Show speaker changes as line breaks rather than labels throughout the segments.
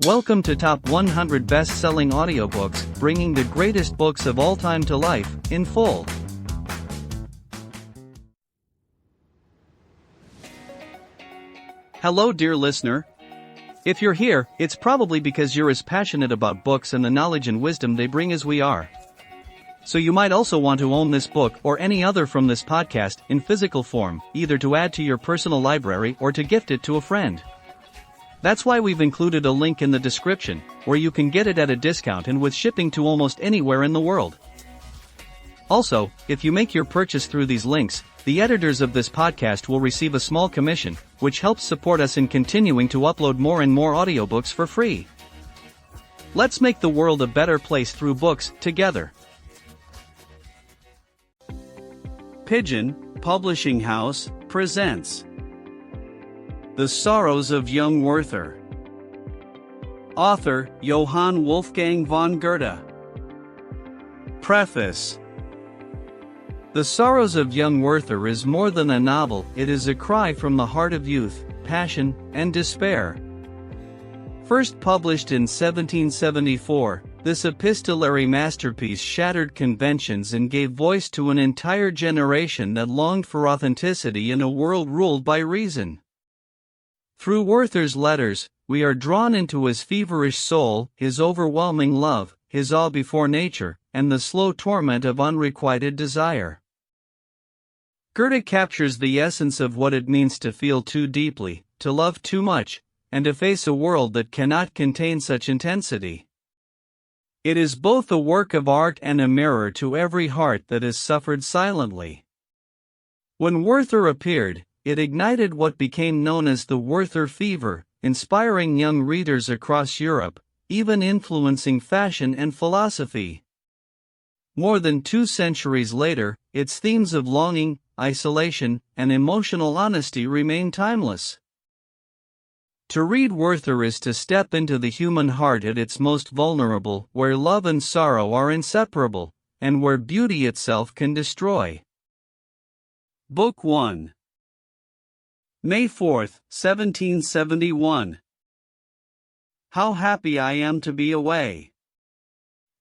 Welcome to Top 100 Best-Selling Audiobooks, bringing the greatest books of all time to life, in full. Hello dear listener. If you're here, it's probably because you're as passionate about books and the knowledge and wisdom they bring as we are. So you might also want to own this book or any other from this podcast in physical form, either to add to your personal library or to gift it to a friend. That's why we've included a link in the description, where you can get it at a discount and with shipping to almost anywhere in the world. Also, if you make your purchase through these links, the editors of this podcast will receive a small commission, which helps support us in continuing to upload more and more audiobooks for free. Let's make the world a better place through books, together. Pigeon Publishing House presents The Sorrows of Young Werther. Author, Johann Wolfgang von Goethe. Preface. The Sorrows of Young Werther is more than a novel, it is a cry from the heart of youth, passion, and despair. First published in 1774, this epistolary masterpiece shattered conventions and gave voice to an entire generation that longed for authenticity in a world ruled by reason. Through Werther's letters, we are drawn into his feverish soul, his overwhelming love, his awe before nature, and the slow torment of unrequited desire. Goethe captures the essence of what it means to feel too deeply, to love too much, and to face a world that cannot contain such intensity. It is both a work of art and a mirror to every heart that has suffered silently. When Werther appeared, it ignited what became known as the Werther fever, inspiring young readers across Europe, even influencing fashion and philosophy. More than 2 centuries later, its themes of longing, isolation, and emotional honesty remain timeless. To read Werther is to step into the human heart at its most vulnerable, where love and sorrow are inseparable, and where beauty itself can destroy. Book 1. May 4, 1771. How happy I am to be away.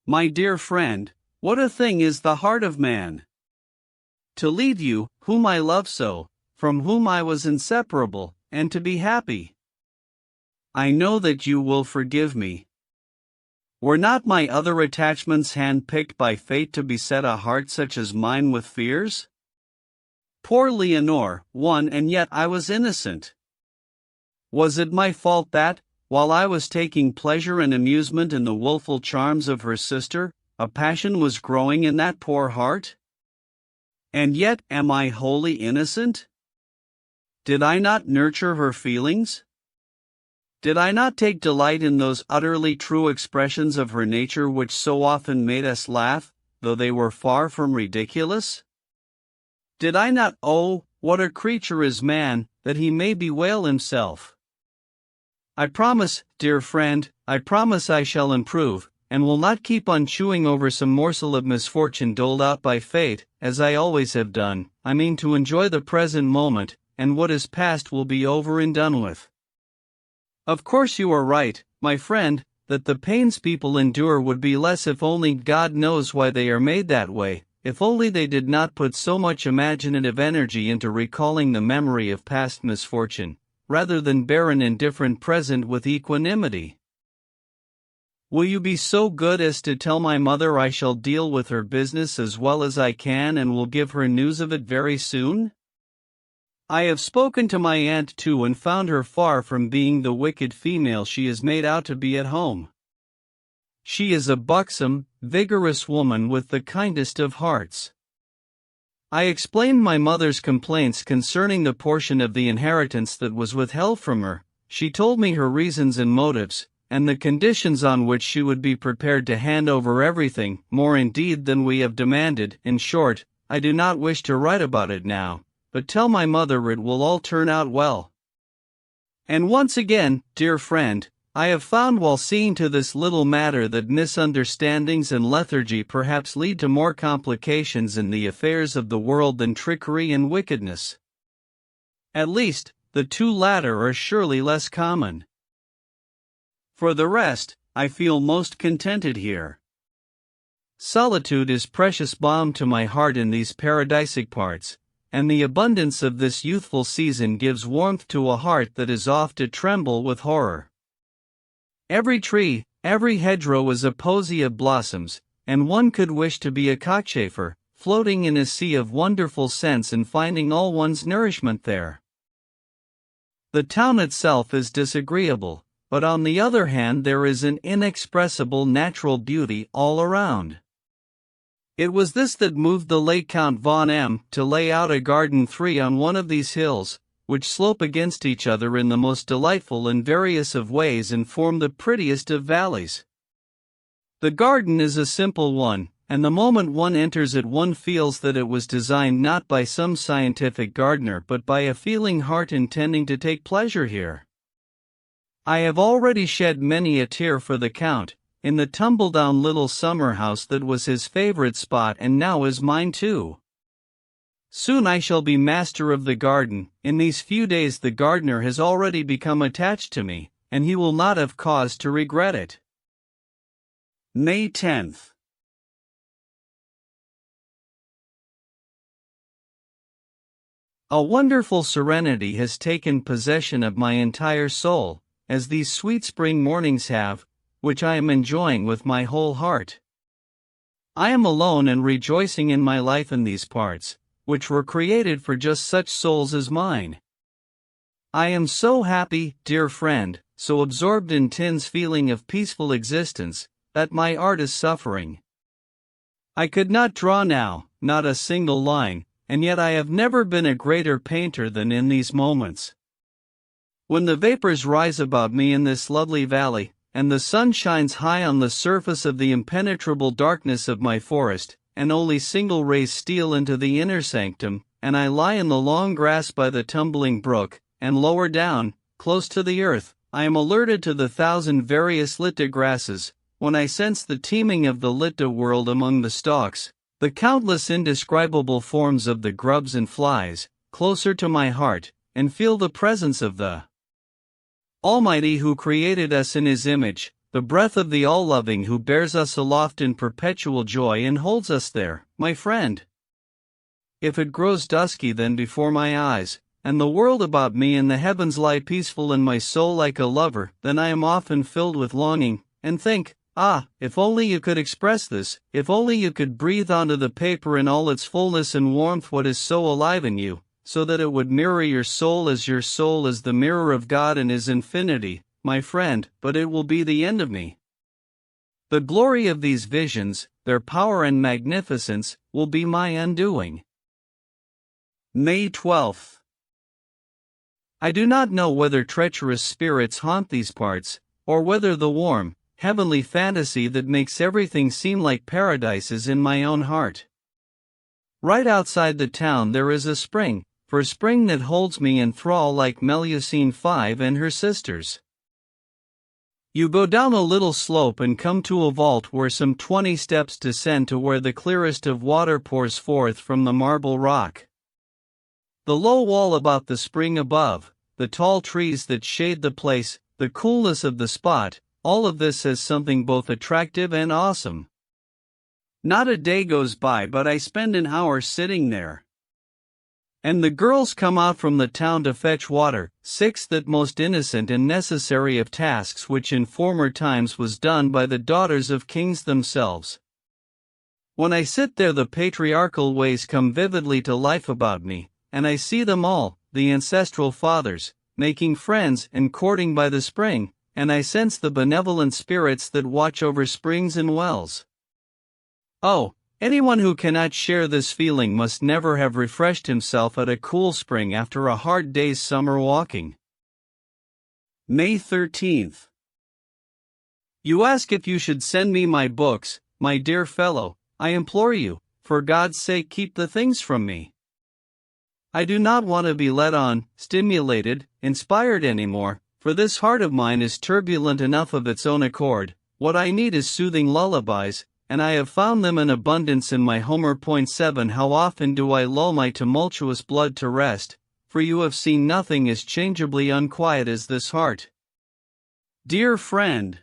My dear friend, what a thing is the heart of man! To leave you, whom I love so, from whom I was inseparable, and to be happy. I know that you will forgive me. Were not my other attachments hand-picked by fate to beset a heart such as mine with fears? Poor Leonore, one, and yet I was innocent. Was it my fault that, while I was taking pleasure and amusement in the wilful charms of her sister, a passion was growing in that poor heart? And yet, am I wholly innocent? Did I not nurture her feelings? Did I not take delight in those utterly true expressions of her nature which so often made us laugh, though they were far from ridiculous? Did I not, oh, what a creature is man, that he may bewail himself? I promise, dear friend, I promise I shall improve, and will not keep on chewing over some morsel of misfortune doled out by fate, as I always have done. I mean to enjoy the present moment, and what is past will be over and done with. Of course you are right, my friend, that the pains people endure would be less if only God knows why they are made that way. If only they did not put so much imaginative energy into recalling the memory of past misfortune, rather than bear an indifferent present with equanimity. Will you be so good as to tell my mother I shall deal with her business as well as I can and will give her news of it very soon? I have spoken to my aunt too and found her far from being the wicked female she is made out to be at home. She is a buxom, vigorous woman with the kindest of hearts. I explained my mother's complaints concerning the portion of the inheritance that was withheld from her. She told me her reasons and motives, and the conditions on which she would be prepared to hand over everything, more indeed than we have demanded. In short, I do not wish to write about it now, but tell my mother it will all turn out well. And once again, dear friend, I have found while seeing to this little matter that misunderstandings and lethargy perhaps lead to more complications in the affairs of the world than trickery and wickedness. At least, the two latter are surely less common. For the rest, I feel most contented here. Solitude is precious balm to my heart in these paradisic parts, and the abundance of this youthful season gives warmth to a heart that is oft to tremble with horror. Every tree, every hedgerow is a posy of blossoms, and one could wish to be a cockchafer, floating in a sea of wonderful scents and finding all one's nourishment there. The town itself is disagreeable, but on the other hand there is an inexpressible natural beauty all around. It was this that moved the late Count von M. to lay out a garden 3 on one of these hills, which slope against each other in the most delightful and various of ways and form the prettiest of valleys. The garden is a simple one, and the moment one enters it one feels that it was designed not by some scientific gardener but by a feeling heart intending to take pleasure here. I have already shed many a tear for the Count, in the tumble-down little summer house that was his favorite spot and now is mine too. Soon I shall be master of the garden. In these few days the gardener has already become attached to me, and he will not have cause to regret it. May 10th. A wonderful serenity has taken possession of my entire soul, as these sweet spring mornings have, which I am enjoying with my whole heart. I am alone and rejoicing in my life in these parts, which were created for just such souls as mine. I am so happy, dear friend, so absorbed in Tin's feeling of peaceful existence, that my art is suffering. I could not draw now, not a single line, and yet I have never been a greater painter than in these moments. When the vapors rise about me in this lovely valley, and the sun shines high on the surface of the impenetrable darkness of my forest, and only single rays steal into the inner sanctum, and I lie in the long grass by the tumbling brook, and lower down, close to the earth, I am alerted to the thousand various litta grasses, when I sense the teeming of the litta world among the stalks, the countless indescribable forms of the grubs and flies, closer to my heart, and feel the presence of the Almighty who created us in His image, the breath of the All-Loving who bears us aloft in perpetual joy and holds us there, my friend. If it grows dusky then before my eyes, and the world about me and the heavens lie peaceful in my soul like a lover, then I am often filled with longing, and think, ah, if only you could express this, if only you could breathe onto the paper in all its fullness and warmth what is so alive in you, so that it would mirror your soul as the mirror of God and His infinity, my friend, but it will be the end of me. The glory of these visions, their power and magnificence, will be my undoing. May 12th. I do not know whether treacherous spirits haunt these parts, or whether the warm, heavenly fantasy that makes everything seem like paradise is in my own heart. Right outside the town there is a spring, for spring that holds me in thrall like Melusine 5 and her sisters. You go down a little slope and come to a vault where some 20 steps descend to where the clearest of water pours forth from the marble rock. The low wall about the spring above, the tall trees that shade the place, the coolness of the spot, all of this has something both attractive and awesome. Not a day goes by but I spend an hour sitting there. And the girls come out from the town to fetch water, that most innocent and necessary of tasks which in former times was done by the daughters of kings themselves. When I sit there the patriarchal ways come vividly to life about me, and I see them all, the ancestral fathers, making friends and courting by the spring, and I sense the benevolent spirits that watch over springs and wells. Oh, anyone who cannot share this feeling must never have refreshed himself at a cool spring after a hard day's summer walking. May 13th. You ask if you should send me my books, my dear fellow. I implore you, for God's sake keep the things from me. I do not want to be led on, stimulated, inspired anymore, for this heart of mine is turbulent enough of its own accord. What I need is soothing lullabies, and I have found them in abundance in my Homer. 7 How often do I lull my tumultuous blood to rest, for you have seen nothing as changeably unquiet as this heart. Dear friend,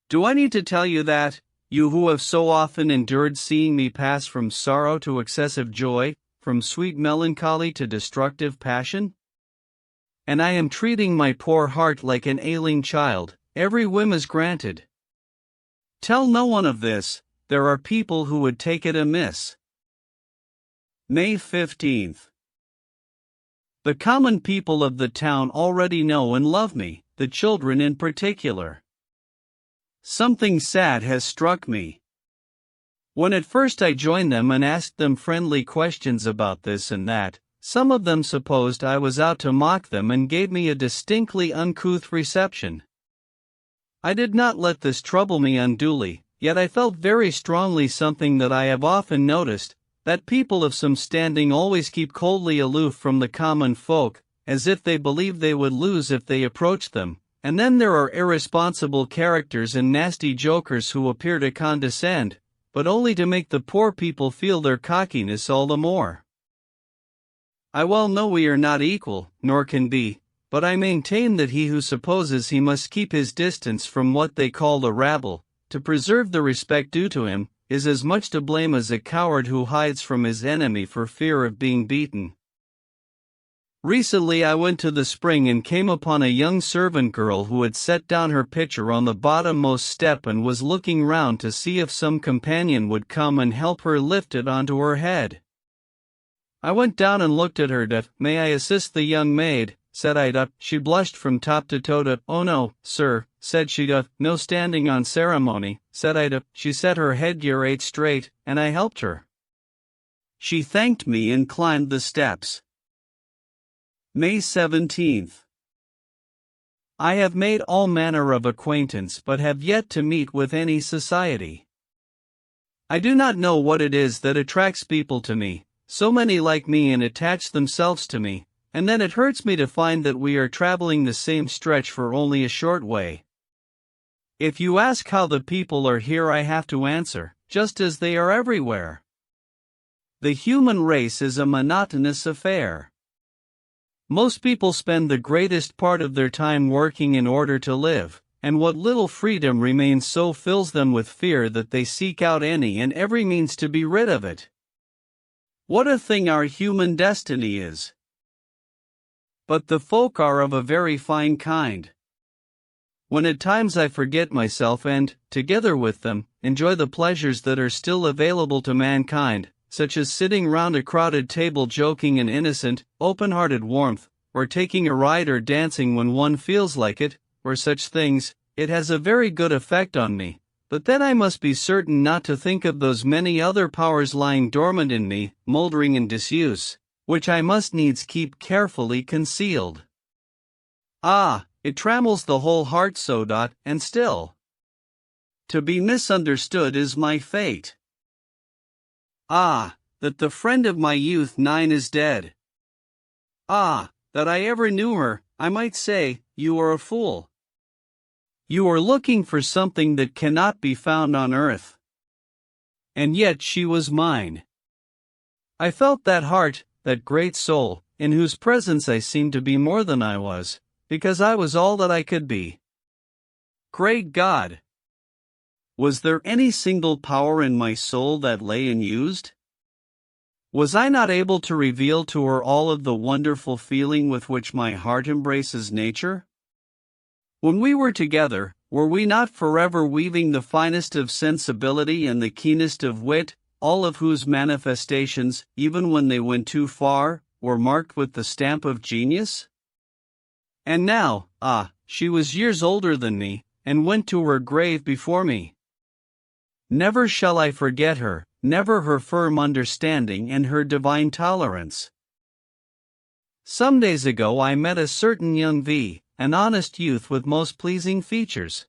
do I need to tell you that, you who have so often endured seeing me pass from sorrow to excessive joy, from sweet melancholy to destructive passion? And I am treating my poor heart like an ailing child, every whim is granted. Tell no one of this, there are people who would take it amiss. May 15th. The common people of the town already know and love me, the children in particular. Something sad has struck me. When at first I joined them and asked them friendly questions about this and that, some of them supposed I was out to mock them and gave me a distinctly uncouth reception. I did not let this trouble me unduly, yet I felt very strongly something that I have often noticed, that people of some standing always keep coldly aloof from the common folk, as if they believe they would lose if they approached them, and then there are irresponsible characters and nasty jokers who appear to condescend, but only to make the poor people feel their cockiness all the more. I well know we are not equal, nor can be, but I maintain that he who supposes he must keep his distance from what they call the rabble, to preserve the respect due to him, is as much to blame as a coward who hides from his enemy for fear of being beaten. Recently I went to the spring and came upon a young servant girl who had set down her pitcher on the bottommost step and was looking round to see if some companion would come and help her lift it onto her head. I went down and looked at her. May I assist the young maid? Said I. She blushed from top to toe. Oh no, sir, said she. No standing on ceremony, said I. She set her headgear 8 straight, and I helped her. She thanked me and climbed the steps. May 17th. I have made all manner of acquaintance but have yet to meet with any society. I do not know what it is that attracts people to me, so many like me and attach themselves to me, and then it hurts me to find that we are traveling the same stretch for only a short way. If you ask how the people are here, I have to answer, just as they are everywhere. The human race is a monotonous affair. Most people spend the greatest part of their time working in order to live, and what little freedom remains so fills them with fear that they seek out any and every means to be rid of it. What a thing our human destiny is! But the folk are of a very fine kind. When at times I forget myself and, together with them, enjoy the pleasures that are still available to mankind, such as sitting round a crowded table joking in innocent, open-hearted warmth, or taking a ride or dancing when one feels like it, or such things, it has a very good effect on me, but then I must be certain not to think of those many other powers lying dormant in me, mouldering in disuse, which I must needs keep carefully concealed. Ah, it trammels the whole heart so. And still, to be misunderstood is my fate. Ah, that the friend of my youth 9 is dead. Ah, that I ever knew her, I might say, you are a fool. You are looking for something that cannot be found on earth. And yet she was mine. I felt that heart, that great soul, in whose presence I seemed to be more than I was, because I was all that I could be. Great God! Was there any single power in my soul that lay unused? Was I not able to reveal to her all of the wonderful feeling with which my heart embraces nature? When we were together, were we not forever weaving the finest of sensibility and the keenest of wit, all of whose manifestations, even when they went too far, were marked with the stamp of genius? And now, she was years older than me, and went to her grave before me. Never shall I forget her, never her firm understanding and her divine tolerance. Some days ago I met a certain young an honest youth with most pleasing features.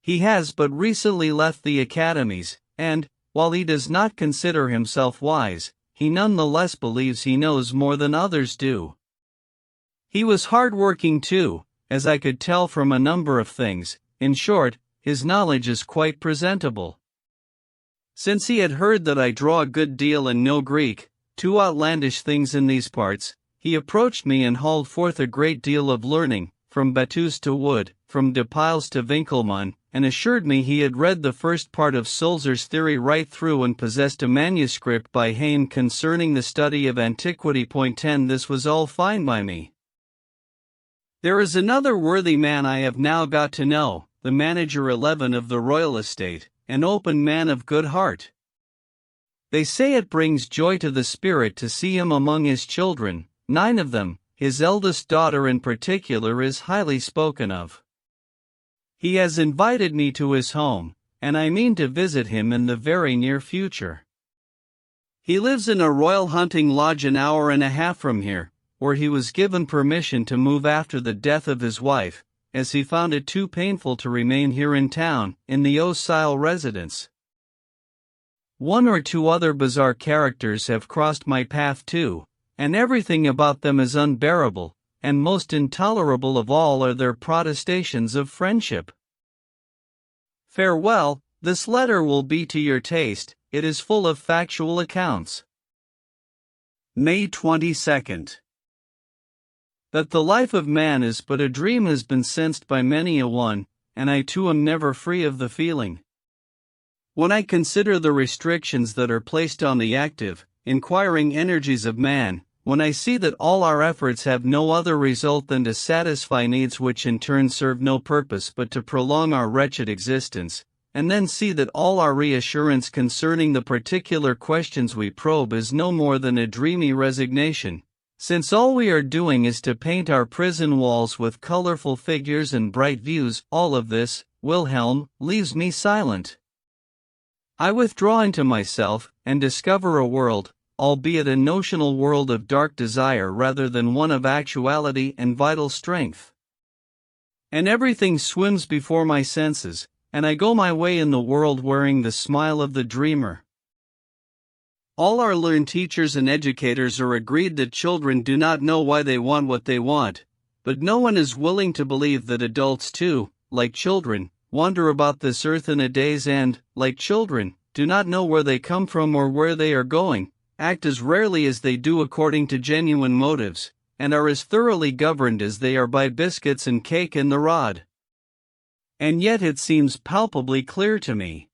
He has but recently left the academies, and, while he does not consider himself wise, he nonetheless believes he knows more than others do. He was hard-working too, as I could tell from a number of things. In short, his knowledge is quite presentable. Since he had heard that I draw a good deal and know Greek, 2 outlandish things in these parts, he approached me and hauled forth a great deal of learning, from battues to wood, from De Piles to Winckelmann, and assured me he had read the first part of Sulzer's theory right through and possessed a manuscript by Heine concerning the study of antiquity. Point 10. This was all fine by me. There is another worthy man I have now got to know, the manager 11 of the royal estate, an open man of good heart. They say it brings joy to the spirit to see him among his children, 9 of them. His eldest daughter in particular is highly spoken of. He has invited me to his home, and I mean to visit him in the very near future. He lives in a royal hunting lodge an hour and a half from here, where he was given permission to move after the death of his wife, as he found it too painful to remain here in town, in the Osile residence. 1 or 2 other bizarre characters have crossed my path too, and everything about them is unbearable, and most intolerable of all are their protestations of friendship. Farewell, this letter will be to your taste, it is full of factual accounts. May 22nd. That the life of man is but a dream has been sensed by many a one, and I too am never free of the feeling. When I consider the restrictions that are placed on the active, inquiring energies of man, when I see that all our efforts have no other result than to satisfy needs which in turn serve no purpose but to prolong our wretched existence, and then see that all our reassurance concerning the particular questions we probe is no more than a dreamy resignation, since all we are doing is to paint our prison walls with colorful figures and bright views, all of this, Wilhelm, leaves me silent. I withdraw into myself, and discover a world, albeit a notional world of dark desire rather than one of actuality and vital strength. And everything swims before my senses, and I go my way in the world wearing the smile of the dreamer. All our learned teachers and educators are agreed that children do not know why they want what they want, but no one is willing to believe that adults too, like children, wander about this earth in a daze and, like children, do not know where they come from or where they are going, act as rarely as they do according to genuine motives, and are as thoroughly governed as they are by biscuits and cake and the rod. And yet it seems palpably clear to me.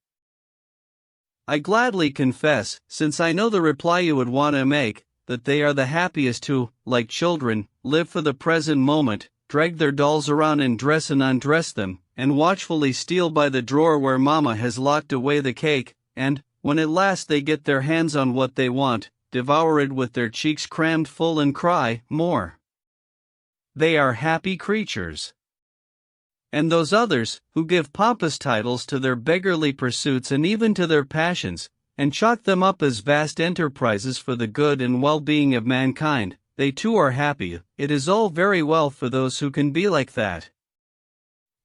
I gladly confess, since I know the reply you would want to make, that they are the happiest who, like children, live for the present moment, drag their dolls around and dress and undress them, and watchfully steal by the drawer where Mama has locked away the cake, and, when at last they get their hands on what they want, devour it with their cheeks crammed full and cry, more. They are happy creatures. And those others, who give pompous titles to their beggarly pursuits and even to their passions, and chalk them up as vast enterprises for the good and well-being of mankind, they too are happy. It is all very well for those who can be like that.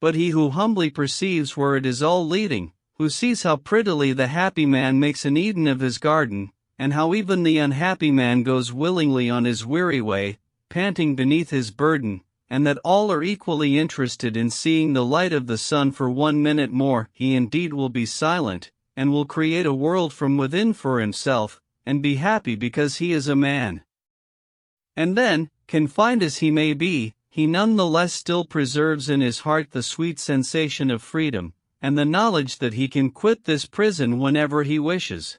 But he who humbly perceives where it is all leading, who sees how prettily the happy man makes an Eden of his garden, and how even the unhappy man goes willingly on his weary way, panting beneath his burden, and that all are equally interested in seeing the light of the sun for 1 minute more, he indeed will be silent, and will create a world from within for himself, and be happy because he is a man. And then, confined as he may be, he none the less still preserves in his heart the sweet sensation of freedom, and the knowledge that he can quit this prison whenever he wishes.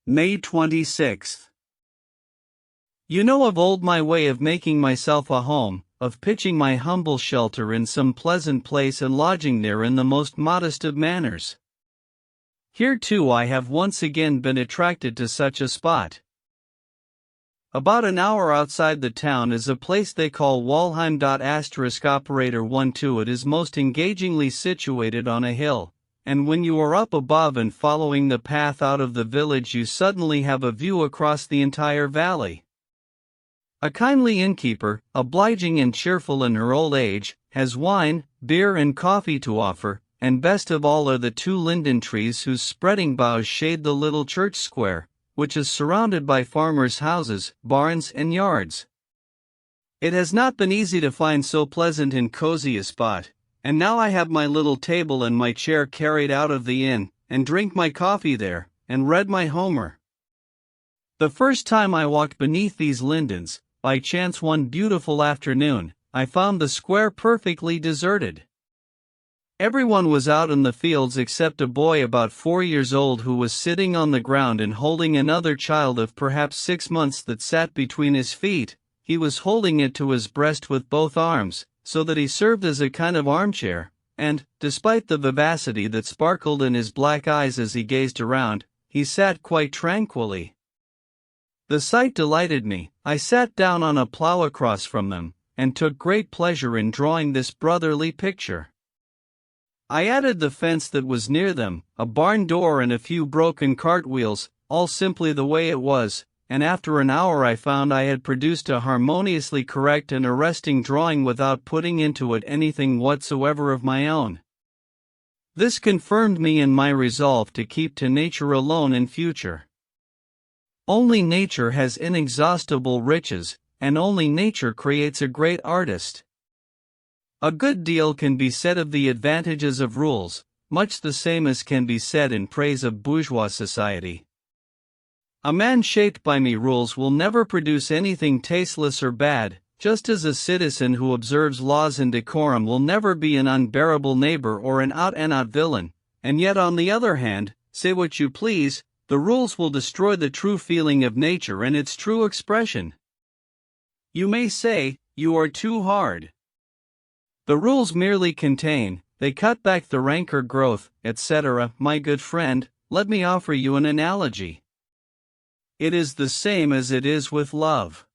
May 26th. You know of old my way of making myself a home, of pitching my humble shelter in some pleasant place and lodging there in the most modest of manners. Here too I have once again been attracted to such a spot. About an hour outside the town is a place they call Walheim. Operator 1-2. It is most engagingly situated on a hill, and when you are up above and following the path out of the village you suddenly have a view across the entire valley. A kindly innkeeper, obliging and cheerful in her old age, has wine, beer and coffee to offer, and best of all are the 2 linden trees whose spreading boughs shade the little church square, which is surrounded by farmers' houses, barns and yards. It has not been easy to find so pleasant and cozy a spot, and now I have my little table and my chair carried out of the inn, and drink my coffee there, and read my Homer. The first time I walked beneath these lindens, by chance one beautiful afternoon, I found the square perfectly deserted. Everyone was out in the fields except a boy about 4 years old who was sitting on the ground and holding another child of perhaps 6 months that sat between his feet. He was holding it to his breast with both arms, so that he served as a kind of armchair, and, despite the vivacity that sparkled in his black eyes as he gazed around, he sat quite tranquilly. The sight delighted me. I sat down on a plough across from them, and took great pleasure in drawing this brotherly picture. I added the fence that was near them, a barn door and a few broken cartwheels, all simply the way it was, and after an hour I found I had produced a harmoniously correct and arresting drawing without putting into it anything whatsoever of my own. This confirmed me in my resolve to keep to nature alone in future. Only nature has inexhaustible riches, and only nature creates a great artist. A good deal can be said of the advantages of rules, much the same as can be said in praise of bourgeois society. A man shaped by me rules will never produce anything tasteless or bad, just as a citizen who observes laws and decorum will never be an unbearable neighbor or an out-and-out villain, and yet on the other hand, say what you please, the rules will destroy the true feeling of nature and its true expression. You may say, you are too hard. The rules merely contain, they cut back the rancor growth, etc. My good friend, let me offer you an analogy. It is the same as it is with love.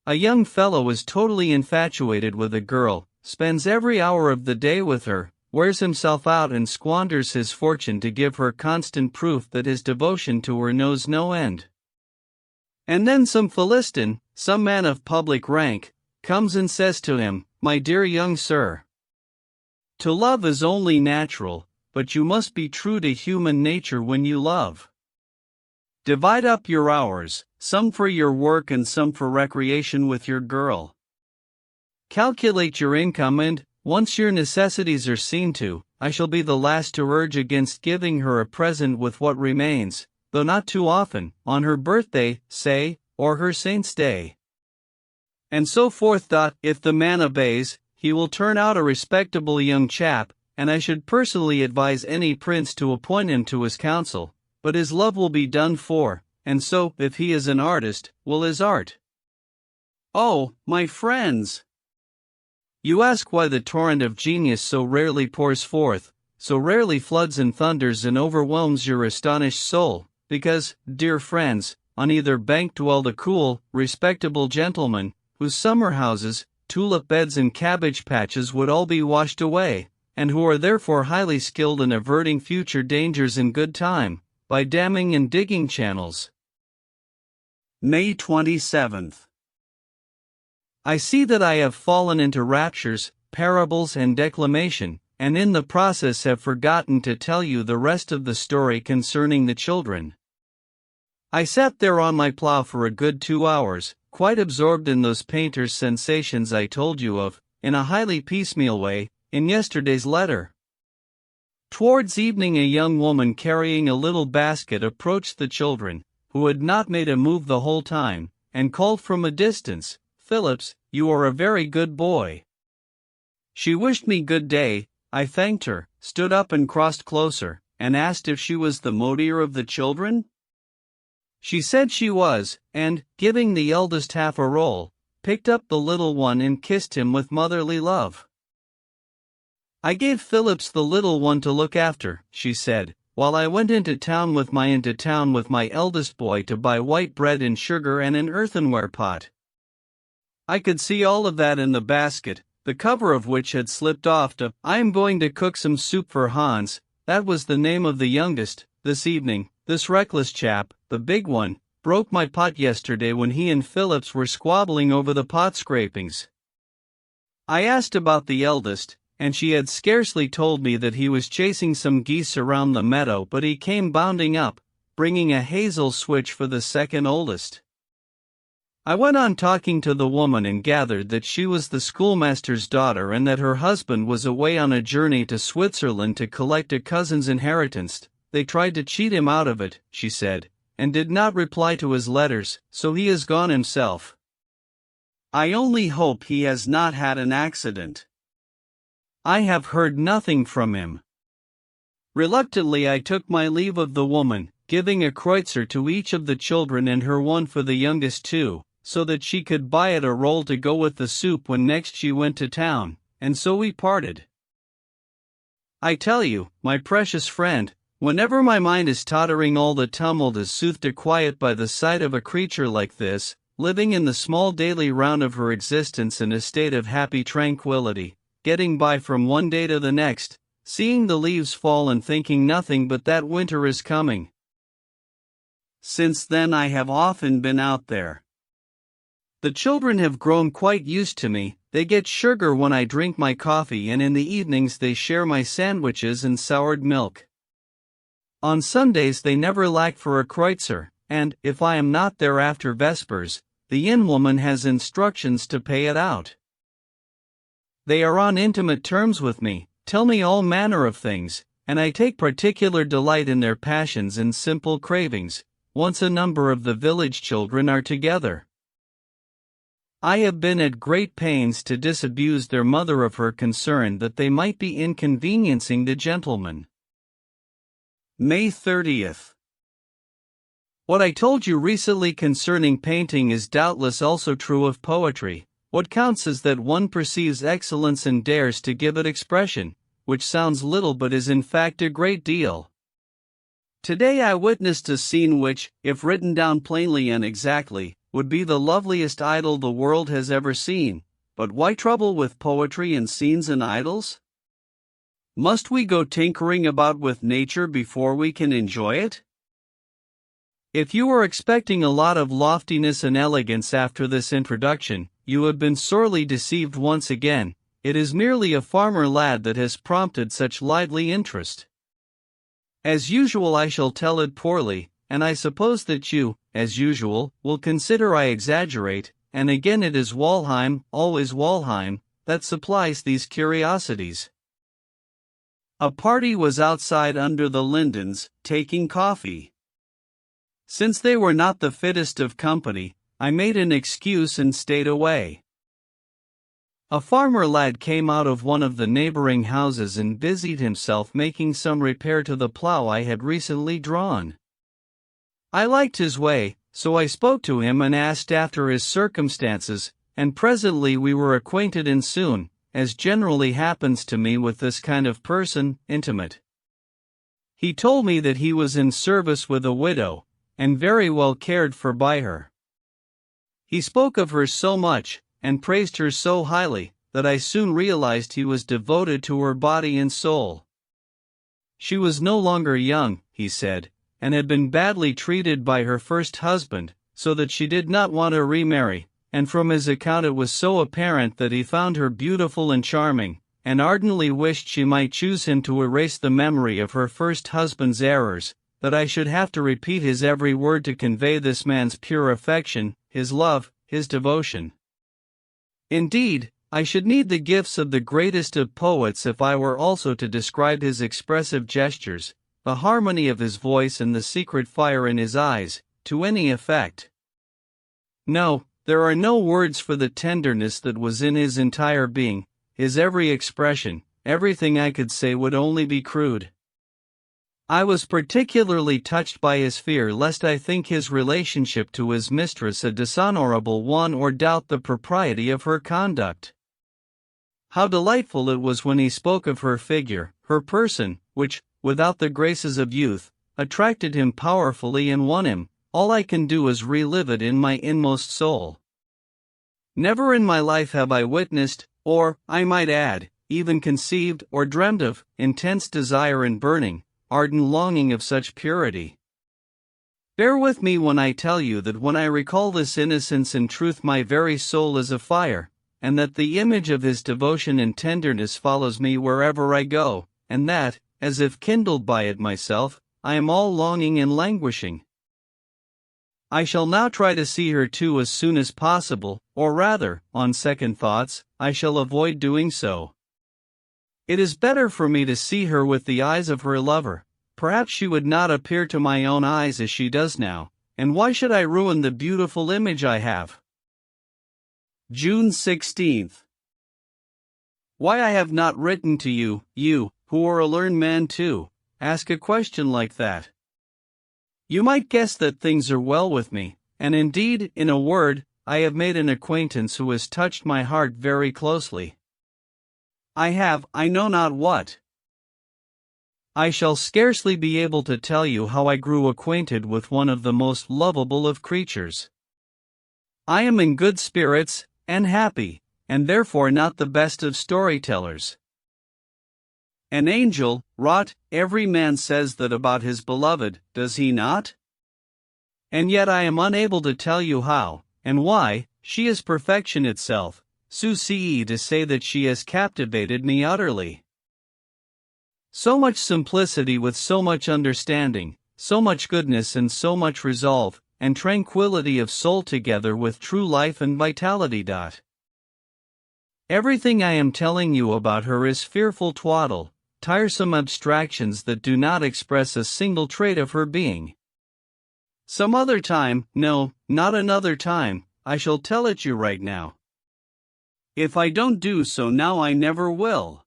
A young fellow is totally infatuated with a girl, spends every hour of the day with her, wears himself out and squanders his fortune to give her constant proof that his devotion to her knows no end. And then some Philistine, some man of public rank, comes and says to him, "My dear young sir, to love is only natural, but you must be true to human nature when you love. Divide up your hours, some for your work and some for recreation with your girl. Calculate your income and, once your necessities are seen to, I shall be the last to urge against giving her a present with what remains, though not too often, on her birthday, say, or her saint's day." And so forth. If the man obeys, he will turn out a respectable young chap, and I should personally advise any prince to appoint him to his council, but his love will be done for, and so, if he is an artist, will his art. Oh, my friends! You ask why the torrent of genius so rarely pours forth, so rarely floods and thunders and overwhelms your astonished soul, because, dear friends, on either bank dwell the cool, respectable gentlemen, whose summer houses, tulip beds and cabbage patches would all be washed away, and who are therefore highly skilled in averting future dangers in good time, by damming and digging channels. May 27th. I see that I have fallen into raptures, parables and declamation, and in the process have forgotten to tell you the rest of the story concerning the children. I sat there on my plough for a good 2 hours, quite absorbed in those painter's sensations I told you of, in a highly piecemeal way, in yesterday's letter. Towards evening a young woman carrying a little basket approached the children, who had not made a move the whole time, and called from a distance, "Phillips, you are a very good boy." She wished me good day. I thanked her, stood up and crossed closer, and asked if she was the mother of the children. She said she was, and, giving the eldest half a roll, picked up the little one and kissed him with motherly love. "I gave Phillips the little one to look after," she said, "while I went into town with my eldest boy to buy white bread and sugar and an earthenware pot." I could see all of that in the basket, the cover of which had slipped off. "I am going to cook some soup for Hans," that was the name of the youngest, "this evening. This reckless chap, the big one, broke my pot yesterday when he and Phillips were squabbling over the pot scrapings." I asked about the eldest, and she had scarcely told me that he was chasing some geese around the meadow, but he came bounding up, bringing a hazel switch for the second oldest. I went on talking to the woman and gathered that she was the schoolmaster's daughter and that her husband was away on a journey to Switzerland to collect a cousin's inheritance. They tried to cheat him out of it, she said, and did not reply to his letters, so he has gone himself. I only hope he has not had an accident. I have heard nothing from him. Reluctantly I took my leave of the woman, giving a kreutzer to each of the children and her one for the youngest too, so that she could buy it a roll to go with the soup when next she went to town, and so we parted. I tell you, my precious friend, whenever my mind is tottering, all the tumult is soothed to quiet by the sight of a creature like this, living in the small daily round of her existence in a state of happy tranquility, getting by from one day to the next, seeing the leaves fall and thinking nothing but that winter is coming. Since then I have often been out there. The children have grown quite used to me. They get sugar when I drink my coffee, and in the evenings they share my sandwiches and soured milk. On Sundays they never lack for a kreutzer, and, if I am not there after vespers, the inn woman has instructions to pay it out. They are on intimate terms with me, tell me all manner of things, and I take particular delight in their passions and simple cravings, once a number of the village children are together. I have been at great pains to disabuse their mother of her concern that they might be inconveniencing the gentleman. May 30th. What I told you recently concerning painting is doubtless also true of poetry. What counts is that one perceives excellence and dares to give it expression, which sounds little but is in fact a great deal. Today I witnessed a scene which, if written down plainly and exactly, would be the loveliest idyll the world has ever seen. But why trouble with poetry and scenes and idyls? Must we go tinkering about with nature before we can enjoy it? If you are expecting a lot of loftiness and elegance after this introduction, you have been sorely deceived once again. It is merely a farmer lad that has prompted such lively interest. As usual I shall tell it poorly, and I suppose that you, as usual, will consider I exaggerate, and again it is Walheim, always Walheim, that supplies these curiosities. A party was outside under the lindens, taking coffee. Since they were not the fittest of company, I made an excuse and stayed away. A farmer lad came out of one of the neighboring houses and busied himself making some repair to the plough I had recently drawn. I liked his way, so I spoke to him and asked after his circumstances, and presently we were acquainted and soon, as generally happens to me with this kind of person, intimate. He told me that he was in service with a widow, and very well cared for by her. He spoke of her so much, and praised her so highly, that I soon realized he was devoted to her body and soul. She was no longer young, he said, and had been badly treated by her first husband, so that she did not want to remarry, and from his account it was so apparent that he found her beautiful and charming, and ardently wished she might choose him to erase the memory of her first husband's errors, that I should have to repeat his every word to convey this man's pure affection, his love, his devotion. Indeed, I should need the gifts of the greatest of poets if I were also to describe his expressive gestures, the harmony of his voice and the secret fire in his eyes, to any effect. No, there are no words for the tenderness that was in his entire being, his every expression. Everything I could say would only be crude. I was particularly touched by his fear lest I think his relationship to his mistress a dishonorable one or doubt the propriety of her conduct. How delightful it was when he spoke of her figure, her person, which, without the graces of youth, attracted him powerfully and won him. All I can do is relive it in my inmost soul. Never in my life have I witnessed, or, I might add, even conceived or dreamed of, intense desire and burning, ardent longing of such purity. Bear with me when I tell you that when I recall this innocence in truth my very soul is afire, and that the image of his devotion and tenderness follows me wherever I go, and that, as if kindled by it myself, I am all longing and languishing. I shall now try to see her too as soon as possible, or rather, on second thoughts, I shall avoid doing so. It is better for me to see her with the eyes of her lover. Perhaps she would not appear to my own eyes as she does now, and why should I ruin the beautiful image I have? June 16th. Why I have not written to you, you, who are a learned man too, ask a question like that. You might guess that things are well with me, and indeed, in a word, I have made an acquaintance who has touched my heart very closely. I have, I know not what. I shall scarcely be able to tell you how I grew acquainted with one of the most lovable of creatures. I am in good spirits, and happy, and therefore not the best of storytellers. An angel, wrought, every man says that about his beloved, does he not? And yet I am unable to tell you how, and why. She is perfection itself, succes to say that she has captivated me utterly. So much simplicity with so much understanding, so much goodness and so much resolve, and tranquility of soul together with true life and vitality. Everything I am telling you about her is fearful twaddle, tiresome abstractions that do not express a single trait of her being. Some other time, no, not another time, I shall tell it you right now. If I don't do so now I never will.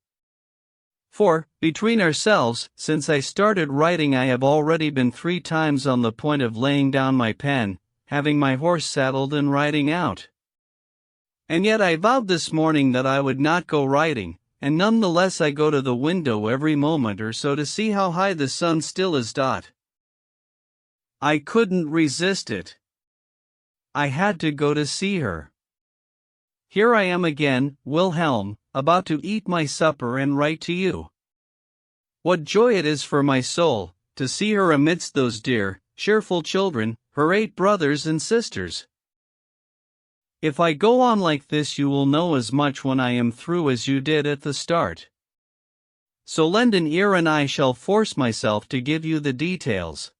For, between ourselves, since I started writing I have already been 3 times on the point of laying down my pen, having my horse saddled and riding out. And yet I vowed this morning that I would not go riding, and none the less I go to the window every moment or so to see how high the sun still is. I couldn't resist it. I had to go to see her. Here I am again, Wilhelm, about to eat my supper and write to you. What joy it is for my soul, to see her amidst those dear, cheerful children, her 8 brothers and sisters. If I go on like this you will know as much when I am through as you did at the start. So lend an ear and I shall force myself to give you the details.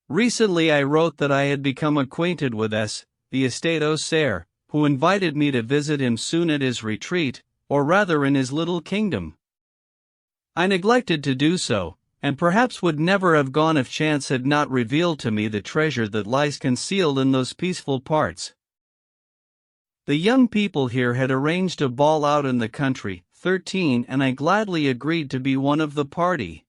Recently I wrote that I had become acquainted with the estate Auxerre, who invited me to visit him soon at his retreat, or rather in his little kingdom. I neglected to do so, and perhaps would never have gone if chance had not revealed to me the treasure that lies concealed in those peaceful parts. The young people here had arranged a ball out in the country, 13, and I gladly agreed to be one of the party.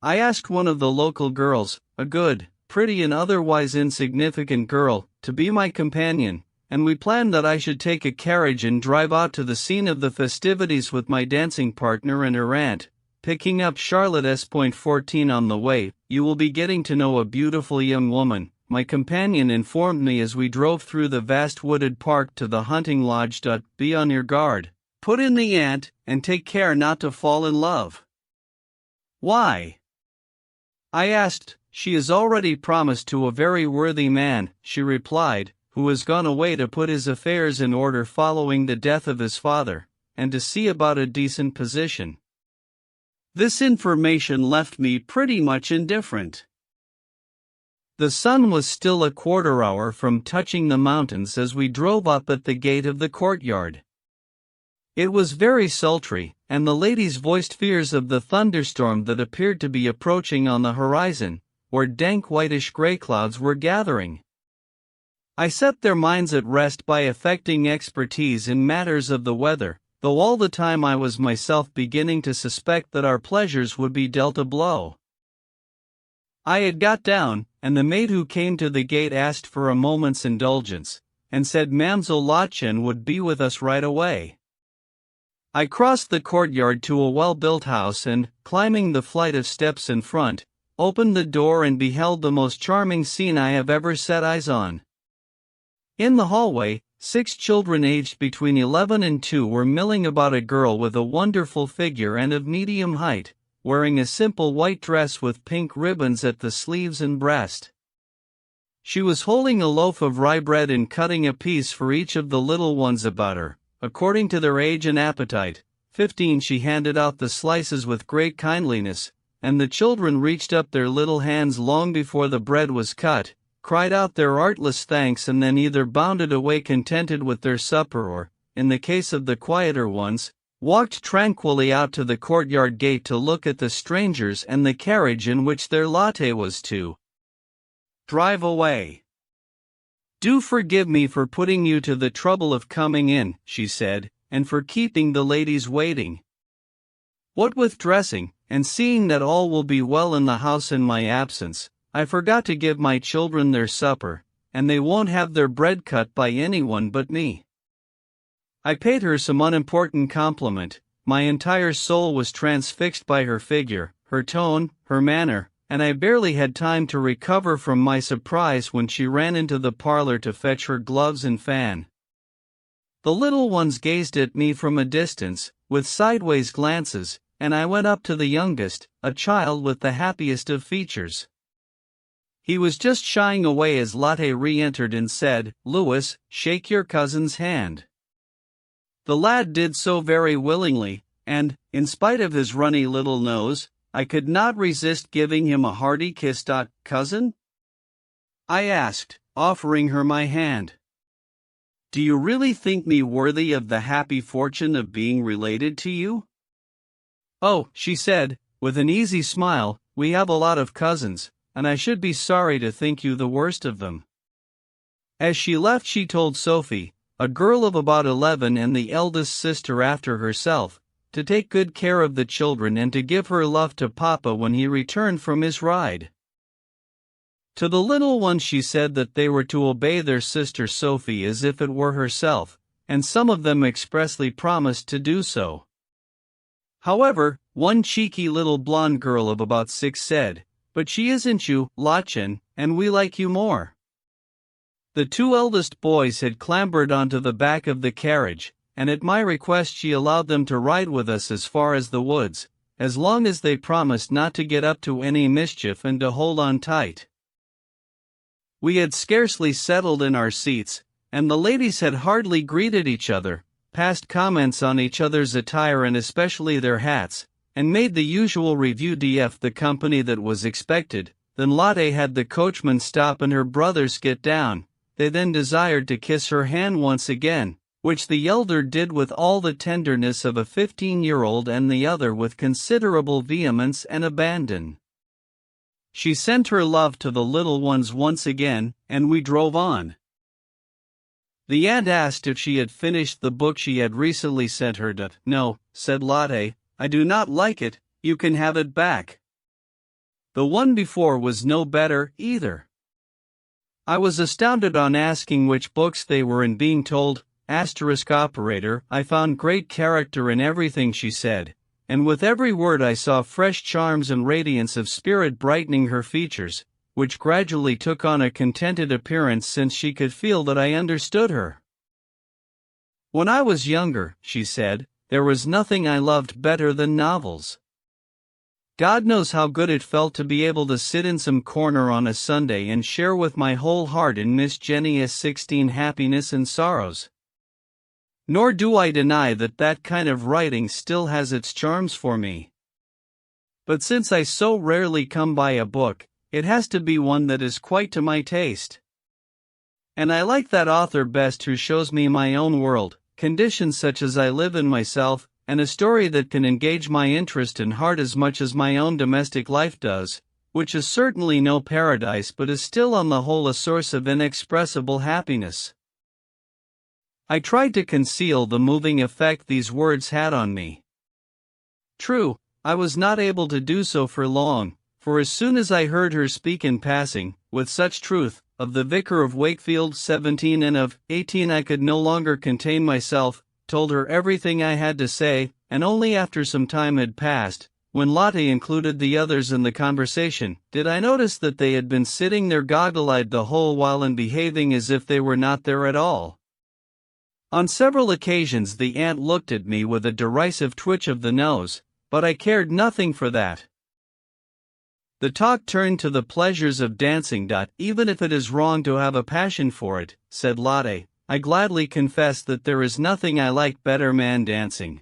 I asked one of the local girls, a good, pretty and otherwise insignificant girl, to be my companion, and we planned that I should take a carriage and drive out to the scene of the festivities with my dancing partner and her aunt, picking up Charlotte S.14 on the way. You will be getting to know a beautiful young woman, my companion informed me as we drove through the vast wooded park to the hunting lodge. Be on your guard, put in the aunt, and take care not to fall in love. Why? I asked. She is already promised to a very worthy man, she replied, who has gone away to put his affairs in order following the death of his father, and to see about a decent position. This information left me pretty much indifferent. The sun was still a quarter hour from touching the mountains as we drove up at the gate of the courtyard. It was very sultry, and the ladies voiced fears of the thunderstorm that appeared to be approaching on the horizon, where dank whitish gray clouds were gathering. I set their minds at rest by affecting expertise in matters of the weather, though all the time I was myself beginning to suspect that our pleasures would be dealt a blow. I had got down, and the maid who came to the gate asked for a moment's indulgence, and said Mamselle Lottchen would be with us right away. I crossed the courtyard to a well-built house and, climbing the flight of steps in front, opened the door and beheld the most charming scene I have ever set eyes on. In the hallway, 6 children aged between 11 and 2 were milling about a girl with a wonderful figure and of medium height, wearing a simple white dress with pink ribbons at the sleeves and breast. She was holding a loaf of rye bread and cutting a piece for each of the little ones about her, according to their age and appetite. 15 She handed out the slices with great kindliness, and the children reached up their little hands long before the bread was cut, cried out their artless thanks and then either bounded away contented with their supper or, in the case of the quieter ones, walked tranquilly out to the courtyard gate to look at the strangers and the carriage in which their latte was to drive away. "Do forgive me for putting you to the trouble of coming in," she said, "and for keeping the ladies waiting. What with dressing, and seeing that all will be well in the house in my absence, I forgot to give my children their supper, and they won't have their bread cut by anyone but me." I paid her some unimportant compliment. My entire soul was transfixed by her figure, her tone, her manner, and I barely had time to recover from my surprise when she ran into the parlor to fetch her gloves and fan. The little ones gazed at me from a distance, with sideways glances, and I went up to the youngest, a child with the happiest of features. He was just shying away as Lotte re-entered and said, "Louis, shake your cousin's hand." The lad did so very willingly, and, in spite of his runny little nose, I could not resist giving him a hearty kiss. "Cousin?" I asked, offering her my hand. "Do you really think me worthy of the happy fortune of being related to you?" "Oh," she said, with an easy smile, "we have a lot of cousins, and I should be sorry to think you the worst of them." As she left, she told Sophie, a girl of about 11 and the eldest sister after herself, to take good care of the children and to give her love to Papa when he returned from his ride. To the little ones she said that they were to obey their sister Sophie as if it were herself, and some of them expressly promised to do so. However, one cheeky little blonde girl of about 6 said, "But she isn't you, Lottchen, and we like you more." The 2 eldest boys had clambered onto the back of the carriage, and at my request she allowed them to ride with us as far as the woods, as long as they promised not to get up to any mischief and to hold on tight. We had scarcely settled in our seats, and the ladies had hardly greeted each other, passed comments on each other's attire and especially their hats, and made the usual review of the company that was expected. Then Lotte had the coachman stop and her brothers get down. They then desired to kiss her hand once again, which the elder did with all the tenderness of a 15-year-old and the other with considerable vehemence and abandon. She sent her love to the little ones once again, and we drove on. The aunt asked if she had finished the book she had recently sent her. "No," said Lotte, "I do not like it, you can have it back." The one before was no better, either. I was astounded on asking which books they were and being told, operator, I found great character in everything she said, and with every word I saw fresh charms and radiance of spirit brightening her features, which gradually took on a contented appearance since she could feel that I understood her. "When I was younger," she said, "there was nothing I loved better than novels. God knows how good it felt to be able to sit in some corner on a Sunday and share with my whole heart in Miss Jenny's 16 happiness and sorrows. Nor do I deny that that kind of writing still has its charms for me. But since I so rarely come by a book, it has to be one that is quite to my taste. And I like that author best who shows me my own world, conditions such as I live in myself, and a story that can engage my interest and heart as much as my own domestic life does, which is certainly no paradise but is still on the whole a source of inexpressible happiness." I tried to conceal the moving effect these words had on me. True, I was not able to do so for long, for as soon as I heard her speak in passing, with such truth, of the Vicar of Wakefield 17 and of 18 I could no longer contain myself, told her everything I had to say, and only after some time had passed, when Lotte included the others in the conversation, did I notice that they had been sitting there goggle-eyed the whole while and behaving as if they were not there at all. On several occasions the aunt looked at me with a derisive twitch of the nose, but I cared nothing for that. The talk turned to the pleasures of dancing. "Even if it is wrong to have a passion for it," said Lotte, "I gladly confess that there is nothing I like better than dancing.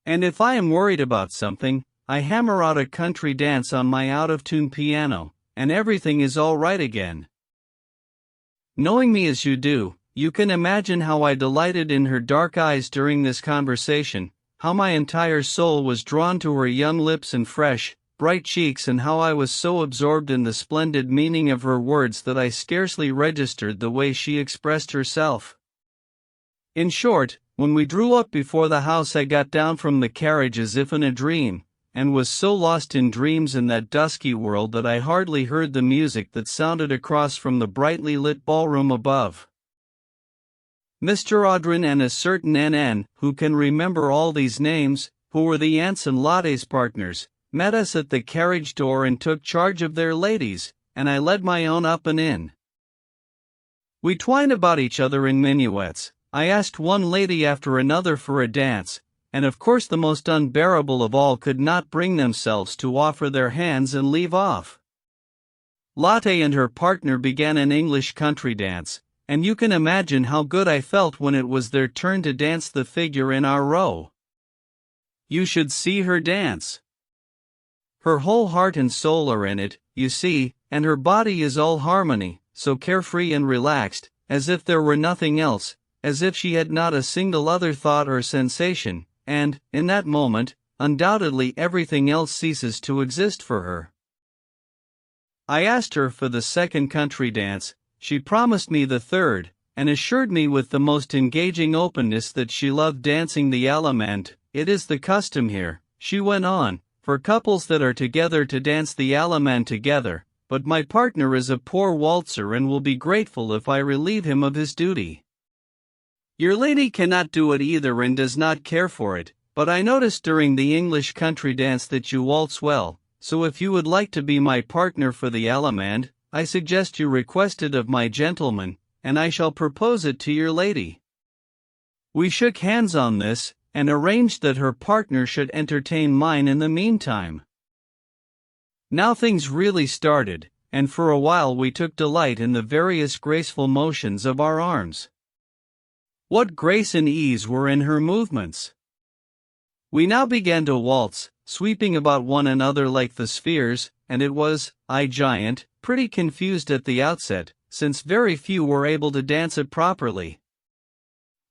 And if I am worried about something, I hammer out a country dance on my out-of-tune piano, and everything is all right again." Knowing me as you do, you can imagine how I delighted in her dark eyes during this conversation, how my entire soul was drawn to her young lips and fresh, bright cheeks, and how I was so absorbed in the splendid meaning of her words that I scarcely registered the way she expressed herself. In short, when we drew up before the house, I got down from the carriage as if in a dream, and was so lost in dreams in that dusky world that I hardly heard the music that sounded across from the brightly lit ballroom above. Mr. Audrin and a certain N.N., who can remember all these names, who were the aunt's and Lotte's partners, met us at the carriage door and took charge of their ladies, and I led my own up and in. We twined about each other in minuets. I asked one lady after another for a dance, and of course the most unbearable of all could not bring themselves to offer their hands and leave off. Lotte and her partner began an English country dance, and you can imagine how good I felt when it was their turn to dance the figure in our row. You should see her dance. Her whole heart and soul are in it, you see, and her body is all harmony, so carefree and relaxed, as if there were nothing else, as if she had not a single other thought or sensation, and, in that moment, undoubtedly everything else ceases to exist for her. I asked her for the second country dance. She promised me the third, and assured me with the most engaging openness that she loved dancing the allemande. It is the custom here, she went on, for couples that are together to dance the allemande together, but my partner is a poor waltzer and will be grateful if I relieve him of his duty. Your lady cannot do it either and does not care for it, but I noticed during the English country dance that you waltz well, so if you would like to be my partner for the allemande, I suggest you request it of my gentleman, and I shall propose it to your lady. We shook hands on this, and arranged that her partner should entertain mine in the meantime. Now things really started, and for a while we took delight in the various graceful motions of our arms. What grace and ease were in her movements! We now began to waltz, sweeping about one another like the spheres, and it was, I giant, pretty confused at the outset, since very few were able to dance it properly.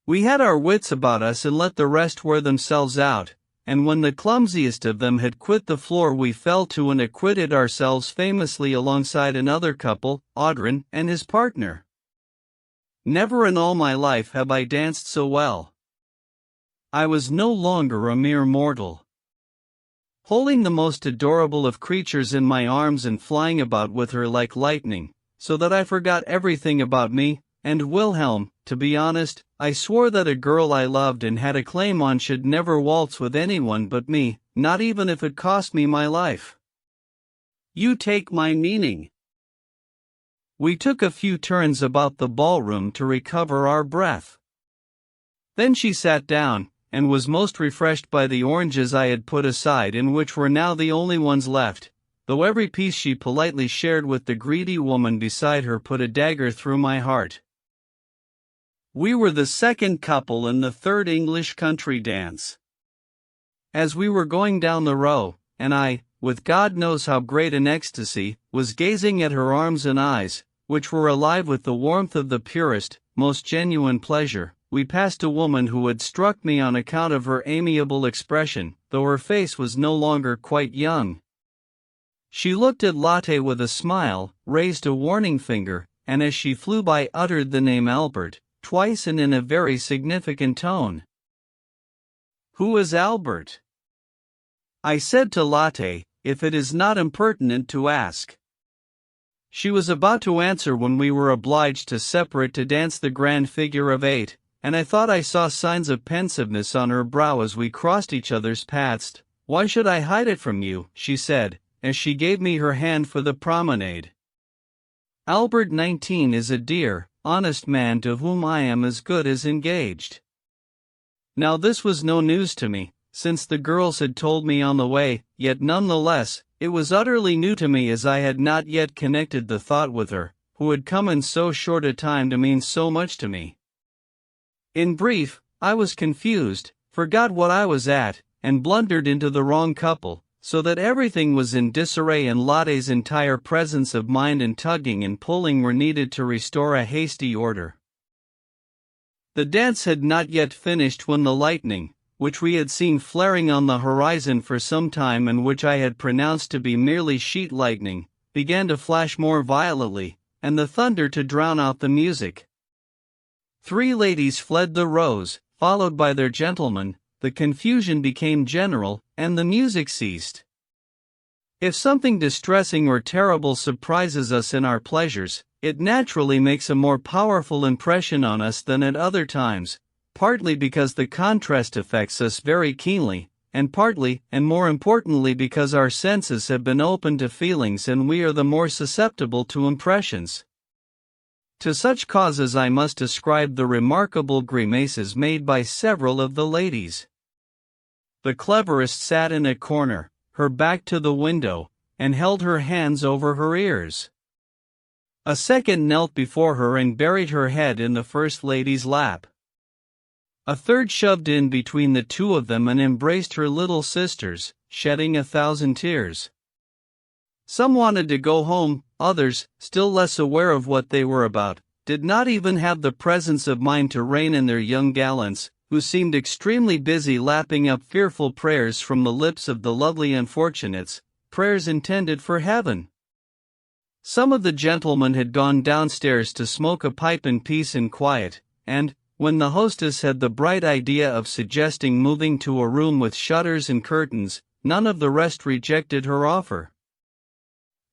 We had our wits about us and let the rest wear themselves out, and when the clumsiest of them had quit the floor we fell to and acquitted ourselves famously alongside another couple, Audrin and his partner. Never in all my life have I danced so well. I was no longer a mere mortal. Holding the most adorable of creatures in my arms and flying about with her like lightning, so that I forgot everything about me, and Wilhelm, to be honest, I swore that a girl I loved and had a claim on should never waltz with anyone but me, not even if it cost me my life. You take my meaning. We took a few turns about the ballroom to recover our breath. Then she sat down, and was most refreshed by the oranges I had put aside and which were now the only ones left, though every piece she politely shared with the greedy woman beside her put a dagger through my heart. We were the second couple in the third English country dance. As we were going down the row, and I, with God knows how great an ecstasy, was gazing at her arms and eyes, which were alive with the warmth of the purest, most genuine pleasure, we passed a woman who had struck me on account of her amiable expression, though her face was no longer quite young. She looked at Lotte with a smile, raised a warning finger, and as she flew by uttered the name Albert, twice and in a very significant tone. Who is Albert? I said to Lotte, if it is not impertinent to ask. She was about to answer when we were obliged to separate to dance the grand figure of 8, and I thought I saw signs of pensiveness on her brow as we crossed each other's paths. Why should I hide it from you, she said, as she gave me her hand for the promenade. Albert 19 is a dear, honest man to whom I am as good as engaged. Now this was no news to me, since the girls had told me on the way, yet nonetheless, it was utterly new to me as I had not yet connected the thought with her, who had come in so short a time to mean so much to me. In brief, I was confused, forgot what I was at, and blundered into the wrong couple, so that everything was in disarray and Lotte's entire presence of mind and tugging and pulling were needed to restore a hasty order. The dance had not yet finished when the lightning, which we had seen flaring on the horizon for some time and which I had pronounced to be merely sheet lightning, began to flash more violently, and the thunder to drown out the music. 3 ladies fled the rows, followed by their gentlemen. The confusion became general, and the music ceased. If something distressing or terrible surprises us in our pleasures, it naturally makes a more powerful impression on us than at other times, partly because the contrast affects us very keenly, and partly, and more importantly, because our senses have been opened to feelings and we are the more susceptible to impressions. To such causes I must ascribe the remarkable grimaces made by several of the ladies. The cleverest sat in a corner, her back to the window, and held her hands over her ears. A second knelt before her and buried her head in the first lady's lap. A third shoved in between the 2 of them and embraced her little sisters, shedding 1,000 tears. Some wanted to go home, others, still less aware of what they were about, did not even have the presence of mind to rein in their young gallants, who seemed extremely busy lapping up fearful prayers from the lips of the lovely unfortunates, prayers intended for heaven. Some of the gentlemen had gone downstairs to smoke a pipe in peace and quiet, and, when the hostess had the bright idea of suggesting moving to a room with shutters and curtains, none of the rest rejected her offer.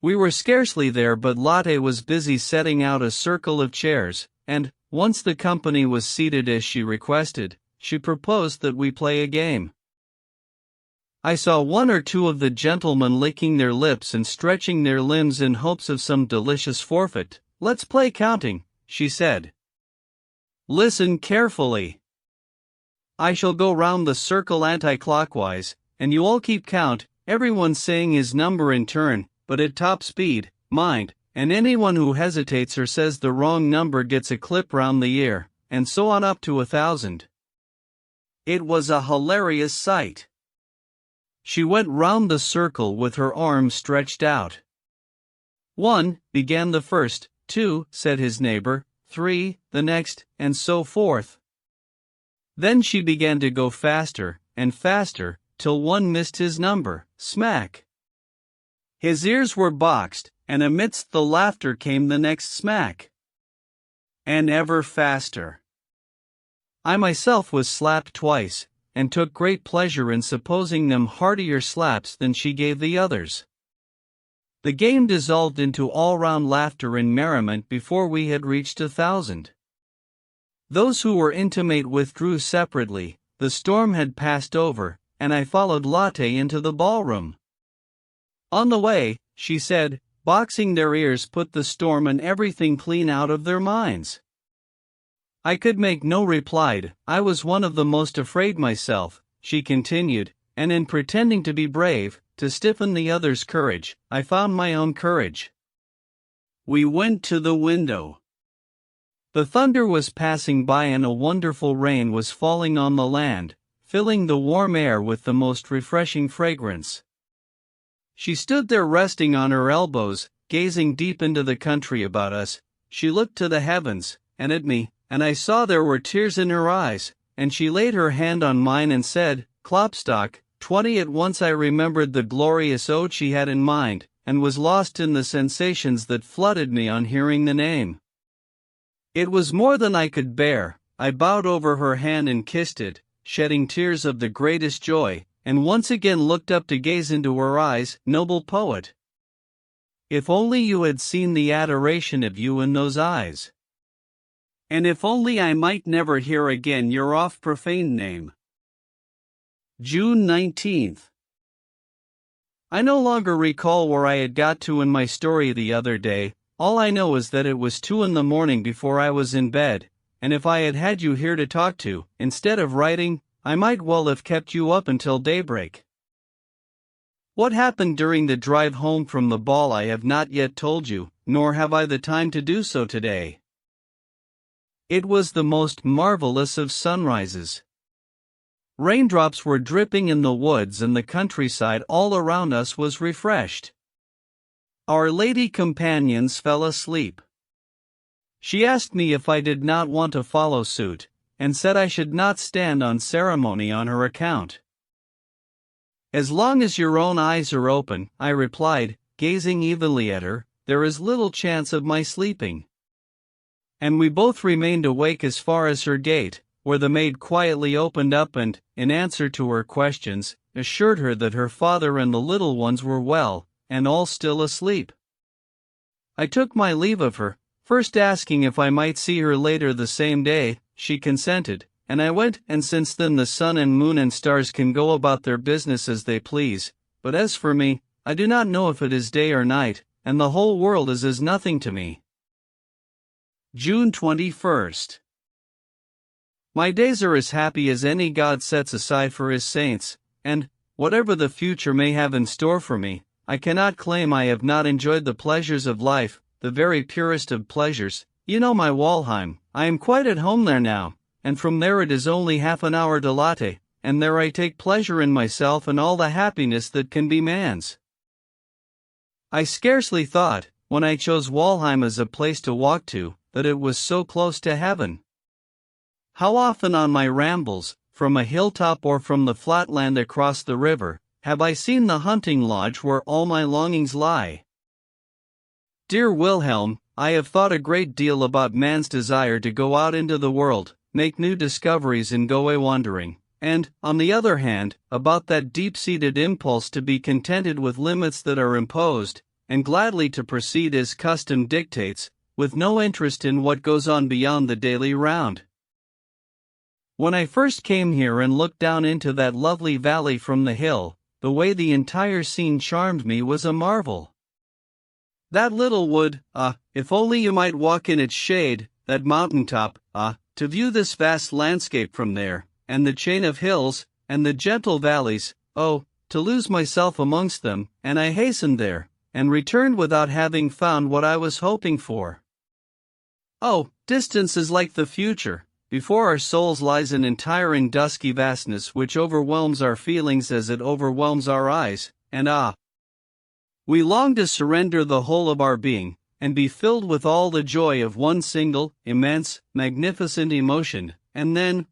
We were scarcely there, but Lotte was busy setting out a circle of chairs, and, once the company was seated as she requested, she proposed that we play a game. I saw 1 or 2 of the gentlemen licking their lips and stretching their limbs in hopes of some delicious forfeit. "Let's play counting," she said. "Listen carefully. I shall go round the circle anti-clockwise, and you all keep count, everyone saying his number in turn, but at top speed, mind, and anyone who hesitates or says the wrong number gets a clip round the ear, and so on up to 1,000. It was a hilarious sight. She went round the circle with her arms stretched out. 1, began the first, 2, said his neighbor, 3, the next, and so forth. Then she began to go faster, and faster, till 1 missed his number, smack. His ears were boxed, and amidst the laughter came the next smack. And ever faster. I myself was slapped twice, and took great pleasure in supposing them heartier slaps than she gave the others. The game dissolved into all-round laughter and merriment before we had reached 1,000. Those who were intimate withdrew separately, the storm had passed over, and I followed Lotte into the ballroom. On the way, she said, boxing their ears put the storm and everything clean out of their minds. I could make no reply. I was one of the most afraid myself, she continued, and in pretending to be brave, to stiffen the others' courage, I found my own courage. We went to the window. The thunder was passing by and a wonderful rain was falling on the land, filling the warm air with the most refreshing fragrance. She stood there resting on her elbows, gazing deep into the country about us. She looked to the heavens, and at me, and I saw there were tears in her eyes, and she laid her hand on mine and said, "Klopstock, 20." At once I remembered the glorious ode she had in mind, and was lost in the sensations that flooded me on hearing the name. It was more than I could bear. I bowed over her hand and kissed it, shedding tears of the greatest joy, and once again looked up to gaze into her eyes. Noble poet! If only you had seen the adoration of you in those eyes! And if only I might never hear again your oft-profaned name. June 19th. I no longer recall where I had got to in my story the other day. All I know is that it was 2 a.m. before I was in bed, and if I had had you here to talk to, instead of writing, I might well have kept you up until daybreak. What happened during the drive home from the ball I have not yet told you, nor have I the time to do so today. It was the most marvelous of sunrises. Raindrops were dripping in the woods and the countryside all around us was refreshed. Our lady companions fell asleep. She asked me if I did not want to follow suit, and said I should not stand on ceremony on her account. "As long as your own eyes are open," I replied, gazing evenly at her, "there is little chance of my sleeping." And we both remained awake as far as her gate, where the maid quietly opened up and, in answer to her questions, assured her that her father and the little ones were well, and all still asleep. I took my leave of her, first asking if I might see her later the same day. She consented, and I went, and since then the sun and moon and stars can go about their business as they please, but as for me, I do not know if it is day or night, and the whole world is as nothing to me. June 21st. My days are as happy as any God sets aside for his saints, and, whatever the future may have in store for me, I cannot claim I have not enjoyed the pleasures of life, the very purest of pleasures. You know my Walheim. I am quite at home there now, and from there it is only half an hour to Lotte, and there I take pleasure in myself and all the happiness that can be man's. I scarcely thought, when I chose Walheim as a place to walk to, that it was so close to heaven. How often on my rambles, from a hilltop or from the flatland across the river, have I seen the hunting lodge where all my longings lie. Dear Wilhelm, I have thought a great deal about man's desire to go out into the world, make new discoveries and go a-wandering, and, on the other hand, about that deep-seated impulse to be contented with limits that are imposed, and gladly to proceed as custom dictates, with no interest in what goes on beyond the daily round. When I first came here and looked down into that lovely valley from the hill, the way the entire scene charmed me was a marvel. That little wood, if only you might walk in its shade, that mountain top, to view this vast landscape from there, and the chain of hills, and the gentle valleys, to lose myself amongst them, and I hastened there, and returned without having found what I was hoping for. Oh, distance is like the future. Before our souls lies an entire and dusky vastness which overwhelms our feelings as it overwhelms our eyes, and we long to surrender the whole of our being, and be filled with all the joy of one single, immense, magnificent emotion, and then,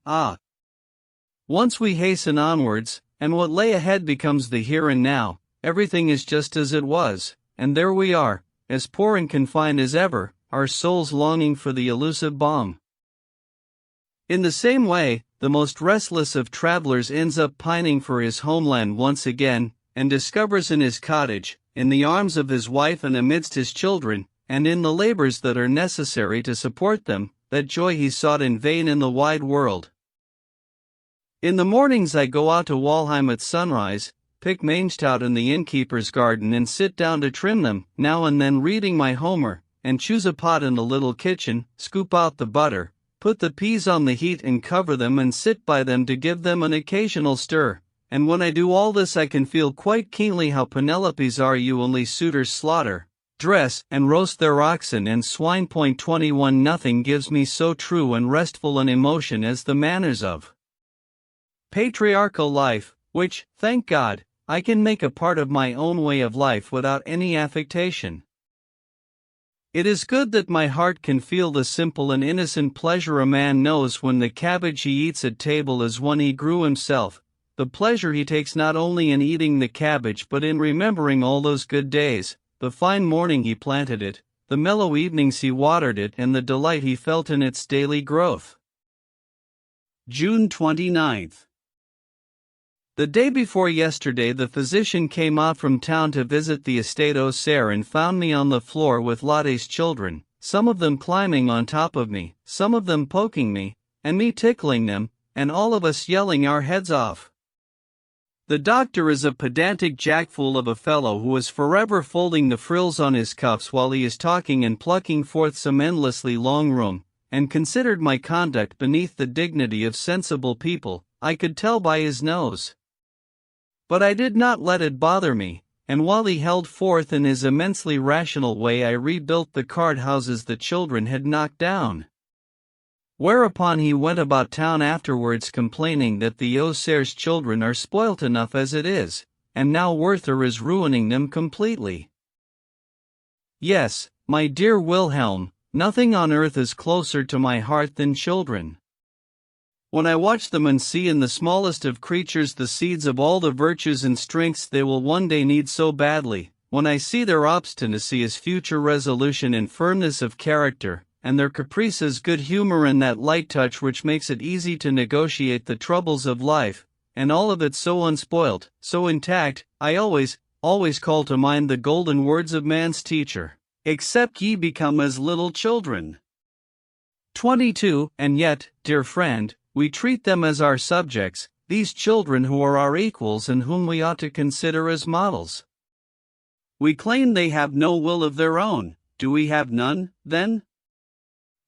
once we hasten onwards, and what lay ahead becomes the here and now, everything is just as it was, and there we are, as poor and confined as ever, our souls longing for the elusive balm. In the same way, the most restless of travelers ends up pining for his homeland once again, and discovers in his cottage, in the arms of his wife and amidst his children, and in the labors that are necessary to support them, that joy he sought in vain in the wide world. In the mornings I go out to Walheim at sunrise, pick Mainstout in the innkeeper's garden and sit down to trim them, now and then reading my Homer, and choose a pot in the little kitchen, scoop out the butter, put the peas on the heat and cover them and sit by them to give them an occasional stir, and when I do all this I can feel quite keenly how Penelope's only suitors slaughter, dress, and roast their oxen and swine. 21 Nothing gives me so true and restful an emotion as the manners of patriarchal life, which, thank God, I can make a part of my own way of life without any affectation. It is good that my heart can feel the simple and innocent pleasure a man knows when the cabbage he eats at table is one he grew himself, the pleasure he takes not only in eating the cabbage but in remembering all those good days, the fine morning he planted it, the mellow evenings he watered it, and the delight he felt in its daily growth. June 29th. The day before yesterday the physician came out from town to visit the estate Auxerre and found me on the floor with Lotte's children, some of them climbing on top of me, some of them poking me, and me tickling them, and all of us yelling our heads off. The doctor is a pedantic jackfool of a fellow who is forever folding the frills on his cuffs while he is talking and plucking forth some endlessly long room, and considered my conduct beneath the dignity of sensible people, I could tell by his nose. But I did not let it bother me, and while he held forth in his immensely rational way I rebuilt the card houses the children had knocked down. Whereupon he went about town afterwards complaining that the Auxerre's children are spoilt enough as it is, and now Werther is ruining them completely. Yes, my dear Wilhelm, nothing on earth is closer to my heart than children. When I watch them and see in the smallest of creatures the seeds of all the virtues and strengths they will one day need so badly, when I see their obstinacy as future resolution and firmness of character, and their caprice as good humor and that light touch which makes it easy to negotiate the troubles of life, and all of it so unspoilt, so intact, I always call to mind the golden words of man's teacher, "Except ye become as little children." 22. And yet, dear friend, we treat them as our subjects, these children who are our equals and whom we ought to consider as models. We claim they have no will of their own. Do we have none, then?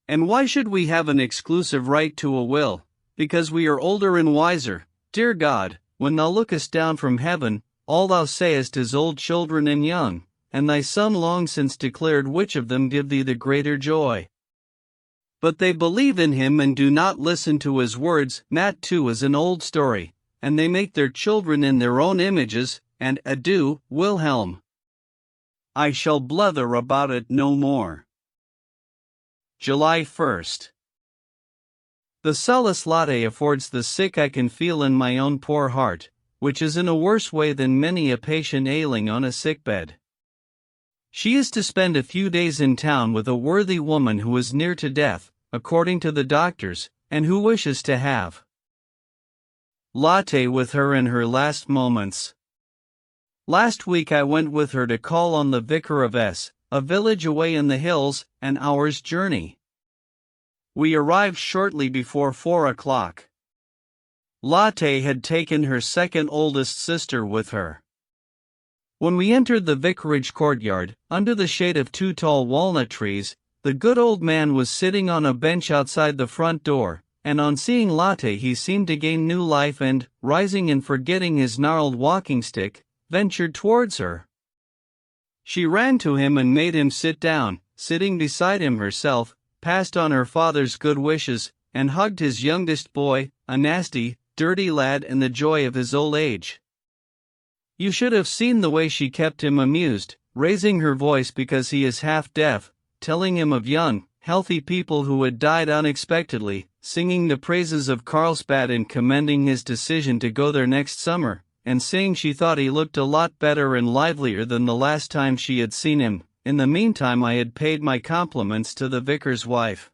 And why should we have an exclusive right to a will? Because we are older and wiser. Dear God, when thou lookest down from heaven, all thou sayest is old children and young, and thy Son long since declared which of them give thee the greater joy. But they believe in him and do not listen to his words. That too is an old story, and they make their children in their own images, and adieu, Wilhelm. I shall blether about it no more. July 1st. The solace latte affords the sick I can feel in my own poor heart, which is in a worse way than many a patient ailing on a sickbed. She is to spend a few days in town with a worthy woman who is near to death, according to the doctors, and who wishes to have latte with her in her last moments. Last week I went with her to call on the vicar of S., a village away in the hills, an hour's journey. We arrived shortly before 4 o'clock. Latte had taken her second oldest sister with her. When we entered the vicarage courtyard, under the shade of 2 tall walnut trees, the good old man was sitting on a bench outside the front door, and on seeing Latte he seemed to gain new life and, rising and forgetting his gnarled walking stick, ventured towards her. She ran to him and made him sit down, sitting beside him herself, passed on her father's good wishes, and hugged his youngest boy, a nasty, dirty lad and the joy of his old age. You should have seen the way she kept him amused, raising her voice because he is half deaf, telling him of young, healthy people who had died unexpectedly, singing the praises of Carlsbad and commending his decision to go there next summer, and saying she thought he looked a lot better and livelier than the last time she had seen him. In the meantime I had paid my compliments to the vicar's wife.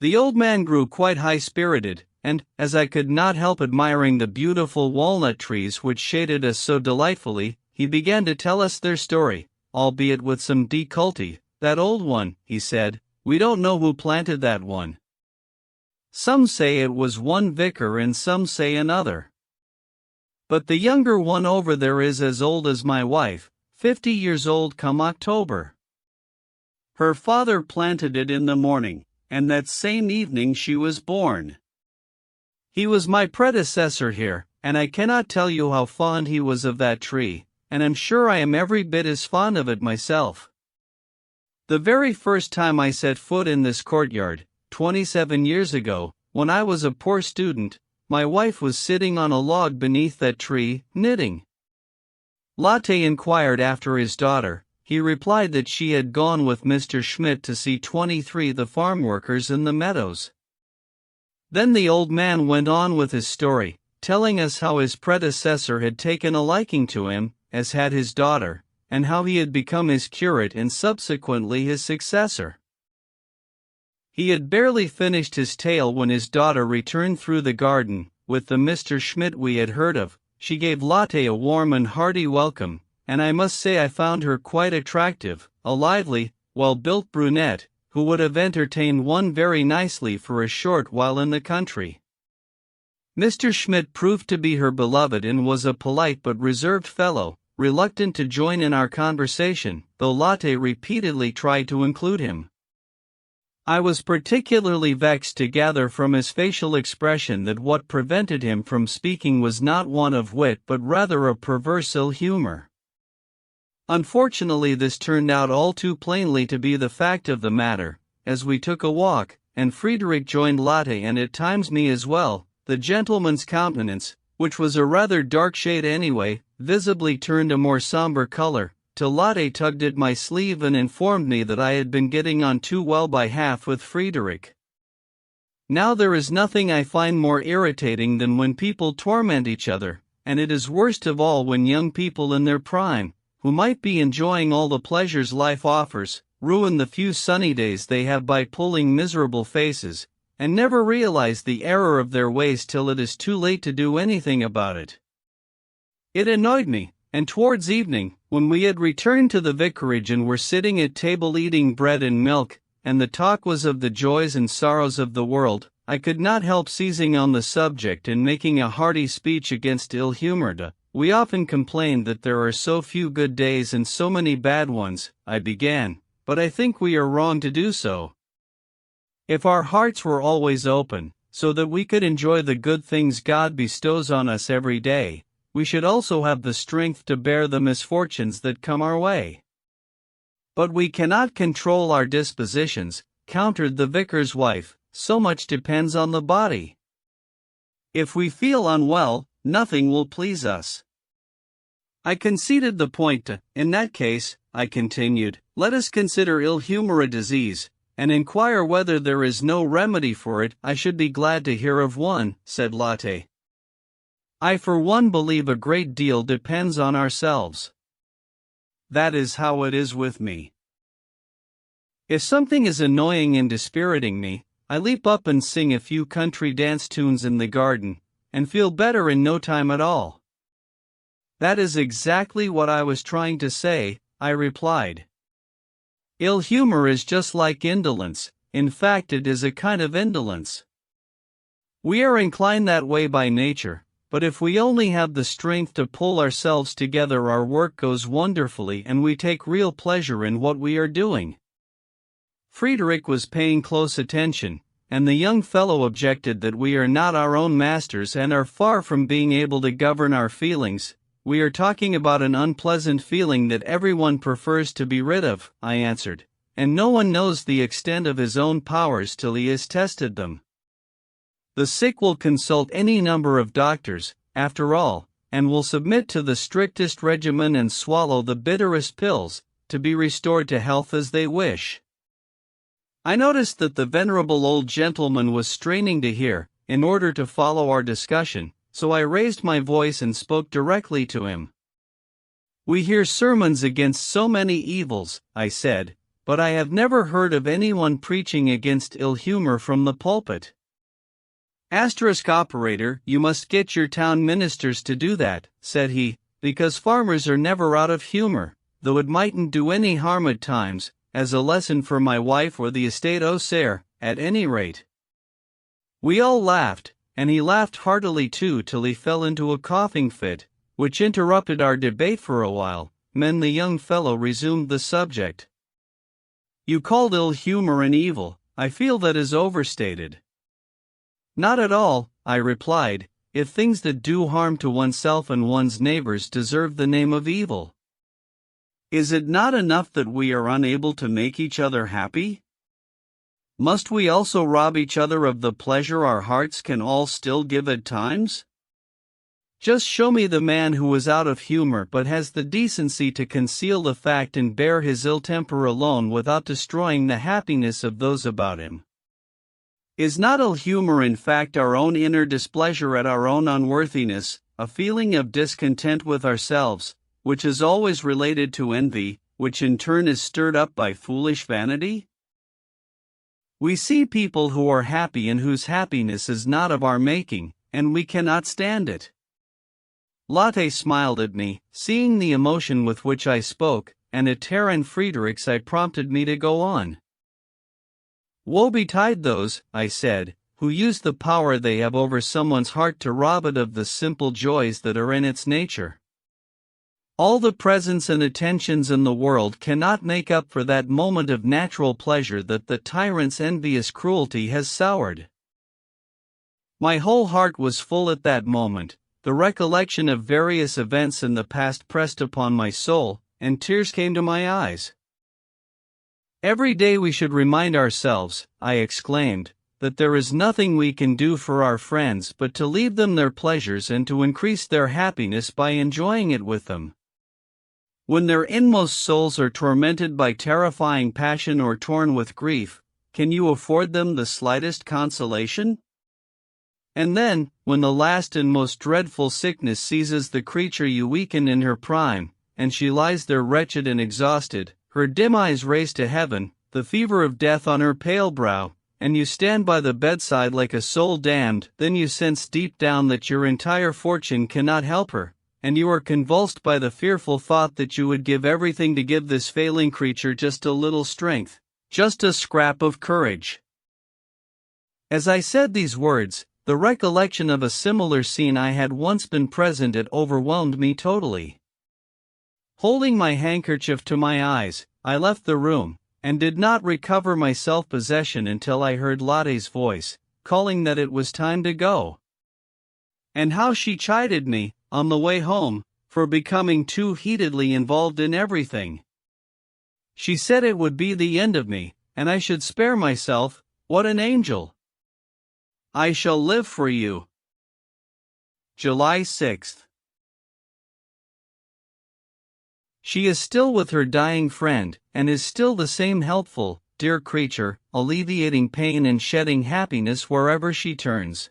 The old man grew quite high-spirited, and, as I could not help admiring the beautiful walnut trees which shaded us so delightfully, he began to tell us their story, albeit with some difficulty. That old one, he said, we don't know who planted that one. Some say it was one vicar and some say another. But the younger one over there is as old as my wife, 50 years old come October. Her father planted it in the morning, and that same evening she was born. He was my predecessor here, and I cannot tell you how fond he was of that tree, and I'm sure I am every bit as fond of it myself. The very first time I set foot in this courtyard, 27 years ago, when I was a poor student, my wife was sitting on a log beneath that tree, knitting. Latte inquired after his daughter. He replied that she had gone with Mr. Schmidt to see 23 the farm workers in the meadows. Then the old man went on with his story, telling us how his predecessor had taken a liking to him, as had his daughter, and how he had become his curate and subsequently his successor. He had barely finished his tale when his daughter returned through the garden, with the Mr. Schmidt we had heard of. She gave Latte a warm and hearty welcome, and I must say I found her quite attractive, a lively, well-built brunette, who would have entertained one very nicely for a short while in the country. Mr. Schmidt proved to be her beloved and was a polite but reserved fellow, reluctant to join in our conversation, though Latte repeatedly tried to include him. I was particularly vexed to gather from his facial expression that what prevented him from speaking was not want of wit but rather a perverse ill humor. Unfortunately this turned out all too plainly to be the fact of the matter, as we took a walk, and Friedrich joined Latte and at times me as well. The gentleman's countenance, which was a rather dark shade anyway, visibly turned a more somber color, till Latte tugged at my sleeve and informed me that I had been getting on too well by half with Friedrich. Now there is nothing I find more irritating than when people torment each other, and it is worst of all when young people in their prime, who might be enjoying all the pleasures life offers, ruin the few sunny days they have by pulling miserable faces, and never realize the error of their ways till it is too late to do anything about it. It annoyed me, and towards evening, when we had returned to the vicarage and were sitting at table eating bread and milk, and the talk was of the joys and sorrows of the world, I could not help seizing on the subject and making a hearty speech against ill-humored. We often complain that there are so few good days and so many bad ones, I began, but I think we are wrong to do so. If our hearts were always open, so that we could enjoy the good things God bestows on us every day, we should also have the strength to bear the misfortunes that come our way. But we cannot control our dispositions, countered the vicar's wife, so much depends on the body. If we feel unwell, nothing will please us. I conceded the point. In that case, I continued, let us consider ill humor a disease, and inquire whether there is no remedy for it. I should be glad to hear of one, said Lotte. I for one believe a great deal depends on ourselves. That is how it is with me. If something is annoying and dispiriting me, I leap up and sing a few country dance tunes in the garden, and feel better in no time at all. That is exactly what I was trying to say, I replied. Ill humor is just like indolence, in fact it is a kind of indolence. We are inclined that way by nature, but if we only have the strength to pull ourselves together, our work goes wonderfully and we take real pleasure in what we are doing. Friedrich was paying close attention, and the young fellow objected that we are not our own masters and are far from being able to govern our feelings. We are talking about an unpleasant feeling that everyone prefers to be rid of, I answered, and no one knows the extent of his own powers till he has tested them. The sick will consult any number of doctors, after all, and will submit to the strictest regimen and swallow the bitterest pills, to be restored to health as they wish. I noticed that the venerable old gentleman was straining to hear, in order to follow our discussion, so I raised my voice and spoke directly to him. We hear sermons against so many evils, I said, but I have never heard of anyone preaching against ill humor from the pulpit. Operator, you must get your town ministers to do that, said he, because farmers are never out of humor, though it mightn't do any harm at times, as a lesson for my wife or the estate Auxerre, at any rate. We all laughed, and he laughed heartily too till he fell into a coughing fit, which interrupted our debate for a while. Then the young fellow resumed the subject. You called ill humor an evil. I feel that is overstated. Not at all, I replied, if things that do harm to oneself and one's neighbors deserve the name of evil. Is it not enough that we are unable to make each other happy? Must we also rob each other of the pleasure our hearts can all still give at times? Just show me the man who is out of humor but has the decency to conceal the fact and bear his ill temper alone without destroying the happiness of those about him. Is not ill humor in fact our own inner displeasure at our own unworthiness, a feeling of discontent with ourselves, which is always related to envy, which in turn is stirred up by foolish vanity? We see people who are happy and whose happiness is not of our making, and we cannot stand it. Lotte smiled at me, seeing the emotion with which I spoke, and at Herrn Friedrich's I prompted me to go on. Woe betide those, I said, who use the power they have over someone's heart to rob it of the simple joys that are in its nature. All the presents and attentions in the world cannot make up for that moment of natural pleasure that the tyrant's envious cruelty has soured. My whole heart was full at that moment. The recollection of various events in the past pressed upon my soul, and tears came to my eyes. Every day we should remind ourselves, I exclaimed, that there is nothing we can do for our friends but to leave them their pleasures and to increase their happiness by enjoying it with them. When their inmost souls are tormented by terrifying passion or torn with grief, can you afford them the slightest consolation? And then, when the last and most dreadful sickness seizes the creature you weakened in her prime, and she lies there wretched and exhausted, her dim eyes raised to heaven, the fever of death on her pale brow, and you stand by the bedside like a soul damned, then you sense deep down that your entire fortune cannot help her, and you are convulsed by the fearful thought that you would give everything to give this failing creature just a little strength, just a scrap of courage. As I said these words, the recollection of a similar scene I had once been present at overwhelmed me totally. Holding my handkerchief to my eyes, I left the room, and did not recover my self-possession until I heard Lotte's voice, calling that it was time to go. And how she chided me, on the way home, for becoming too heatedly involved in everything. She said it would be the end of me, and I should spare myself. What an angel! I shall live for you. July 6th. She is still with her dying friend, and is still the same helpful, dear creature, alleviating pain and shedding happiness wherever she turns.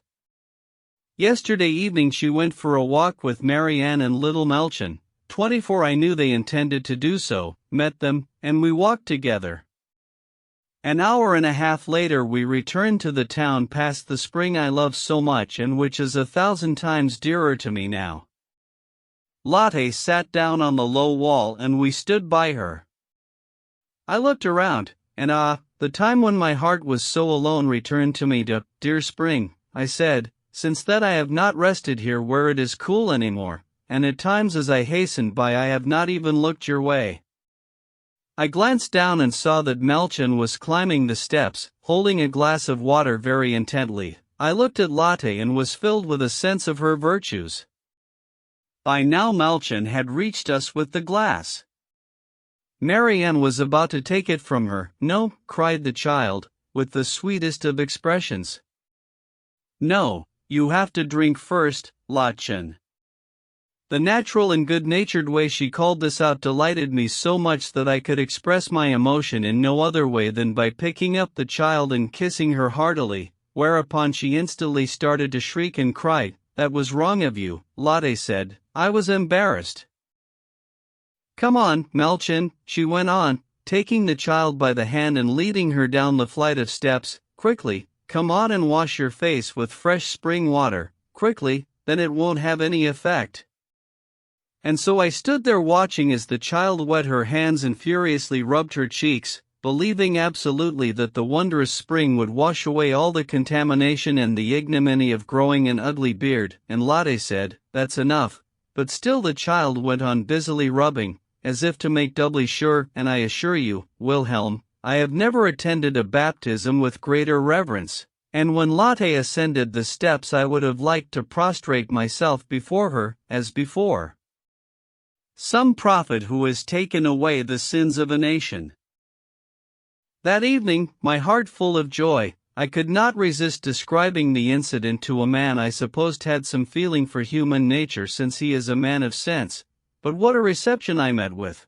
Yesterday evening she went for a walk with Marianne and little Melchion. 24 I knew they intended to do so, met them, and we walked together. An hour and a half later we returned to the town past the spring I love so much and which is 1,000 times dearer to me now. Lotte sat down on the low wall and we stood by her. I looked around, and the time when my heart was so alone returned to me. Dear spring, I said, since that I have not rested here where it is cool anymore, and at times as I hastened by I have not even looked your way. I glanced down and saw that Melchion was climbing the steps, holding a glass of water very intently. I looked at Lotte and was filled with a sense of her virtues. By now Melchion had reached us with the glass. Marianne was about to take it from her. No, cried the child, with the sweetest of expressions. No, you have to drink first, Lottchen. The natural and good-natured way she called this out delighted me so much that I could express my emotion in no other way than by picking up the child and kissing her heartily, whereupon she instantly started to shriek and cry. That was wrong of you, Lotte said. I was embarrassed. Come on, Melchion, she went on, taking the child by the hand and leading her down the flight of steps. Quickly, come on and wash your face with fresh spring water, quickly, then it won't have any effect. And so I stood there watching as the child wet her hands and furiously rubbed her cheeks, believing absolutely that the wondrous spring would wash away all the contamination and the ignominy of growing an ugly beard, and Lotte said, that's enough, but still the child went on busily rubbing, as if to make doubly sure, and I assure you, Wilhelm, I have never attended a baptism with greater reverence, and when Lotte ascended the steps I would have liked to prostrate myself before her, as before some prophet who has taken away the sins of a nation. That evening, my heart full of joy, I could not resist describing the incident to a man I supposed had some feeling for human nature since he is a man of sense, but what a reception I met with.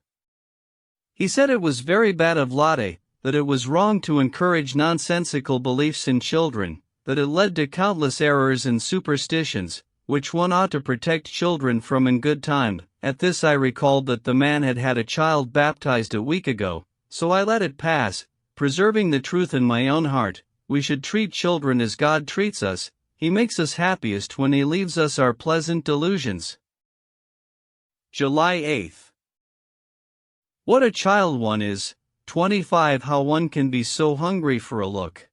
He said it was very bad of Lotte, that it was wrong to encourage nonsensical beliefs in children, that it led to countless errors and superstitions, which one ought to protect children from in good time. At this I recalled that the man had had a child baptized a week ago, so I let it pass, preserving the truth in my own heart. We should treat children as God treats us. He makes us happiest when he leaves us our pleasant delusions. July 8th. What a child one is. 25 How one can be so hungry for a look.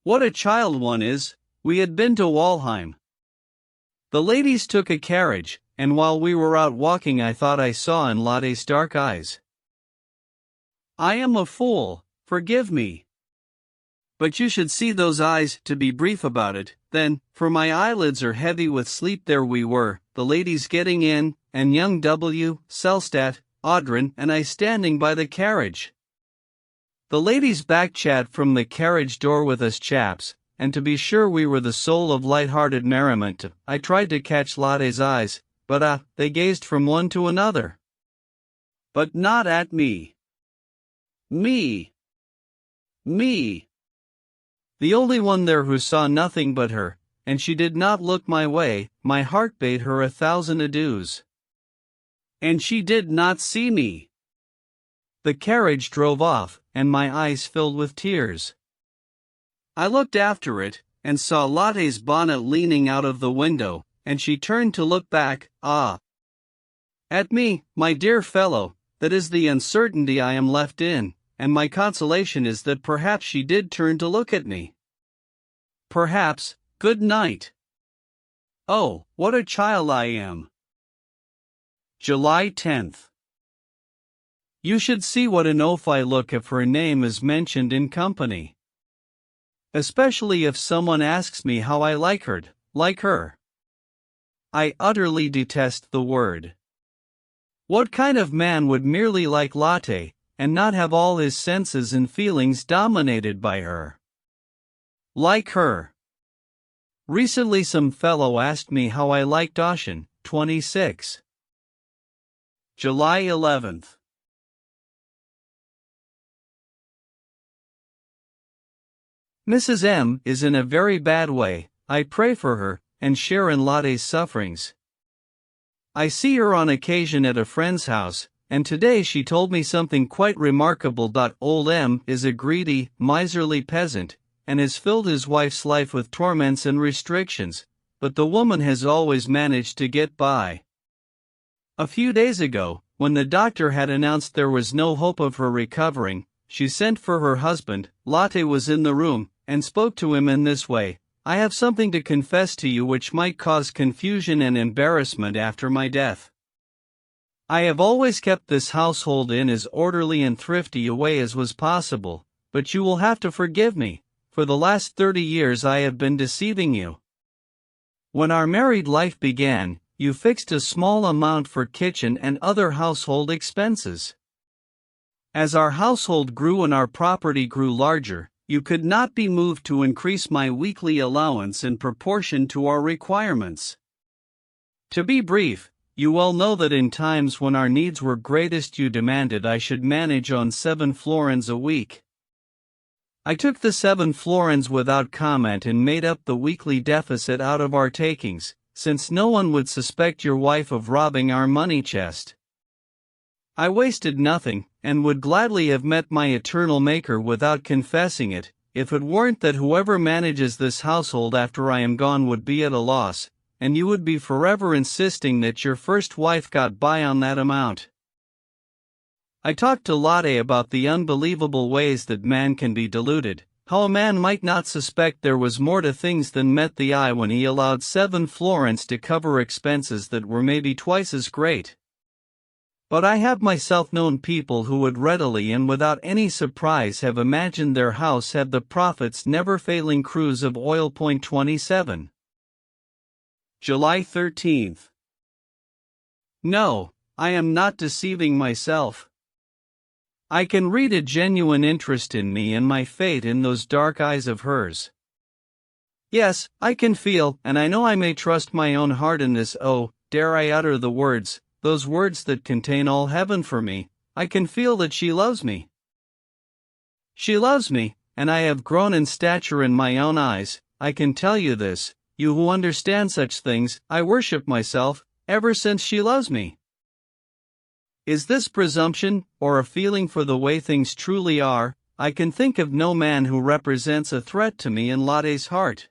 What a child one is. We had been to Walheim. The ladies took a carriage, and while we were out walking I thought I saw in Lotte's dark eyes. I am a fool, forgive me. But you should see those eyes, to be brief about it, then, for my eyelids are heavy with sleep. There we were, the ladies getting in, and young W., Selstadt, Audrin and I standing by the carriage. The ladies back-chat from the carriage door with us chaps, and to be sure we were the soul of light-hearted merriment. I tried to catch Lotte's eyes, but they gazed from one to another. But not at me. Me. Me. The only one there who saw nothing but her, and she did not look my way. My heart bade her 1,000 adieus. And she did not see me. The carriage drove off, and my eyes filled with tears. I looked after it, and saw Lotte's bonnet leaning out of the window, and she turned to look back, at me. My dear fellow, that is the uncertainty I am left in, and my consolation is that perhaps she did turn to look at me. Perhaps. Good night. Oh, what a child I am. July 10th. You should see what an oaf I look if her name is mentioned in company. Especially if someone asks me how I like her. I utterly detest the word. What kind of man would merely like Lotte, and not have all his senses and feelings dominated by her? Like her. Recently some fellow asked me how I liked Ocean, 26. July 11th. Mrs. M. is in a very bad way. I pray for her, and share in Lotte's sufferings. I see her on occasion at a friend's house, and today she told me something quite remarkable. Old M. is a greedy, miserly peasant, and has filled his wife's life with torments and restrictions, but the woman has always managed to get by. A few days ago, when the doctor had announced there was no hope of her recovering, she sent for her husband. Lotte was in the room, and spoke to him in this way: I have something to confess to you which might cause confusion and embarrassment after my death. I have always kept this household in as orderly and thrifty a way as was possible, but you will have to forgive me. For the last 30 years I have been deceiving you. When our married life began, you fixed a small amount for kitchen and other household expenses. As our household grew and our property grew larger, you could not be moved to increase my weekly allowance in proportion to our requirements. To be brief, you well know that in times when our needs were greatest you demanded I should manage on 7 florins a week. I took the 7 florins without comment and made up the weekly deficit out of our takings, since no one would suspect your wife of robbing our money chest. I wasted nothing, and would gladly have met my eternal Maker without confessing it, if it weren't that whoever manages this household after I am gone would be at a loss, and you would be forever insisting that your first wife got by on that amount. I talked to Lotte about the unbelievable ways that man can be deluded, how a man might not suspect there was more to things than met the eye when he allowed 7 florins to cover expenses that were maybe twice as great. But I have myself known people who would readily and without any surprise have imagined their house had the prophet's never-failing cruise of oil. 27. July 13th. No, I am not deceiving myself. I can read a genuine interest in me and my fate in those dark eyes of hers. Yes, I can feel, and I know I may trust my own heart in this. Oh, dare I utter the words, those words that contain all heaven for me, I can feel that she loves me. She loves me, and I have grown in stature in my own eyes. I can tell you this, you who understand such things. I worship myself, ever since she loves me. Is this presumption, or a feeling for the way things truly are? I can think of no man who represents a threat to me in Lotte's heart.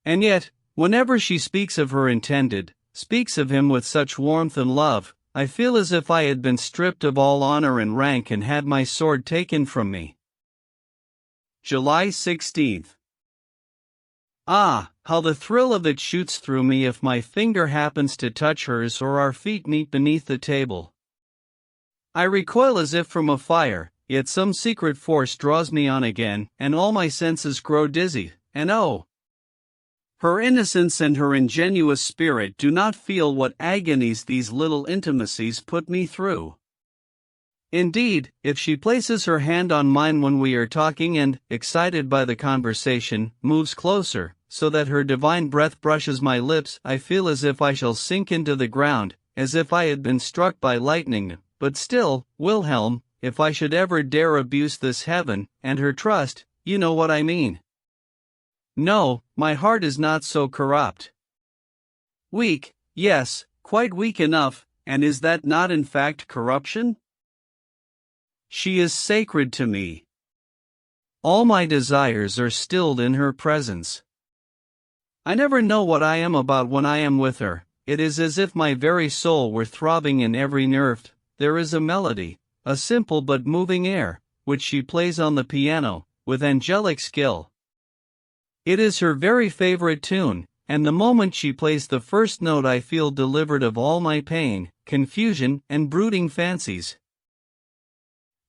And yet, whenever she speaks of her intended, speaks of him with such warmth and love, I feel as if I had been stripped of all honor and rank and had my sword taken from me. July 16th. Ah, how the thrill of it shoots through me if my finger happens to touch hers or our feet meet beneath the table. I recoil as if from a fire, yet some secret force draws me on again, and all my senses grow dizzy, and oh! Her innocence and her ingenuous spirit do not feel what agonies these little intimacies put me through. Indeed, if she places her hand on mine when we are talking and, excited by the conversation, moves closer, so that her divine breath brushes my lips, I feel as if I shall sink into the ground, as if I had been struck by lightning. But still, Wilhelm, if I should ever dare abuse this heaven, and her trust, you know what I mean. No, my heart is not so corrupt. Weak, yes, quite weak enough, and is that not in fact corruption? She is sacred to me. All my desires are stilled in her presence. I never know what I am about when I am with her. It is as if my very soul were throbbing in every nerve. There is a melody, a simple but moving air, which she plays on the piano, with angelic skill. It is her very favorite tune, and the moment she plays the first note I feel delivered of all my pain, confusion, and brooding fancies.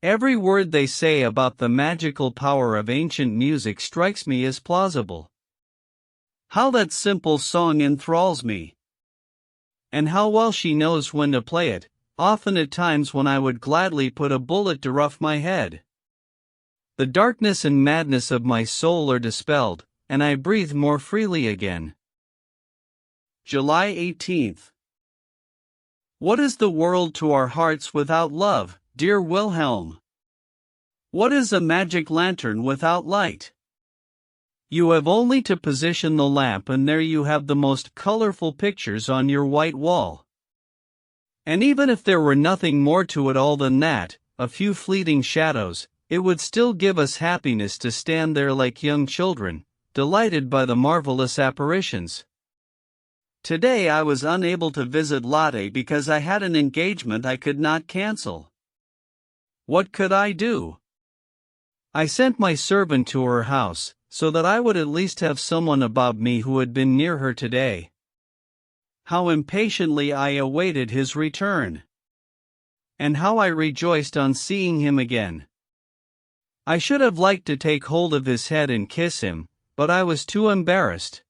Every word they say about the magical power of ancient music strikes me as plausible. How that simple song enthralls me! And how well she knows when to play it, often at times when I would gladly put a bullet to rough my head. The darkness and madness of my soul are dispelled, and I breathe more freely again. July 18th. What is the world to our hearts without love, dear Wilhelm? What is a magic lantern without light? You have only to position the lamp and there you have the most colorful pictures on your white wall. And even if there were nothing more to it all than that, a few fleeting shadows, it would still give us happiness to stand there like young children, delighted by the marvelous apparitions. Today I was unable to visit Lotte because I had an engagement I could not cancel. What could I do? I sent my servant to her house, so that I would at least have someone about me who had been near her today. How impatiently I awaited his return! And how I rejoiced on seeing him again! I should have liked to take hold of his head and kiss him, but I was too embarrassed.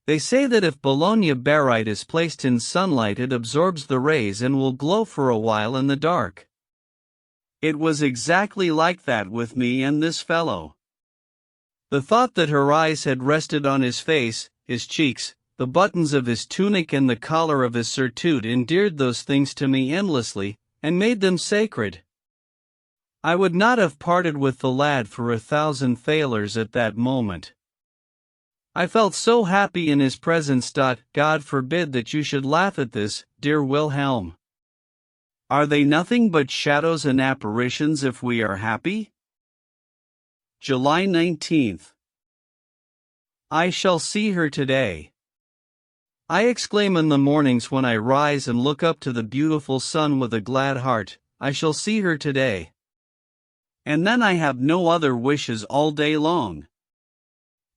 They say that if Bologna barite is placed in sunlight it absorbs the rays and will glow for a while in the dark. It was exactly like that with me and this fellow. The thought that her eyes had rested on his face, his cheeks, the buttons of his tunic and the collar of his surtout endeared those things to me endlessly, and made them sacred. I would not have parted with the lad for 1,000 thalers at that moment. I felt so happy in his presence. God forbid that you should laugh at this, dear Wilhelm. Are they nothing but shadows and apparitions if we are happy? July 19th. I shall see her today. I exclaim in the mornings when I rise and look up to the beautiful sun with a glad heart, I shall see her today. And then I have no other wishes all day long.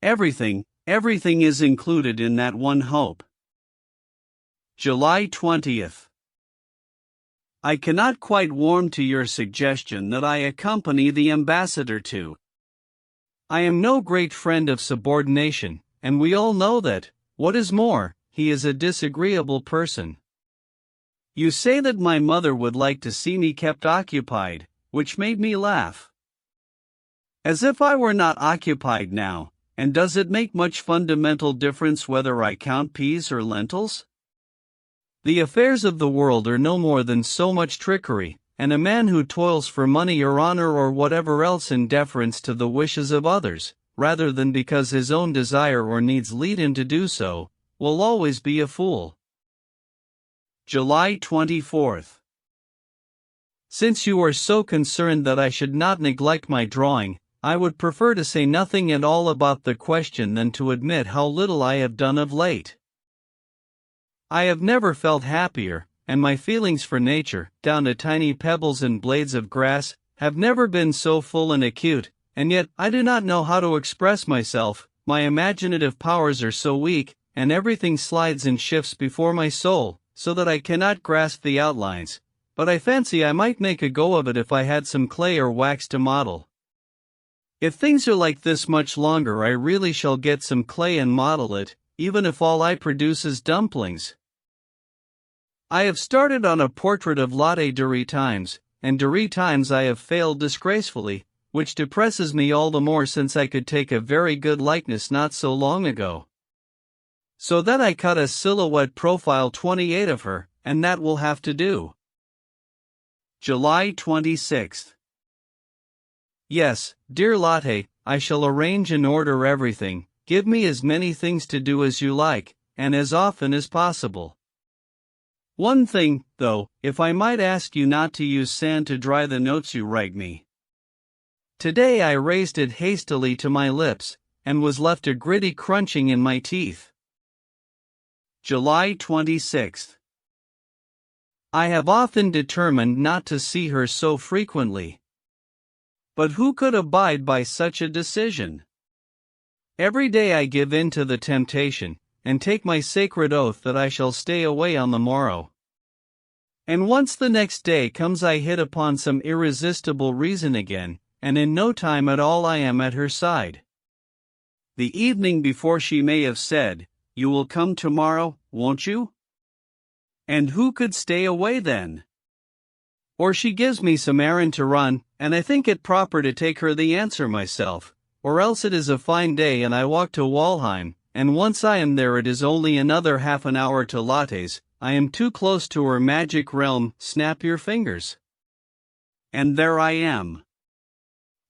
Everything is included in that one hope. July 20th. I cannot quite warm to your suggestion that I accompany the ambassador to. I am no great friend of subordination, and we all know that, what is more, he is a disagreeable person. You say that my mother would like to see me kept occupied, which made me laugh. As if I were not occupied now, and does it make much fundamental difference whether I count peas or lentils? The affairs of the world are no more than so much trickery, and a man who toils for money or honor or whatever else in deference to the wishes of others, rather than because his own desire or needs lead him to do so, will always be a fool. July 24th. Since you are so concerned that I should not neglect my drawing, I would prefer to say nothing at all about the question than to admit how little I have done of late. I have never felt happier, and my feelings for nature, down to tiny pebbles and blades of grass, have never been so full and acute, and yet I do not know how to express myself. My imaginative powers are so weak, and everything slides and shifts before my soul, so that I cannot grasp the outlines, but I fancy I might make a go of it if I had some clay or wax to model. If things are like this much longer I really shall get some clay and model it, even if all I produce is dumplings. I have started on a portrait of Lotte during times, and during times I have failed disgracefully, which depresses me all the more since I could take a very good likeness not so long ago. So then I cut a silhouette profile 28 of her, and that will have to do. July 26. Yes, dear Lotte, I shall arrange and order everything. Give me as many things to do as you like, and as often as possible. One thing, though, if I might ask you not to use sand to dry the notes you write me. Today I raised it hastily to my lips, and was left a gritty crunching in my teeth. July 26. I have often determined not to see her so frequently. But who could abide by such a decision? Every day I give in to the temptation, and take my sacred oath that I shall stay away on the morrow. And once the next day comes I hit upon some irresistible reason again, and in no time at all I am at her side. The evening before she may have said, "You will come tomorrow, won't you?" And who could stay away then? Or she gives me some errand to run, and I think it proper to take her the answer myself, or else it is a fine day and I walk to Walheim, and once I am there it is only another half an hour to Lotte's. I am too close to her magic realm, snap your fingers. And there I am.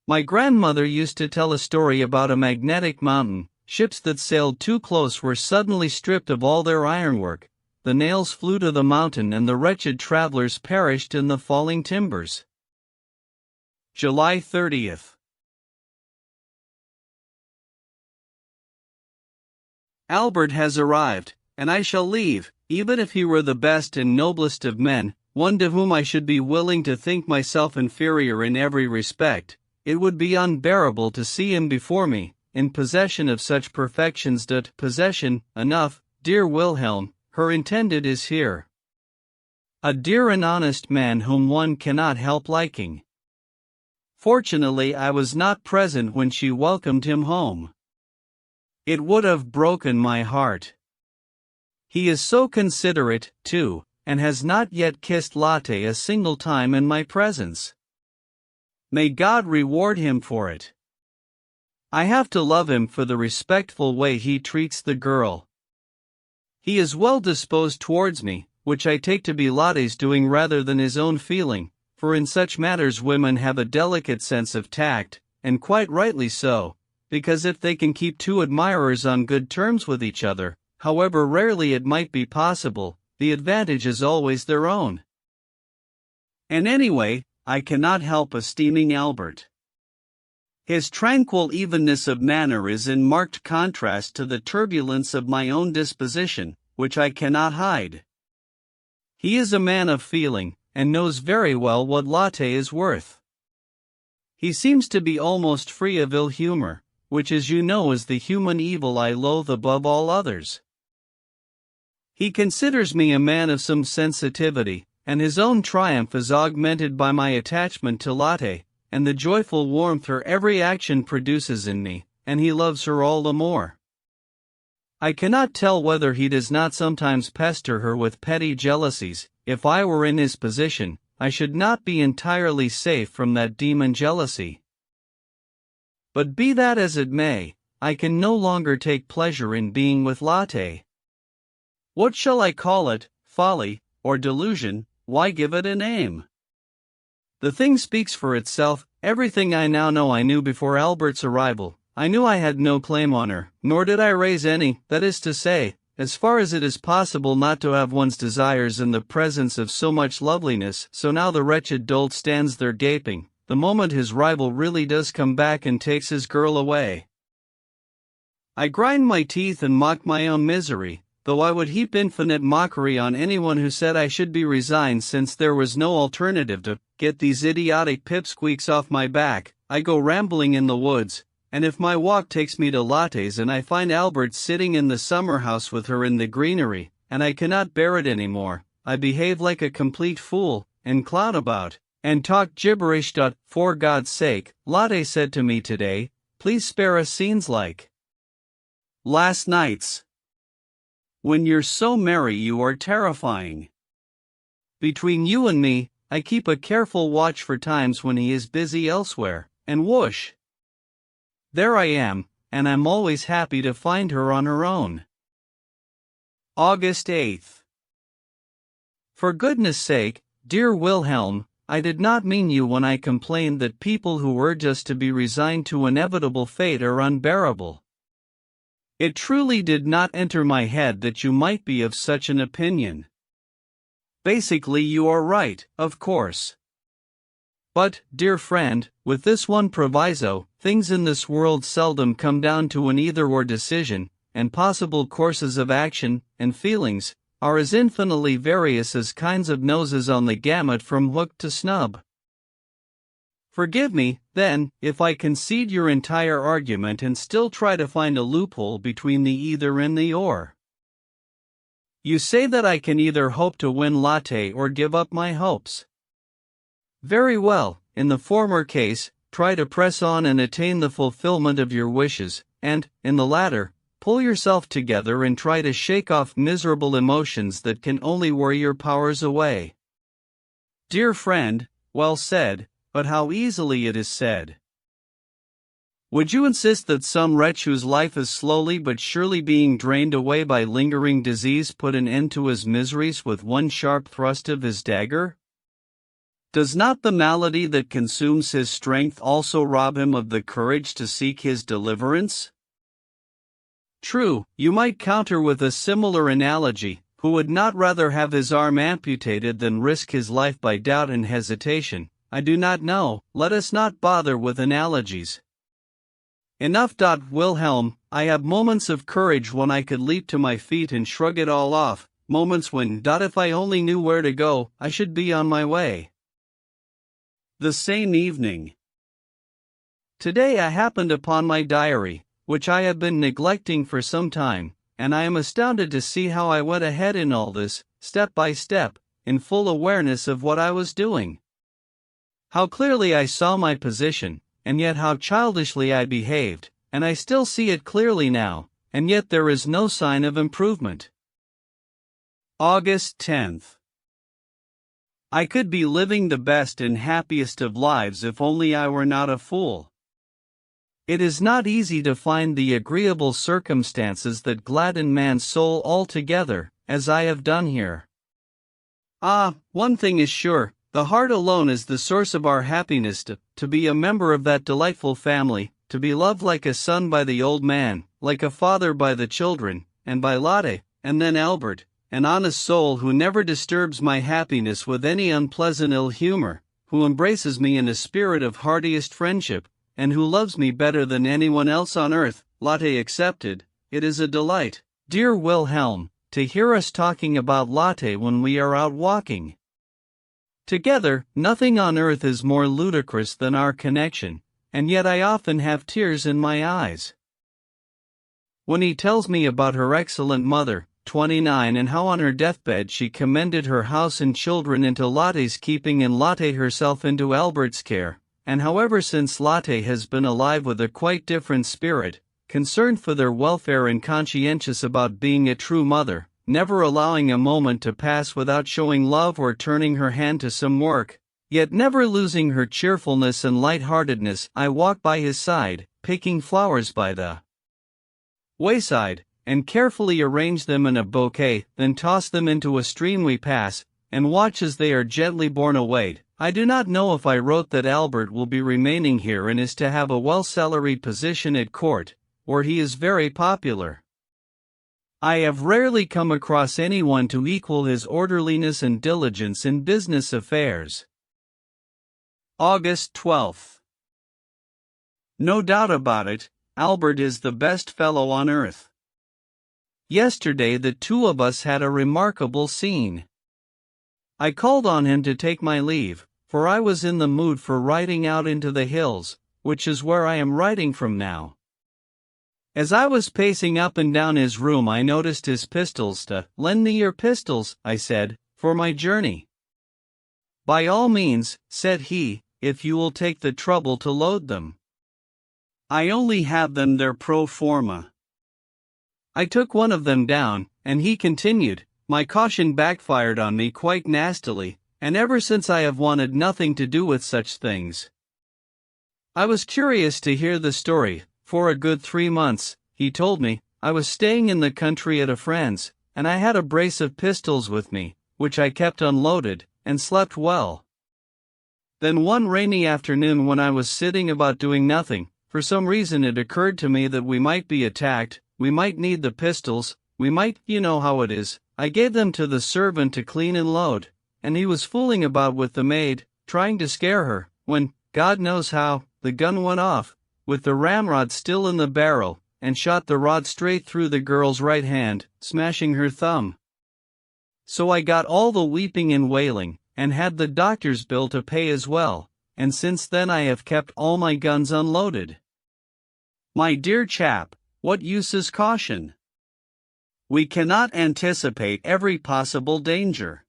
My grandmother used to tell a story about a magnetic mountain. Ships that sailed too close were suddenly stripped of all their ironwork, the nails flew to the mountain and the wretched travelers perished in the falling timbers. July 30th. Albert has arrived, and I shall leave, even if he were the best and noblest of men, one to whom I should be willing to think myself inferior in every respect. It would be unbearable to see him before me, in possession of such perfections that possession, enough, dear Wilhelm, her intended is here. A dear and honest man whom one cannot help liking. Fortunately I was not present when she welcomed him home. It would have broken my heart. He is so considerate, too, and has not yet kissed Lotte a single time in my presence. May God reward him for it. I have to love him for the respectful way he treats the girl. He is well disposed towards me, which I take to be Lotte's doing rather than his own feeling, for in such matters women have a delicate sense of tact, and quite rightly so, because if they can keep two admirers on good terms with each other, however rarely it might be possible, the advantage is always their own. And anyway, I cannot help esteeming Albert. His tranquil evenness of manner is in marked contrast to the turbulence of my own disposition, which I cannot hide. He is a man of feeling, and knows very well what Lotte is worth. He seems to be almost free of ill humor, which as you know is the human evil I loathe above all others. He considers me a man of some sensitivity, and his own triumph is augmented by my attachment to Lotte, and the joyful warmth her every action produces in me, and he loves her all the more. I cannot tell whether he does not sometimes pester her with petty jealousies. If I were in his position, I should not be entirely safe from that demon jealousy. But be that as it may, I can no longer take pleasure in being with Lotte. What shall I call it, folly, or delusion? Why give it a name? The thing speaks for itself. Everything I now know I knew before Albert's arrival. I knew I had no claim on her, nor did I raise any, that is to say, as far as it is possible not to have one's desires in the presence of so much loveliness. So now the wretched dolt stands there gaping, the moment his rival really does come back and takes his girl away. I grind my teeth and mock my own misery, though I would heap infinite mockery on anyone who said I should be resigned since there was no alternative to get these idiotic pipsqueaks off my back. I go rambling in the woods, and if my walk takes me to Lotte's and I find Albert sitting in the summer house with her in the greenery, and I cannot bear it any more, I behave like a complete fool, and clown about, and talk gibberish. For God's sake, Lotte said to me today, please spare us scenes like last night's. When you're so merry you are terrifying. Between you and me, I keep a careful watch for times when he is busy elsewhere, and whoosh! There I am, and I'm always happy to find her on her own. August 8th. For goodness sake, dear Wilhelm, I did not mean you when I complained that people who urge us to be resigned to inevitable fate are unbearable. It truly did not enter my head that you might be of such an opinion. Basically, you are right, of course. But, dear friend, with this one proviso, things in this world seldom come down to an either-or decision, and possible courses of action and feelings are as infinitely various as kinds of noses on the gamut from hook to snub. Forgive me, then, if I concede your entire argument and still try to find a loophole between the either and the or. You say that I can either hope to win latte or give up my hopes. Very well, in the former case, try to press on and attain the fulfillment of your wishes, and, in the latter, pull yourself together and try to shake off miserable emotions that can only wear your powers away. Dear friend, well said, but how easily it is said. Would you insist that some wretch whose life is slowly but surely being drained away by lingering disease put an end to his miseries with one sharp thrust of his dagger? Does not the malady that consumes his strength also rob him of the courage to seek his deliverance? True, you might counter with a similar analogy, who would not rather have his arm amputated than risk his life by doubt and hesitation? I do not know, let us not bother with analogies. Enough. Wilhelm, I have moments of courage when I could leap to my feet and shrug it all off, moments when, if I only knew where to go, I should be on my way. The same evening. Today I happened upon my diary, which I have been neglecting for some time, and I am astounded to see how I went ahead in all this, step by step, in full awareness of what I was doing. How clearly I saw my position, and yet how childishly I behaved, and I still see it clearly now, and yet there is no sign of improvement. August 10th. I could be living the best and happiest of lives if only I were not a fool. It is not easy to find the agreeable circumstances that gladden man's soul altogether, as I have done here. One thing is sure. The heart alone is the source of our happiness. To be a member of that delightful family, to be loved like a son by the old man, like a father by the children, and by Lotte, and then Albert, an honest soul who never disturbs my happiness with any unpleasant ill humor, who embraces me in a spirit of heartiest friendship, and who loves me better than anyone else on earth, Lotte excepted. It is a delight, dear Wilhelm, to hear us talking about Lotte when we are out walking together. Nothing on earth is more ludicrous than our connection, and yet I often have tears in my eyes. When he tells me about her excellent mother, 29, and how on her deathbed she commended her house and children into Lotte's keeping and Lotte herself into Albert's care, and how ever since Lotte has been alive with a quite different spirit, concerned for their welfare and conscientious about being a true mother, never allowing a moment to pass without showing love or turning her hand to some work, yet never losing her cheerfulness and light-heartedness. I walk by his side, picking flowers by the wayside, and carefully arrange them in a bouquet, then toss them into a stream we pass, and watch as they are gently borne away. I do not know if I wrote that Albert will be remaining here and is to have a well-salaried position at court, or he is very popular. I have rarely come across anyone to equal his orderliness and diligence in business affairs. August 12th. No doubt about it, Albert is the best fellow on earth. Yesterday the two of us had a remarkable scene. I called on him to take my leave, for I was in the mood for riding out into the hills, which is where I am writing from now. As I was pacing up and down his room I noticed his pistols. Lend me your pistols, I said, for my journey. By all means, said he, if you will take the trouble to load them. I only have them there pro forma. I took one of them down, and he continued, my caution backfired on me quite nastily, and ever since I have wanted nothing to do with such things. I was curious to hear the story. For a good 3 months, he told me, I was staying in the country at a friend's, and I had a brace of pistols with me, which I kept unloaded, and slept well. Then one rainy afternoon when I was sitting about doing nothing, for some reason it occurred to me that we might be attacked, we might need the pistols, we might, you know how it is. I gave them to the servant to clean and load, and he was fooling about with the maid, trying to scare her, when, God knows how, the gun went off, with the ramrod still in the barrel, and shot the rod straight through the girl's right hand, smashing her thumb. So I got all the weeping and wailing, and had the doctor's bill to pay as well, and since then I have kept all my guns unloaded. My dear chap, what use is caution? We cannot anticipate every possible danger.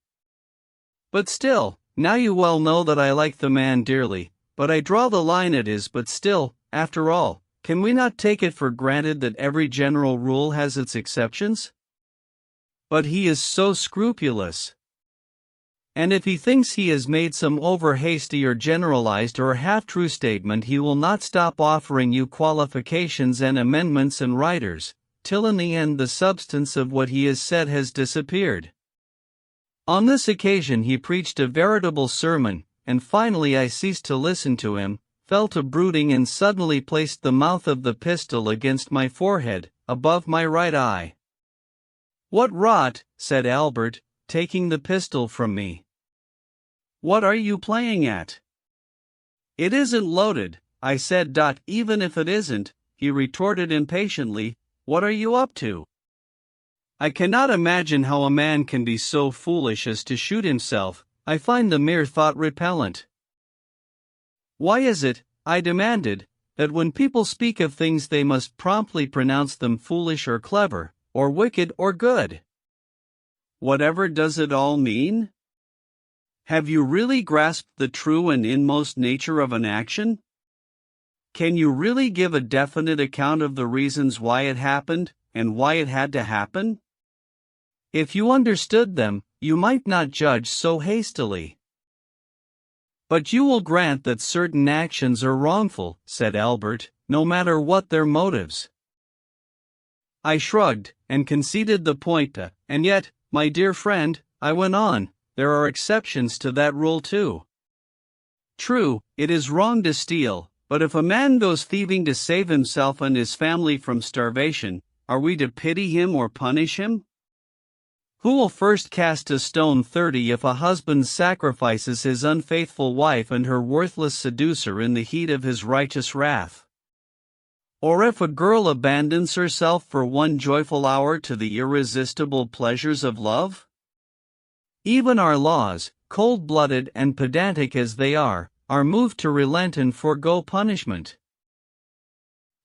But still, now you well know that I like the man dearly, but I draw the line at his but still, after all, can we not take it for granted that every general rule has its exceptions? But he is so scrupulous. And if he thinks he has made some over-hasty or generalized or half-true statement, he will not stop offering you qualifications and amendments and riders, till in the end the substance of what he has said has disappeared. On this occasion he preached a veritable sermon, and finally I ceased to listen to him, fell to brooding and suddenly placed the mouth of the pistol against my forehead, above my right eye. "What rot," said Albert, taking the pistol from me. "What are you playing at?" "It isn't loaded," I said. "Even if it isn't," he retorted impatiently, "what are you up to?" I cannot imagine how a man can be so foolish as to shoot himself. I find the mere thought repellent. Why is it, I demanded, that when people speak of things they must promptly pronounce them foolish or clever, or wicked or good? Whatever does it all mean? Have you really grasped the true and inmost nature of an action? Can you really give a definite account of the reasons why it happened, and why it had to happen? If you understood them, you might not judge so hastily. "But you will grant that certain actions are wrongful," said Albert, "no matter what their motives." I shrugged, and conceded the point. "And yet, my dear friend," I went on, "there are exceptions to that rule too. True, it is wrong to steal, but if a man goes thieving to save himself and his family from starvation, are we to pity him or punish him? Who will first cast a stone 30 if a husband sacrifices his unfaithful wife and her worthless seducer in the heat of his righteous wrath? Or if a girl abandons herself for one joyful hour to the irresistible pleasures of love? Even our laws, cold-blooded and pedantic as they are moved to relent and forego punishment."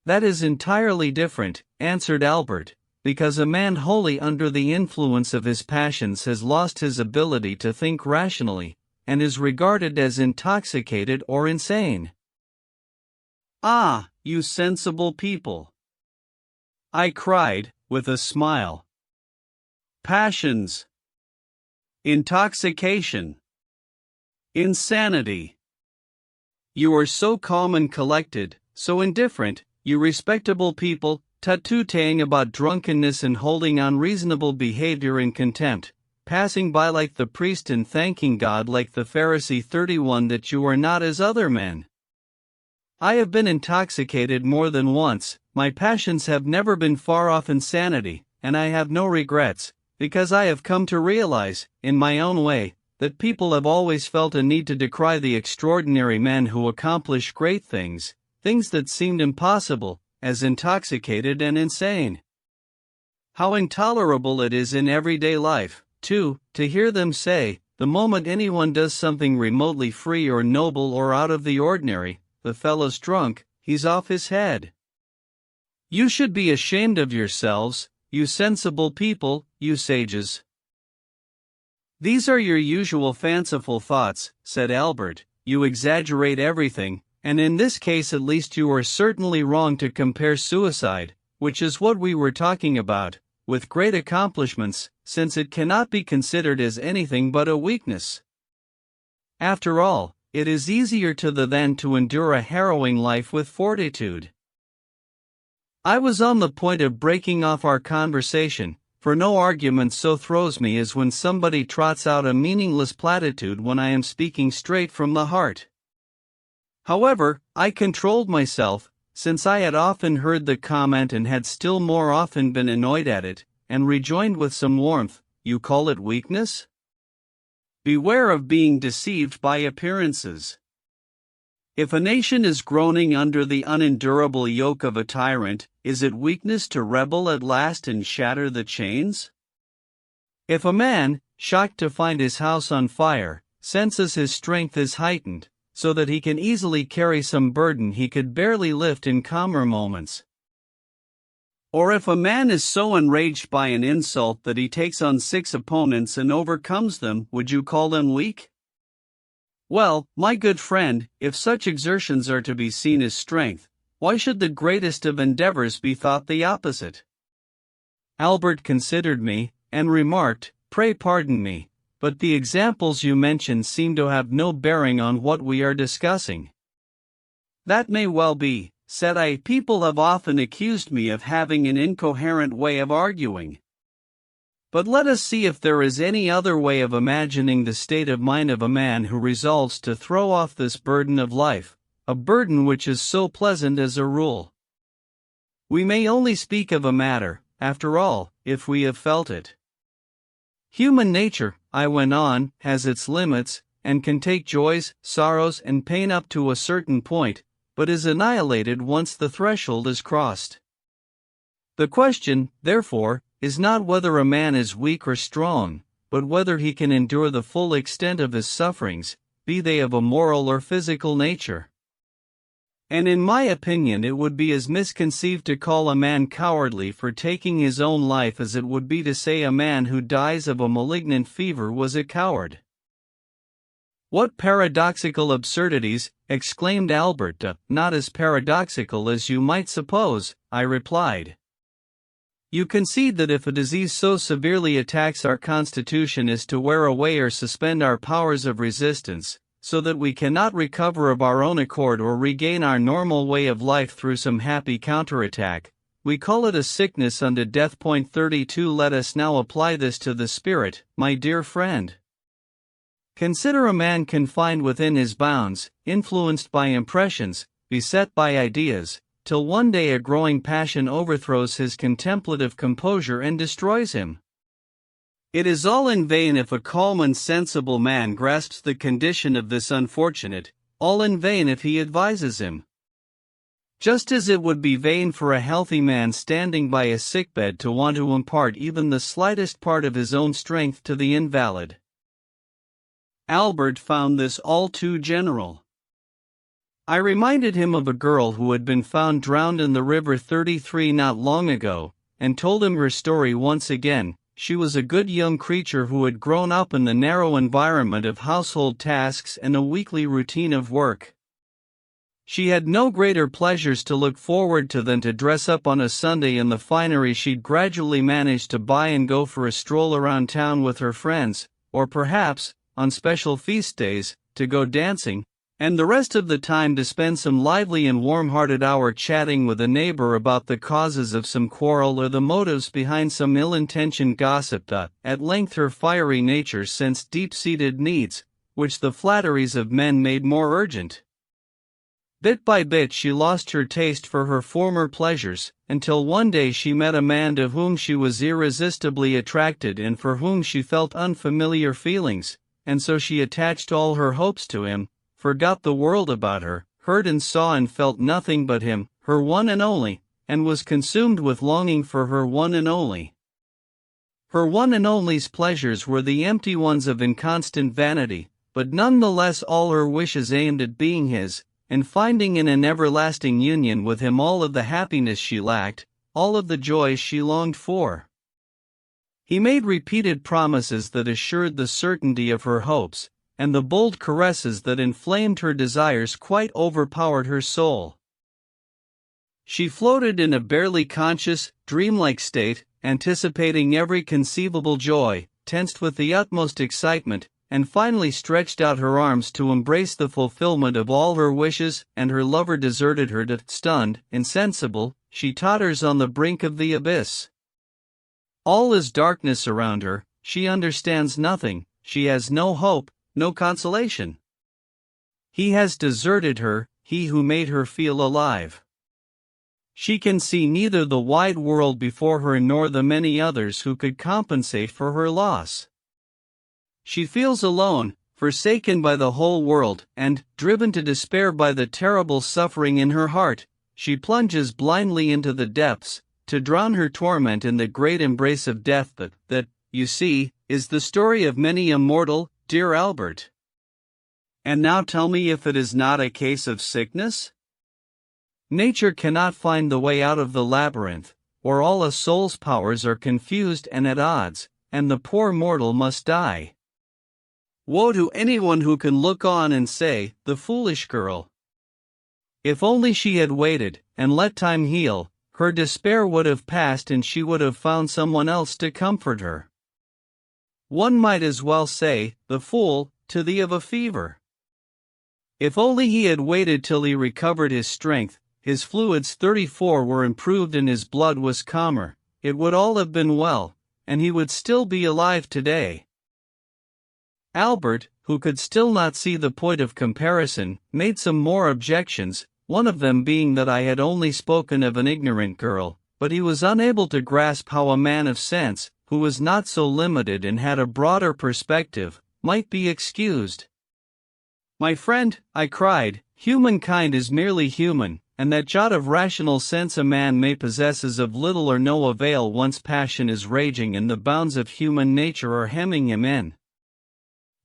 "That is entirely different," answered Albert, "because a man wholly under the influence of his passions has lost his ability to think rationally, and is regarded as intoxicated or insane." "Ah, you sensible people!" I cried, with a smile. "Passions! Intoxication! Insanity! You are so calm and collected, so indifferent, you respectable people, tattooing about drunkenness and holding unreasonable behavior in contempt, passing by like the priest and thanking God like the Pharisee 31 that you are not as other men. I have been intoxicated more than once, my passions have never been far off insanity, and I have no regrets, because I have come to realize, in my own way, that people have always felt a need to decry the extraordinary men who accomplish great things, things that seemed impossible, as intoxicated and insane. How intolerable it is in everyday life, too, to hear them say, the moment anyone does something remotely free or noble or out of the ordinary, "The fellow's drunk, he's off his head." You should be ashamed of yourselves, you sensible people, you sages. "These are your usual fanciful thoughts," said Albert, "you exaggerate everything, and in this case at least you are certainly wrong to compare suicide, which is what we were talking about, with great accomplishments, since it cannot be considered as anything but a weakness. After all, it is easier to the than to endure a harrowing life with fortitude." I was on the point of breaking off our conversation, for no argument so throws me as when somebody trots out a meaningless platitude when I am speaking straight from the heart. However, I controlled myself, since I had often heard the comment and had still more often been annoyed at it, and rejoined with some warmth, "You call it weakness? Beware of being deceived by appearances. If a nation is groaning under the unendurable yoke of a tyrant, is it weakness to rebel at last and shatter the chains? If a man, shocked to find his house on fire, senses his strength is heightened, so that he can easily carry some burden he could barely lift in calmer moments. Or if a man is so enraged by an insult that he takes on 6 opponents and overcomes them, would you call them weak? Well, my good friend, if such exertions are to be seen as strength, why should the greatest of endeavors be thought the opposite?" Albert considered me, and remarked, "Pray pardon me, but the examples you mention seem to have no bearing on what we are discussing." "That may well be," said I. "People have often accused me of having an incoherent way of arguing. But let us see if there is any other way of imagining the state of mind of a man who resolves to throw off this burden of life, a burden which is so pleasant as a rule. We may only speak of a matter, after all, if we have felt it. Human nature," I went on, "has its limits, and can take joys, sorrows, and pain up to a certain point, but is annihilated once the threshold is crossed. The question, therefore, is not whether a man is weak or strong, but whether he can endure the full extent of his sufferings, be they of a moral or physical nature. And in my opinion it would be as misconceived to call a man cowardly for taking his own life as it would be to say a man who dies of a malignant fever was a coward." "What paradoxical absurdities!" exclaimed Albert. "Not as paradoxical as you might suppose," I replied. "You concede that if a disease so severely attacks our constitution as to wear away or suspend our powers of resistance, so that we cannot recover of our own accord or regain our normal way of life through some happy counterattack, we call it a sickness unto death. 32 Let us now apply this to the spirit, my dear friend. Consider a man confined within his bounds, influenced by impressions, beset by ideas, till one day a growing passion overthrows his contemplative composure and destroys him. It is all in vain if a calm and sensible man grasps the condition of this unfortunate, all in vain if he advises him. Just as it would be vain for a healthy man standing by a sickbed to want to impart even the slightest part of his own strength to the invalid." Albert found this all too general. I reminded him of a girl who had been found drowned in the river 33 not long ago, and told him her story once again. She was a good young creature who had grown up in the narrow environment of household tasks and a weekly routine of work. She had no greater pleasures to look forward to than to dress up on a Sunday in the finery she'd gradually managed to buy and go for a stroll around town with her friends, or perhaps, on special feast days, to go dancing, and the rest of the time to spend some lively and warm-hearted hour chatting with a neighbor about the causes of some quarrel or the motives behind some ill-intentioned gossip. At length her fiery nature sensed deep-seated needs, which the flatteries of men made more urgent. Bit by bit she lost her taste for her former pleasures, until one day she met a man to whom she was irresistibly attracted and for whom she felt unfamiliar feelings, and so she attached all her hopes to him, forgot the world about her, heard and saw and felt nothing but him, her one and only, and was consumed with longing for her one and only. Her one and only's pleasures were the empty ones of inconstant vanity, but none the less all her wishes aimed at being his, and finding in an everlasting union with him all of the happiness she lacked, all of the joys she longed for. He made repeated promises that assured the certainty of her hopes, and the bold caresses that inflamed her desires quite overpowered her soul. She floated in a barely conscious, dreamlike state, anticipating every conceivable joy, tensed with the utmost excitement, and finally stretched out her arms to embrace the fulfillment of all her wishes, and her lover deserted her. Stunned, insensible, she totters on the brink of the abyss. All is darkness around her, she understands nothing, she has no hope, no consolation. He has deserted her, he who made her feel alive. She can see neither the wide world before her nor the many others who could compensate for her loss. She feels alone, forsaken by the whole world, and, driven to despair by the terrible suffering in her heart, she plunges blindly into the depths, to drown her torment in the great embrace of death. That, you see, is the story of many a mortal, dear Albert. And now tell me if it is not a case of sickness? Nature cannot find the way out of the labyrinth, or all a soul's powers are confused and at odds, and the poor mortal must die. Woe to anyone who can look on and say, "The foolish girl." If only she had waited, and let time heal, her despair would have passed and she would have found someone else to comfort her. One might as well say, "The fool, to thee of a fever." If only he had waited till he recovered his strength, his fluids 34 were improved and his blood was calmer, it would all have been well, and he would still be alive today. Albert, who could still not see the point of comparison, made some more objections, one of them being that I had only spoken of an ignorant girl, but he was unable to grasp how a man of sense, who was not so limited and had a broader perspective, might be excused. "My friend," I cried, "humankind is merely human, and that jot of rational sense a man may possess is of little or no avail once passion is raging and the bounds of human nature are hemming him in."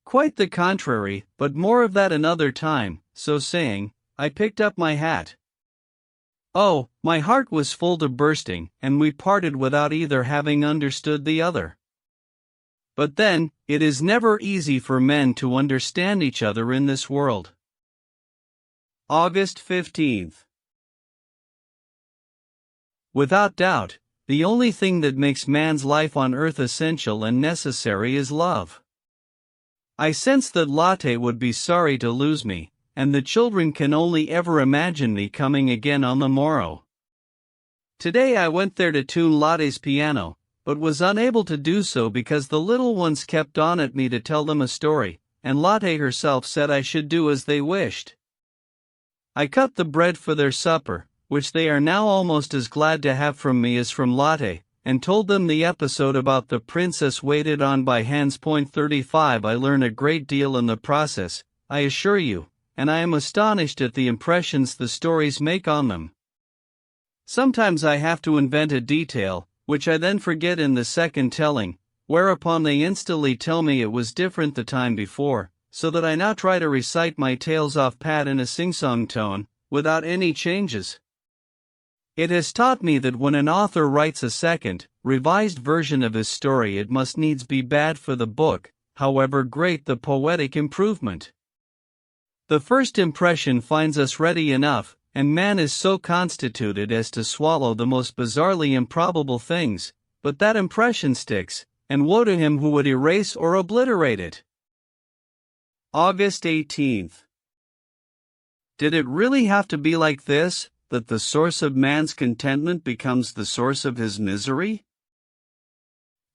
Quite the contrary, but more of that another time. So saying, I picked up my hat. Oh, my heart was full to bursting, and we parted without either having understood the other. But then, it is never easy for men to understand each other in this world. August 15th. Without doubt, the only thing that makes man's life on earth essential and necessary is love. I sense that Lotte would be sorry to lose me, and the children can only ever imagine me coming again on the morrow. Today I went there to tune Lotte's piano, but was unable to do so because the little ones kept on at me to tell them a story, and Lotte herself said I should do as they wished. I cut the bread for their supper, which they are now almost as glad to have from me as from Lotte, and told them the episode about the princess waited on by Hans. 35. I learn a great deal in the process, I assure you, and I am astonished at the impressions the stories make on them. Sometimes I have to invent a detail, which I then forget in the second telling, whereupon they instantly tell me it was different the time before, so that I now try to recite my tales off pat in a sing-song tone, without any changes. It has taught me that when an author writes a second, revised version of his story it must needs be bad for the book, however great the poetic improvement. The first impression finds us ready enough, and man is so constituted as to swallow the most bizarrely improbable things, but that impression sticks, and woe to him who would erase or obliterate it. August 18th. Did it really have to be like this, that the source of man's contentment becomes the source of his misery?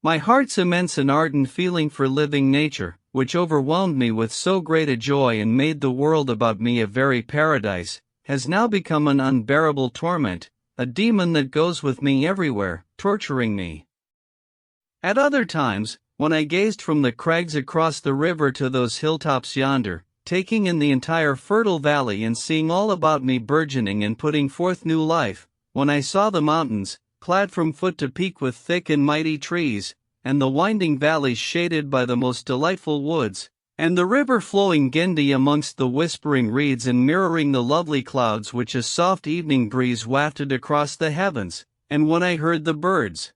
My heart's immense and ardent feeling for living nature, which overwhelmed me with so great a joy and made the world about me a very paradise, has now become an unbearable torment, a demon that goes with me everywhere, torturing me. At other times, when I gazed from the crags across the river to those hilltops yonder, taking in the entire fertile valley and seeing all about me burgeoning and putting forth new life, when I saw the mountains, clad from foot to peak with thick and mighty trees, and the winding valleys shaded by the most delightful woods, and the river flowing gently amongst the whispering reeds and mirroring the lovely clouds which a soft evening breeze wafted across the heavens, and when I heard the birds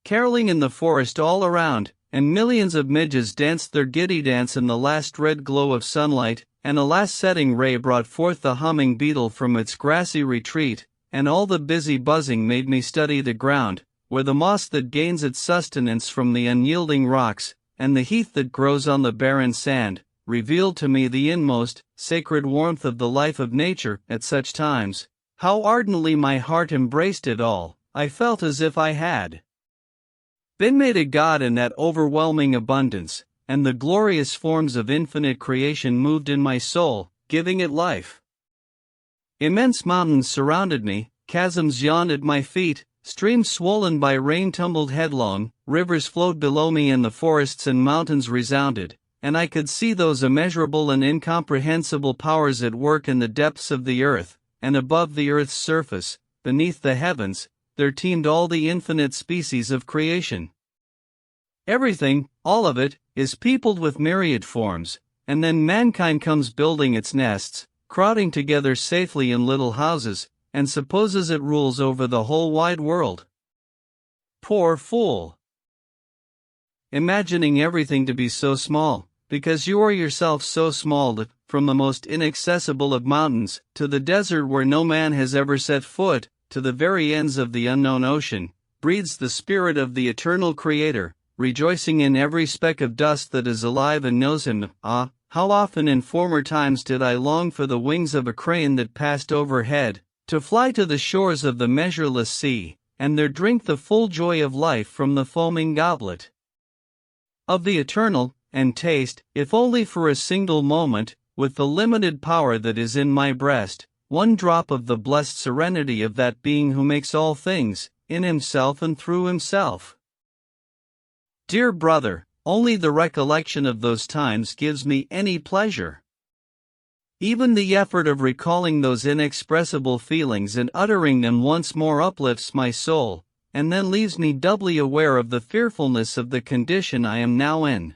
caroling in the forest all around, and millions of midges danced their giddy dance in the last red glow of sunlight, and a last setting ray brought forth the humming beetle from its grassy retreat, and all the busy buzzing made me study the ground, where the moss that gains its sustenance from the unyielding rocks, and the heath that grows on the barren sand, revealed to me the inmost, sacred warmth of the life of nature. At such times, how ardently my heart embraced it all, I felt as if I had been made a god in that overwhelming abundance, and the glorious forms of infinite creation moved in my soul, giving it life. Immense mountains surrounded me, chasms yawned at my feet, streams swollen by rain tumbled headlong, rivers flowed below me and the forests and mountains resounded, and I could see those immeasurable and incomprehensible powers at work in the depths of the earth, and above the earth's surface, beneath the heavens, there teemed all the infinite species of creation. Everything, all of it, is peopled with myriad forms, and then mankind comes building its nests, crowding together safely in little houses, and supposes it rules over the whole wide world. Poor fool! Imagining everything to be so small, because you are yourself so small that, from the most inaccessible of mountains, to the desert where no man has ever set foot, to the very ends of the unknown ocean, breathes the spirit of the eternal Creator, rejoicing in every speck of dust that is alive and knows Him. Ah, how often in former times did I long for the wings of a crane that passed overhead, to fly to the shores of the measureless sea, and there drink the full joy of life from the foaming goblet of the eternal, and taste, if only for a single moment, with the limited power that is in my breast, one drop of the blessed serenity of that Being who makes all things, in Himself and through Himself. Dear brother, only the recollection of those times gives me any pleasure. Even the effort of recalling those inexpressible feelings and uttering them once more uplifts my soul, and then leaves me doubly aware of the fearfulness of the condition I am now in.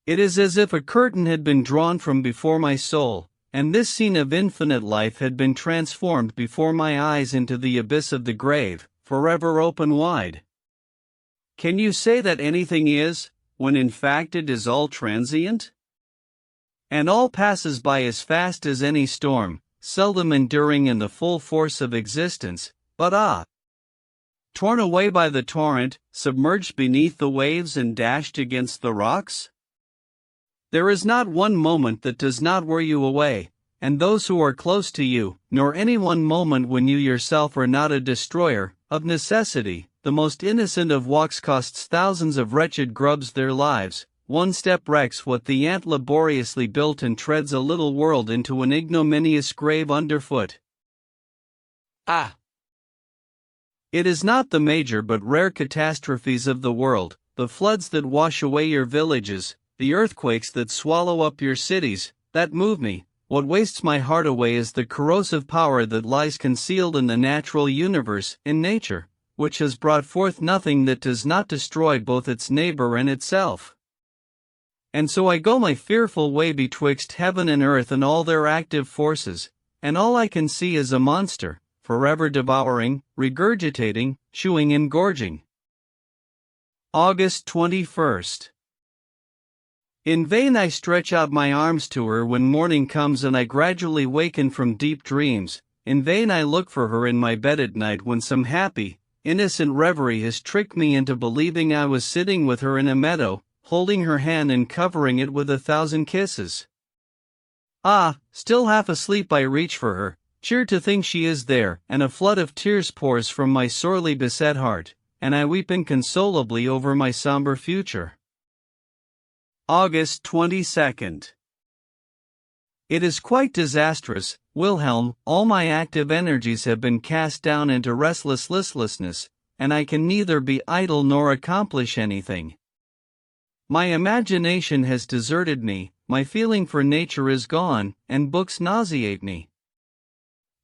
It is as if a curtain had been drawn from before my soul, and this scene of infinite life had been transformed before my eyes into the abyss of the grave, forever open wide. Can you say that anything is, when in fact it is all transient? And all passes by as fast as any storm, seldom enduring in the full force of existence, but torn away by the torrent, submerged beneath the waves and dashed against the rocks? There is not one moment that does not wear you away, and those who are close to you, nor any one moment when you yourself are not a destroyer. Of necessity, the most innocent of walks costs thousands of wretched grubs their lives. One step wrecks what the ant laboriously built and treads a little world into an ignominious grave underfoot. It is not the major but rare catastrophes of the world, the floods that wash away your villages, the earthquakes that swallow up your cities, that move me. What wastes my heart away is the corrosive power that lies concealed in the natural universe, in nature, which has brought forth nothing that does not destroy both its neighbor and itself. And so I go my fearful way betwixt heaven and earth and all their active forces, and all I can see is a monster, forever devouring, regurgitating, chewing and gorging. August 21st. In vain I stretch out my arms to her when morning comes and I gradually waken from deep dreams. In vain I look for her in my bed at night when some happy, innocent reverie has tricked me into believing I was sitting with her in a meadow, holding her hand and covering it with 1,000 kisses. Still half asleep I reach for her, cheered to think she is there, and a flood of tears pours from my sorely beset heart, and I weep inconsolably over my somber future. August 22nd. It is quite disastrous, Wilhelm. All my active energies have been cast down into restless listlessness, and I can neither be idle nor accomplish anything. My imagination has deserted me, my feeling for nature is gone, and books nauseate me.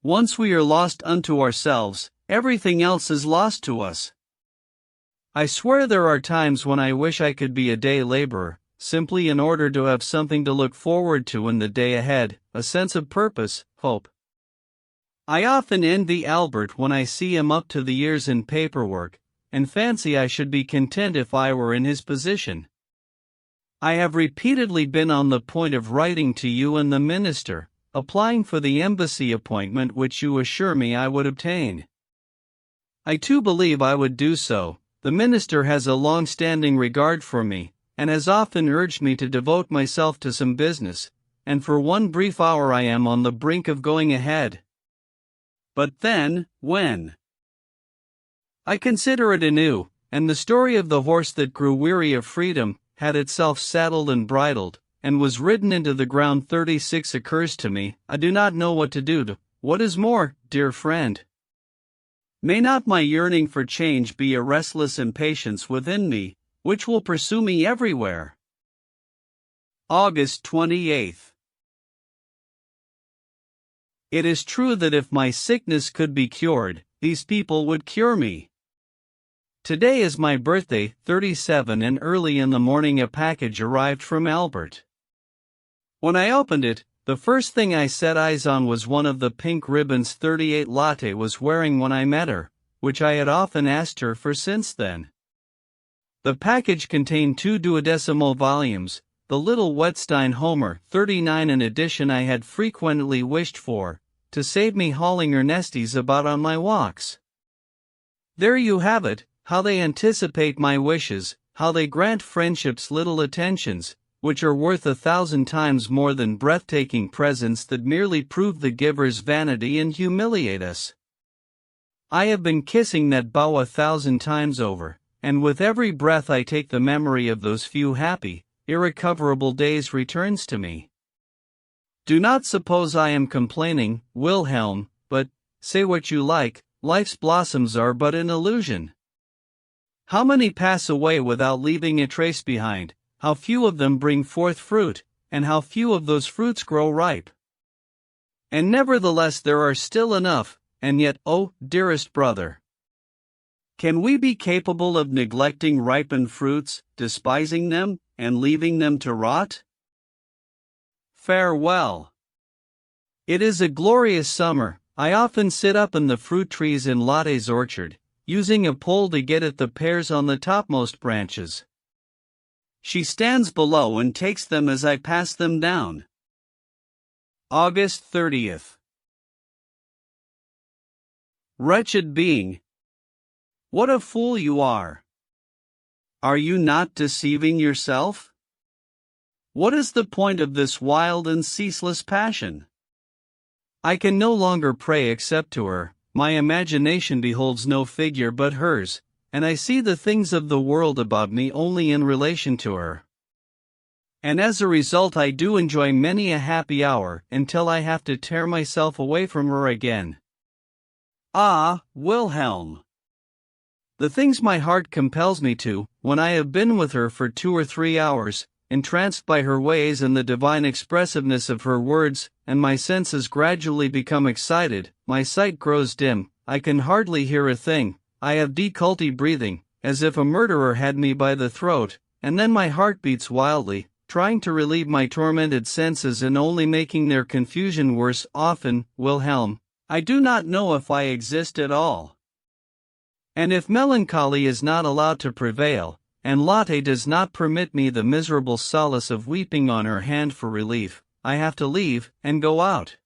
Once we are lost unto ourselves, everything else is lost to us. I swear there are times when I wish I could be a day laborer, simply in order to have something to look forward to in the day ahead, a sense of purpose, hope. I often envy Albert when I see him up to the ears in paperwork, and fancy I should be content if I were in his position. I have repeatedly been on the point of writing to you and the minister, applying for the embassy appointment which you assure me I would obtain. I too believe I would do so. The minister has a long-standing regard for me, and has often urged me to devote myself to some business, and for one brief hour I am on the brink of going ahead. But then, when I consider it anew, and the story of the horse that grew weary of freedom, had itself saddled and bridled, and was ridden into the ground. 36 occurs to me, I do not know what to do. What is more, dear friend? May not my yearning for change be a restless impatience within me, which will pursue me everywhere? August 28th. It is true that if my sickness could be cured, these people would cure me. Today is my birthday, 37, and early in the morning a package arrived from Albert. When I opened it, the first thing I set eyes on was one of the pink ribbons 38 Lotte was wearing when I met her, which I had often asked her for since then. The package contained 2 duodecimo volumes, the Little Wetstein Homer 39, an edition I had frequently wished for, to save me hauling Ernestes about on my walks. There you have it, how they anticipate my wishes, how they grant friendship's little attentions, which are worth 1,000 times more than breathtaking presents that merely prove the giver's vanity and humiliate us. I have been kissing that bough 1,000 times over, and with every breath I take the memory of those few happy, irrecoverable days returns to me. Do not suppose I am complaining, Wilhelm, but, say what you like, life's blossoms are but an illusion. How many pass away without leaving a trace behind, how few of them bring forth fruit, and how few of those fruits grow ripe. And nevertheless there are still enough, and yet, oh, dearest brother, can we be capable of neglecting ripened fruits, despising them, and leaving them to rot? Farewell. It is a glorious summer. I often sit up in the fruit trees in Lotte's orchard, using a pole to get at the pears on the topmost branches. She stands below and takes them as I pass them down. August 30th. Wretched being! What a fool you are! Are you not deceiving yourself? What is the point of this wild and ceaseless passion? I can no longer pray except to her, my imagination beholds no figure but hers, and I see the things of the world about me only in relation to her. And as a result I do enjoy many a happy hour until I have to tear myself away from her again. Ah, Wilhelm! The things my heart compels me to, when I have been with her for 2 or 3 hours, entranced by her ways and the divine expressiveness of her words, and my senses gradually become excited, my sight grows dim, I can hardly hear a thing, I have difficulty breathing, as if a murderer had me by the throat, and then my heart beats wildly, trying to relieve my tormented senses and only making their confusion worse. Often, Wilhelm, I do not know if I exist at all. And if melancholy is not allowed to prevail, and Lotte does not permit me the miserable solace of weeping on her hand for relief, I have to leave, and go out.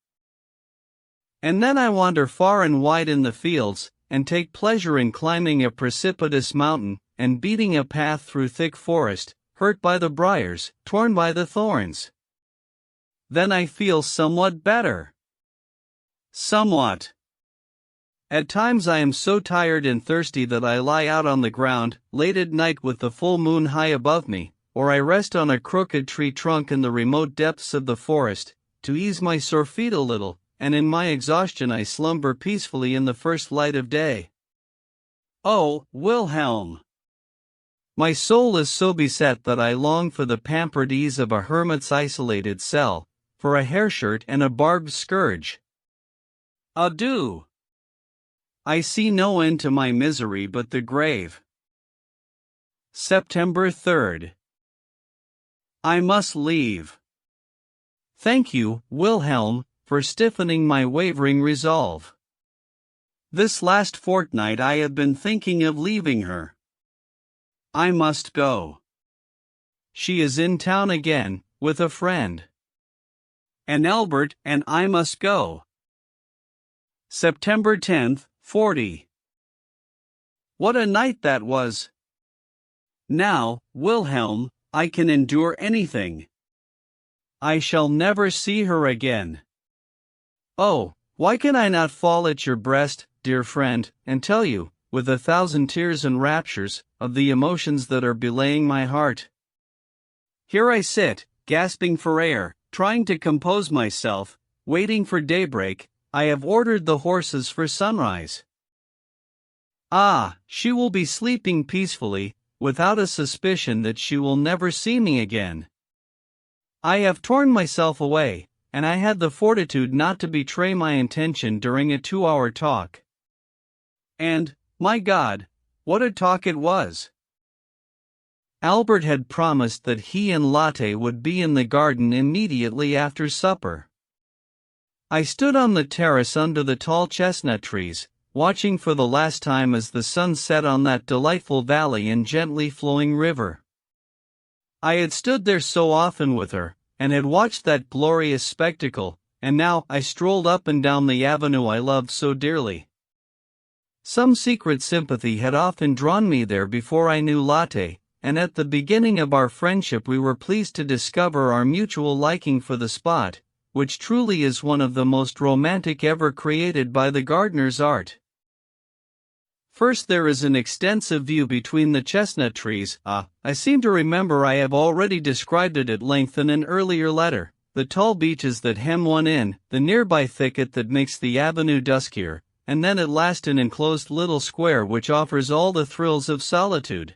And then I wander far and wide in the fields, and take pleasure in climbing a precipitous mountain, and beating a path through thick forest, hurt by the briars, torn by the thorns. Then I feel somewhat better. Somewhat. At times I am so tired and thirsty that I lie out on the ground, late at night with the full moon high above me, or I rest on a crooked tree trunk in the remote depths of the forest, to ease my sore feet a little, and in my exhaustion I slumber peacefully in the first light of day. Oh, Wilhelm! My soul is so beset that I long for the pampered ease of a hermit's isolated cell, for a hair shirt and a barbed scourge. Adieu! I see no end to my misery but the grave. September 3rd. I must leave. Thank you, Wilhelm, for stiffening my wavering resolve. This last fortnight I have been thinking of leaving her. I must go. She is in town again, with a friend. And Albert and I must go. September 10th, 40. What a night that was! Now, Wilhelm, I can endure anything. I shall never see her again. Oh, why can I not fall at your breast, dear friend, and tell you, with 1,000 tears and raptures, of the emotions that are belaying my heart? Here I sit, gasping for air, trying to compose myself, waiting for daybreak. I have ordered the horses for sunrise. Ah, she will be sleeping peacefully, without a suspicion that she will never see me again. I have torn myself away, and I had the fortitude not to betray my intention during a 2-hour talk. And, my God, what a talk it was! Albert had promised that he and Lotte would be in the garden immediately after supper. I stood on the terrace under the tall chestnut trees, watching for the last time as the sun set on that delightful valley and gently flowing river. I had stood there so often with her, and had watched that glorious spectacle, and now I strolled up and down the avenue I loved so dearly. Some secret sympathy had often drawn me there before I knew Lotte, and at the beginning of our friendship we were pleased to discover our mutual liking for the spot, which truly is one of the most romantic ever created by the gardener's art. First there is an extensive view between the chestnut trees. I seem to remember I have already described it at length in an earlier letter, the tall beeches that hem one in, the nearby thicket that makes the avenue duskier, and then at last an enclosed little square which offers all the thrills of solitude.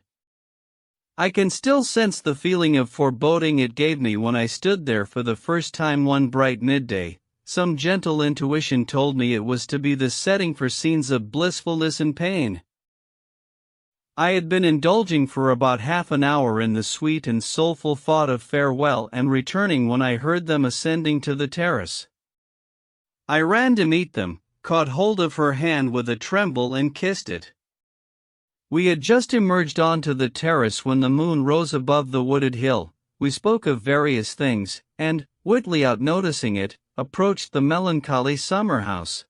I can still sense the feeling of foreboding it gave me when I stood there for the first time one bright midday. Some gentle intuition told me it was to be the setting for scenes of blissfulness and pain. I had been indulging for about half an hour in the sweet and soulful thought of farewell and returning when I heard them ascending to the terrace. I ran to meet them, caught hold of her hand with a tremble and kissed it. We had just emerged onto the terrace when the moon rose above the wooded hill. We spoke of various things, and, Whitley out noticing it, approached the melancholy summer house.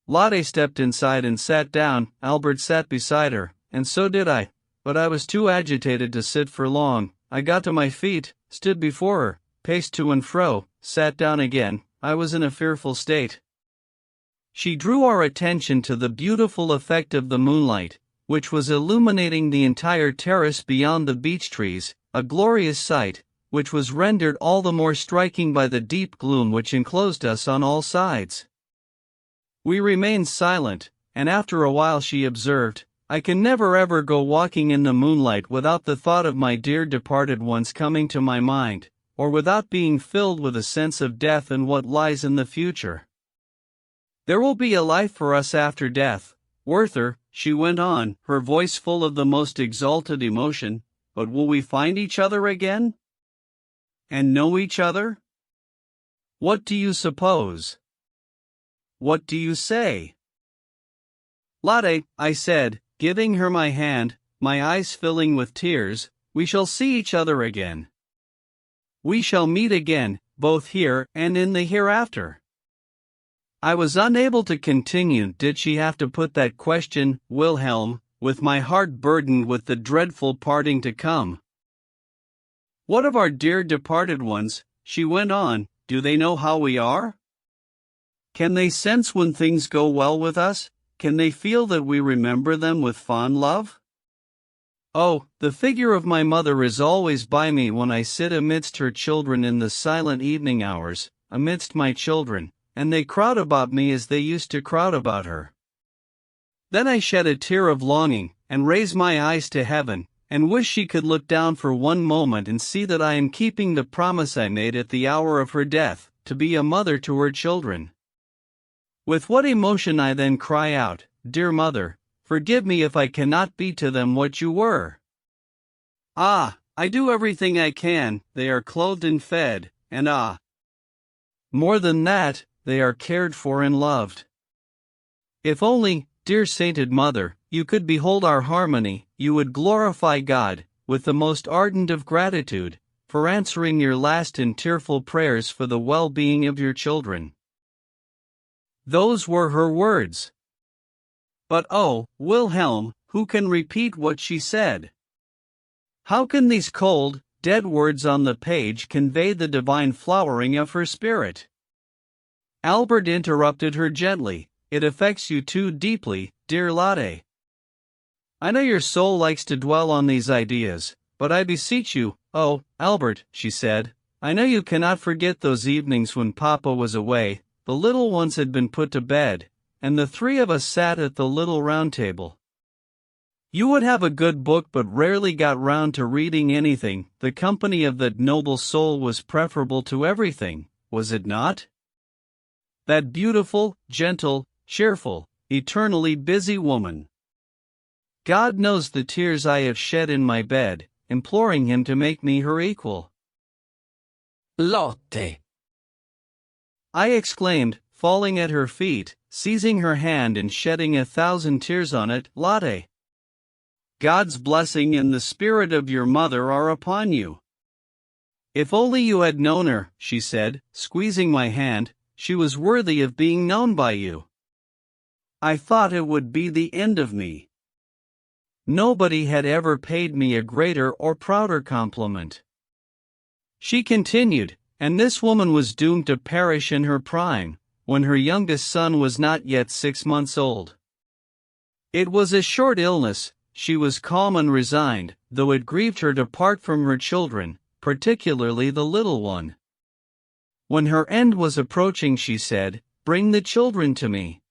Lotte stepped inside and sat down. Albert sat beside her, and so did I, but I was too agitated to sit for long. I got to my feet, stood before her, paced to and fro, sat down again. I was in a fearful state. She drew our attention to the beautiful effect of the moonlight, which was illuminating the entire terrace beyond the beech trees, a glorious sight, which was rendered all the more striking by the deep gloom which enclosed us on all sides. We remained silent, and after a while she observed, "I can never ever go walking in the moonlight without the thought of my dear departed ones coming to my mind, or without being filled with a sense of death and what lies in the future. There will be a life for us after death, Werther," she went on, her voice full of the most exalted emotion, "but will we find each other again? And know each other? What do you suppose? What do you say?" "Lotte," I said, giving her my hand, my eyes filling with tears, "we shall see each other again. We shall meet again, both here and in the hereafter." I was unable to continue. Did she have to put that question, Wilhelm, with my heart burdened with the dreadful parting to come? "What of our dear departed ones?" she went on. "Do they know how we are? Can they sense when things go well with us? Can they feel that we remember them with fond love? Oh, the figure of my mother is always by me when I sit amidst her children in the silent evening hours, amidst my children, and they crowd about me as they used to crowd about her. Then I shed a tear of longing, and raise my eyes to heaven, and wish she could look down for one moment and see that I am keeping the promise I made at the hour of her death, to be a mother to her children. With what emotion I then cry out, 'Dear mother, forgive me if I cannot be to them what you were.' Ah, I do everything I can. They are clothed and fed, and more than that, they are cared for and loved. If only, dear sainted mother, you could behold our harmony, you would glorify God, with the most ardent of gratitude, for answering your last and tearful prayers for the well-being of your children." Those were her words. But oh, Wilhelm, who can repeat what she said? How can these cold, dead words on the page convey the divine flowering of her spirit? Albert interrupted her gently. "It affects you too deeply, dear Lotte. I know your soul likes to dwell on these ideas, but I beseech you, "Oh, Albert," she said, "I know you cannot forget those evenings when Papa was away. The little ones had been put to bed, and the three of us sat at the little round table. You would have a good book but rarely got round to reading anything. The company of that noble soul was preferable to everything, was it not? That beautiful, gentle, cheerful, eternally busy woman. God knows the tears I have shed in my bed, imploring him to make me her equal."
Lotte.
I exclaimed, falling at her feet, seizing her hand and shedding 1,000 tears on it. "Lotte, God's blessing and the spirit of your mother are upon you. If only you had known her," she said, squeezing my hand, "she was worthy of being known by you. I thought it would be the end of me." Nobody had ever paid me a greater or prouder compliment. She continued, "And this woman was doomed to perish in her prime, when her youngest son was not yet 6 months old. It was a short illness. She was calm and resigned, though it grieved her to part from her children, particularly the little one. When her end was approaching, she said, 'Bring the children to me.'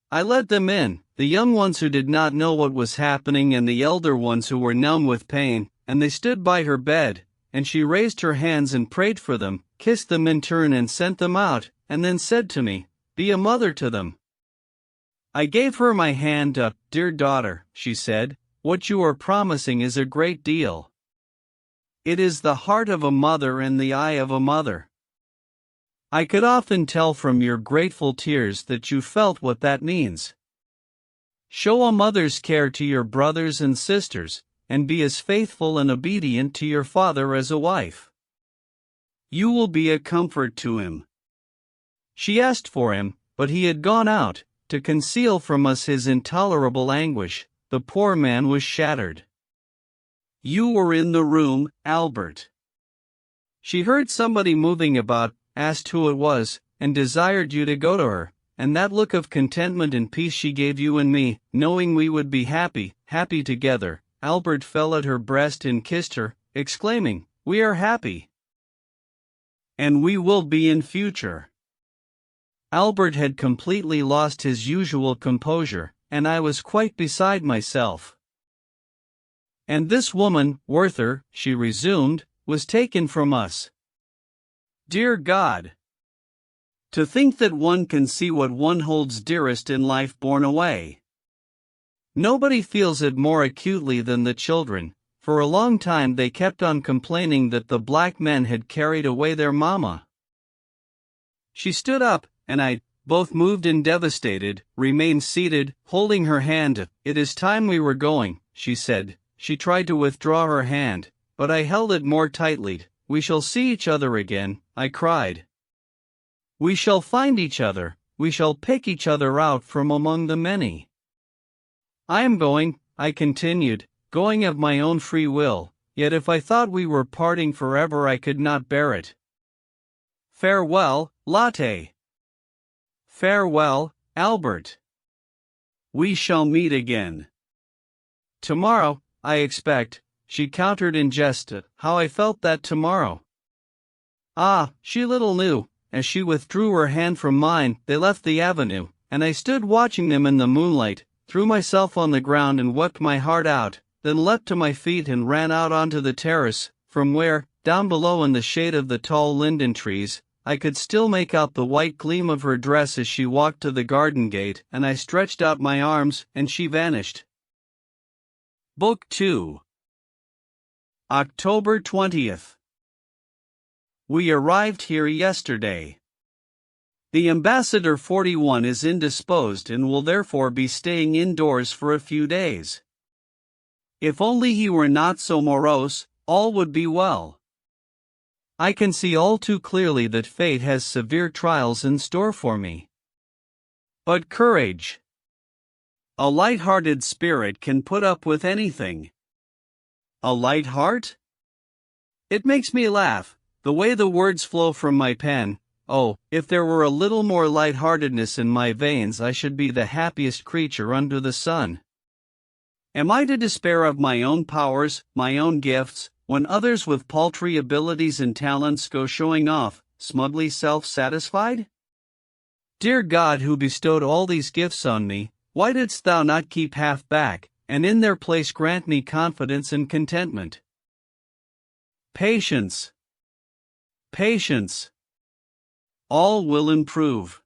I led them in, the young ones who did not know what was happening and the elder ones who were numb with pain, and they stood by her bed, and she raised her hands and prayed for them, kissed them in turn and sent them out, and then said to me, 'Be a mother to them.' I gave her my hand up. 'Dear daughter,' she said, 'what you are promising is a great deal. It is the heart of a mother and the eye of a mother. I could often tell from your grateful tears that you felt what that means. Show a mother's care to your brothers and sisters, and be as faithful and obedient to your father as a wife. You will be a comfort to him.' She asked for him, but he had gone out, to conceal from us his intolerable anguish. The poor man was shattered. You were in the room, Albert. She heard somebody moving about, asked who it was, and desired you to go to her, and that look of contentment and peace she gave you and me, knowing we would be happy together." Albert fell at her breast and kissed her, exclaiming, "We are happy. And we will be in future." Albert had completely lost his usual composure, and I was quite beside myself. "And this woman, Werther," she resumed, "was taken from us. Dear God! To think that one can see what one holds dearest in life borne away. Nobody feels it more acutely than the children. For a long time they kept on complaining that the black men had carried away their mama." She stood up, and I, both moved and devastated, remained seated, holding her hand. "It is time we were going," she said. She tried to withdraw her hand, but I held it more tightly. "We shall see each other again," I cried. "We shall find each other, we shall pick each other out from among the many. I am going," I continued, "going of my own free will, yet if I thought we were parting forever I could not bear it. Farewell, Lotte. Farewell, Albert. We shall meet again. Tomorrow, I expect," she countered in jest. How I felt that tomorrow! Ah, she little knew. As she withdrew her hand from mine, they left the avenue, and I stood watching them in the moonlight, threw myself on the ground and wept my heart out, then leapt to my feet and ran out onto the terrace, from where, down below in the shade of the tall linden trees, I could still make out the white gleam of her dress as she walked to the garden gate, and I stretched out my arms, and she vanished. Book 2. October 20th. We arrived here yesterday. The Ambassador 41 is indisposed and will therefore be staying indoors for a few days. If only he were not so morose, all would be well. I can see all too clearly that fate has severe trials in store for me. But courage! A light-hearted spirit can put up with anything. A light heart? It makes me laugh, the way the words flow from my pen. Oh, if there were a little more light-heartedness in my veins I should be the happiest creature under the sun. Am I to despair of my own powers, my own gifts, when others with paltry abilities and talents go showing off, smugly self-satisfied? Dear God, who bestowed all these gifts on me, why didst thou not keep half back, and in their place grant me confidence and contentment? Patience. Patience. All will improve.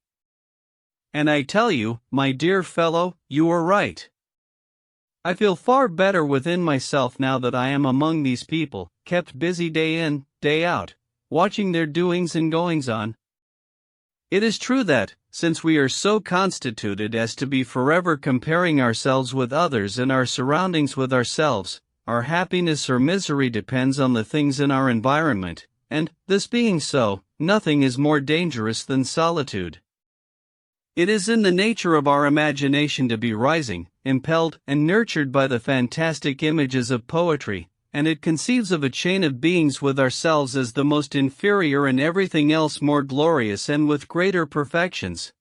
And I tell you, my dear fellow, you are right. I feel far better within myself now that I am among these people, kept busy day in, day out, watching their doings and goings on. It is true that, since we are so constituted as to be forever comparing ourselves with others and our surroundings with ourselves, our happiness or misery depends on the things in our environment, and, this being so, nothing is more dangerous than solitude. It is in the nature of our imagination to be rising, impelled, and nurtured by the fantastic images of poetry, and it conceives of a chain of beings with ourselves as the most inferior and everything else more glorious and with greater perfections.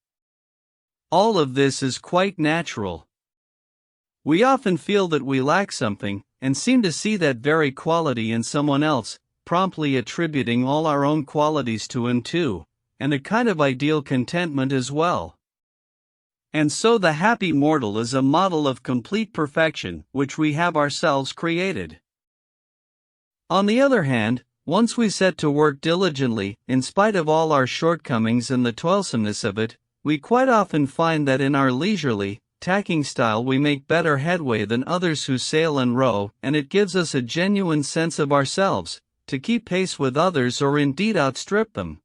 All of this is quite natural. We often feel that we lack something, and seem to see that very quality in someone else, promptly attributing all our own qualities to him too, and a kind of ideal contentment as well. And so the happy mortal is a model of complete perfection, which we have ourselves created. On the other hand, once we set to work diligently, in spite of all our shortcomings and the toilsomeness of it, we quite often find that in our leisurely, tacking style we make better headway than others who sail and row, and it gives us a genuine sense of ourselves, to keep pace with others or indeed outstrip them.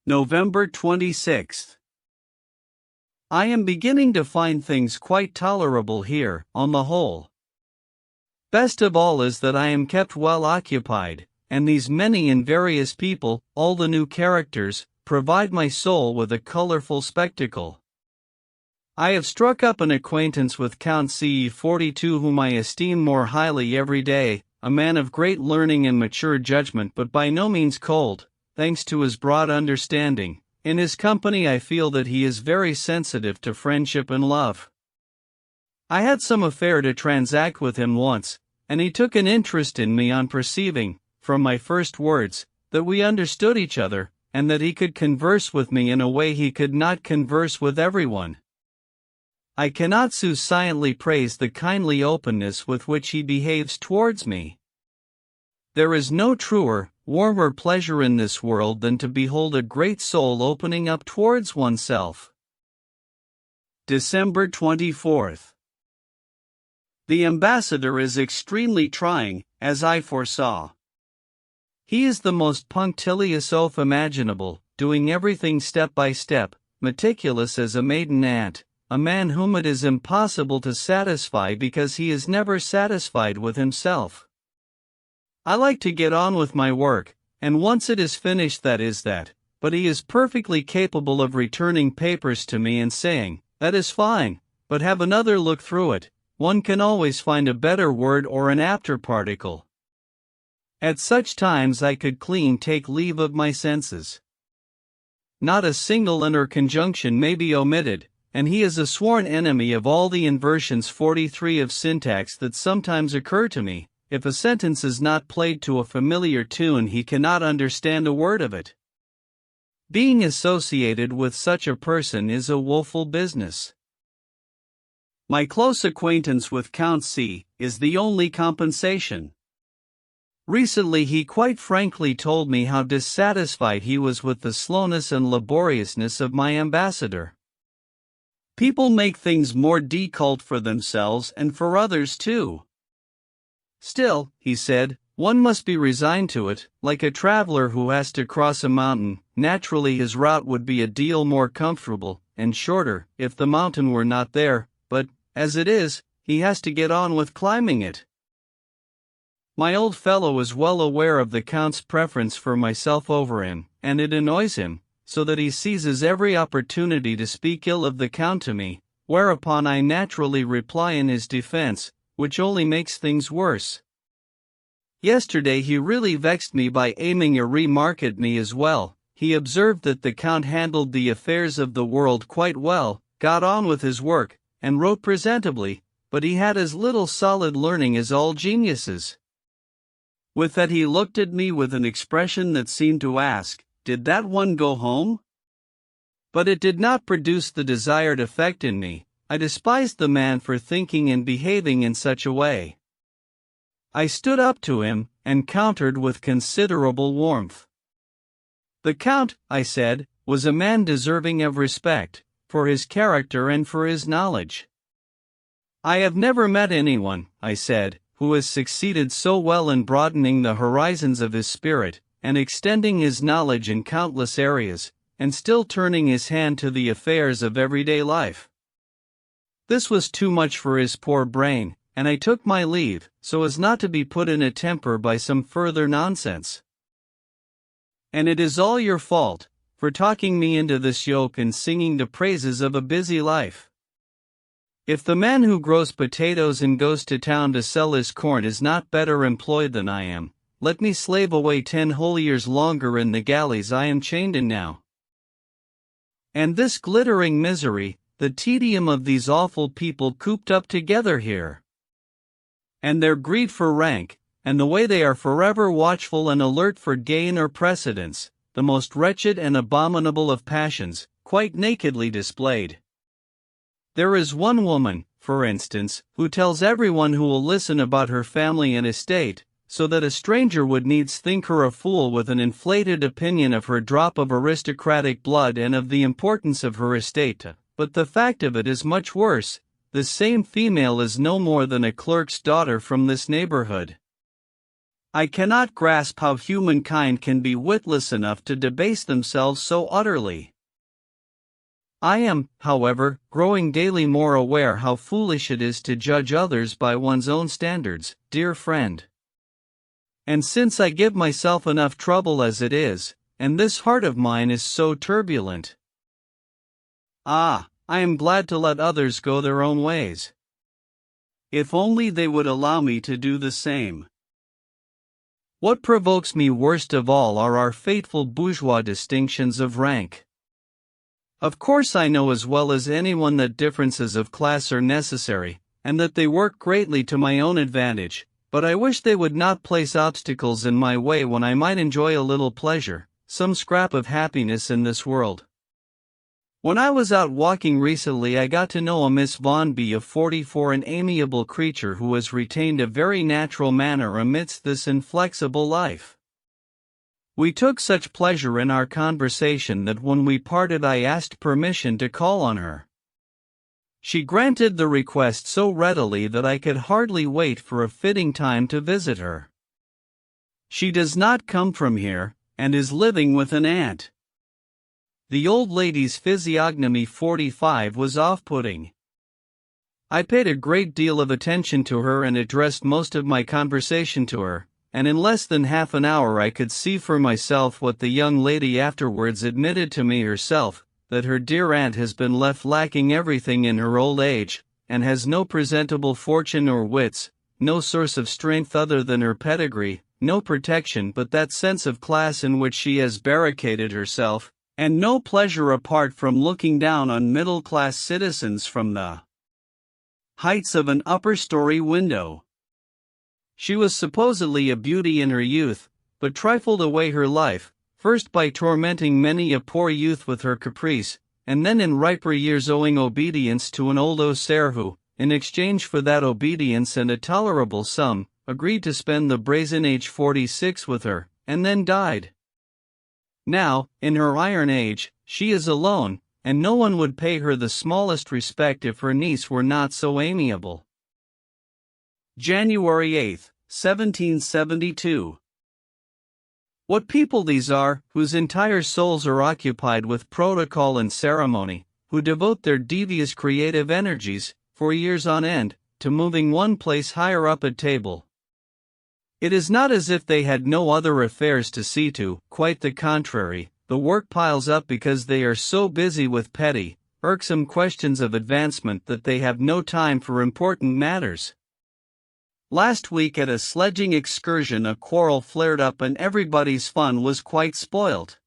November 26th. I am beginning to find things quite tolerable here, on the whole. Best of all is that I am kept well occupied, and these many and various people, all the new characters, provide my soul with a colorful spectacle. I have struck up an acquaintance with Count Ce42, whom I esteem more highly every day, a man of great learning and mature judgment but by no means cold, thanks to his broad understanding. In his company I feel that he is very sensitive to friendship and love. I had some affair to transact with him once, and he took an interest in me on perceiving, from my first words, that we understood each other, and that he could converse with me in a way he could not converse with everyone. I cannot sufficiently praise the kindly openness with which he behaves towards me. There is no truer, warmer pleasure in this world than to behold a great soul opening up towards oneself. December 24th. The ambassador is extremely trying, as I foresaw. He is the most punctilious oaf imaginable, doing everything step by step, meticulous as a maiden aunt, a man whom it is impossible to satisfy because he is never satisfied with himself. I like to get on with my work, and once it is finished that is that, but he is perfectly capable of returning papers to me and saying, "That is fine, but have another look through it, one can always find a better word or an apter particle." At such times I could clean take leave of my senses. Not a single and or conjunction may be omitted, and he is a sworn enemy of all the inversions 43 of syntax that sometimes occur to me. If a sentence is not played to a familiar tune, he cannot understand a word of it. Being associated with such a person is a woeful business. My close acquaintance with Count C is the only compensation. Recently he quite frankly told me how dissatisfied he was with the slowness and laboriousness of my ambassador. People make things more difficult for themselves and for others too. Still, he said, one must be resigned to it. Like a traveler who has to cross a mountain, naturally his route would be a deal more comfortable and shorter if the mountain were not there, but, as it is, he has to get on with climbing it. My old fellow is well aware of the Count's preference for myself over him, and it annoys him, so that he seizes every opportunity to speak ill of the Count to me, whereupon I naturally reply in his defense, which only makes things worse. Yesterday he really vexed me by aiming a remark at me as well. He observed that the Count handled the affairs of the world quite well, got on with his work, and wrote presentably, but he had as little solid learning as all geniuses. With that he looked at me with an expression that seemed to ask, "Did that one go home?" But it did not produce the desired effect in me. I despised the man for thinking and behaving in such a way. I stood up to him, and countered with considerable warmth. The Count, I said, was a man deserving of respect, for his character and for his knowledge. I have never met anyone, I said, who has succeeded so well in broadening the horizons of his spirit, and extending his knowledge in countless areas, and still turning his hand to the affairs of everyday life. This was too much for his poor brain, and I took my leave, so as not to be put in a temper by some further nonsense. And it is all your fault, for talking me into this yoke and singing the praises of a busy life. If the man who grows potatoes and goes to town to sell his corn is not better employed than I am, let me slave away 10 whole years longer in the galleys I am chained in now. And this glittering misery, the tedium of these awful people cooped up together here, and their greed for rank, and the way they are forever watchful and alert for gain or precedence, the most wretched and abominable of passions, quite nakedly displayed. There is one woman, for instance, who tells everyone who will listen about her family and estate, so that a stranger would needs think her a fool with an inflated opinion of her drop of aristocratic blood and of the importance of her estate. But the fact of it is much worse. The same female is no more than a clerk's daughter from this neighborhood. I cannot grasp how humankind can be witless enough to debase themselves so utterly. I am, however, growing daily more aware how foolish it is to judge others by one's own standards, dear friend. And since I give myself enough trouble as it is, and this heart of mine is so turbulent, I am glad to let others go their own ways. If only they would allow me to do the same. What provokes me worst of all are our fateful bourgeois distinctions of rank. Of course I know as well as anyone that differences of class are necessary, and that they work greatly to my own advantage, but I wish they would not place obstacles in my way when I might enjoy a little pleasure, some scrap of happiness in this world. When I was out walking recently I got to know a Miss Von B of 44, an amiable creature who has retained a very natural manner amidst this inflexible life. We took such pleasure in our conversation that when we parted I asked permission to call on her. She granted the request so readily that I could hardly wait for a fitting time to visit her. She does not come from here, and is living with an aunt. The old lady's physiognomy 45 was off-putting. I paid a great deal of attention to her and addressed most of my conversation to her, and in less than half an hour I could see for myself what the young lady afterwards admitted to me herself, that her dear aunt has been left lacking everything in her old age, and has no presentable fortune or wits, no source of strength other than her pedigree, no protection but that sense of class in which she has barricaded herself, and no pleasure apart from looking down on middle-class citizens from the heights of an upper-story window. She was supposedly a beauty in her youth, but trifled away her life, first by tormenting many a poor youth with her caprice, and then in riper years owing obedience to an old osaire who, in exchange for that obedience and a tolerable sum, agreed to spend the brazen age 46 with her, and then died. Now, in her iron age, she is alone, and no one would pay her the smallest respect if her niece were not so amiable. January 8, 1772. What people these are, whose entire souls are occupied with protocol and ceremony, who devote their devious creative energies, for years on end, to moving one place higher up at table. It is not as if they had no other affairs to see to, quite the contrary, the work piles up because they are so busy with petty, irksome questions of advancement that they have no time for important matters. Last week at a sledging excursion a quarrel flared up and everybody's fun was quite spoilt.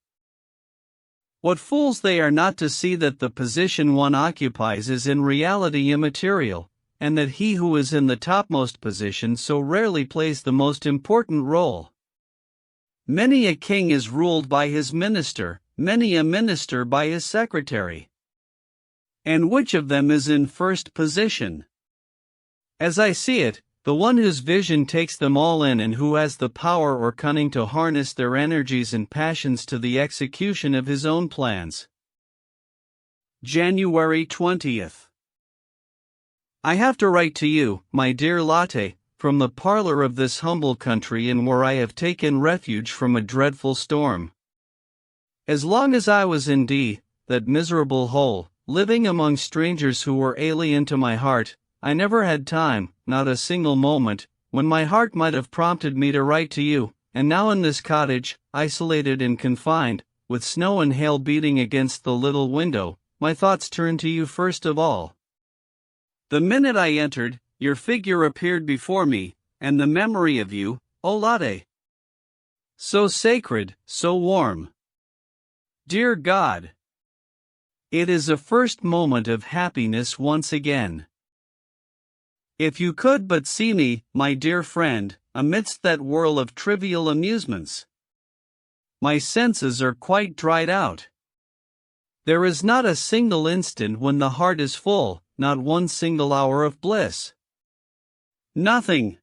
What fools they are not to see that the position one occupies is in reality immaterial, and that he who is in the topmost position so rarely plays the most important role. Many a king is ruled by his minister, many a minister by his secretary. And which of them is in first position? As I see it, the one whose vision takes them all in and who has the power or cunning to harness their energies and passions to the execution of his own plans. January 20th. I have to write to you, my dear Lotte, from the parlor of this humble country in where I have taken refuge from a dreadful storm. As long as I was in that miserable hole, living among strangers who were alien to my heart, I never had time, not a single moment, when my heart might have prompted me to write to you, and now in this cottage, isolated and confined, with snow and hail beating against the little window, my thoughts turned to you first of all. The minute I entered, your figure appeared before me, and the memory of you, O Lotte. So sacred, so warm. Dear God! It is a first moment of happiness once again. If you could but see me, my dear friend, amidst that whirl of trivial amusements. My senses are quite dried out. There is not a single instant when the heart is full, not one single hour of bliss. Nothing.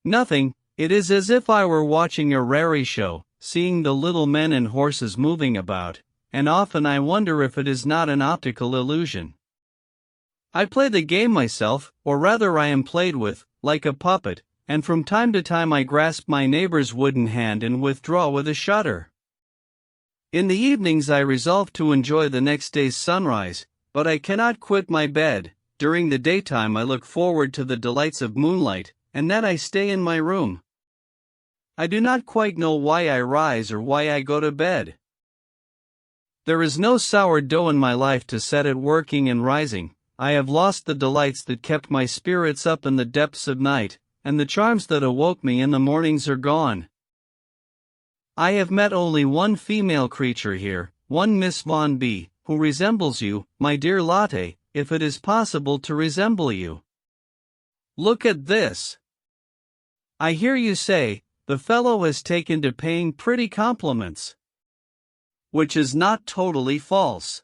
Nothing. It is as if I were watching a raree show, seeing the little men and horses moving about, and often I wonder if it is not an optical illusion. I play the game myself, or rather I am played with, like a puppet, and from time to time I grasp my neighbor's wooden hand and withdraw with a shudder. In the evenings I resolve to enjoy the next day's sunrise, but I cannot quit my bed. During the daytime I look forward to the delights of moonlight, and then I stay in my room. I do not quite know why I rise or why I go to bed. There is no sourdough in my life to set it working and rising. I have lost the delights that kept my spirits up in the depths of night, and the charms that awoke me in the mornings are gone. I have met only one female creature here, one Miss Von B., who resembles you, my dear Lotte, if it is possible to resemble you. Look at this. I hear you say, the fellow has taken to paying pretty compliments. Which is not totally false.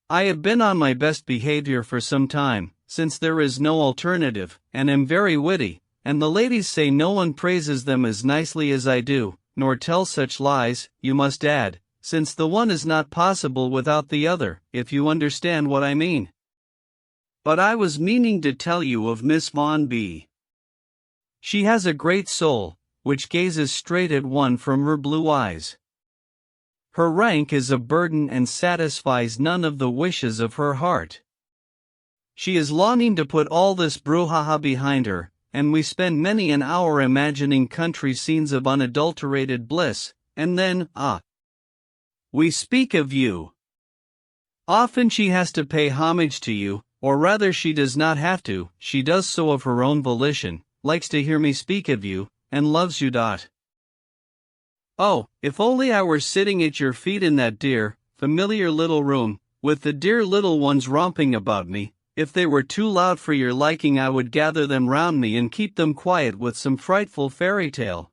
I have been on my best behavior for some time, since there is no alternative, and am very witty, and the ladies say no one praises them as nicely as I do, nor tell such lies, you must add, since the one is not possible without the other, if you understand what I mean. But I was meaning to tell you of Miss Von B. She has a great soul, which gazes straight at one from her blue eyes. Her rank is a burden and satisfies none of the wishes of her heart. She is longing to put all this brouhaha behind her, and we spend many an hour imagining country scenes of unadulterated bliss, and then, we speak of you. Often she has to pay homage to you, or rather she does not have to, she does so of her own volition, likes to hear me speak of you, and loves you. Oh, if only I were sitting at your feet in that dear, familiar little room, with the dear little ones romping about me. If they were too loud for your liking I would gather them round me and keep them quiet with some frightful fairy tale.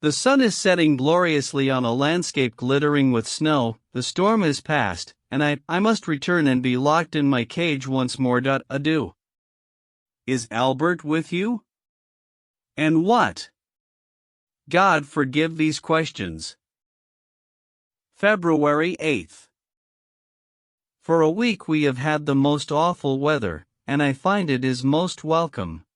The sun is setting gloriously on a landscape glittering with snow, the storm has passed, and I must return and be locked in my cage once more. Adieu. Is Albert with you? And what? God forgive these questions. February 8th. For a week we have had the most awful weather, and I find it is most welcome.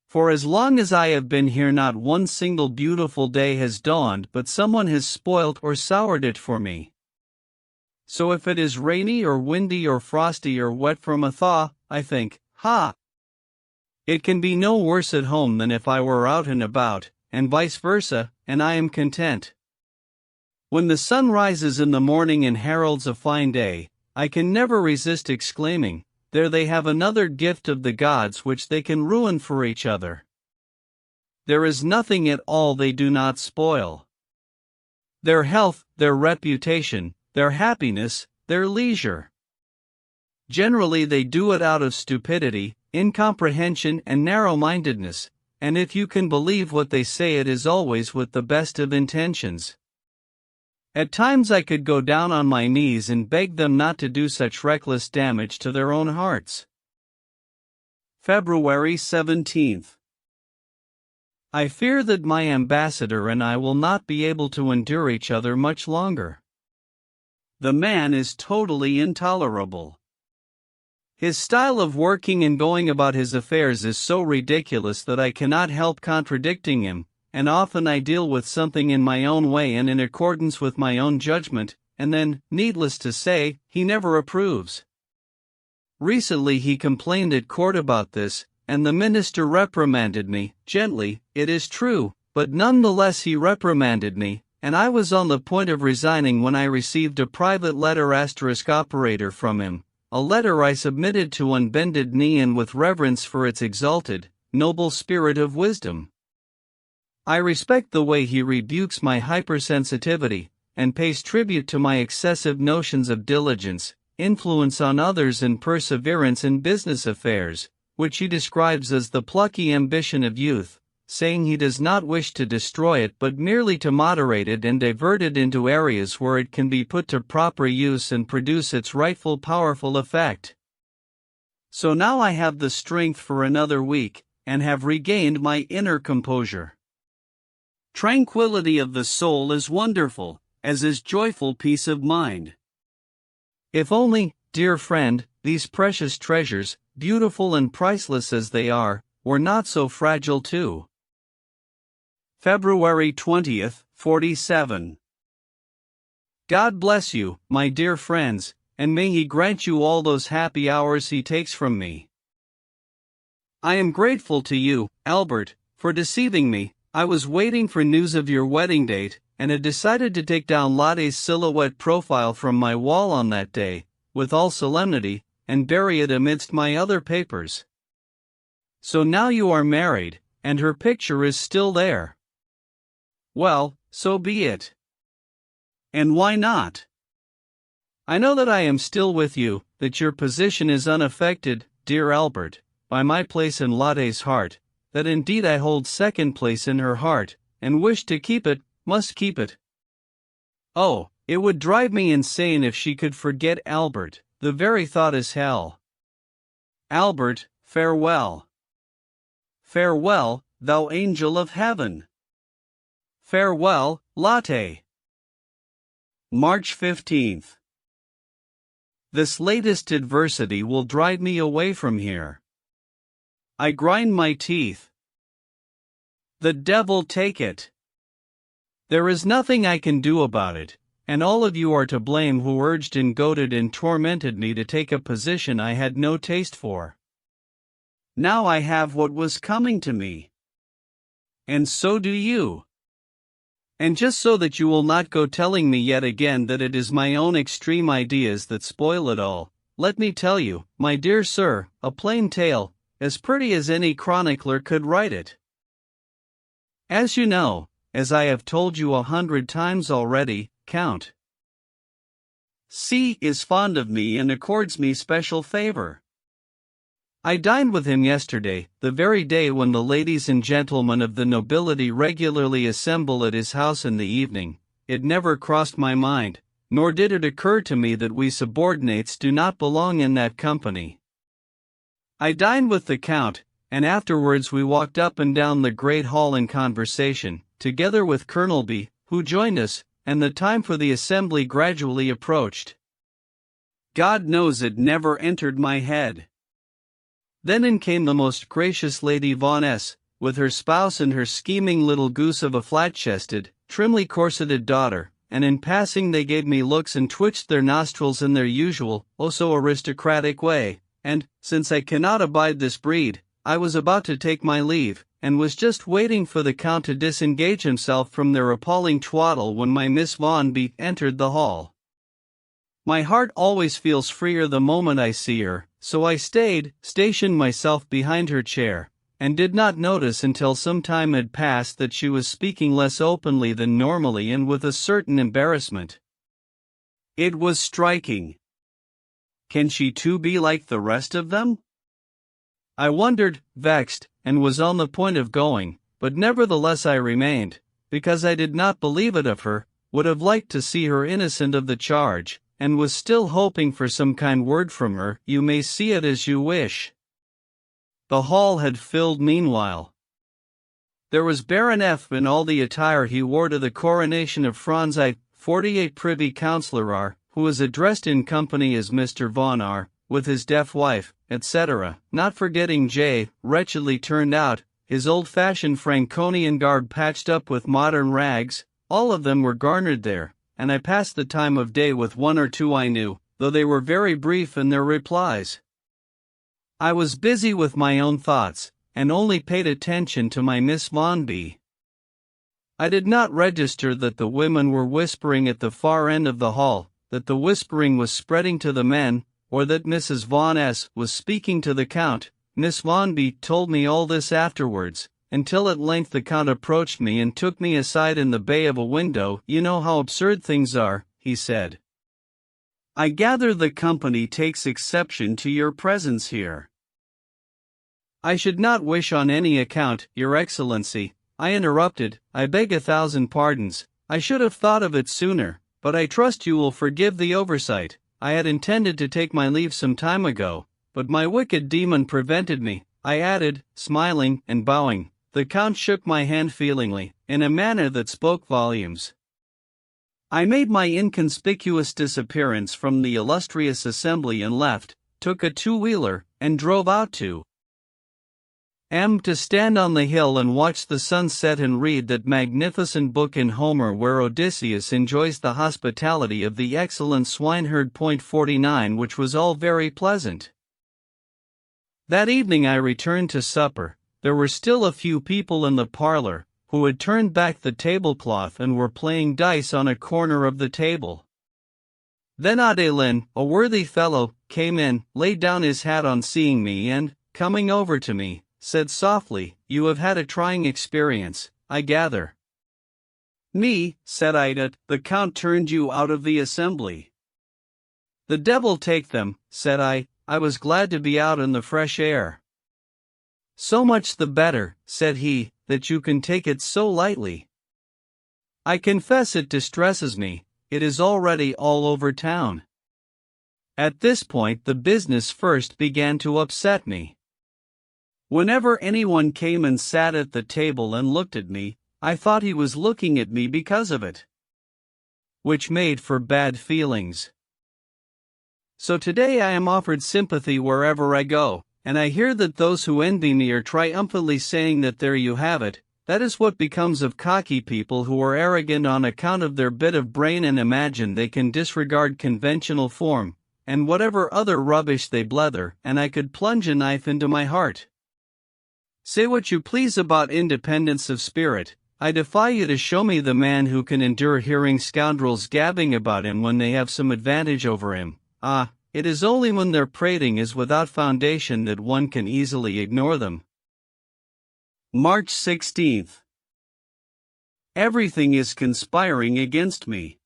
For as long as I have been here not one single beautiful day has dawned but someone has spoilt or soured it for me. So if it is rainy or windy or frosty or wet from a thaw, I think, it can be no worse at home than if I were out and about, and vice versa, and I am content. When the sun rises in the morning and heralds a fine day, I can never resist exclaiming, there they have another gift of the gods which they can ruin for each other. There is nothing at all they do not spoil. Their health, their reputation, their happiness, their leisure. Generally they do it out of stupidity, incomprehension and narrow-mindedness, and if you can believe what they say, it is always with the best of intentions. At times I could go down on my knees and beg them not to do such reckless damage to their own hearts. February 17th. I fear that my ambassador and I will not be able to endure each other much longer. The man is totally intolerable. His style of working and going about his affairs is so ridiculous that I cannot help contradicting him, and often I deal with something in my own way and in accordance with my own judgment, and then, needless to say, he never approves. Recently he complained at court about this, and the minister reprimanded me, gently, it is true, but nonetheless he reprimanded me, and I was on the point of resigning when I received a private letter *operator from him, a letter I submitted to on bended knee and with reverence for its exalted, noble spirit of wisdom. I respect the way he rebukes my hypersensitivity, and pays tribute to my excessive notions of diligence, influence on others and perseverance in business affairs, which he describes as the plucky ambition of youth, saying he does not wish to destroy it but merely to moderate it and divert it into areas where it can be put to proper use and produce its rightful powerful effect. So now I have the strength for another week, and have regained my inner composure. Tranquility of the soul is wonderful, as is joyful peace of mind. If only, dear friend, these precious treasures, beautiful and priceless as they are, were not so fragile too. February 20th, 47. God bless you, my dear friends, and may He grant you all those happy hours He takes from me. I am grateful to you, Albert, for deceiving me. I was waiting for news of your wedding date, and had decided to take down Lotte's silhouette profile from my wall on that day, with all solemnity, and bury it amidst my other papers. So now you are married, and her picture is still there. Well, so be it. And why not? I know that I am still with you, that your position is unaffected, dear Albert, by my place in Lotte's heart, that indeed I hold second place in her heart, and wish to keep it, must keep it. Oh, it would drive me insane if she could forget Albert, the very thought is hell. Albert, farewell. Farewell, thou angel of heaven. Farewell, Lotte. March 15th. This latest adversity will drive me away from here. I grind my teeth. The devil take it. There is nothing I can do about it, and all of you are to blame who urged and goaded and tormented me to take a position I had no taste for. Now I have what was coming to me. And so do you. And just so that you will not go telling me yet again that it is my own extreme ideas that spoil it all, let me tell you, my dear sir, a plain tale, as pretty as any chronicler could write it. As you know, as I have told you 100 times already, Count C is fond of me and accords me special favor. I dined with him yesterday, the very day when the ladies and gentlemen of the nobility regularly assemble at his house in the evening. It never crossed my mind, nor did it occur to me that we subordinates do not belong in that company. I dined with the Count, and afterwards we walked up and down the great hall in conversation, together with Colonel B, who joined us, and the time for the assembly gradually approached. God knows it never entered my head. Then in came the most gracious Lady Von S, with her spouse and her scheming little goose of a flat-chested, trimly corseted daughter, and in passing they gave me looks and twitched their nostrils in their usual, oh so aristocratic way, and, since I cannot abide this breed, I was about to take my leave, and was just waiting for the Count to disengage himself from their appalling twaddle when my Miss Von B entered the hall. My heart always feels freer the moment I see her, so I stationed myself behind her chair, and did not notice until some time had passed that she was speaking less openly than normally and with a certain embarrassment. It was striking. Can she too be like the rest of them? I wondered, vexed, and was on the point of going, but nevertheless I remained, because I did not believe it of her, would have liked to see her innocent of the charge, and was still hoping for some kind word from her. You may see it as you wish. The hall had filled meanwhile. There was Baron F. in all the attire he wore to the coronation of Franz I, 48 Privy Councillor R., who was addressed in company as Mr. Von R., with his deaf wife, etc., not forgetting J., wretchedly turned out, his old-fashioned Franconian garb patched up with modern rags. All of them were garnered there, and I passed the time of day with one or two I knew, though they were very brief in their replies. I was busy with my own thoughts, and only paid attention to my Miss Von B. I did not register that the women were whispering at the far end of the hall, that the whispering was spreading to the men, or that Mrs. Von S. was speaking to the Count. Miss Von B. told me all this afterwards, until at length the Count approached me and took me aside in the bay of a window. You know how absurd things are, he said. I gather the company takes exception to your presence here. I should not wish on any account, Your Excellency, I interrupted. I beg 1,000 pardons, I should have thought of it sooner, but I trust you will forgive the oversight. I had intended to take my leave some time ago, but my wicked demon prevented me, I added, smiling and bowing. The Count shook my hand feelingly, in a manner that spoke volumes. I made my inconspicuous disappearance from the illustrious assembly and left, took a two-wheeler, and drove out to to stand on the hill and watch the sun set and read that magnificent book in Homer where Odysseus enjoys the hospitality of the excellent swineherd. 49, which was all very pleasant. That evening I returned to supper. There were still a few people in the parlor, who had turned back the tablecloth and were playing dice on a corner of the table. Then Adelin, a worthy fellow, came in, laid down his hat on seeing me and, coming over to me, said softly, "You have had a trying experience, I gather." "Me," said I, "that the Count turned you out of the assembly." "The devil take them," said I was glad to be out in the fresh air. "So much the better," said he, "that you can take it so lightly. I confess it distresses me, it is already all over town." At this point the business first began to upset me. Whenever anyone came and sat at the table and looked at me, I thought he was looking at me because of it, which made for bad feelings. So today I am offered sympathy wherever I go, and I hear that those who envy me are triumphantly saying that there you have it. That is what becomes of cocky people who are arrogant on account of their bit of brain and imagine they can disregard conventional form, and whatever other rubbish they blether, and I could plunge a knife into my heart. Say what you please about independence of spirit, I defy you to show me the man who can endure hearing scoundrels gabbing about him when they have some advantage over him. It is only when their prating is without foundation that one can easily ignore them. March 16th. Everything is conspiring against me.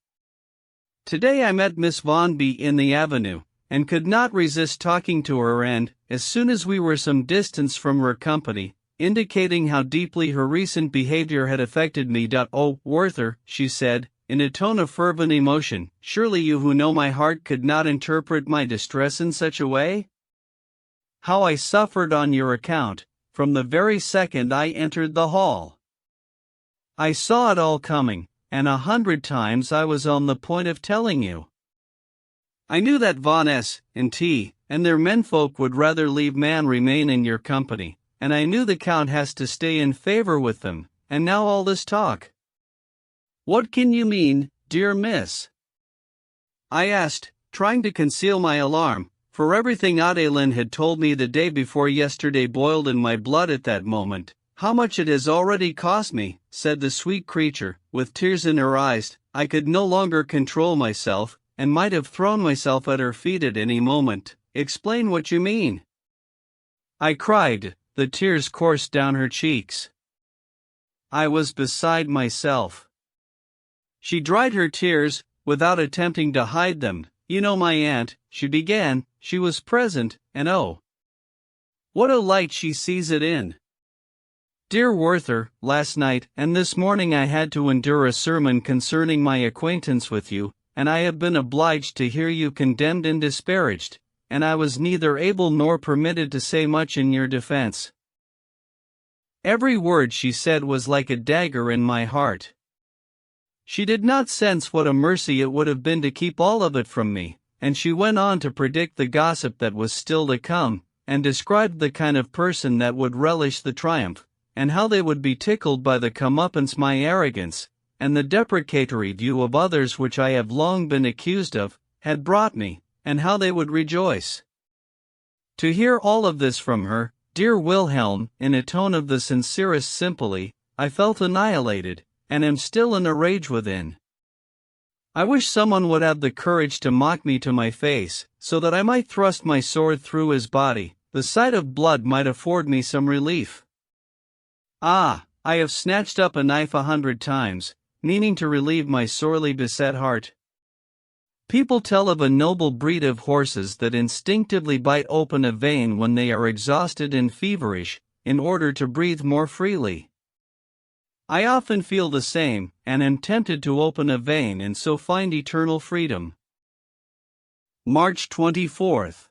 Today I met Miss Von B in the avenue, and could not resist talking to her and, as soon as we were some distance from her company, indicating how deeply her recent behavior had affected me. "Oh, Werther," she said, in a tone of fervent emotion, "surely you who know my heart could not interpret my distress in such a way? How I suffered on your account, from the very second I entered the hall. I saw it all coming, and 100 times I was on the point of telling you. I knew that Von S. and T. and their menfolk would rather leave man remain in your company, and I knew the Count has to stay in favor with them, and now all this talk. What can you mean, dear miss?" I asked, trying to conceal my alarm, for everything Adelin had told me the day before yesterday boiled in my blood at that moment. "How much it has already cost me," said the sweet creature, with tears in her eyes. I could no longer control myself, and might have thrown myself at her feet at any moment. "Explain what you mean," I cried. The tears coursed down her cheeks. I was beside myself. She dried her tears, without attempting to hide them. You know my aunt, she began, she was present, and oh, what a light she sees it in. Dear Werther, last night and this morning I had to endure a sermon concerning my acquaintance with you, and I have been obliged to hear you condemned and disparaged, and I was neither able nor permitted to say much in your defense. Every word she said was like a dagger in my heart. She did not sense what a mercy it would have been to keep all of it from me, and she went on to predict the gossip that was still to come, and described the kind of person that would relish the triumph, and how they would be tickled by the comeuppance my arrogance, and the deprecatory view of others which I have long been accused of, had brought me, and how they would rejoice. To hear all of this from her, dear Wilhelm, in a tone of the sincerest sympathy, I felt annihilated, and am still in a rage within. I wish someone would have the courage to mock me to my face, so that I might thrust my sword through his body. The sight of blood might afford me some relief. Ah, I have snatched up a knife 100 times, meaning to relieve my sorely beset heart. People tell of a noble breed of horses that instinctively bite open a vein when they are exhausted and feverish, in order to breathe more freely. I often feel the same, and am tempted to open a vein and so find eternal freedom. March 24th.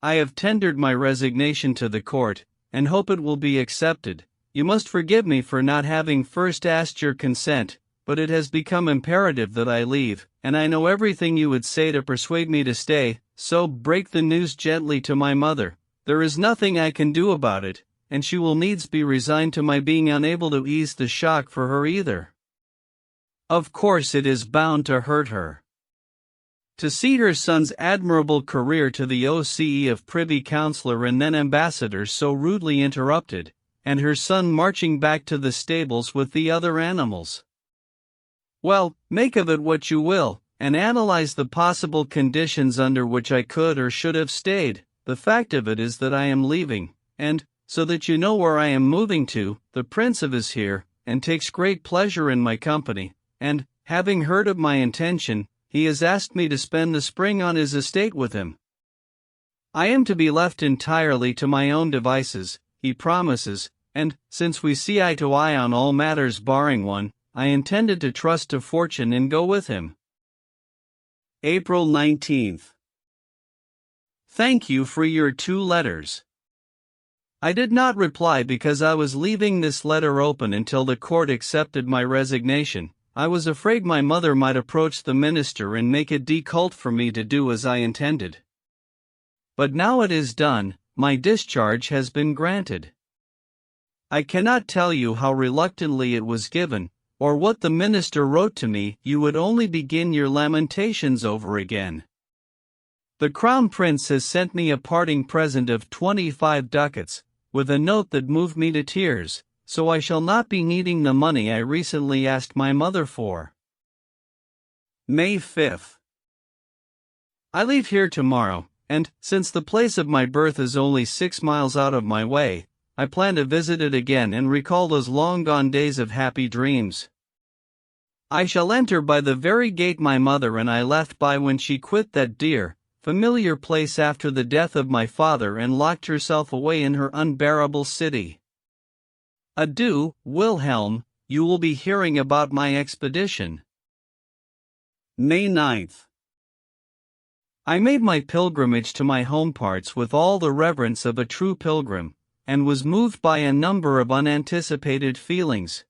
I have tendered my resignation to the court, and hope it will be accepted. You must forgive me for not having first asked your consent, but it has become imperative that I leave, and I know everything you would say to persuade me to stay, so break the news gently to my mother. There is nothing I can do about it, and she will needs be resigned to my being unable to ease the shock for her either. Of course it is bound to hurt her. To see her son's admirable career to the OCE of Privy Councillor and then Ambassador so rudely interrupted, and her son marching back to the stables with the other animals. Well, make of it what you will, and analyze the possible conditions under which I could or should have stayed. The fact of it is that I am leaving, and, so that you know where I am moving to, the Prince is here, and takes great pleasure in my company, and, having heard of my intention, he has asked me to spend the spring on his estate with him. I am to be left entirely to my own devices, he promises, and, since we see eye to eye on all matters barring one, I intended to trust to fortune and go with him. April 19th. Thank you for your 2 letters. I did not reply because I was leaving this letter open until the court accepted my resignation. I was afraid my mother might approach the minister and make it difficult for me to do as I intended. But now it is done, my discharge has been granted. I cannot tell you how reluctantly it was given, or what the minister wrote to me. You would only begin your lamentations over again. The Crown Prince has sent me a parting present of 25 ducats, with a note that moved me to tears, so I shall not be needing the money I recently asked my mother for. May 5th. I leave here tomorrow, and, since the place of my birth is only 6 miles out of my way, I plan to visit it again and recall those long-gone days of happy dreams. I shall enter by the very gate my mother and I left by when she quit that dear, familiar place after the death of my father and locked herself away in her unbearable city. Adieu, Wilhelm, you will be hearing about my expedition. May 9th. I made my pilgrimage to my home parts with all the reverence of a true pilgrim, and was moved by a number of unanticipated feelings.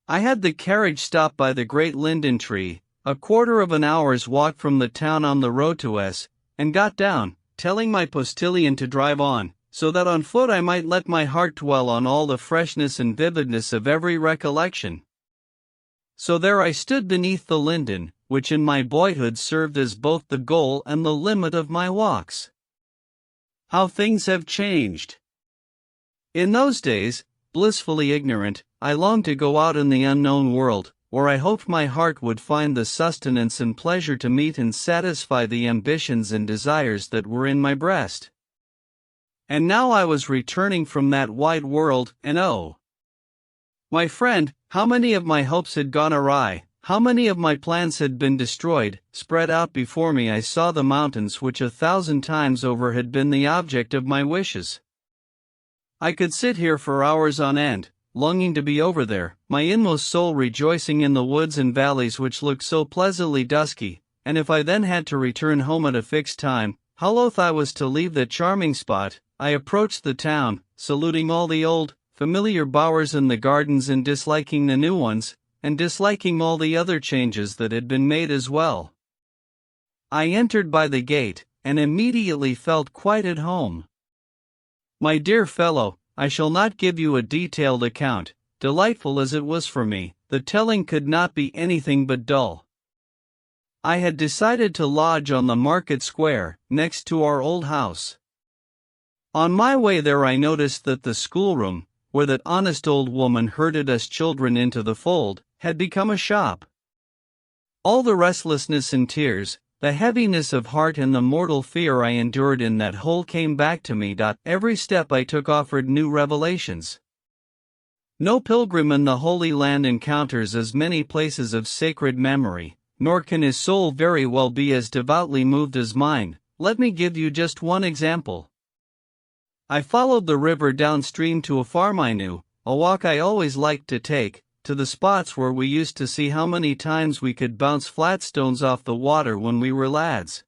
I had the carriage stop by the great linden tree, a quarter of an hour's walk from the town on the road to S, and got down, telling my postilion to drive on, so that on foot I might let my heart dwell on all the freshness and vividness of every recollection. So there I stood beneath the linden, which in my boyhood served as both the goal and the limit of my walks. How things have changed! In those days, blissfully ignorant, I longed to go out in the unknown world, where I hoped my heart would find the sustenance and pleasure to meet and satisfy the ambitions and desires that were in my breast. And now I was returning from that wide world, and oh, my friend, how many of my hopes had gone awry, How many of my plans had been destroyed. Spread out before me I saw the mountains which 1,000 times over had been the object of my wishes. I could sit here for hours on end, longing to be over there, my inmost soul rejoicing in the woods and valleys which looked so pleasantly dusky, and if I then had to return home at a fixed time, how loath I was to leave that charming spot. I approached the town, saluting all the old, familiar bowers in the gardens and disliking the new ones, and disliking all the other changes that had been made as well. I entered by the gate, and immediately felt quite at home. My dear fellow, I shall not give you a detailed account, delightful as it was for me. The telling could not be anything but dull. I had decided to lodge on the market square, next to our old house. On my way there I noticed that the schoolroom, where that honest old woman herded us children into the fold, had become a shop. All the restlessness and tears, the heaviness of heart and the mortal fear I endured in that hole came back to me. Every step I took offered new revelations. No pilgrim in the Holy Land encounters as many places of sacred memory, nor can his soul very well be as devoutly moved as mine. Let me give you just one example. I followed the river downstream to a farm I knew, a walk I always liked to take, to the spots where we used to see how many times we could bounce flat stones off the water when we were lads.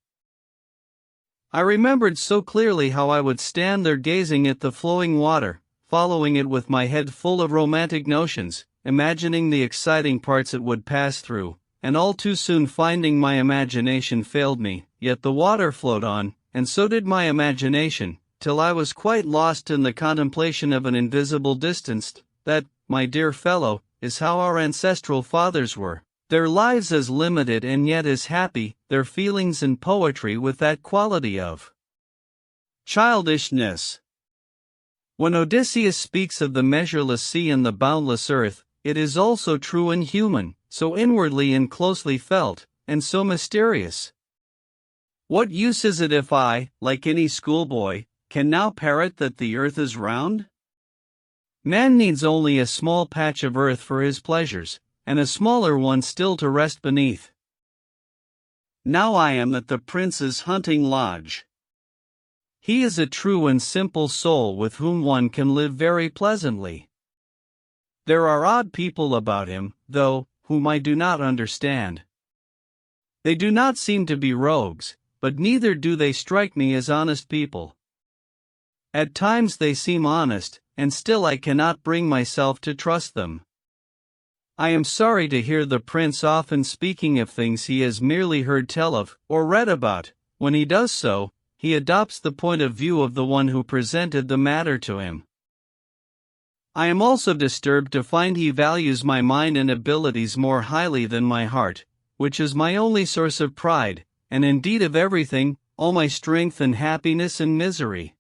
I remembered so clearly how I would stand there gazing at the flowing water, following it with my head full of romantic notions, imagining the exciting parts it would pass through, and all too soon finding my imagination failed me. Yet the water flowed on, and so did my imagination, till I was quite lost in the contemplation of an invisible distance. That, my dear fellow, is how our ancestral fathers were, their lives as limited and yet as happy, their feelings and poetry with that quality of childishness. When Odysseus speaks of the measureless sea and the boundless earth, it is also true and human, so inwardly and closely felt, and so mysterious. What use is it if I, like any schoolboy, can now parrot that the earth is round? Man needs only a small patch of earth for his pleasures, and a smaller one still to rest beneath. Now I am at the prince's hunting lodge. He is a true and simple soul with whom one can live very pleasantly. There are odd people about him, though, whom I do not understand. They do not seem to be rogues, but neither do they strike me as honest people. At times they seem honest, and still I cannot bring myself to trust them. I am sorry to hear the prince often speaking of things he has merely heard tell of, or read about. When he does so, he adopts the point of view of the one who presented the matter to him. I am also disturbed to find he values my mind and abilities more highly than my heart, which is my only source of pride, and indeed of everything, all my strength and happiness and misery.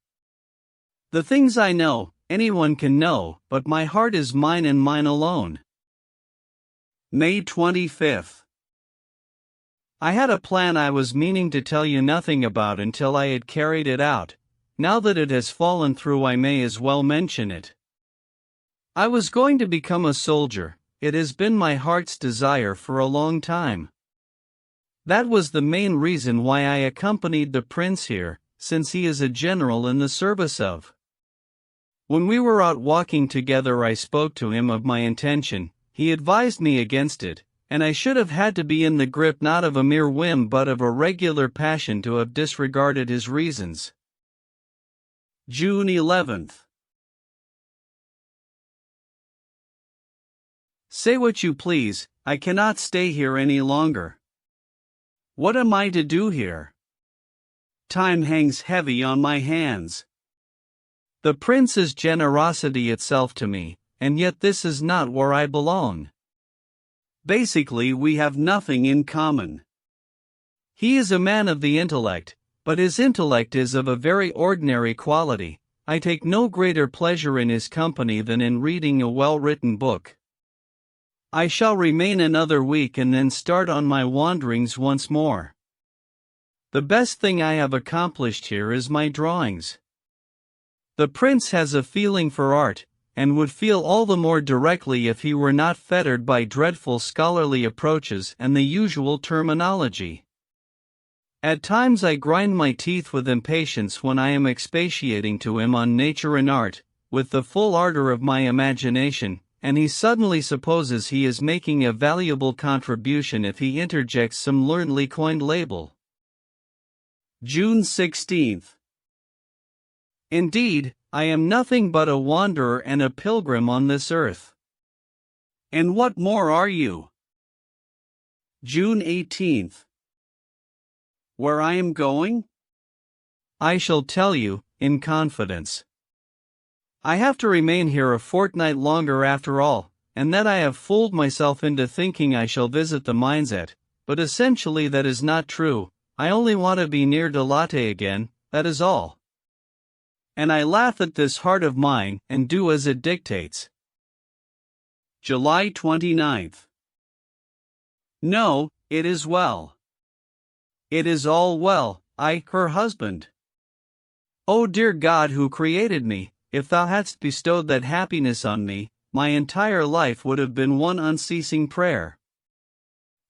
The things I know, anyone can know, but my heart is mine and mine alone. May 25th. I had a plan I was meaning to tell you nothing about until I had carried it out. Now that it has fallen through, I may as well mention it. I was going to become a soldier. It has been my heart's desire for a long time. That was the main reason why I accompanied the prince here, since he is a general in the service of. When we were out walking together I spoke to him of my intention. He advised me against it, and I should have had to be in the grip not of a mere whim but of a regular passion to have disregarded his reasons. June 11th. Say what you please, I cannot stay here any longer. What am I to do here? Time hangs heavy on my hands. The prince is generosity itself to me, and yet this is not where I belong. Basically, we have nothing in common. He is a man of the intellect, but his intellect is of a very ordinary quality. I take no greater pleasure in his company than in reading a well-written book. I shall remain another week and then start on my wanderings once more. The best thing I have accomplished here is my drawings. The prince has a feeling for art, and would feel all the more directly if he were not fettered by dreadful scholarly approaches and the usual terminology. At times I grind my teeth with impatience when I am expatiating to him on nature and art, with the full ardor of my imagination, and he suddenly supposes he is making a valuable contribution if he interjects some learnedly coined label. June 16th. Indeed, I am nothing but a wanderer and a pilgrim on this earth. And what more are you? June 18th. Where I am going? I shall tell you, in confidence. I have to remain here a fortnight longer after all, and that I have fooled myself into thinking I shall visit the mines at, but essentially that is not true. I only want to be near Delate again, that is all. And I laugh at this heart of mine and do as it dictates. July 29th. No, it is well. It is all well, her husband. O dear God who created me, if thou hadst bestowed that happiness on me, my entire life would have been one unceasing prayer.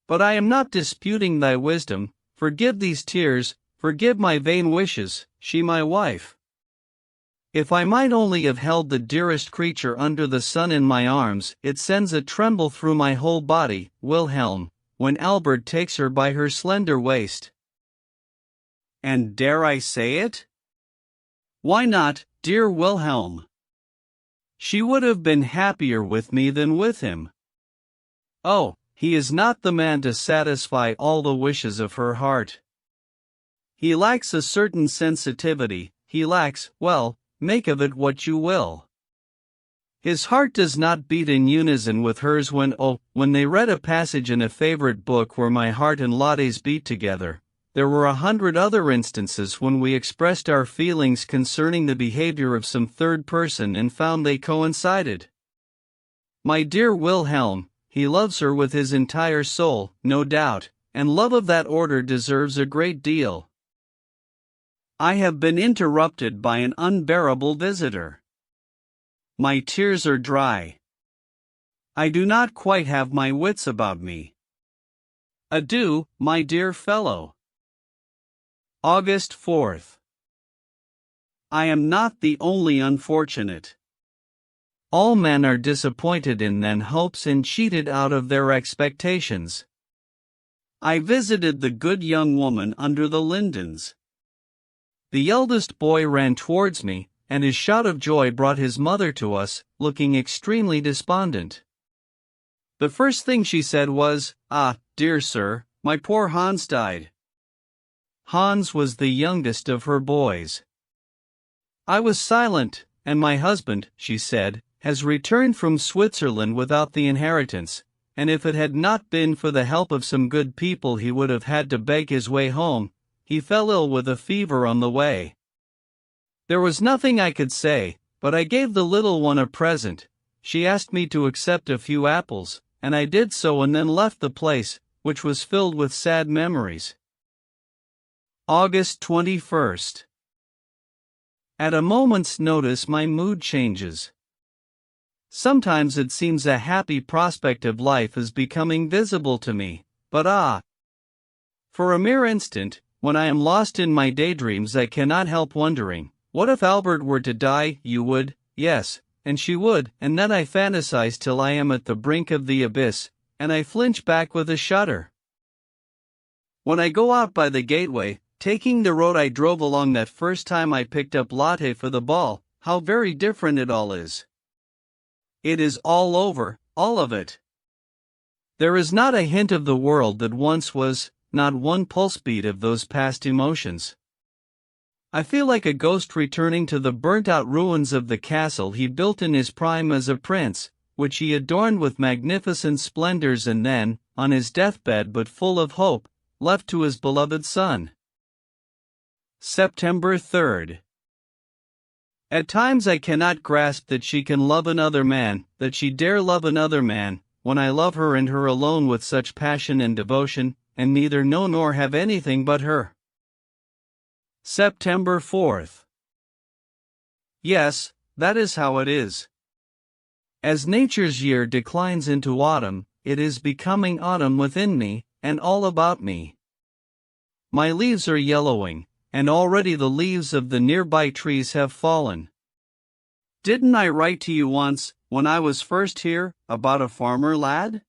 But I am not disputing thy wisdom. Forgive these tears, forgive my vain wishes, she my wife. If I might only have held the dearest creature under the sun in my arms, it sends a tremble through my whole body, Wilhelm, when Albert takes her by her slender waist. And dare I say it? Why not, dear Wilhelm? She would have been happier with me than with him. Oh, he is not the man to satisfy all the wishes of her heart. He lacks a certain sensitivity, he lacks, well, make of it what you will. His heart does not beat in unison with hers when they read a passage in a favorite book where my heart and Lottie's beat together. There were 100 other instances when we expressed our feelings concerning the behavior of some third person and found they coincided. My dear Wilhelm, he loves her with his entire soul, no doubt, and love of that order deserves a great deal. I have been interrupted by an unbearable visitor. My tears are dry. I do not quite have my wits about me. Adieu, my dear fellow. August 4th. I am not the only unfortunate. All men are disappointed in their hopes and cheated out of their expectations. I visited the good young woman under the lindens. The eldest boy ran towards me, and his shout of joy brought his mother to us, looking extremely despondent. The first thing she said was, "Ah, dear sir, my poor Hans died." Hans was the youngest of her boys. I was silent, and my husband, she said, has returned from Switzerland without the inheritance, and if it had not been for the help of some good people he would have had to beg his way home. He fell ill with a fever on the way. There was nothing I could say, but I gave the little one a present. She asked me to accept a few apples, and I did so and then left the place, which was filled with sad memories. August 21st. At a moment's notice my mood changes. Sometimes it seems a happy prospect of life is becoming visible to me, but for a mere instant, when I am lost in my daydreams I cannot help wondering, what if Albert were to die? You would, yes, and she would, and then I fantasize till I am at the brink of the abyss, and I flinch back with a shudder. When I go out by the gateway, taking the road I drove along that first time I picked up Lotte for the ball, how very different it all is. It is all over, all of it. There is not a hint of the world that once was, not one pulse beat of those past emotions. I feel like a ghost returning to the burnt-out ruins of the castle he built in his prime as a prince, which he adorned with magnificent splendors and then, on his deathbed but full of hope, left to his beloved son. September 3rd. At times I cannot grasp that she can love another man, that she dare love another man, when I love her and her alone with such passion and devotion, and neither know nor have anything but her. September 4th. Yes, that is how it is. As nature's year declines into autumn, it is becoming autumn within me, and all about me. My leaves are yellowing, and already the leaves of the nearby trees have fallen. Didn't I write to you once, when I was first here, about a farmer lad?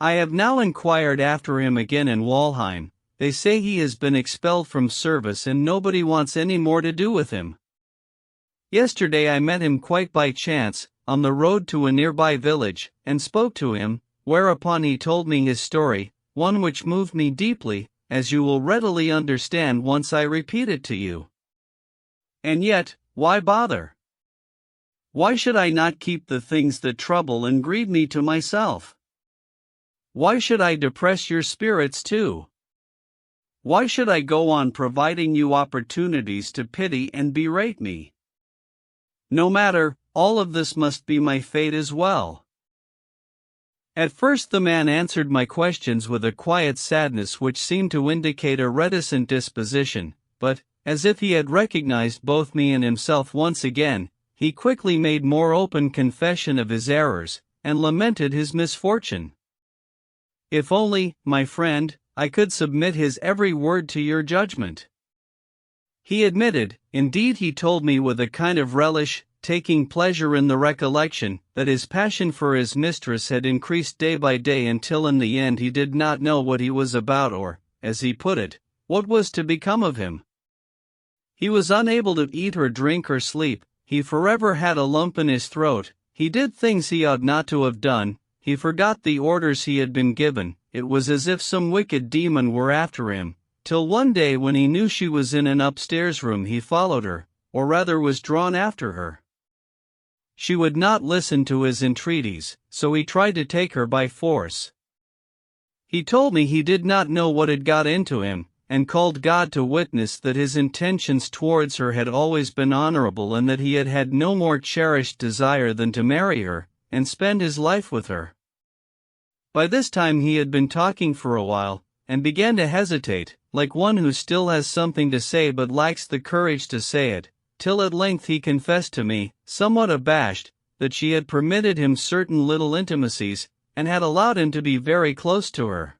I have now inquired after him again in Walheim. They say he has been expelled from service and nobody wants any more to do with him. Yesterday I met him quite by chance, on the road to a nearby village, and spoke to him, whereupon he told me his story, one which moved me deeply, as you will readily understand once I repeat it to you. And yet, why bother? Why should I not keep the things that trouble and grieve me to myself? Why should I depress your spirits too? Why should I go on providing you opportunities to pity and berate me? No matter, all of this must be my fate as well. At first the man answered my questions with a quiet sadness which seemed to indicate a reticent disposition, but, as if he had recognized both me and himself once again, he quickly made more open confession of his errors, and lamented his misfortune. If only, my friend, I could submit his every word to your judgment. He admitted, indeed he told me with a kind of relish, taking pleasure in the recollection, that his passion for his mistress had increased day by day until in the end he did not know what he was about or, as he put it, what was to become of him. He was unable to eat or drink or sleep, he forever had a lump in his throat, he did things he ought not to have done, he forgot the orders he had been given, it was as if some wicked demon were after him, till one day when he knew she was in an upstairs room he followed her, or rather was drawn after her. She would not listen to his entreaties, so he tried to take her by force. He told me he did not know what had got into him, and called God to witness that his intentions towards her had always been honorable and that he had had no more cherished desire than to marry her, and spend his life with her. By this time he had been talking for a while, and began to hesitate, like one who still has something to say but lacks the courage to say it, till at length he confessed to me, somewhat abashed, that she had permitted him certain little intimacies, and had allowed him to be very close to her.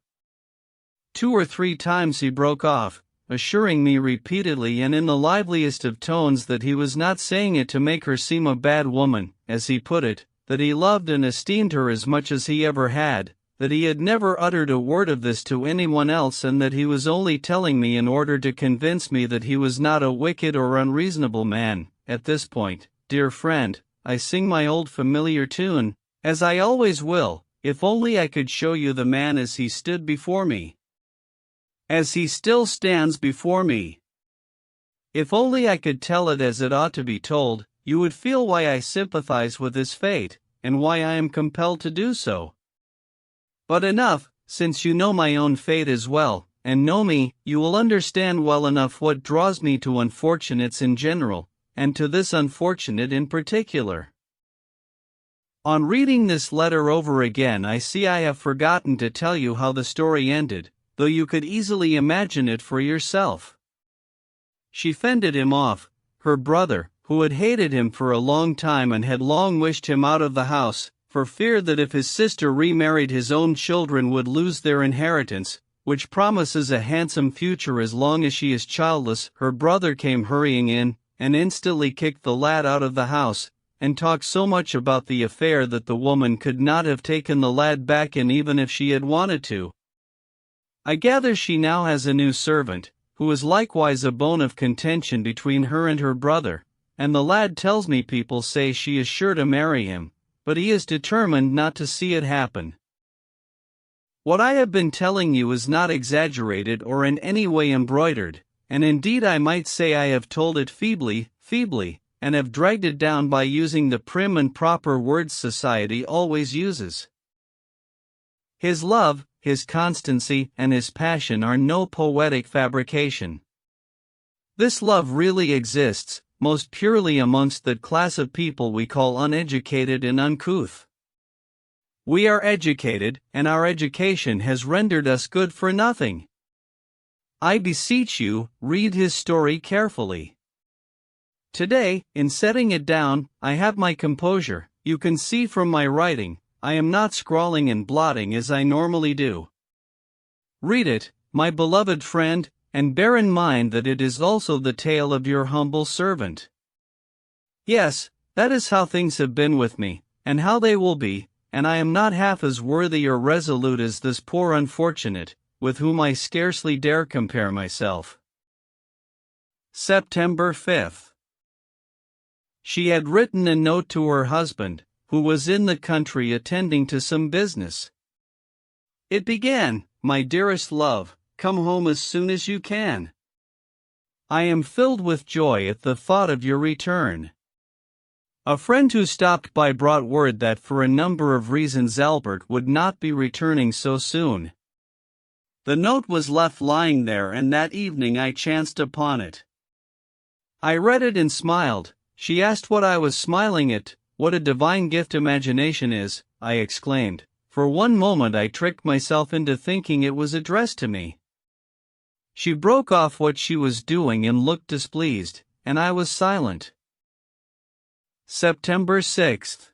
2 or 3 times he broke off, assuring me repeatedly and in the liveliest of tones that he was not saying it to make her seem a bad woman, as he put it, that he loved and esteemed her as much as he ever had, that he had never uttered a word of this to anyone else and that he was only telling me in order to convince me that he was not a wicked or unreasonable man. At this point, dear friend, I sing my old familiar tune, as I always will, if only I could show you the man as he stood before me. As he still stands before me. If only I could tell it as it ought to be told, you would feel why I sympathize with his fate, and why I am compelled to do so. But enough, since you know my own fate as well, and know me, you will understand well enough what draws me to unfortunates in general, and to this unfortunate in particular. On reading this letter over again I see I have forgotten to tell you how the story ended, though you could easily imagine it for yourself. She fended him off, her brother, who had hated him for a long time and had long wished him out of the house, for fear that if his sister remarried his own children would lose their inheritance, which promises a handsome future as long as she is childless. Her brother came hurrying in, and instantly kicked the lad out of the house, and talked so much about the affair that the woman could not have taken the lad back in even if she had wanted to. I gather she now has a new servant, who is likewise a bone of contention between her and her brother, and the lad tells me people say she is sure to marry him, but he is determined not to see it happen. What I have been telling you is not exaggerated or in any way embroidered, and indeed I might say I have told it feebly, and have dragged it down by using the prim and proper words society always uses. His love, his constancy, and his passion are no poetic fabrication. This love really exists, most purely amongst that class of people we call uneducated and uncouth. We are educated, and our education has rendered us good for nothing. I beseech you, read his story carefully. Today, in setting it down, I have my composure, You can see from my writing, I am not scrawling and blotting as I normally do. Read it, my beloved friend, and bear in mind that it is also the tale of your humble servant. Yes, that is how things have been with me, and how they will be, and I am not half as worthy or resolute as this poor unfortunate, with whom I scarcely dare compare myself. September 5th. She had written a note to her husband, who was in the country attending to some business. It began, "My dearest love, come home as soon as you can. I am filled with joy at the thought of your return." A friend who stopped by brought word that for a number of reasons Albert would not be returning so soon. The note was left lying there, and that evening I chanced upon it. I read it and smiled. She asked what I was smiling at. "What a divine gift imagination is," I exclaimed. For one moment I tricked myself into thinking it was addressed to me. She broke off what she was doing and looked displeased, and I was silent. September 6th.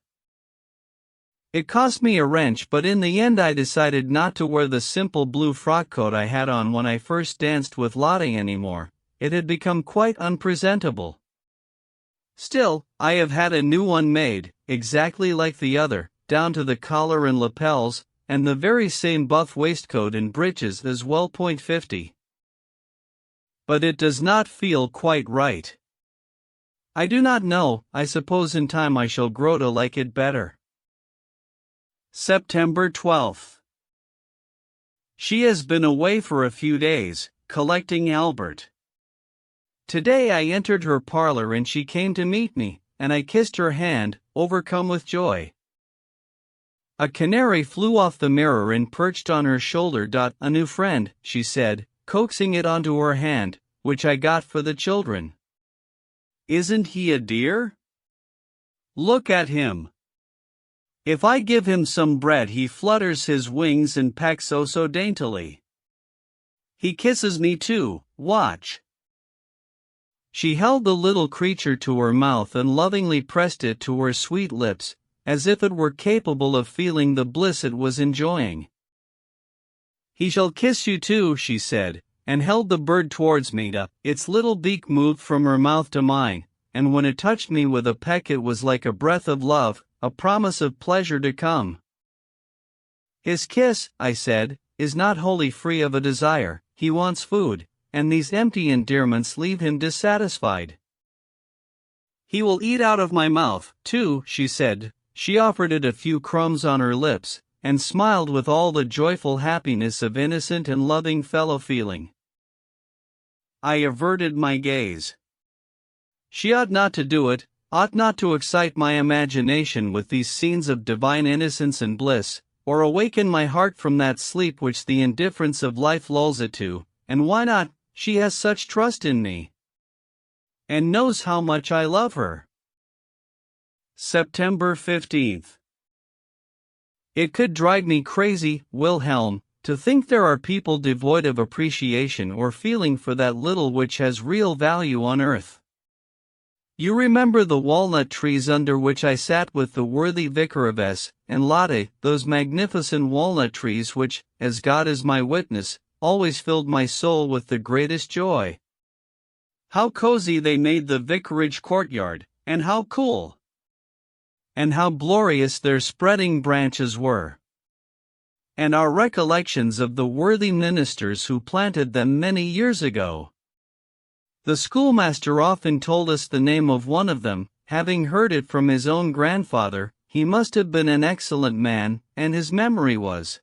It cost me a wrench, but in the end I decided not to wear the simple blue frock coat I had on when I first danced with Lottie anymore. It had become quite unpresentable. Still, I have had a new one made, exactly like the other, down to the collar and lapels, and the very same buff waistcoat and breeches as well. .50. But it does not feel quite right. I do not know, I suppose in time I shall grow to like it better. September 12th. She has been away for a few days, collecting Albert. Today I entered her parlor and she came to meet me, and I kissed her hand, overcome with joy. A canary flew off the mirror and perched on her shoulder. "A new friend," she said, coaxing it onto her hand, "which I got for the children. Isn't he a dear? Look at him. If I give him some bread he flutters his wings and pecks so daintily. He kisses me too, watch." She held the little creature to her mouth and lovingly pressed it to her sweet lips, as if it were capable of feeling the bliss it was enjoying. "He shall kiss you too," she said, and held the bird towards me. Its little beak moved from her mouth to mine, and when it touched me with a peck it was like a breath of love, a promise of pleasure to come. "His kiss," I said, "is not wholly free of a desire. He wants food, and these empty endearments leave him dissatisfied." "He will eat out of my mouth, too," she said. She offered it a few crumbs on her lips, and smiled with all the joyful happiness of innocent and loving fellow-feeling. I averted my gaze. She ought not to do it, ought not to excite my imagination with these scenes of divine innocence and bliss, or awaken my heart from that sleep which the indifference of life lulls it to. And why not? She has such trust in me, and knows how much I love her. September 15th. It could drive me crazy, Wilhelm, to think there are people devoid of appreciation or feeling for that little which has real value on earth. You remember the walnut trees under which I sat with the worthy vicar of S. and Lotte, those magnificent walnut trees which, as God is my witness, always filled my soul with the greatest joy. How cozy they made the vicarage courtyard, and how cool! And how glorious their spreading branches were! And our recollections of the worthy ministers who planted them many years ago. The schoolmaster often told us the name of one of them, having heard it from his own grandfather. He must have been an excellent man, and his memory was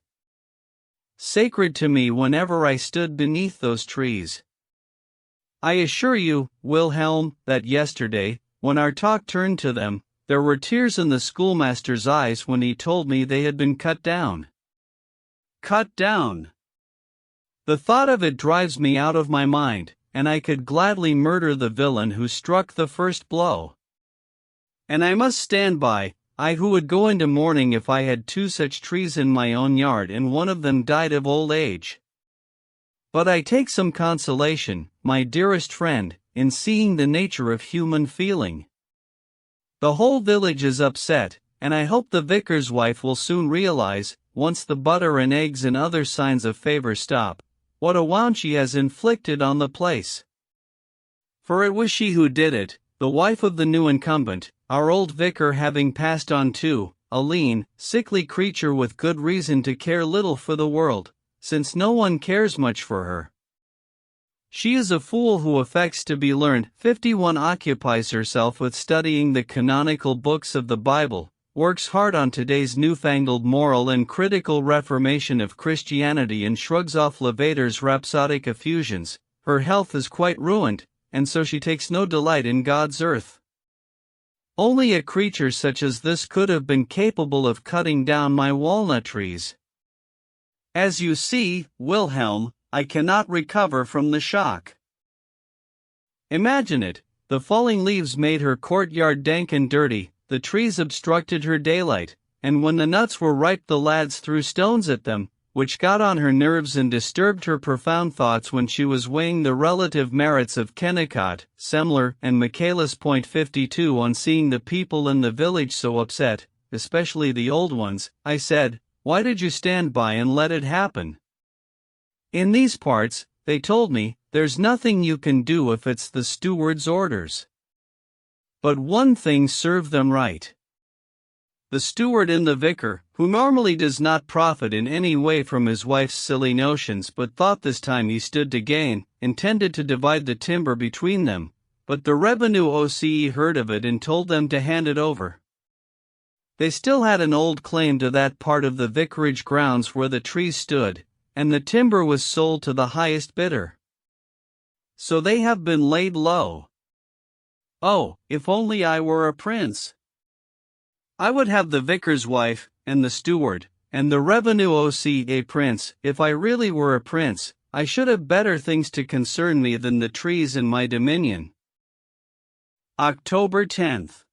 sacred to me whenever I stood beneath those trees. I assure you, Wilhelm, that yesterday, when our talk turned to them, there were tears in the schoolmaster's eyes when he told me they had been cut down. Cut down! The thought of it drives me out of my mind, and I could gladly murder the villain who struck the first blow. And I must stand by, I who would go into mourning if I had two such trees in my own yard and one of them died of old age. But I take some consolation, my dearest friend, in seeing the nature of human feeling. The whole village is upset, and I hope the vicar's wife will soon realize, once the butter and eggs and other signs of favor stop, what a wound she has inflicted on the place. For it was she who did it, the wife of the new incumbent, our old vicar having passed on too, a lean, sickly creature with good reason to care little for the world, since no one cares much for her. She is a fool who affects to be learned. 51 Occupies herself with studying the canonical books of the Bible, works hard on today's newfangled moral and critical reformation of Christianity and shrugs off Lavater's rhapsodic effusions. Her health is quite ruined, and so she takes no delight in God's earth. Only a creature such as this could have been capable of cutting down my walnut trees. As you see, Wilhelm, I cannot recover from the shock. Imagine it, the falling leaves made her courtyard dank and dirty, the trees obstructed her daylight, and when the nuts were ripe the lads threw stones at them, which got on her nerves and disturbed her profound thoughts when she was weighing the relative merits of Kennicott, Semler, and Michaelis. 52 On seeing the people in the village so upset, especially the old ones, I said, "Why did you stand by and let it happen?" In these parts, they told me, there's nothing you can do if it's the steward's orders. But one thing served them right. The steward and the vicar, who normally does not profit in any way from his wife's silly notions but thought this time he stood to gain, intended to divide the timber between them, but the revenue OCE heard of it and told them to hand it over. They still had an old claim to that part of the vicarage grounds where the trees stood, and the timber was sold to the highest bidder. So they have been laid low. Oh, if only I were a prince! I would have the vicar's wife, and the steward, and the revenue OC a prince. If I really were a prince, I should have better things to concern me than the trees in my dominion. October 10th.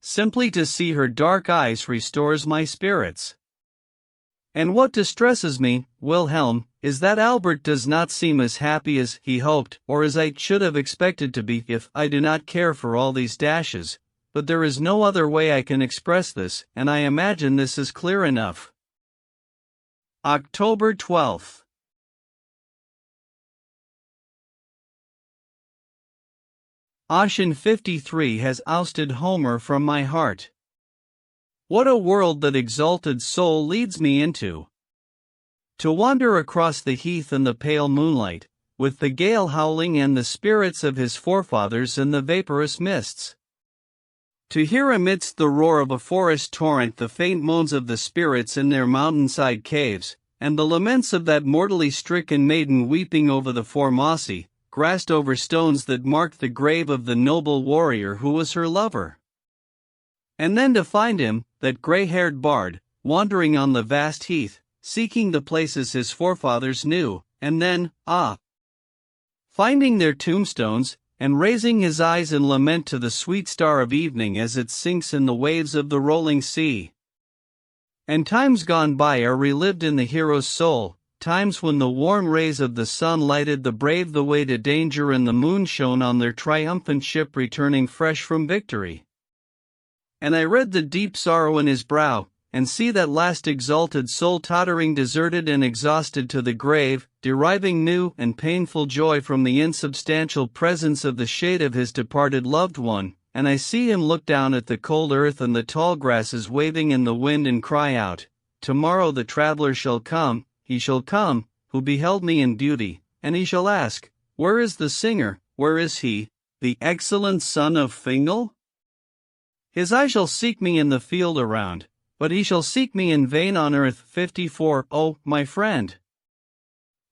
Simply to see her dark eyes restores my spirits. And what distresses me, Wilhelm, is that Albert does not seem as happy as he hoped, or as I should have expected to be. If I do not care for all these dashes, but there is no other way I can express this, and I imagine this is clear enough. October 12th. Ocean 53 has ousted Homer from my heart. What a world that exalted soul leads me into! To wander across the heath in the pale moonlight, with the gale howling and the spirits of his forefathers in the vaporous mists. To hear amidst the roar of a forest torrent the faint moans of the spirits in their mountainside caves, and the laments of that mortally stricken maiden weeping over the four mossy, grassed-over stones that marked the grave of the noble warrior who was her lover. And then to find him, that gray-haired bard, wandering on the vast heath, seeking the places his forefathers knew, and then, finding their tombstones, and raising his eyes in lament to the sweet star of evening as it sinks in the waves of the rolling sea. And times gone by are relived in the hero's soul, times when the warm rays of the sun lighted the brave the way to danger and the moon shone on their triumphant ship returning fresh from victory. And I read the deep sorrow in his brow, and see that last exalted soul tottering deserted and exhausted to the grave, deriving new and painful joy from the insubstantial presence of the shade of his departed loved one, and I see him look down at the cold earth and the tall grasses waving in the wind and cry out, "Tomorrow the traveler shall come, he shall come, who beheld me in beauty, and he shall ask, where is the singer, where is he, the excellent son of Fingal? His eye shall seek me in the field around, but he shall seek me in vain on earth." 54 Oh, my friend!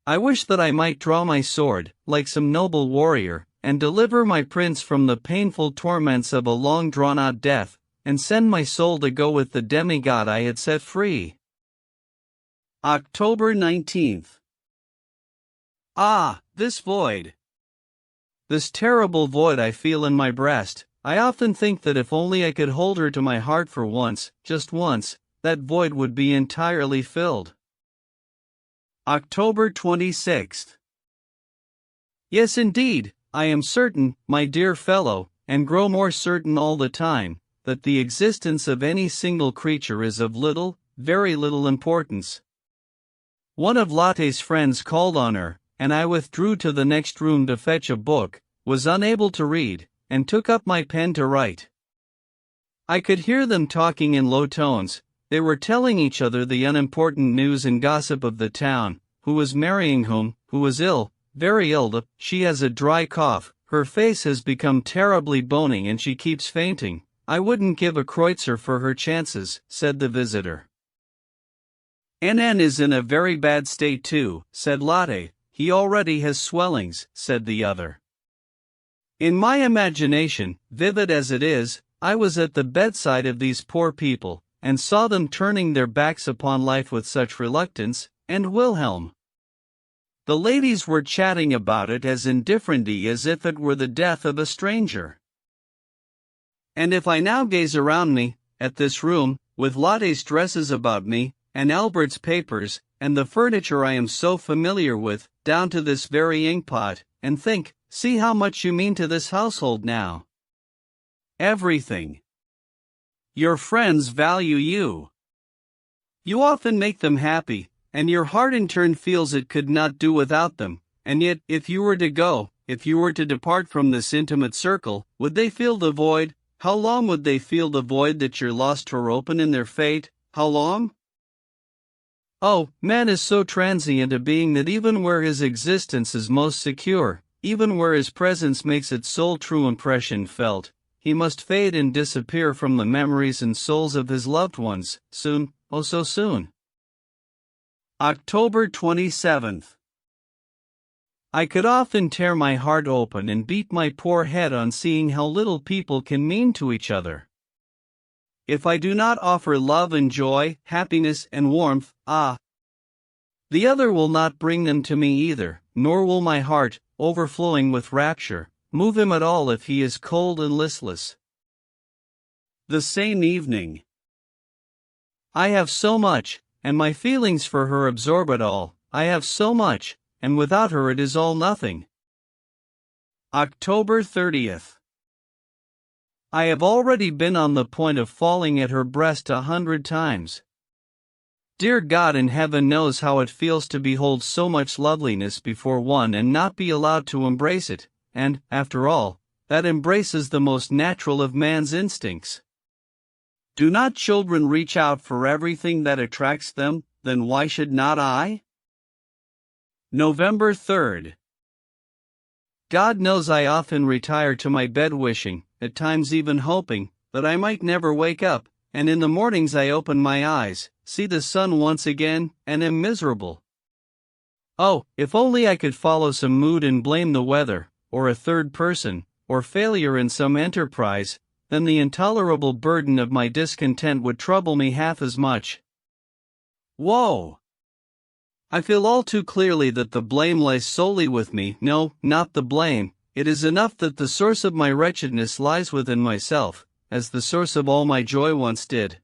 I wish that I might draw my sword, like some noble warrior, and deliver my prince from the painful torments of a long drawn-out death, and send my soul to go with the demigod I had set free. October 19th. This void! This terrible void I feel in my breast. I often think that if only I could hold her to my heart for once, just once, that void would be entirely filled. October 26th. Yes, indeed, I am certain, my dear fellow, and grow more certain all the time, that the existence of any single creature is of little, very little importance. One of Lotte's friends called on her, and I withdrew to the next room to fetch a book, was unable to read, and took up my pen to write. I could hear them talking in low tones. They were telling each other the unimportant news and gossip of the town, who was marrying whom, who was ill, very ill. She has a dry cough, her face has become terribly bony and she keeps fainting. I wouldn't give a kreutzer for her chances, said the visitor. NN is in a very bad state too, said Lotte. He already has swellings, said the other. In my imagination, vivid as it is, I was at the bedside of these poor people, and saw them turning their backs upon life with such reluctance, and Wilhelm. The ladies were chatting about it as indifferently as if it were the death of a stranger. And if I now gaze around me, at this room, with Lotte's dresses about me, and Albert's papers, and the furniture I am so familiar with, down to this very inkpot, and think, see how much you mean to this household now. Everything. Your friends value you. You often make them happy, and your heart in turn feels it could not do without them, and yet, if you were to go, if you were to depart from this intimate circle, would they feel the void? How long would they feel the void that your loss tore open in their fate? How long? Oh, man is so transient a being that even where his existence is most secure, even where his presence makes its sole true impression felt, he must fade and disappear from the memories and souls of his loved ones, soon, oh so soon. October 27th. I could often tear my heart open and beat my poor head on seeing how little people can mean to each other. If I do not offer love and joy, happiness and warmth, the other will not bring them to me either, nor will my heart, overflowing with rapture, move him at all if he is cold and listless. The same evening. I have so much, and my feelings for her absorb it all. I have so much, and without her it is all nothing. October 30th. I have already been on the point of falling at her breast 100 times. Dear God in heaven knows how it feels to behold so much loveliness before one and not be allowed to embrace it, and, after all, that embrace is the most natural of man's instincts. Do not children reach out for everything that attracts them? Then why should not I? November 3rd. God knows I often retire to my bed wishing, at times even hoping, that I might never wake up, and in the mornings I open my eyes, see the sun once again, and am miserable. Oh, if only I could follow some mood and blame the weather, or a third person, or failure in some enterprise, then the intolerable burden of my discontent would trouble me half as much. Woe! I feel all too clearly that the blame lies solely with me. No, not the blame. It is enough that the source of my wretchedness lies within myself, as the source of all my joy once did.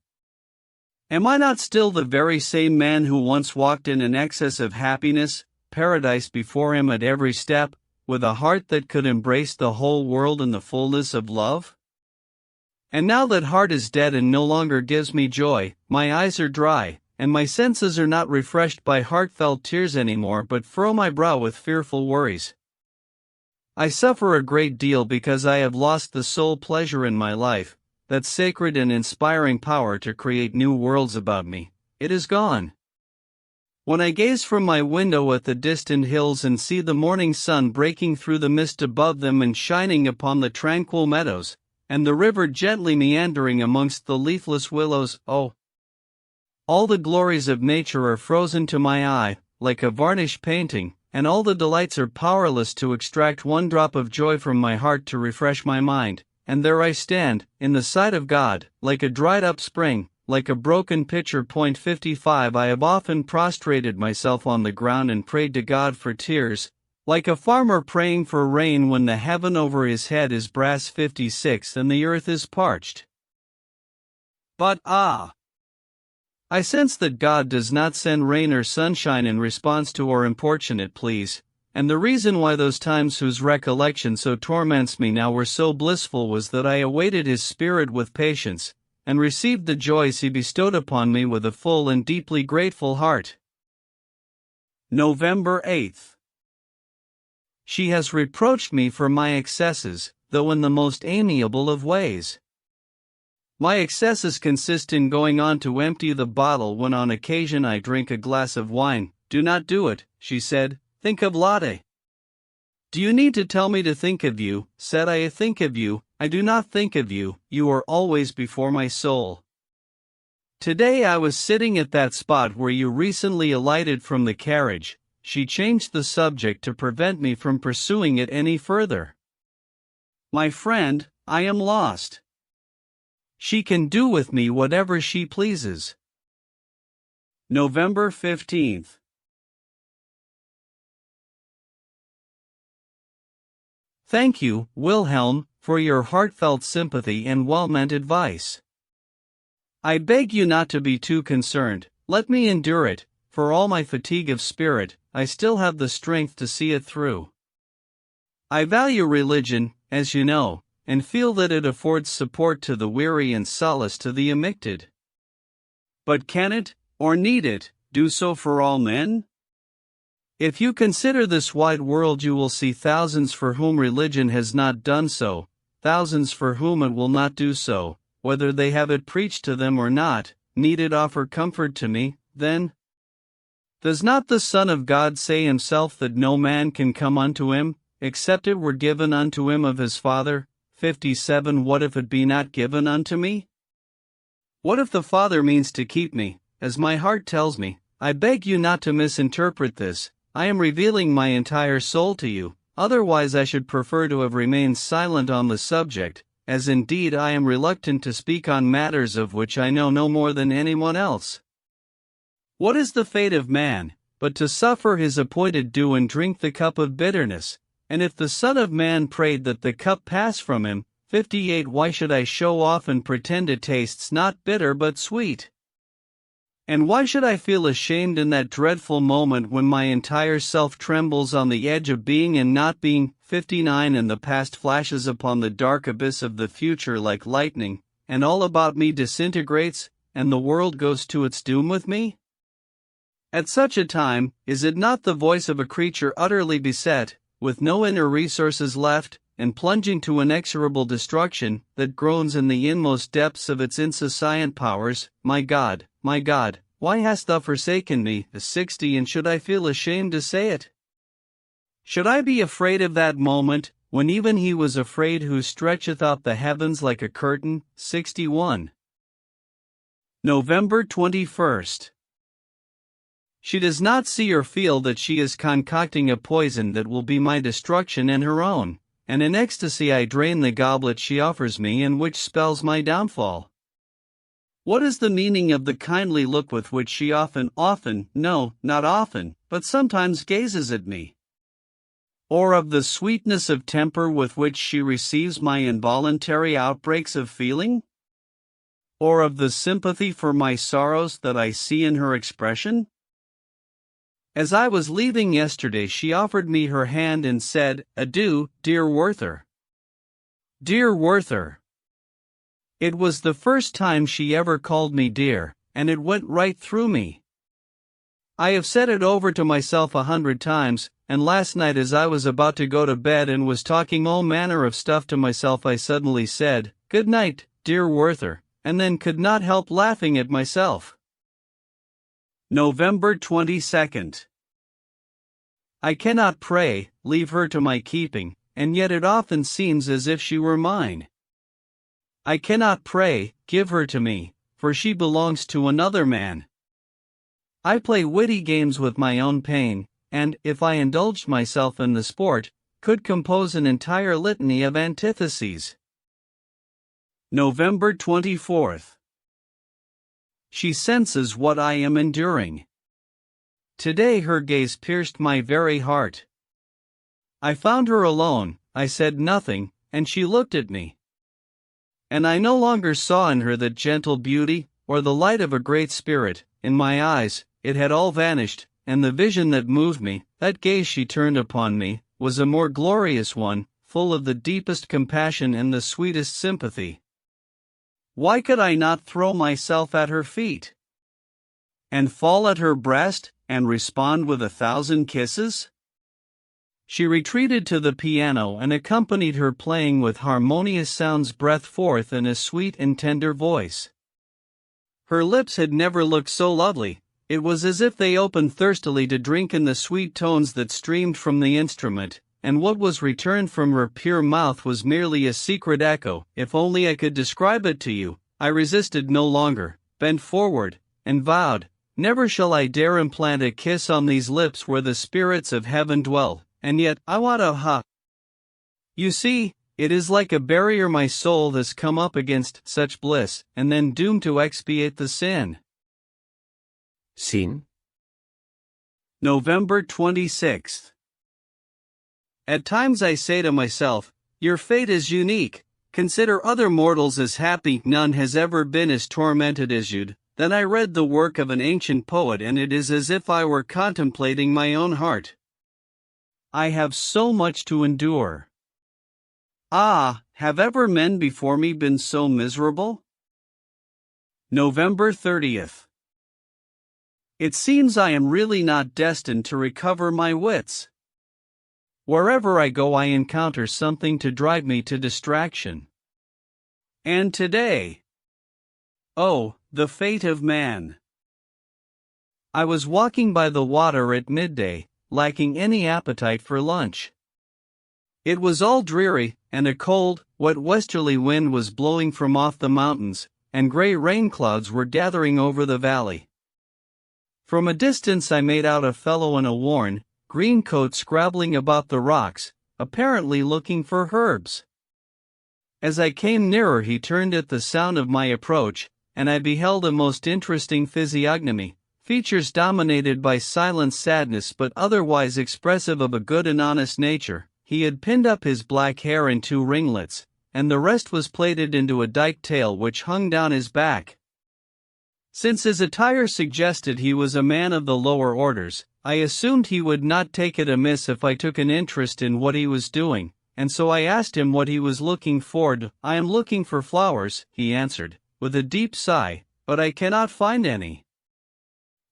Am I not still the very same man who once walked in an excess of happiness, paradise before him at every step, with a heart that could embrace the whole world in the fullness of love? And now that heart is dead and no longer gives me joy, my eyes are dry, and my senses are not refreshed by heartfelt tears anymore but furrow my brow with fearful worries. I suffer a great deal because I have lost the sole pleasure in my life, that sacred and inspiring power to create new worlds about me. It is gone. When I gaze from my window at the distant hills and see the morning sun breaking through the mist above them and shining upon the tranquil meadows, and the river gently meandering amongst the leafless willows, oh, all the glories of nature are frozen to my eye, like a varnished painting, and all the delights are powerless to extract one drop of joy from my heart to refresh my mind, and there I stand, in the sight of God, like a dried-up spring, like a broken pitcher. 55 I have often prostrated myself on the ground and prayed to God for tears, like a farmer praying for rain when the heaven over his head is brass. 56 and the earth is parched. But I sense that God does not send rain or sunshine in response to our importunate pleas, and the reason why those times whose recollection so torments me now were so blissful was that I awaited his spirit with patience, and received the joys he bestowed upon me with a full and deeply grateful heart. November 8th. She has reproached me for my excesses, though in the most amiable of ways. My excesses consist in going on to empty the bottle when on occasion I drink a glass of wine. Do not do it, she said, think of Lotte. Do you need to tell me to think of you? Said I think of you, I do not think of you, you are always before my soul. Today I was sitting at that spot where you recently alighted from the carriage. She changed the subject to prevent me from pursuing it any further. My friend, I am lost. She can do with me whatever she pleases. November 15th. Thank you, Wilhelm, for your heartfelt sympathy and well-meant advice. I beg you not to be too concerned, let me endure it, for all my fatigue of spirit, I still have the strength to see it through. I value religion, as you know, and feel that it affords support to the weary and solace to the afflicted. But can it, or need it, do so for all men? If you consider this wide world you will see thousands for whom religion has not done so, thousands for whom it will not do so, whether they have it preached to them or not. Need it offer comfort to me, then? Does not the Son of God say himself that no man can come unto him, except it were given unto him of his Father? 57 What if it be not given unto me? What if the Father means to keep me, as my heart tells me? I beg you not to misinterpret this. I am revealing my entire soul to you, otherwise I should prefer to have remained silent on the subject, as indeed I am reluctant to speak on matters of which I know no more than anyone else. What is the fate of man, but to suffer his appointed due and drink the cup of bitterness? And if the Son of Man prayed that the cup pass from him, 58 Why should I show off and pretend it tastes not bitter but sweet? And why should I feel ashamed in that dreadful moment when my entire self trembles on the edge of being and not being? 59 And the past flashes upon the dark abyss of the future like lightning, and all about me disintegrates, and the world goes to its doom with me? At such a time, is it not the voice of a creature utterly beset, with no inner resources left, and plunging to inexorable destruction, that groans in the inmost depths of its insouciant powers? My God, why hast thou forsaken me? 60 And should I feel ashamed to say it? Should I be afraid of that moment, when even he was afraid who stretcheth out the heavens like a curtain? 61. November 21st. She does not see or feel that she is concocting a poison that will be my destruction and her own, and in ecstasy I drain the goblet she offers me and which spells my downfall. What is the meaning of the kindly look with which she no, not often, but sometimes gazes at me? Or of the sweetness of temper with which she receives my involuntary outbreaks of feeling? Or of the sympathy for my sorrows that I see in her expression? As I was leaving yesterday she offered me her hand and said, "Adieu, dear Werther." Dear Werther. It was the first time she ever called me dear, and it went right through me. I have said it over to myself 100 times, and last night as I was about to go to bed and was talking all manner of stuff to myself I suddenly said, "Good night, dear Werther," and then could not help laughing at myself. November 22nd. I cannot pray, leave her to my keeping, and yet it often seems as if she were mine. I cannot pray, give her to me, for she belongs to another man. I play witty games with my own pain, and, if I indulged myself in the sport, could compose an entire litany of antitheses. November 24th. She senses what I am enduring. Today her gaze pierced my very heart. I found her alone, I said nothing, and she looked at me. And I no longer saw in her that gentle beauty, or the light of a great spirit. In my eyes, it had all vanished, and the vision that moved me, that gaze she turned upon me, was a more glorious one, full of the deepest compassion and the sweetest sympathy. Why could I not throw myself at her feet? And fall at her breast, and respond with 1,000 kisses? She retreated to the piano and accompanied her playing with harmonious sounds breath forth in a sweet and tender voice. Her lips had never looked so lovely. It was as if they opened thirstily to drink in the sweet tones that streamed from the instrument, and what was returned from her pure mouth was merely a secret echo. If only I could describe it to you. I resisted no longer, bent forward, and vowed, never shall I dare implant a kiss on these lips where the spirits of heaven dwell, and yet, I want to You see, it is like a barrier my soul has come up against such bliss, and then doomed to expiate the sin.
Scene.
November 26th. At times I say to myself, your fate is unique. Consider other mortals as happy, none has ever been as tormented as you. Then I read the work of an ancient poet, and it is as if I were contemplating my own heart. I have so much to endure. Ah, have ever men before me been so miserable? November 30th. It seems I am really not destined to recover my wits. Wherever I go I encounter something to drive me to distraction. And today. Oh, the fate of man. I was walking by the water at midday, lacking any appetite for lunch. It was all dreary, and a cold, wet westerly wind was blowing from off the mountains, and gray rain clouds were gathering over the valley. From a distance I made out a fellow in a worn, green coat scrabbling about the rocks, apparently looking for herbs. As I came nearer he turned at the sound of my approach, and I beheld a most interesting physiognomy, features dominated by silent sadness but otherwise expressive of a good and honest nature. He had pinned up his black hair in 2 ringlets, and the rest was plaited into a dyke tail which hung down his back. Since his attire suggested he was a man of the lower orders, I assumed he would not take it amiss if I took an interest in what he was doing, and so I asked him what he was looking for. I am looking for flowers, he answered, with a deep sigh, but I cannot find any.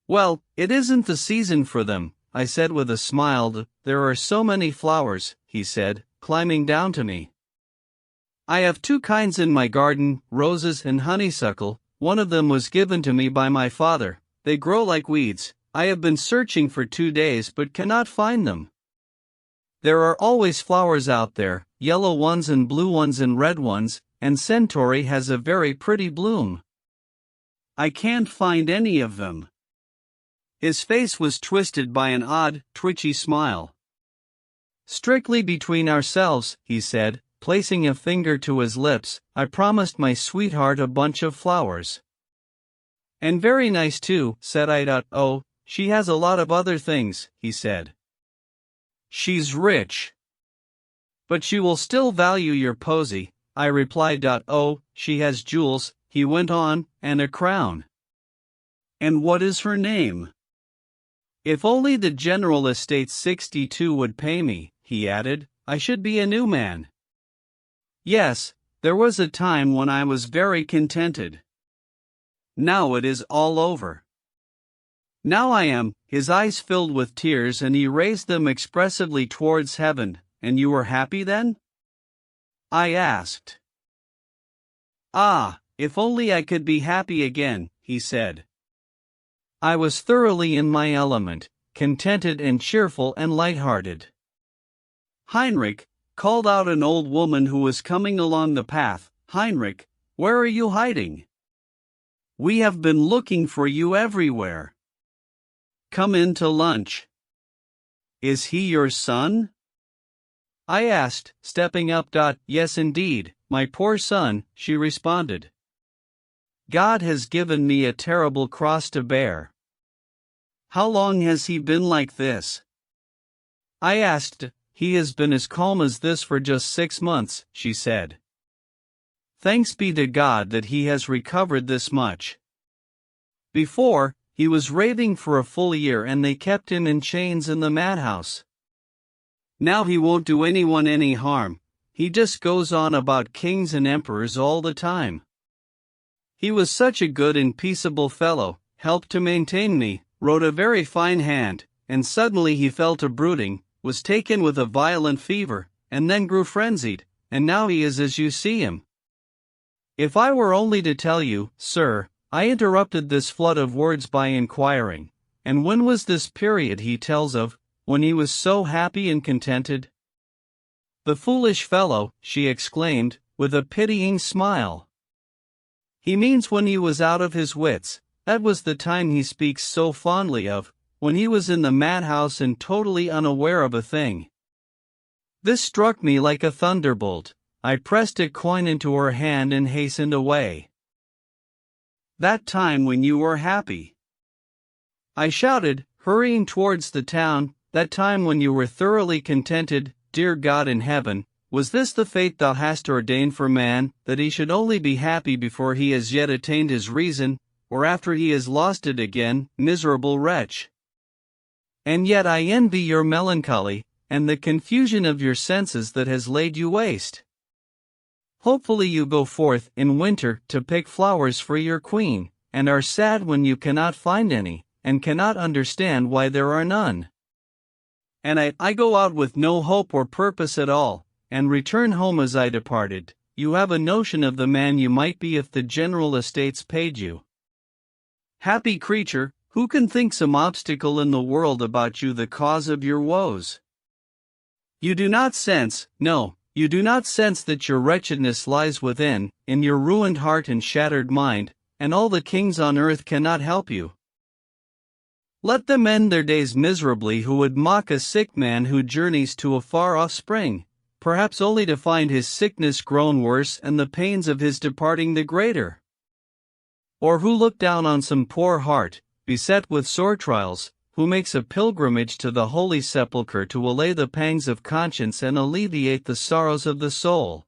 Well, it isn't the season for them, I said with a smile. There are so many flowers, he said, climbing down to me. I have 2 kinds in my garden, roses and honeysuckle. One of them was given to me by my father. They grow like weeds. I have been searching for 2 days but cannot find them. There are always flowers out there, yellow ones and blue ones and red ones, and centauri has a very pretty bloom. I can't find any of them. His face was twisted by an odd, twitchy smile. Strictly between ourselves, he said, placing a finger to his lips, I promised my sweetheart a bunch of flowers. And very nice too, said I. Oh, she has a lot of other things, he said. She's rich. But she will still value your posy, I replied. Oh, she has jewels, he went on, and a crown. And what is her name? If only the General Estates 62 would pay me, he added, I should be a new man. Yes, there was a time when I was very contented. Now it is all over. Now I am. His eyes filled with tears and he raised them expressively towards heaven. And you were happy then? I asked. Ah, if only I could be happy again, he said. I was thoroughly in my element, contented and cheerful and light-hearted. Heinrich, called out an old woman who was coming along the path. Heinrich, where are you hiding? We have been looking for you everywhere. Come in to lunch. Is he your son? I asked, stepping up. Yes indeed, my poor son, she responded. God has given me a terrible cross to bear. How long has he been like this? I asked. He has been as calm as this for just 6 months, she said. Thanks be to God that he has recovered this much. Before, He was raving for a full year and they kept him in chains in the madhouse. Now he won't do anyone any harm, he just goes on about kings and emperors all the time. He was such a good and peaceable fellow, helped to maintain me, wrote a very fine hand, and suddenly he fell to brooding, was taken with a violent fever, and then grew frenzied, and now he is as you see him. If I were only to tell you, sir, I interrupted this flood of words by inquiring, and when was this period he tells of, when he was so happy and contented? The foolish fellow, she exclaimed, with a pitying smile. He means when he was out of his wits, that was the time he speaks so fondly of, when he was in the madhouse and totally unaware of a thing. This struck me like a thunderbolt. I pressed a coin into her hand and hastened away. That time when you were happy, I shouted, hurrying towards the town, that time when you were thoroughly contented, dear God in heaven, was this the fate thou hast ordained for man, that he should only be happy before he has yet attained his reason, or after he has lost it again, miserable wretch? And yet I envy your melancholy, and the confusion of your senses that has laid you waste. Hopefully you go forth in winter to pick flowers for your queen, and are sad when you cannot find any, and cannot understand why there are none. And I go out with no hope or purpose at all, and return home as I departed. You have a notion of the man you might be if the general estates paid you. Happy creature, who can think some obstacle in the world about you the cause of your woes? You do not sense, no, you do not sense that your wretchedness lies within, in your ruined heart and shattered mind, and all the kings on earth cannot help you. Let them end their days miserably who would mock a sick man who journeys to a far-off spring, perhaps only to find his sickness grown worse and the pains of his departing the greater. Or who look down on some poor heart, beset with sore trials, who makes a pilgrimage to the Holy Sepulchre to allay the pangs of conscience and alleviate the sorrows of the soul.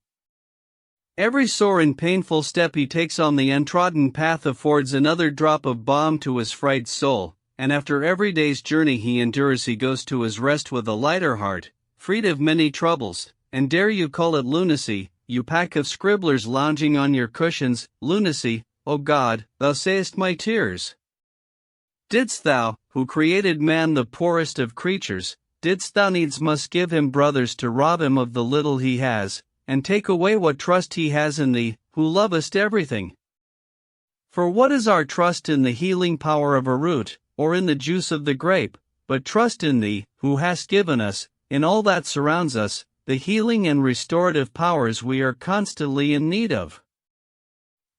Every sore and painful step he takes on the untrodden path affords another drop of balm to his frighted soul, and after every day's journey he endures he goes to his rest with a lighter heart, freed of many troubles. And dare you call it lunacy, you pack of scribblers lounging on your cushions, lunacy, O God, thou sayest my tears. Didst thou, who created man the poorest of creatures, didst thou needs must give him brothers to rob him of the little he has, and take away what trust he has in thee, who lovest everything? For what is our trust in the healing power of a root, or in the juice of the grape, but trust in thee, who hast given us, in all that surrounds us, the healing and restorative powers we are constantly in need of.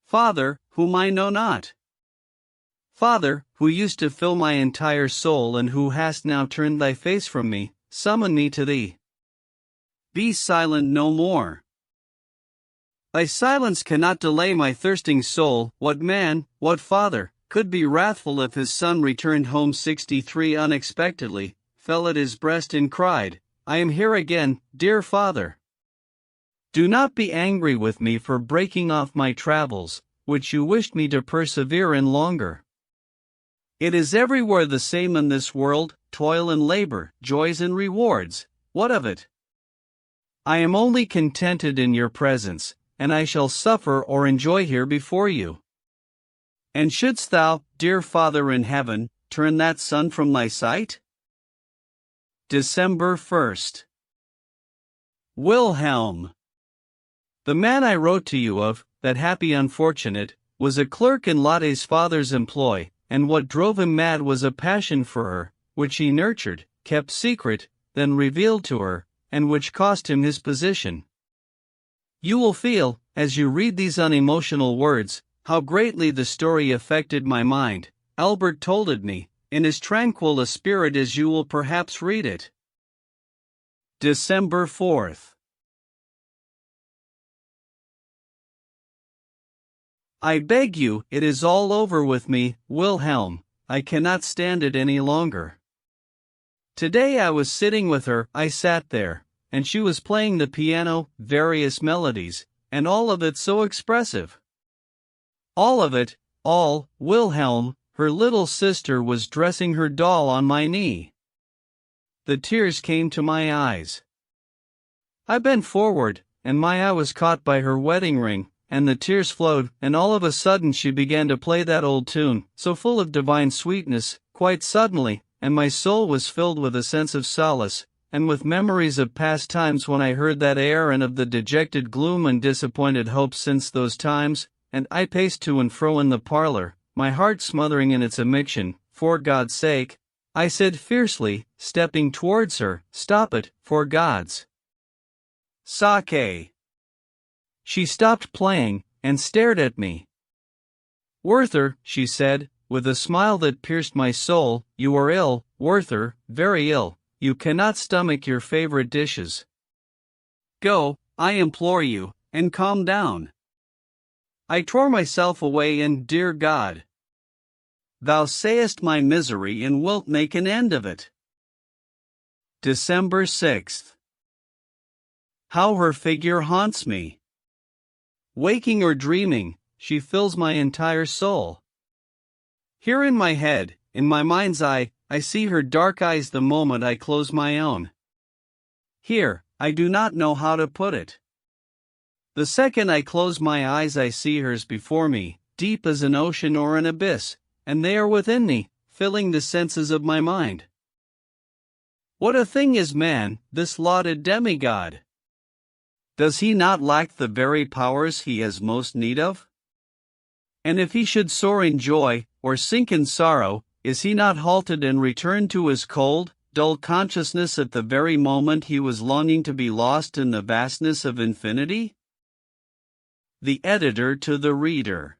Father, whom I know not. Father, who used to fill my entire soul and who hast now turned thy face from me, summon me to thee. Be silent no more. Thy silence cannot delay my thirsting soul. What man, what father, could be wrathful if his son returned home 63 unexpectedly, fell at his breast and cried, I am here again, dear father. Do not be angry with me for breaking off my travels, which you wished me to persevere in longer. It is everywhere the same in this world, toil and labor, joys and rewards, what of it? I am only contented in your presence, and I shall suffer or enjoy here before you. And shouldst thou, dear Father in heaven, turn that sun from thy sight? December 1st. Wilhelm. The man I wrote to you of, that happy unfortunate, was a clerk in Lotte's father's employ, and what drove him mad was a passion for her, which he nurtured, kept secret, then revealed to her, and which cost him his position. You will feel, as you read these unemotional words, how greatly the story affected my mind. Albert told it me, in as tranquil a spirit as you will perhaps read it. December 4th. I beg you, it is all over with me, Wilhelm, I cannot stand it any longer. Today I was sitting with her, I sat there, and she was playing the piano, various melodies, and all of it so expressive. All of it, all, Wilhelm, her little sister was dressing her doll on my knee. The tears came to my eyes. I bent forward, and my eye was caught by her wedding ring, and the tears flowed, and all of a sudden she began to play that old tune, so full of divine sweetness, quite suddenly, and my soul was filled with a sense of solace, and with memories of past times when I heard that air and of the dejected gloom and disappointed hopes since those times, and I paced to and fro in the parlor, my heart smothering in its admixture. For God's sake, I said fiercely, stepping towards her, stop it, for God's sake. She stopped playing, and stared at me. Werther, she said, with a smile that pierced my soul, you are ill, Werther, very ill. You cannot stomach your favorite dishes. Go, I implore you, and calm down. I tore myself away, and dear God, Thou sayest my misery and wilt make an end of it. December 6th. How her figure haunts me. Waking or dreaming, she fills my entire soul. Here in my head, in my mind's eye, I see her dark eyes the moment I close my own. Here, I do not know how to put it. The second I close my eyes I see hers before me, deep as an ocean or an abyss, and they are within me, filling the senses of my mind. What a thing is man, this lauded demigod! Does he not lack the very powers he has most need of? And if he should soar in joy, or sink in sorrow, is he not halted and returned to his cold, dull consciousness at the very moment he was longing to be lost in the vastness of infinity? The editor to the reader.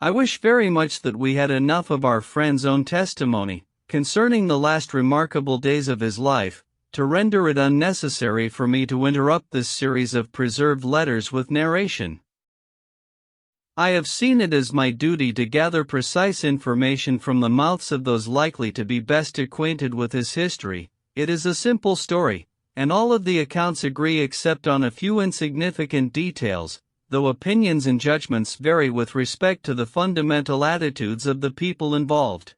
I wish very much that we had enough of our friend's own testimony, concerning the last remarkable days of his life, to render it unnecessary for me to interrupt this series of preserved letters with narration. I have seen it as my duty to gather precise information from the mouths of those likely to be best acquainted with his history. It is a simple story, and all of the accounts agree except on a few insignificant details, though opinions and judgments vary with respect to the fundamental attitudes of the people involved.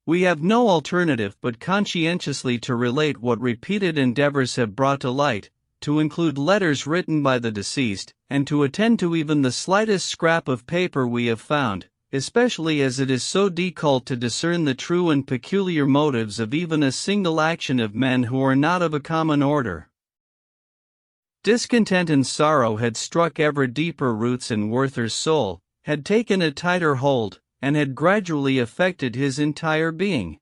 We have no alternative but conscientiously to relate what repeated endeavors have brought to light, to include letters written by the deceased, and to attend to even the slightest scrap of paper we have found, especially as it is so difficult to discern the true and peculiar motives of even a single action of men who are not of a common order. Discontent and sorrow had struck ever deeper roots in Werther's soul, had taken a tighter hold, and had gradually affected his entire being.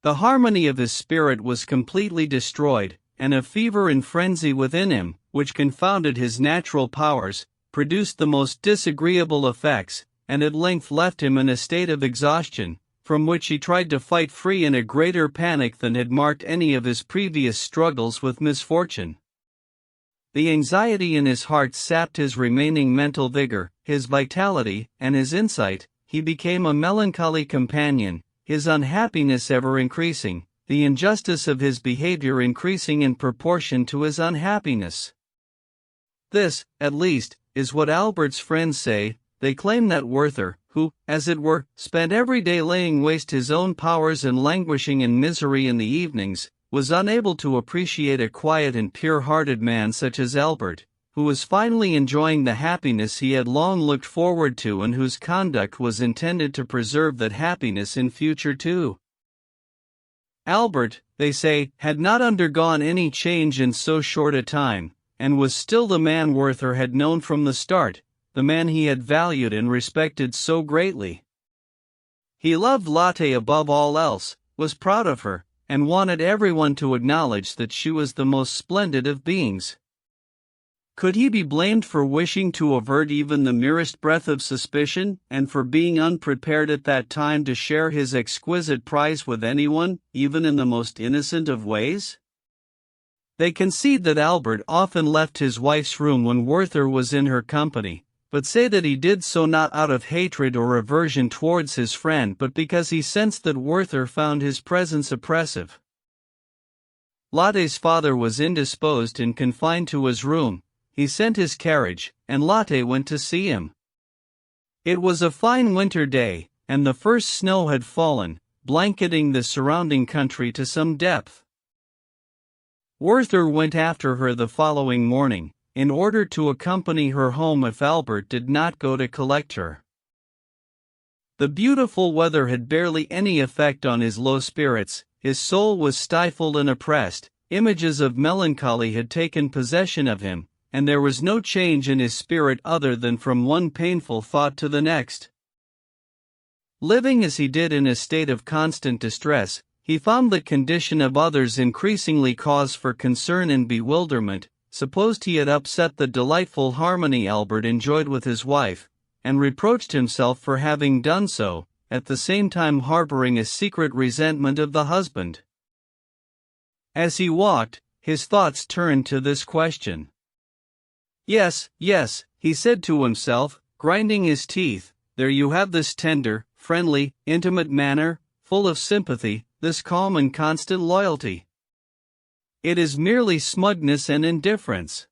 The harmony of his spirit was completely destroyed, and a fever and frenzy within him, which confounded his natural powers, produced the most disagreeable effects, and at length left him in a state of exhaustion, from which he tried to fight free in a greater panic than had marked any of his previous struggles with misfortune. The anxiety in his heart sapped his remaining mental vigor, his vitality, and his insight. He became a melancholy companion, his unhappiness ever increasing, the injustice of his behavior increasing in proportion to his unhappiness. This, at least, is what Albert's friends say. They claim that Werther, who, as it were, spent every day laying waste his own powers and languishing in misery in the evenings, was unable to appreciate a quiet and pure-hearted man such as Albert, who was finally enjoying the happiness he had long looked forward to and whose conduct was intended to preserve that happiness in future too. Albert, they say, had not undergone any change in so short a time, and was still the man Werther had known from the start, the man he had valued and respected so greatly. He loved Lotte above all else, was proud of her, and wanted everyone to acknowledge that she was the most splendid of beings. Could he be blamed for wishing to avert even the merest breath of suspicion, and for being unprepared at that time to share his exquisite prize with anyone, even in the most innocent of ways? They concede that Albert often left his wife's room when Werther was in her company, but say that he did so not out of hatred or aversion towards his friend but because he sensed that Werther found his presence oppressive. Lotte's father was indisposed and confined to his room. He sent his carriage, and Lotte went to see him. It was a fine winter day, and the first snow had fallen, blanketing the surrounding country to some depth. Werther went after her the following morning, in order to accompany her home if Albert did not go to collect her. The beautiful weather had barely any effect on his low spirits, his soul was stifled and oppressed, images of melancholy had taken possession of him, and there was no change in his spirit other than from one painful thought to the next. Living as he did in a state of constant distress, he found the condition of others increasingly cause for concern and bewilderment, supposed he had upset the delightful harmony Albert enjoyed with his wife, and reproached himself for having done so, at the same time harboring a secret resentment of the husband. As he walked, his thoughts turned to this question. Yes, he said to himself, grinding his teeth, there you have this tender, friendly, intimate manner, full of sympathy, this calm and constant loyalty. It is merely smugness and indifference.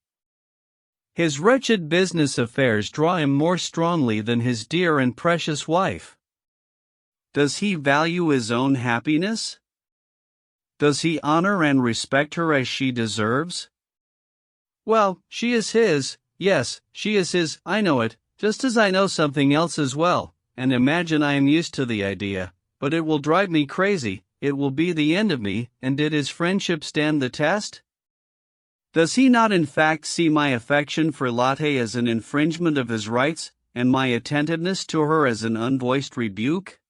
His wretched business affairs draw him more strongly than his dear and precious wife. Does he value his own happiness? Does he honor and respect her as she deserves? Well, she is his, yes, she is his, I know it, just as I know something else as well, and imagine I am used to the idea, but it will drive me crazy, it will be the end of me, and did his friendship stand the test? Does he not in fact see my affection for Lotte as an infringement of his rights, and my attentiveness to her as an unvoiced rebuke?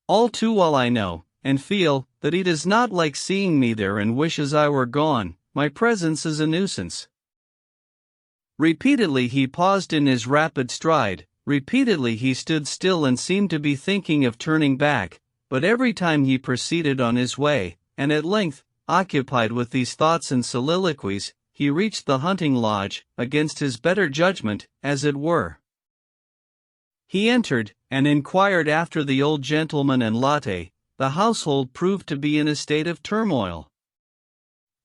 All too well I know, and feel, that he does not like seeing me there and wishes I were gone, my presence is a nuisance. Repeatedly he paused in his rapid stride, repeatedly he stood still and seemed to be thinking of turning back, but every time he proceeded on his way, and at length, occupied with these thoughts and soliloquies, he reached the hunting lodge, against his better judgment, as it were. He entered, and inquired after the old gentleman and Lotte. The household proved to be in a state of turmoil.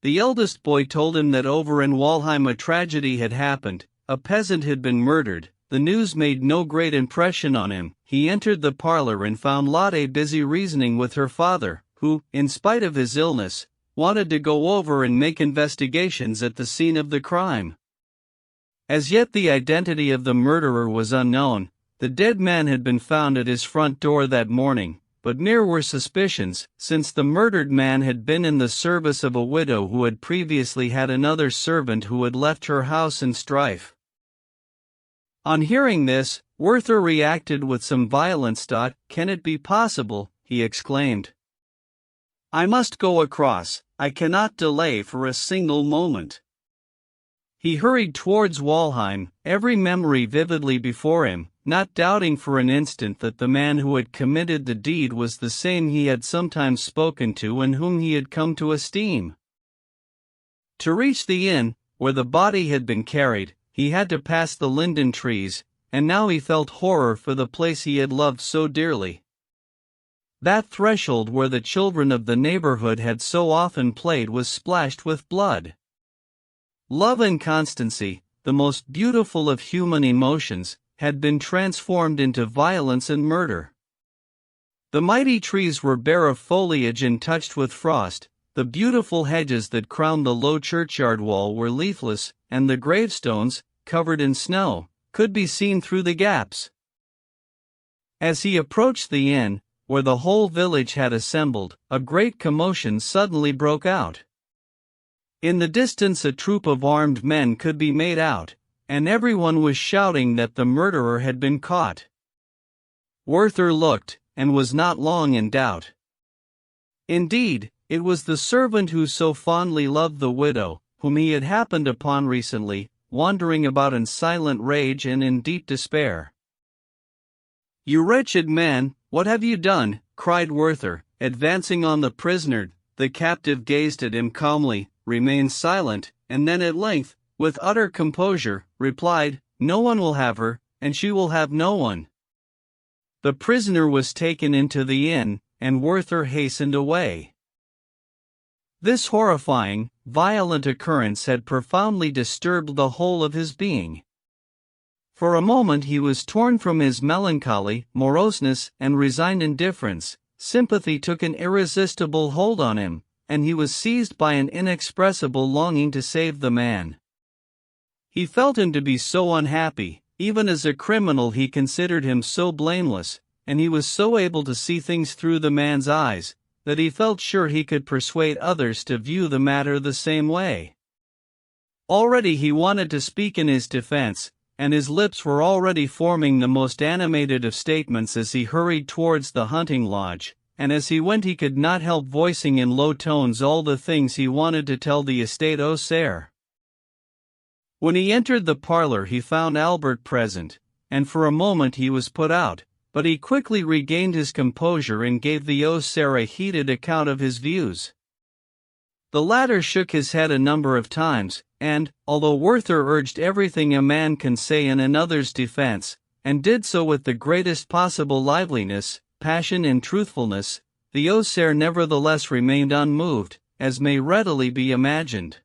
The eldest boy told him that over in Walheim a tragedy had happened, a peasant had been murdered. The news made no great impression on him. He entered the parlor and found Lotte busy reasoning with her father, who, in spite of his illness, wanted to go over and make investigations at the scene of the crime. As yet the identity of the murderer was unknown. The dead man had been found at his front door that morning, but mere were suspicions, since the murdered man had been in the service of a widow who had previously had another servant who had left her house in strife. On hearing this, Werther reacted with some violence. Can it be possible? He exclaimed. I must go across, I cannot delay for a single moment. He hurried towards Walheim, every memory vividly before him, not doubting for an instant that the man who had committed the deed was the same he had sometimes spoken to and whom he had come to esteem. To reach the inn, where the body had been carried, he had to pass the linden trees, and now he felt horror for the place he had loved so dearly. That threshold where the children of the neighborhood had so often played was splashed with blood. Love and constancy, the most beautiful of human emotions, had been transformed into violence and murder. The mighty trees were bare of foliage and touched with frost, the beautiful hedges that crowned the low churchyard wall were leafless, and the gravestones, covered in snow, could be seen through the gaps. As he approached the inn, where the whole village had assembled, a great commotion suddenly broke out. In the distance a troop of armed men could be made out, and everyone was shouting that the murderer had been caught. Werther looked, and was not long in doubt. Indeed, it was the servant who so fondly loved the widow, whom he had happened upon recently, wandering about in silent rage and in deep despair. You wretched man, what have you done? Cried Werther, advancing on the prisoner. The captive gazed at him calmly, remained silent, and then at length, with utter composure, replied, No one will have her, and she will have no one. The prisoner was taken into the inn, and Werther hastened away. This horrifying, violent occurrence had profoundly disturbed the whole of his being. For a moment he was torn from his melancholy, moroseness, and resigned indifference. Sympathy took an irresistible hold on him, and he was seized by an inexpressible longing to save the man. He felt him to be so unhappy. Even as a criminal he considered him so blameless, and he was so able to see things through the man's eyes, that he felt sure he could persuade others to view the matter the same way. Already he wanted to speak in his defense, and his lips were already forming the most animated of statements as he hurried towards the hunting lodge, and as he went he could not help voicing in low tones all the things he wanted to tell the estate Auxerre. When he entered the parlor he found Albert present, and for a moment he was put out, but he quickly regained his composure and gave the Auxerre a heated account of his views. The latter shook his head a number of times, and, although Werther urged everything a man can say in another's defense, and did so with the greatest possible liveliness, passion and truthfulness, the Auxerre nevertheless remained unmoved, as may readily be imagined.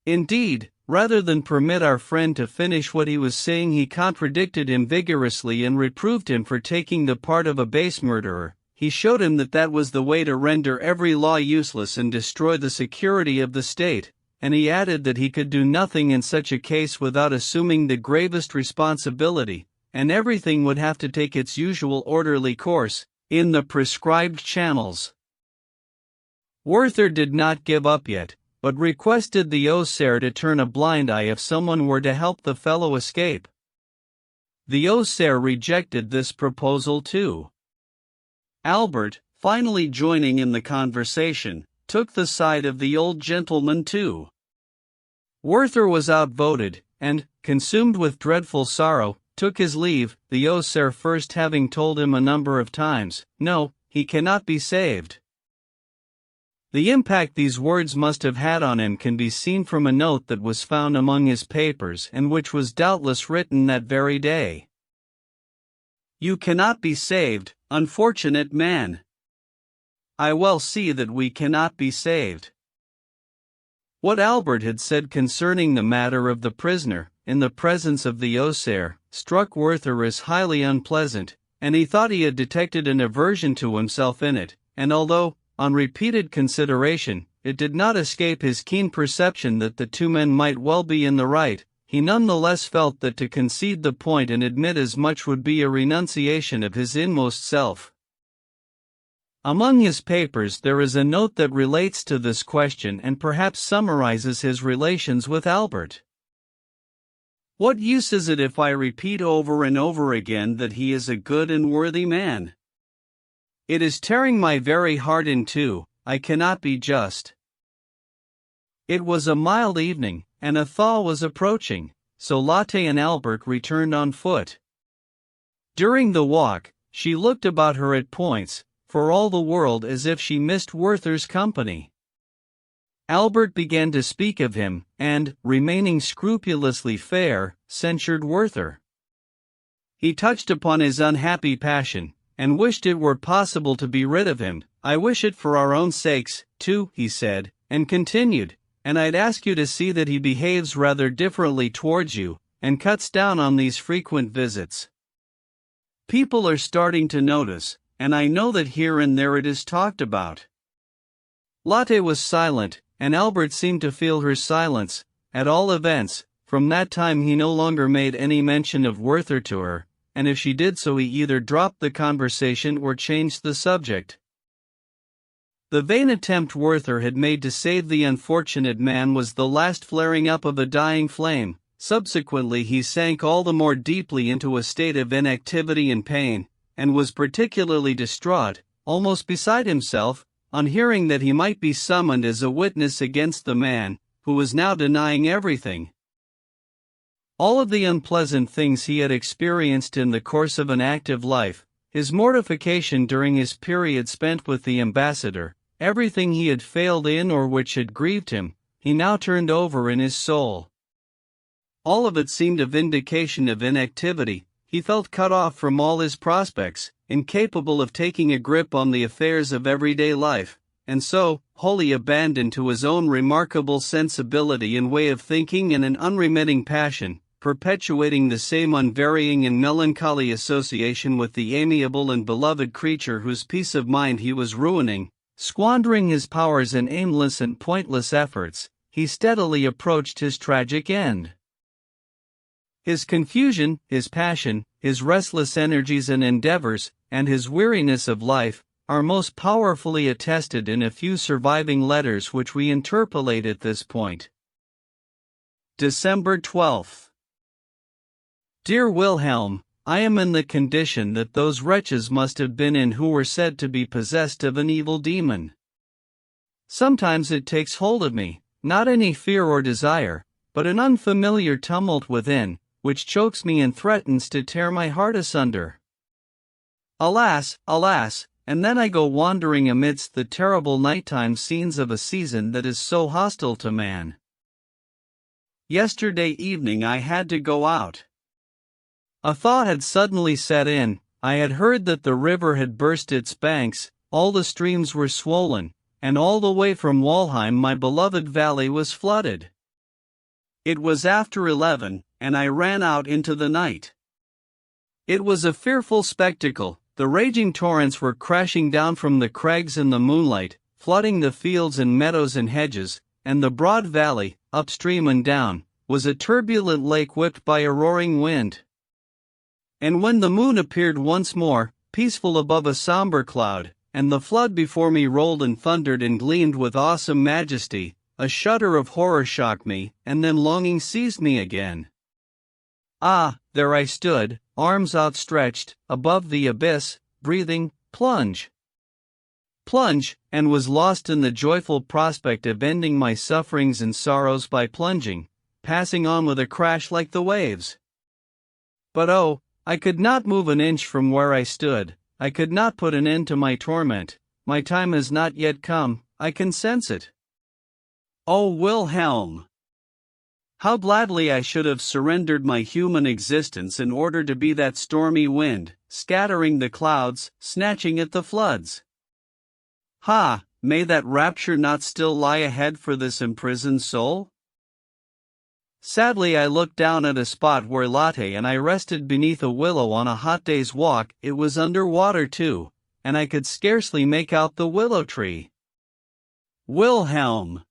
Indeed, rather than permit our friend to finish what he was saying, he contradicted him vigorously and reproved him for taking the part of a base murderer. He showed him that that was the way to render every law useless and destroy the security of the state, and he added that he could do nothing in such a case without assuming the gravest responsibility, and everything would have to take its usual orderly course, in the prescribed channels. Werther did not give up yet, but requested the Auxerre to turn a blind eye if someone were to help the fellow escape. The Auxerre rejected this proposal too. Albert, finally joining in the conversation, took the side of the old gentleman too. Werther was outvoted, and, consumed with dreadful sorrow, took his leave, the Auxerre first having told him a number of times, "No, he cannot be saved." The impact these words must have had on him can be seen from a note that was found among his papers and which was doubtless written that very day. "You cannot be saved, unfortunate man. I well see that we cannot be saved." What Albert had said concerning the matter of the prisoner, in the presence of the Auxerre, struck Werther as highly unpleasant, and he thought he had detected an aversion to himself in it, and although, on repeated consideration, it did not escape his keen perception that the two men might well be in the right, he nonetheless felt that to concede the point and admit as much would be a renunciation of his inmost self. Among his papers there is a note that relates to this question and perhaps summarizes his relations with Albert. "What use is it if I repeat over and over again that he is a good and worthy man? It is tearing my very heart in two. I cannot be just." It was a mild evening, and a thaw was approaching, so Lotte and Albert returned on foot. During the walk, she looked about her at points, for all the world as if she missed Werther's company. Albert began to speak of him, and, remaining scrupulously fair, censured Werther. He touched upon his unhappy passion, and wished it were possible to be rid of him. "I wish it for our own sakes, too," he said, and continued, "and I'd ask you to see that he behaves rather differently towards you, and cuts down on these frequent visits. People are starting to notice, and I know that here and there it is talked about." Lotte was silent, and Albert seemed to feel her silence. At all events, from that time he no longer made any mention of Werther to her, and if she did so he either dropped the conversation or changed the subject. The vain attempt Werther had made to save the unfortunate man was the last flaring up of a dying flame. Subsequently he sank all the more deeply into a state of inactivity and pain, and was particularly distraught, almost beside himself, on hearing that he might be summoned as a witness against the man, who was now denying everything. All of the unpleasant things he had experienced in the course of an active life, his mortification during his period spent with the ambassador, everything he had failed in or which had grieved him, he now turned over in his soul. All of it seemed a vindication of inactivity. He felt cut off from all his prospects, incapable of taking a grip on the affairs of everyday life, and so, wholly abandoned to his own remarkable sensibility and way of thinking and an unremitting passion, perpetuating the same unvarying and melancholy association with the amiable and beloved creature whose peace of mind he was ruining, squandering his powers in aimless and pointless efforts, he steadily approached his tragic end. His confusion, his passion, his restless energies and endeavors, and his weariness of life, are most powerfully attested in a few surviving letters which we interpolate at this point. December 12th. Dear Wilhelm, I am in the condition that those wretches must have been in who were said to be possessed of an evil demon. Sometimes it takes hold of me, not any fear or desire, but an unfamiliar tumult within, which chokes me and threatens to tear my heart asunder. Alas, alas, and then I go wandering amidst the terrible nighttime scenes of a season that is so hostile to man. Yesterday evening I had to go out. A thaw had suddenly set in. I had heard that the river had burst its banks, all the streams were swollen, and all the way from Walheim my beloved valley was flooded. It was after 11, and I ran out into the night. It was a fearful spectacle. The raging torrents were crashing down from the crags in the moonlight, flooding the fields and meadows and hedges, and the broad valley, upstream and down, was a turbulent lake whipped by a roaring wind. And when the moon appeared once more, peaceful above a somber cloud, and the flood before me rolled and thundered and gleamed with awesome majesty, a shudder of horror shocked me, and then longing seized me again. Ah, there I stood, arms outstretched, above the abyss, breathing, plunge, plunge, and was lost in the joyful prospect of ending my sufferings and sorrows by plunging, passing on with a crash like the waves. But oh, I could not move an inch from where I stood. I could not put an end to my torment. My time has not yet come, I can sense it. Oh Wilhelm! How gladly I should have surrendered my human existence in order to be that stormy wind, scattering the clouds, snatching at the floods. Ha! May that rapture not still lie ahead for this imprisoned soul? Sadly I looked down at a spot where Lotte and I rested beneath a willow on a hot day's walk. It was under water too, and I could scarcely make out the willow tree. Wilhelm!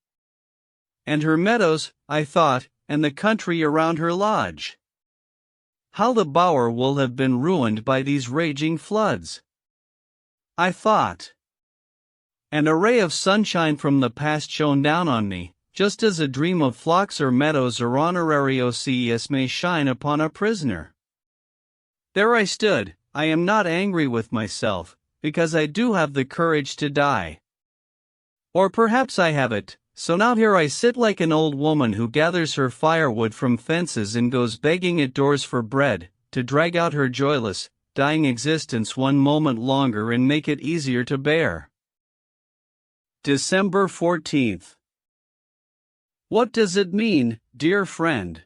And her meadows, I thought, and the country around her lodge. How the bower will have been ruined by these raging floods! I thought. And a ray of sunshine from the past shone down on me, just as a dream of flocks or meadows or honorary OCES may shine upon a prisoner. There I stood. I am not angry with myself, because I do have the courage to die. Or perhaps I have it, so now here I sit like an old woman who gathers her firewood from fences and goes begging at doors for bread, to drag out her joyless, dying existence one moment longer and make it easier to bear. December 14th. What does it mean, dear friend?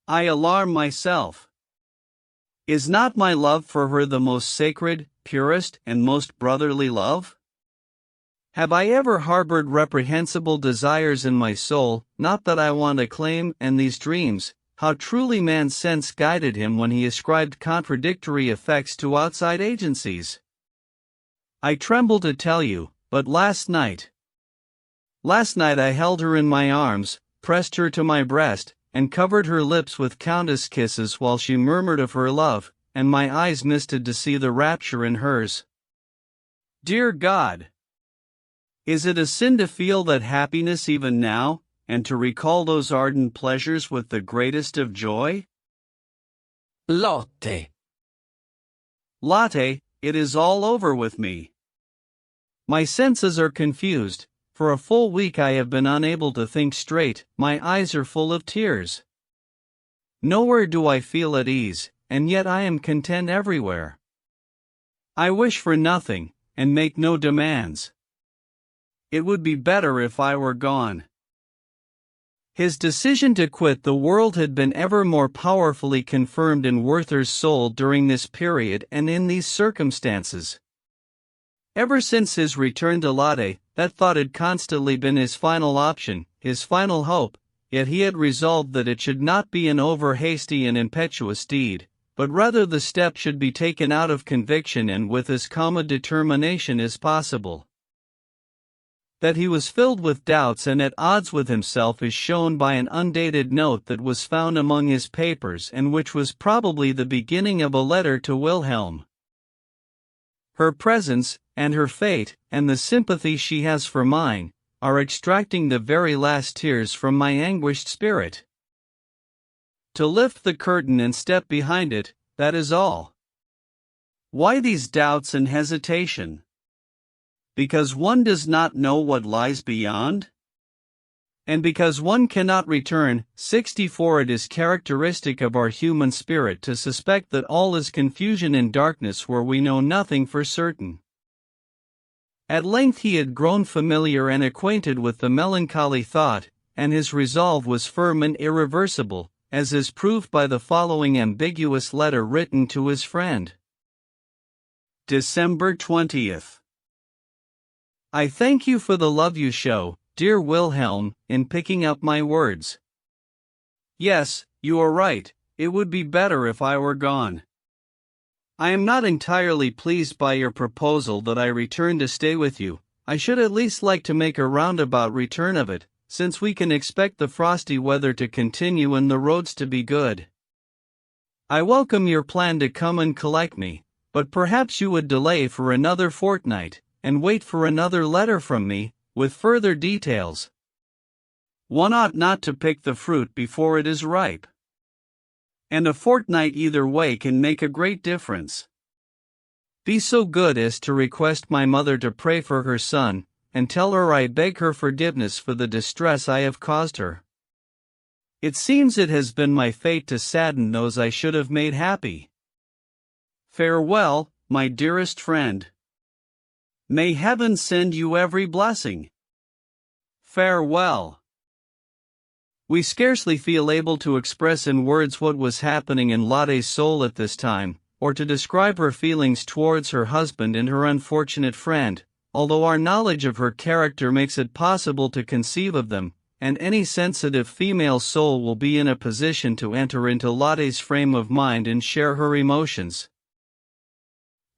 I alarm myself. Is not my love for her the most sacred, purest, and most brotherly love? Have I ever harbored reprehensible desires in my soul? Not that I want to claim, and these dreams, how truly man's sense guided him when he ascribed contradictory effects to outside agencies. I tremble to tell you, but last night I held her in my arms, pressed her to my breast, and covered her lips with countless kisses while she murmured of her love, and my eyes misted to see the rapture in hers. Dear God! Is it a sin to feel that happiness even now, and to recall those ardent pleasures with the greatest of joy? Lotte, it is all over with me. My senses are confused. For a full week I have been unable to think straight, my eyes are full of tears. Nowhere do I feel at ease, and yet I am content everywhere. I wish for nothing, and make no demands. It would be better if I were gone. His decision to quit the world had been ever more powerfully confirmed in Werther's soul during this period and in these circumstances. Ever since his return to Lotte, that thought had constantly been his final option, his final hope, yet he had resolved that it should not be an over-hasty and impetuous deed, but rather the step should be taken out of conviction and with as calm a determination as possible. That he was filled with doubts and at odds with himself is shown by an undated note that was found among his papers and which was probably the beginning of a letter to Wilhelm. Her presence, and her fate, and the sympathy she has for mine, are extracting the very last tears from my anguished spirit. To lift the curtain and step behind it, that is all. Why these doubts and hesitation? Because one does not know what lies beyond? And because one cannot return. 64 It is characteristic of our human spirit to suspect that all is confusion and darkness where we know nothing for certain. At length he had grown familiar and acquainted with the melancholy thought, and his resolve was firm and irreversible, as is proved by the following ambiguous letter written to his friend. December 20th. I thank you for the love you show, dear Wilhelm, in picking up my words. Yes, you are right, it would be better if I were gone. I am not entirely pleased by your proposal that I return to stay with you. I should at least like to make a roundabout return of it, since we can expect the frosty weather to continue and the roads to be good. I welcome your plan to come and collect me, but perhaps you would delay for another fortnight, and wait for another letter from me, with further details. One ought not to pick the fruit before it is ripe. And a fortnight either way can make a great difference. Be so good as to request my mother to pray for her son, and tell her I beg her forgiveness for the distress I have caused her. It seems it has been my fate to sadden those I should have made happy. Farewell, my dearest friend. May heaven send you every blessing. Farewell. We scarcely feel able to express in words what was happening in Lotte's soul at this time, or to describe her feelings towards her husband and her unfortunate friend, although our knowledge of her character makes it possible to conceive of them, and any sensitive female soul will be in a position to enter into Lotte's frame of mind and share her emotions.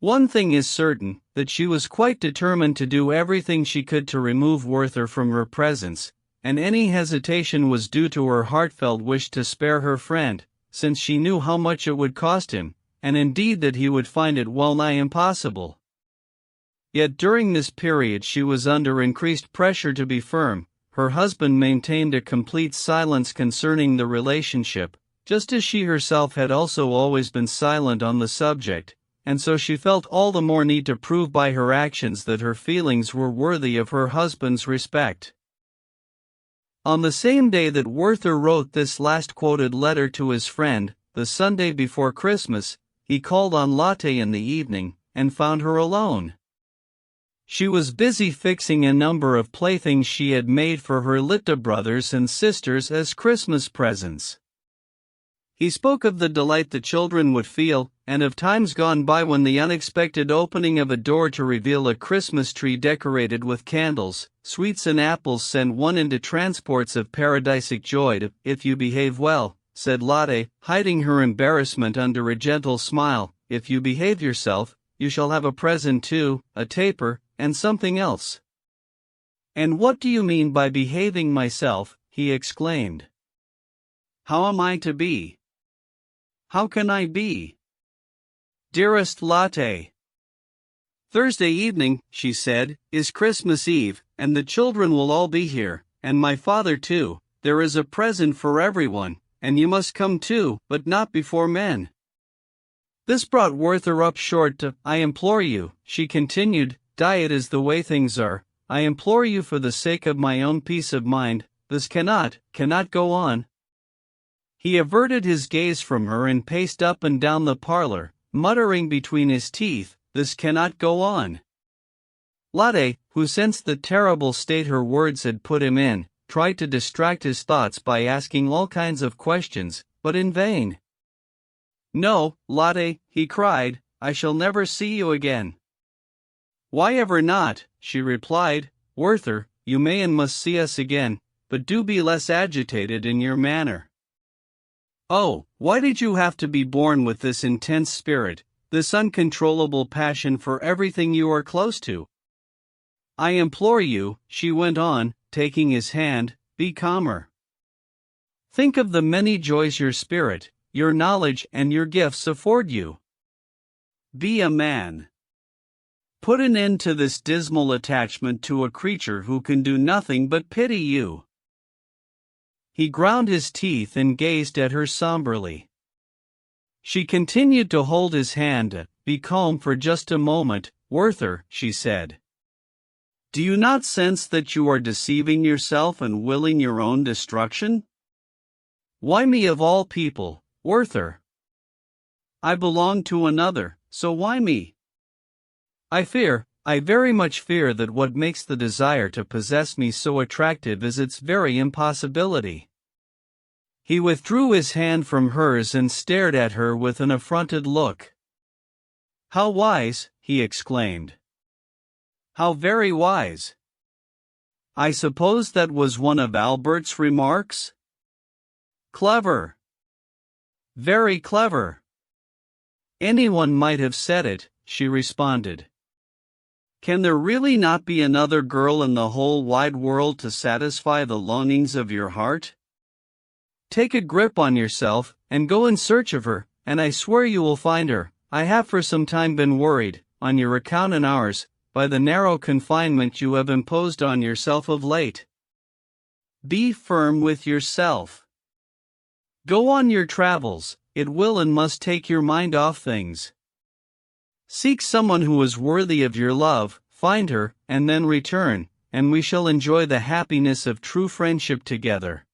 One thing is certain, that she was quite determined to do everything she could to remove Werther from her presence, and any hesitation was due to her heartfelt wish to spare her friend, since she knew how much it would cost him, and indeed that he would find it well nigh impossible. Yet during this period she was under increased pressure to be firm. Her husband maintained a complete silence concerning the relationship, just as she herself had also always been silent on the subject, and so she felt all the more need to prove by her actions that her feelings were worthy of her husband's respect. On the same day that Werther wrote this last quoted letter to his friend, the Sunday before Christmas, he called on Lotte in the evening, and found her alone. She was busy fixing a number of playthings she had made for her little brothers and sisters as Christmas presents. He spoke of the delight the children would feel, and of times gone by when the unexpected opening of a door to reveal a Christmas tree decorated with candles, sweets and apples sent one into transports of paradisic joy. If you behave well, said Lotte, hiding her embarrassment under a gentle smile, if you behave yourself, you shall have a present too, a taper, and something else. And what do you mean by behaving myself? He exclaimed. How am I to be? How can I be? Dearest Lotte. Thursday evening, she said, is Christmas Eve, and the children will all be here, and my father too. There is a present for everyone, and you must come too, but not before men. This brought Werther up short. I implore you, she continued, diet is the way things are. I implore you for the sake of my own peace of mind, this cannot go on. He averted his gaze from her and paced up and down the parlor, muttering between his teeth, this cannot go on. Lotte, who sensed the terrible state her words had put him in, tried to distract his thoughts by asking all kinds of questions, but in vain. No, Lotte, he cried, I shall never see you again. Why ever not? She replied. Werther, you may and must see us again. but do be less agitated in your manner. Oh, why did you have to be born with this intense spirit, this uncontrollable passion for everything you are close to? I implore you," she went on, taking his hand, "be calmer. Think of the many joys your spirit, your knowledge and your gifts afford you. Be a man. Put an end to this dismal attachment to a creature who can do nothing but pity you." He ground his teeth and gazed at her somberly. She continued to hold his hand. "Be calm for just a moment, Werther," she said. "Do you not sense that you are deceiving yourself and willing your own destruction? Why me of all people, Werther? I belong to another, so why me? I very much fear that what makes the desire to possess me so attractive is its very impossibility." He withdrew his hand from hers and stared at her with an affronted look. "How wise," he exclaimed. "How very wise. I suppose that was one of Albert's remarks? Clever. Very clever." "Anyone might have said it," she responded. "Can there really not be another girl in the whole wide world to satisfy the longings of your heart? Take a grip on yourself, and go in search of her, and I swear you will find her. I have for some time been worried, on your account and ours, by the narrow confinement you have imposed on yourself of late. Be firm with yourself. Go on your travels, it will and must take your mind off things. Seek someone who is worthy of your love, find her, and then return, and we shall enjoy the happiness of true friendship together."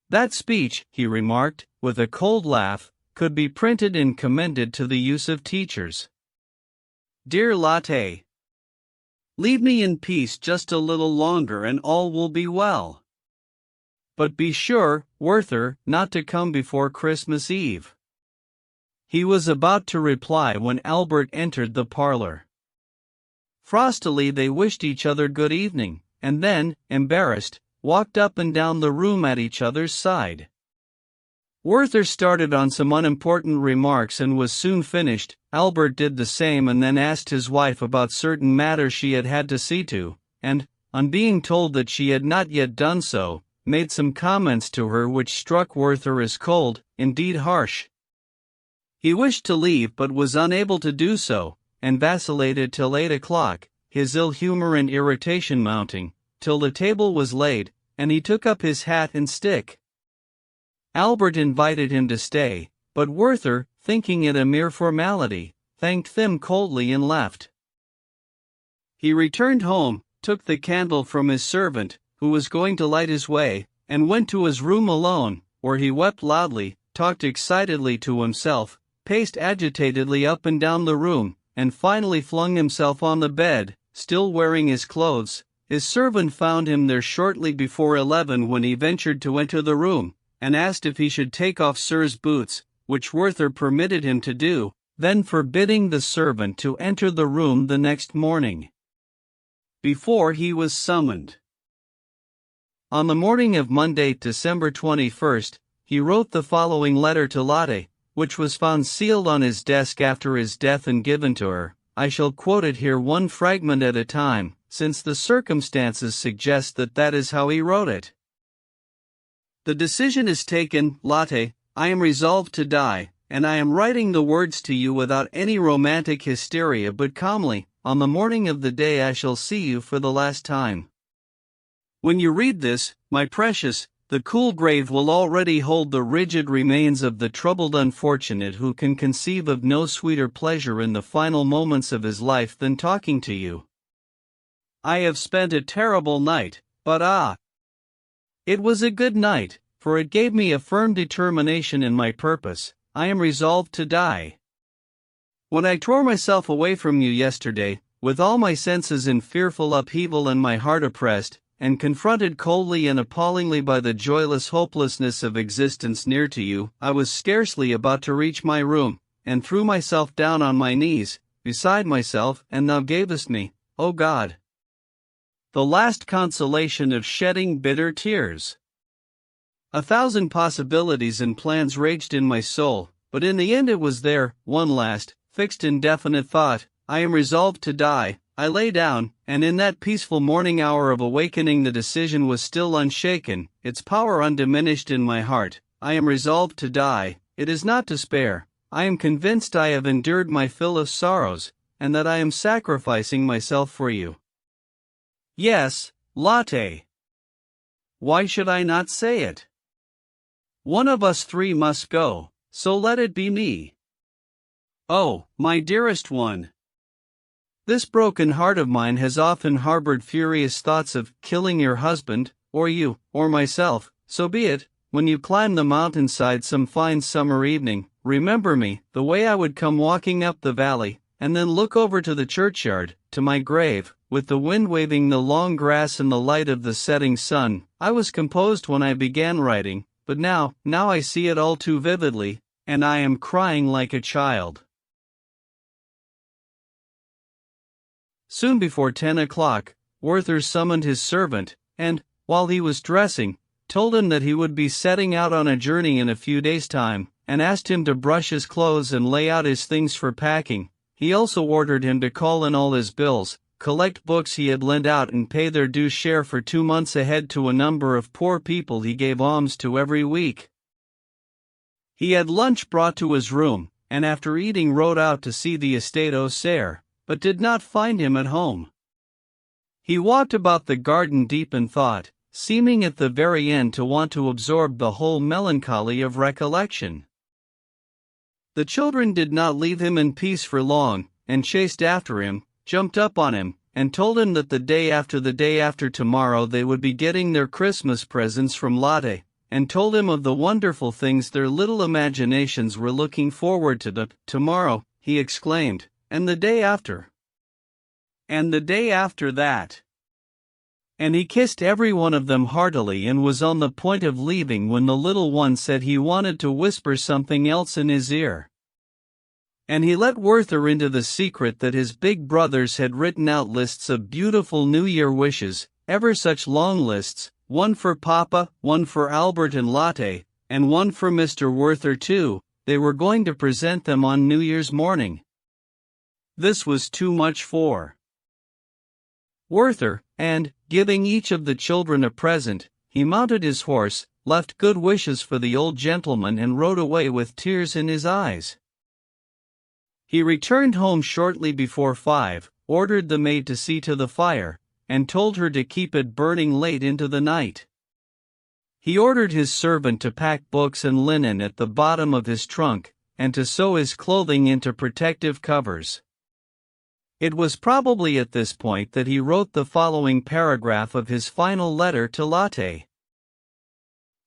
That speech, he remarked, with a cold laugh, could be printed and commended to the use of teachers. "Dear Lotte, leave me in peace just a little longer and all will be well. But be sure, Werther, not to come before Christmas Eve." He was about to reply when Albert entered the parlor. Frostily they wished each other good evening, and then, embarrassed, walked up and down the room at each other's side. Werther started on some unimportant remarks and was soon finished. Albert did the same and then asked his wife about certain matters she had had to see to, and, on being told that she had not yet done so, made some comments to her which struck Werther as cold, indeed harsh. He wished to leave but was unable to do so, and vacillated till 8 o'clock, his ill humor and irritation mounting, till the table was laid, and he took up his hat and stick. Albert invited him to stay, but Werther, thinking it a mere formality, thanked them coldly and left. He returned home, took the candle from his servant, who was going to light his way, and went to his room alone, where he wept loudly, talked excitedly to himself, paced agitatedly up and down the room, and finally flung himself on the bed, still wearing his clothes. His servant found him there shortly before 11 when he ventured to enter the room, and asked if he should take off Sir's boots, which Werther permitted him to do, then forbidding the servant to enter the room the next morning, before he was summoned. On the morning of Monday, December 21st, he wrote the following letter to Lotte, which was found sealed on his desk after his death and given to her. I shall quote it here one fragment at a time, since the circumstances suggest that that is how he wrote it. "The decision is taken, Lotte. I am resolved to die, and I am writing the words to you without any romantic hysteria but calmly. On the morning of the day I shall see you for the last time. When you read this, my precious, the cool grave will already hold the rigid remains of the troubled unfortunate who can conceive of no sweeter pleasure in the final moments of his life than talking to you. I have spent a terrible night, but it was a good night, for it gave me a firm determination in my purpose. I am resolved to die. When I tore myself away from you yesterday, with all my senses in fearful upheaval and my heart oppressed, and confronted coldly and appallingly by the joyless hopelessness of existence near to you, I was scarcely about to reach my room, and threw myself down on my knees, beside myself, and thou gavest me, O God, the last consolation of shedding bitter tears. 1,000 possibilities and plans raged in my soul, but in the end it was there, one last, fixed indefinite thought: I am resolved to die. I lay down, and in that peaceful morning hour of awakening the decision was still unshaken, its power undiminished in my heart. I am resolved to die. It is not despair. I am convinced I have endured my fill of sorrows, and that I am sacrificing myself for you. Yes, Lotte. Why should I not say it? One of us three must go, so let it be me. Oh, my dearest one. This broken heart of mine has often harbored furious thoughts of killing your husband, or you, or myself. So be it. When you climb the mountainside some fine summer evening, remember me, the way I would come walking up the valley, and then look over to the churchyard, to my grave, with the wind waving the long grass and the light of the setting sun. I was composed when I began writing, but now I see it all too vividly, and I am crying like a child. Soon before 10 o'clock, Werther summoned his servant, and, while he was dressing, told him that he would be setting out on a journey in a few days' time, and asked him to brush his clothes and lay out his things for packing. He also ordered him to call in all his bills, collect books he had lent out, and pay their due share for 2 months ahead to a number of poor people he gave alms to every week. He had lunch brought to his room, and after eating rode out to see the estate Auxerre, but did not find him at home. He walked about the garden deep in thought, seeming at the very end to want to absorb the whole melancholy of recollection. The children did not leave him in peace for long, and chased after him, jumped up on him, and told him that the day after tomorrow they would be getting their Christmas presents from Lotte, and told him of the wonderful things their little imaginations were looking forward to. Tomorrow, he exclaimed, and the day after. And the day after that. And he kissed every one of them heartily and was on the point of leaving when the little one said he wanted to whisper something else in his ear. And he let Werther into the secret that his big brothers had written out lists of beautiful New Year wishes, ever such long lists, one for Papa, one for Albert and Lotte, and one for Mr. Werther too. They were going to present them on New Year's morning. This was too much for Werther, and, giving each of the children a present, he mounted his horse, left good wishes for the old gentleman, and rode away with tears in his eyes. He returned home shortly before 5, ordered the maid to see to the fire, and told her to keep it burning late into the night. He ordered his servant to pack books and linen at the bottom of his trunk, and to sew his clothing into protective covers. It was probably at this point that he wrote the following paragraph of his final letter to Lotte.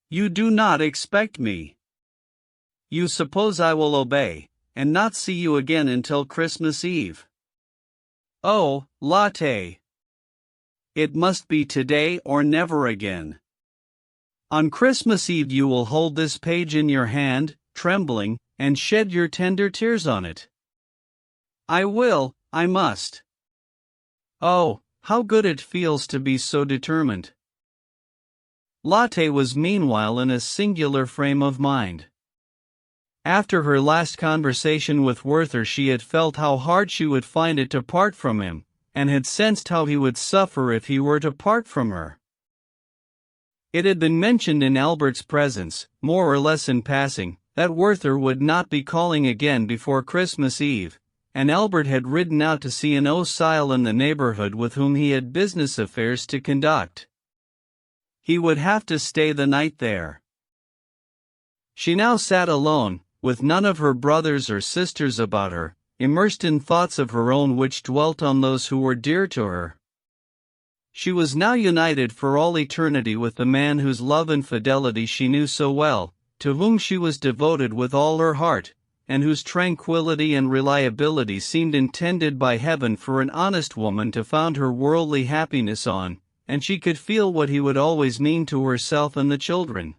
You do not expect me. You suppose I will obey, and not see you again until Christmas Eve. Oh, Lotte! It must be today or never again. On Christmas Eve you will hold this page in your hand, trembling, and shed your tender tears on it. I will. I must. Oh, how good it feels to be so determined. Lotte was meanwhile in a singular frame of mind. After her last conversation with Werther she had felt how hard she would find it to part from him, and had sensed how he would suffer if he were to part from her. It had been mentioned in Albert's presence, more or less in passing, that Werther would not be calling again before Christmas Eve, and Albert had ridden out to see an Auxerre in the neighborhood with whom he had business affairs to conduct. He would have to stay the night there. She now sat alone, with none of her brothers or sisters about her, immersed in thoughts of her own which dwelt on those who were dear to her. She was now united for all eternity with the man whose love and fidelity she knew so well, to whom she was devoted with all her heart, and whose tranquility and reliability seemed intended by heaven for an honest woman to found her worldly happiness on, and she could feel what he would always mean to herself and the children.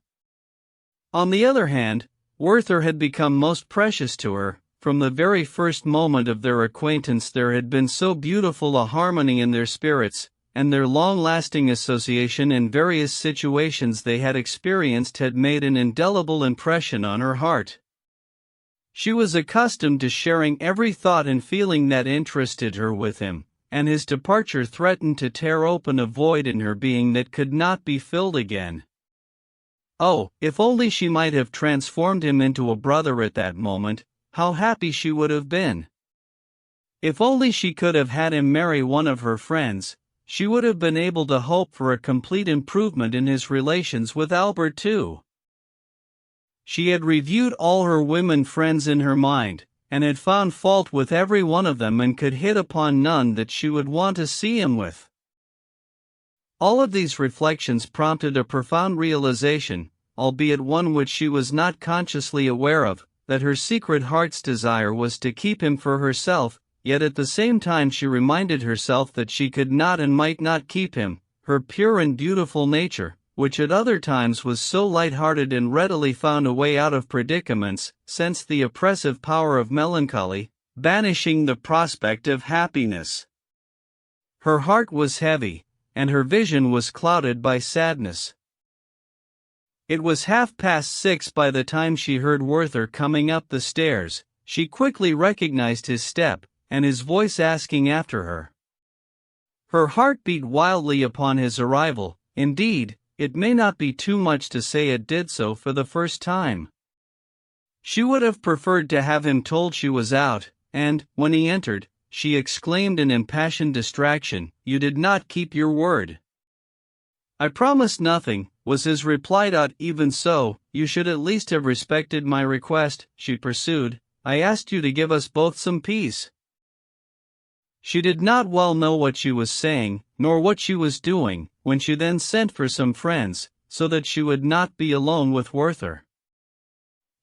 On the other hand, Werther had become most precious to her. From the very first moment of their acquaintance there had been so beautiful a harmony in their spirits, and their long-lasting association in various situations they had experienced had made an indelible impression on her heart. She was accustomed to sharing every thought and feeling that interested her with him, and his departure threatened to tear open a void in her being that could not be filled again. Oh, if only she might have transformed him into a brother at that moment, how happy she would have been! If only she could have had him marry one of her friends, she would have been able to hope for a complete improvement in his relations with Albert too. She had reviewed all her women friends in her mind, and had found fault with every one of them and could hit upon none that she would want to see him with. All of these reflections prompted a profound realization, albeit one which she was not consciously aware of, that her secret heart's desire was to keep him for herself, yet at the same time she reminded herself that she could not and might not keep him, her pure and beautiful nature, which at other times was so light-hearted and readily found a way out of predicaments, sensed the oppressive power of melancholy, banishing the prospect of happiness. Her heart was heavy, and her vision was clouded by sadness. It was 6:30 by the time she heard Werther coming up the stairs. She quickly recognized his step, and his voice asking after her. Her heart beat wildly upon his arrival. Indeed, it may not be too much to say it did so for the first time. She would have preferred to have him told she was out, and, when he entered, she exclaimed in impassioned distraction, "You did not keep your word." "I promised nothing," was his reply. "Even so, you should at least have respected my request," she pursued. "I asked you to give us both some peace." She did not well know what she was saying, nor what she was doing, when she then sent for some friends, so that she would not be alone with Werther.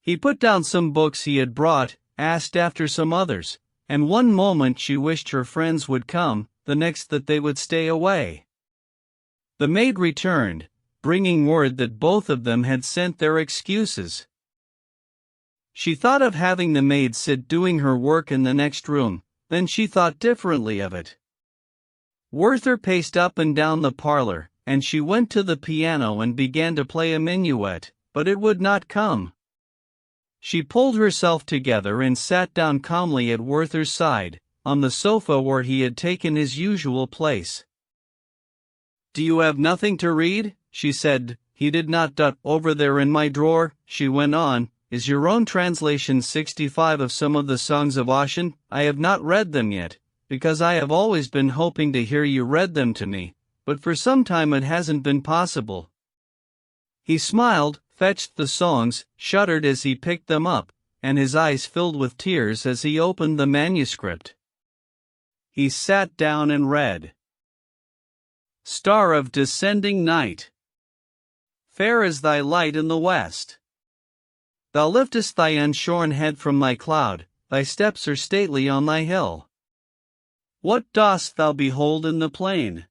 He put down some books he had brought, asked after some others, and one moment she wished her friends would come, the next that they would stay away. The maid returned, bringing word that both of them had sent their excuses. She thought of having the maid sit doing her work in the next room, then she thought differently of it. Werther paced up and down the parlor, and she went to the piano and began to play a minuet, but it would not come. She pulled herself together and sat down calmly at Werther's side, on the sofa where he had taken his usual place. "Do you have nothing to read?" she said. He did not. "Over there in my drawer," she went on, "is your own translation 65 of some of the songs of Ossian. I have not read them yet, because I have always been hoping to hear you read them to me, but for some time it hasn't been possible." He smiled, fetched the songs, shuddered as he picked them up, and his eyes filled with tears as he opened the manuscript. He sat down and read. "Star of descending night, fair is thy light in the west. Thou liftest thy unshorn head from thy cloud, thy steps are stately on thy hill. What dost thou behold in the plain?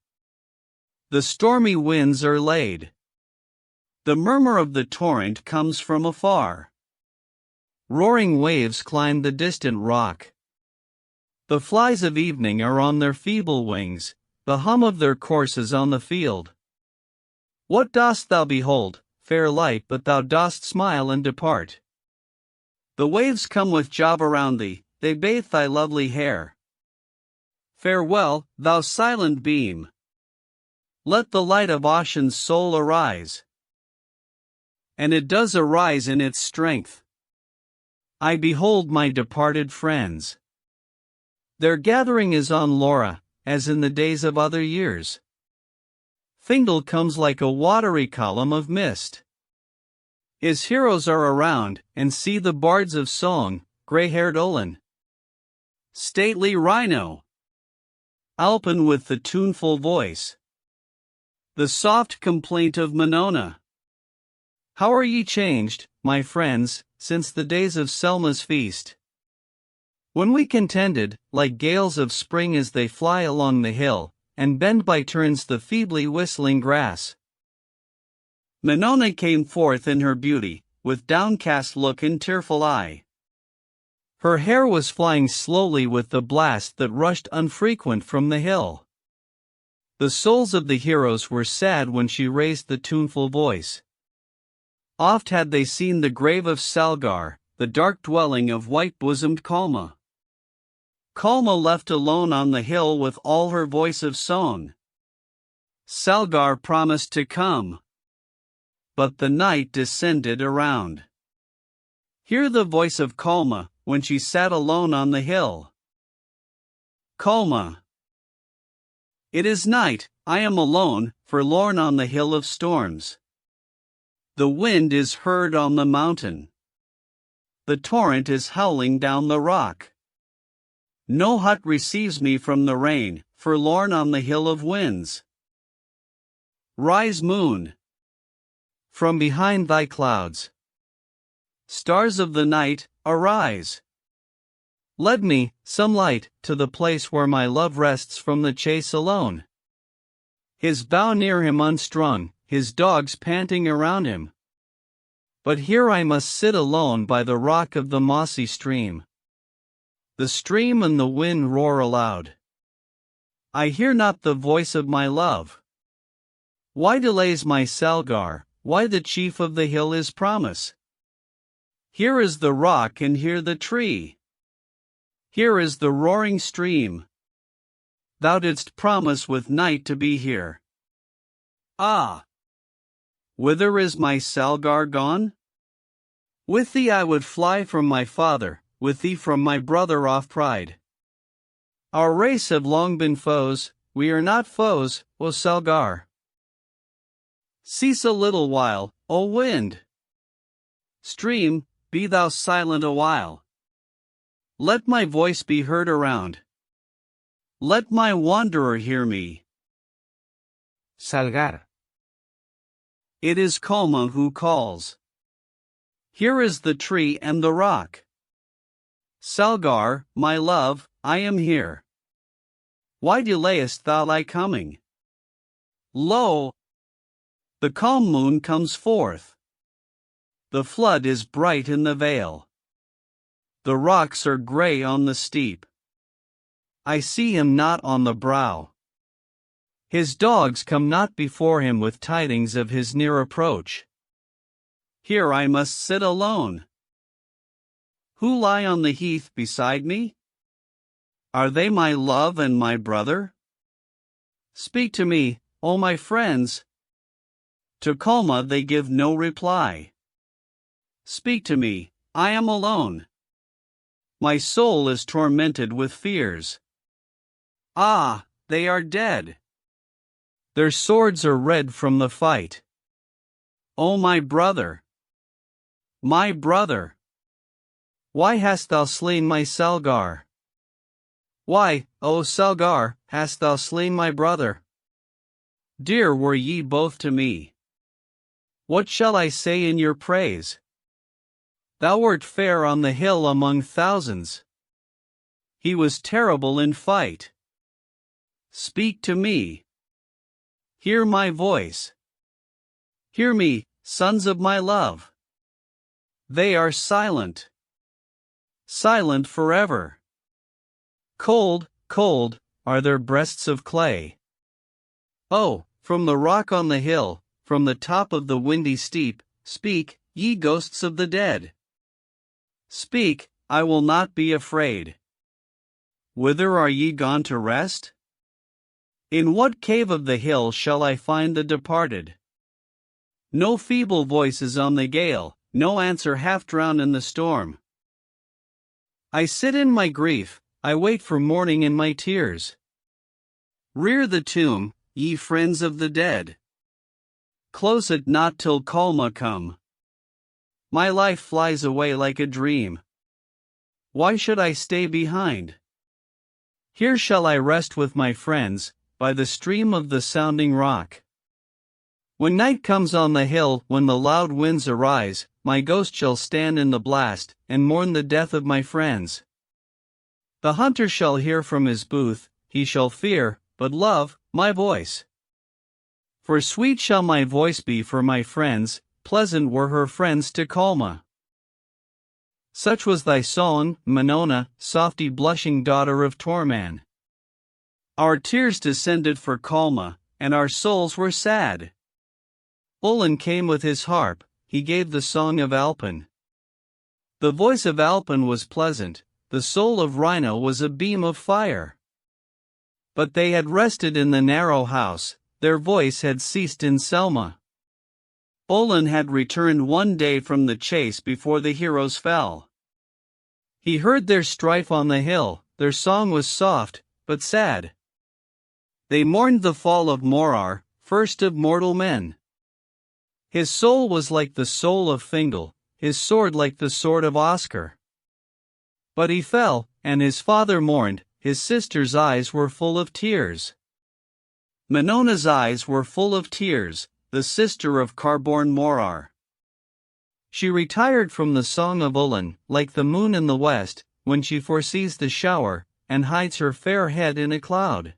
The stormy winds are laid. The murmur of the torrent comes from afar. Roaring waves climb the distant rock. The flies of evening are on their feeble wings, the hum of their course is on the field. What dost thou behold, fair light, but thou dost smile and depart? The waves come with job around thee, they bathe thy lovely hair. Farewell, thou silent beam. Let the light of Ossian's soul arise. And it does arise in its strength. I behold my departed friends. Their gathering is on Laura, as in the days of other years. Fingal comes like a watery column of mist. His heroes are around, and see the bards of song, grey-haired Olin, stately Rhino, Alpin with the tuneful voice, the soft complaint of Monona. How are ye changed, my friends, since the days of Selma's feast, when we contended, like gales of spring as they fly along the hill, and bend by turns the feebly whistling grass. Monona came forth in her beauty, with downcast look and tearful eye. Her hair was flying slowly with the blast that rushed unfrequent from the hill. The souls of the heroes were sad when she raised the tuneful voice. Oft had they seen the grave of Salgar, the dark dwelling of white-bosomed Kalma. Kalma left alone on the hill with all her voice of song. Salgar promised to come, but the night descended around. Hear the voice of Kalma when she sat alone on the hill. Kalma. It is night, I am alone, forlorn on the hill of storms. The wind is heard on the mountain. The torrent is howling down the rock. No hut receives me from the rain, forlorn on the hill of winds. Rise, moon, from behind thy clouds. Stars of the night, arise. Led me, some light, to the place where my love rests from the chase alone. His bow near him unstrung, his dogs panting around him. But here I must sit alone by the rock of the mossy stream. The stream and the wind roar aloud. I hear not the voice of my love. Why delays my Salgar, why the chief of the hill his promise? Here is the rock and here the tree. Here is the roaring stream. Thou didst promise with night to be here. Ah! Whither is my Salgar gone? With thee I would fly from my father, with thee from my brother off pride. Our race have long been foes, we are not foes, O Salgar. Cease a little while, O wind. Stream, be thou silent a while. Let my voice be heard around. Let my wanderer hear me.
Salgar.
It is Kalma who calls. Here is the tree and the rock. Salgar, my love, I am here. Why delayest thou thy coming? Lo! The calm moon comes forth. The flood is bright in the vale. The rocks are gray on the steep. I see him not on the brow. His dogs come not before him with tidings of his near approach. Here I must sit alone. Who lie on the heath beside me? Are they my love and my brother? Speak to me, O my friends. To Kalma they give no reply. Speak to me, I am alone. My soul is tormented with fears. Ah, they are dead. Their swords are red from the fight. O my brother! My brother! Why hast thou slain my Salgar? Why, O Salgar, hast thou slain my brother? Dear were ye both to me. What shall I say in your praise? Thou wert fair on the hill among thousands. He was terrible in fight. Speak to me. Hear my voice. Hear me, sons of my love. They are silent. Silent forever. Cold, cold, are their breasts of clay. Oh, from the rock on the hill, from the top of the windy steep, speak, ye ghosts of the dead. Speak, I will not be afraid. Whither are ye gone to rest? In what cave of the hill shall I find the departed? No feeble voice is on the gale, no answer half drowned in the storm. I sit in my grief, I wait for morning in my tears. Rear the tomb, ye friends of the dead. Close it not till Kalma come. My life flies away like a dream. Why should I stay behind? Here shall I rest with my friends, by the stream of the sounding rock. When night comes on the hill, when the loud winds arise, my ghost shall stand in the blast, and mourn the death of my friends. The hunter shall hear from his booth, he shall fear, but love, my voice. For sweet shall my voice be for my friends, pleasant were her friends to Kalma. Such was thy song, Monona, softy blushing daughter of Torman. Our tears descended for Kalma, and our souls were sad. Olin came with his harp, he gave the song of Alpin. The voice of Alpin was pleasant, the soul of Rhino was a beam of fire. But they had rested in the narrow house, their voice had ceased in Selma. Olin had returned one day from the chase before the heroes fell. He heard their strife on the hill, their song was soft, but sad. They mourned the fall of Morar, first of mortal men. His soul was like the soul of Fingal, his sword like the sword of Oscar. But he fell, and his father mourned, his sister's eyes were full of tears. Minona's eyes were full of tears, the sister of Carborn Morar. She retired from the song of Olin, like the moon in the west, when she foresees the shower, and hides her fair head in a cloud.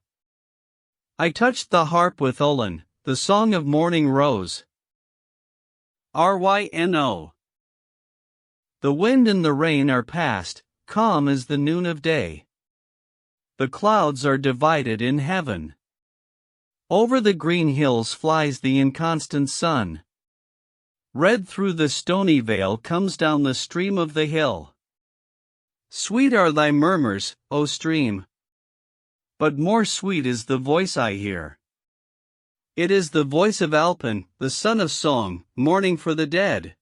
I touched the harp with Olin, the song of morning rose. Ryno. The wind and the rain are past, calm as the noon of day. The clouds are divided in heaven. Over the green hills flies the inconstant sun. Red through the stony vale comes down the stream of the hill. Sweet are thy murmurs, O stream. But more sweet is the voice I hear. It is the voice of Alpin, the son of song, mourning for the dead.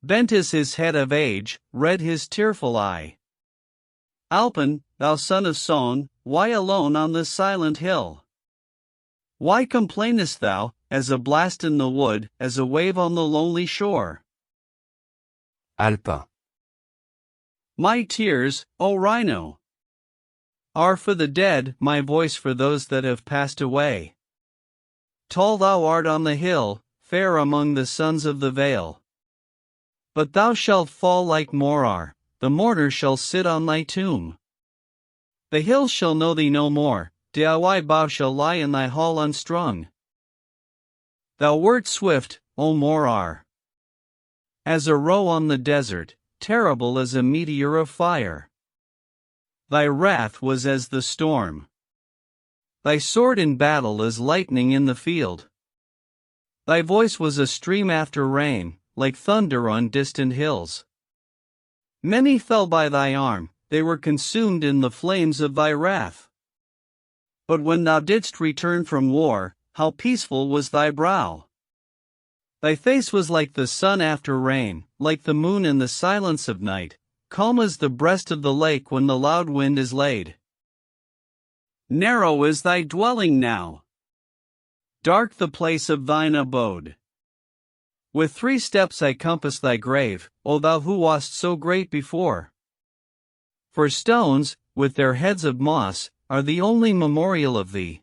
Bent is his head of age, red his tearful eye. Alpin, thou son of song, why alone on this silent hill? Why complainest thou, as a blast in the wood, as a wave on the lonely shore?
Alpin.
My tears, O Rhino, are for the dead, my voice for those that have passed away. Tall thou art on the hill, fair among the sons of the vale. But thou shalt fall like Morar, the mourner shall sit on thy tomb. The hills shall know thee no more, Diy bough shall lie in thy hall unstrung. Thou wert swift, O Morar, as a roe on the desert, terrible as a meteor of fire. Thy wrath was as the storm. Thy sword in battle as lightning in the field. Thy voice was a stream after rain, like thunder on distant hills. Many fell by thy arm, they were consumed in the flames of thy wrath. But when thou didst return from war, how peaceful was thy brow! Thy face was like the sun after rain, like the moon in the silence of night, calm as the breast of the lake when the loud wind is laid. Narrow is thy dwelling now, dark the place of thine abode. With 3 steps I compass thy grave, O thou who wast so great before. For stones, with their heads of moss, are the only memorial of thee.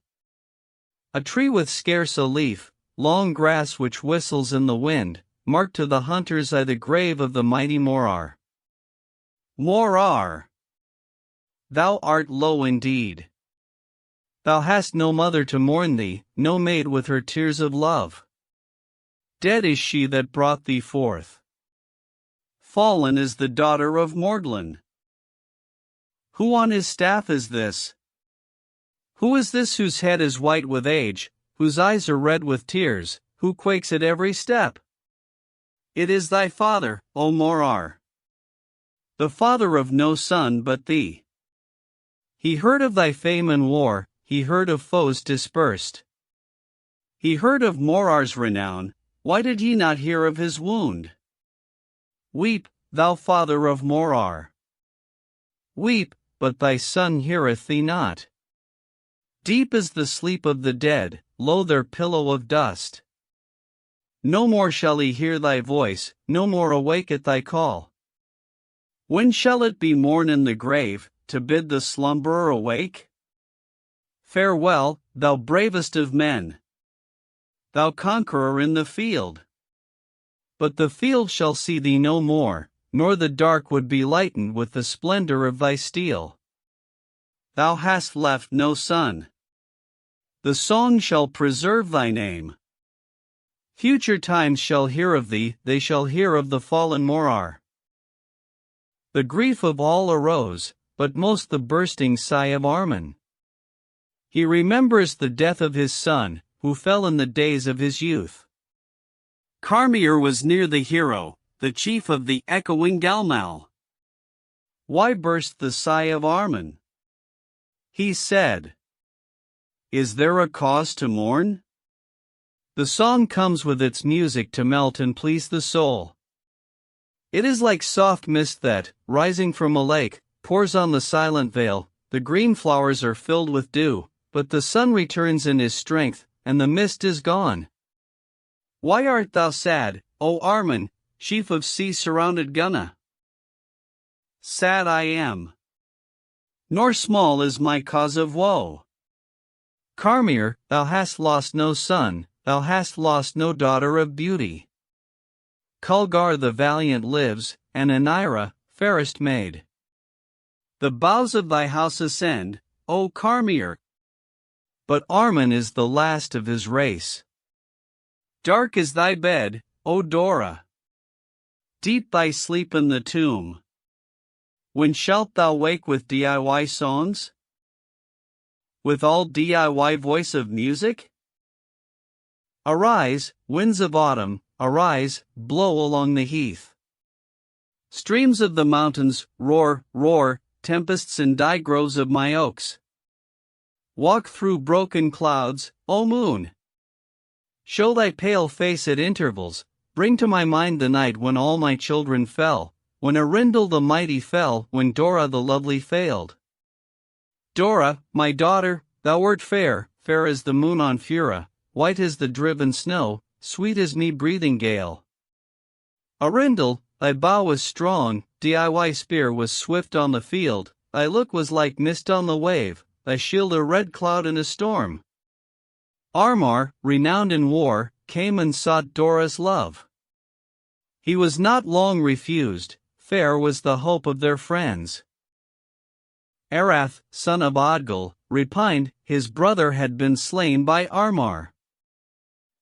A tree with scarce a leaf, long grass which whistles in the wind, mark to the hunters the grave of the mighty Morar. Morar! Thou art low indeed. Thou hast no mother to mourn thee, no maid with her tears of love. Dead is she that brought thee forth. Fallen is the daughter of Mordlin. Who on his staff is this? Who is this whose head is white with age, whose eyes are red with tears, who quakes at every step? It is thy father, O Morar, the father of no son but thee. He heard of thy fame and war, he heard of foes dispersed. He heard of Morar's renown, why did ye not hear of his wound? Weep, thou father of Morar. Weep, but thy son heareth thee not. Deep is the sleep of the dead, low their pillow of dust. No more shall he hear thy voice, no more awake at thy call. When shall it be morn in the grave, to bid the slumberer awake? Farewell, thou bravest of men, thou conqueror in the field. But the field shall see thee no more, nor the dark wood be lightened with the splendor of thy steel. Thou hast left no son. The song shall preserve thy name. Future times shall hear of thee, they shall hear of the fallen Morar. The grief of all arose, but most the bursting sigh of Armin. He remembers the death of his son, who fell in the days of his youth.
Carmier was near the hero, the chief of the echoing Galmal.
Why burst the sigh of Armin? He said, "Is there a cause to mourn?" The song comes with its music to melt and please the soul. It is like soft mist that, rising from a lake, pours on the silent vale. The green flowers are filled with dew, but the sun returns in his strength, and the mist is gone. Why art thou sad, O Armin, chief of sea-surrounded Gunna?
Sad I am, nor small is my cause of woe.
Carmier, thou hast lost no son, thou hast lost no daughter of beauty. Culgar the valiant lives, and Anira, fairest maid.
The boughs of thy house ascend, O Carmier.
But Armin is the last of his race.
Dark is thy bed, O Dora. Deep thy sleep in the tomb. When shalt thou wake with DIY songs? With all DIY voice of music?
Arise, winds of autumn, arise, blow along the heath.
Streams of the mountains, roar, roar, tempests and die groves of my oaks.
Walk through broken clouds, O moon. Show thy pale face at intervals, bring to my mind the night when all my children fell, when Arindel the mighty fell, when Dora the lovely failed. Dora, my daughter, thou wert fair, fair as the moon on Fura, white as the driven snow, sweet as me breathing gale. Arindel, thy bow was strong, DIY spear was swift on the field, thy look was like mist on the wave, thy shield a red cloud in a storm. Armar, renowned in war, came and sought Dora's love. He was not long refused, fair was the hope of their friends. Arath, son of Odgal, repined, his brother had been slain by Armar.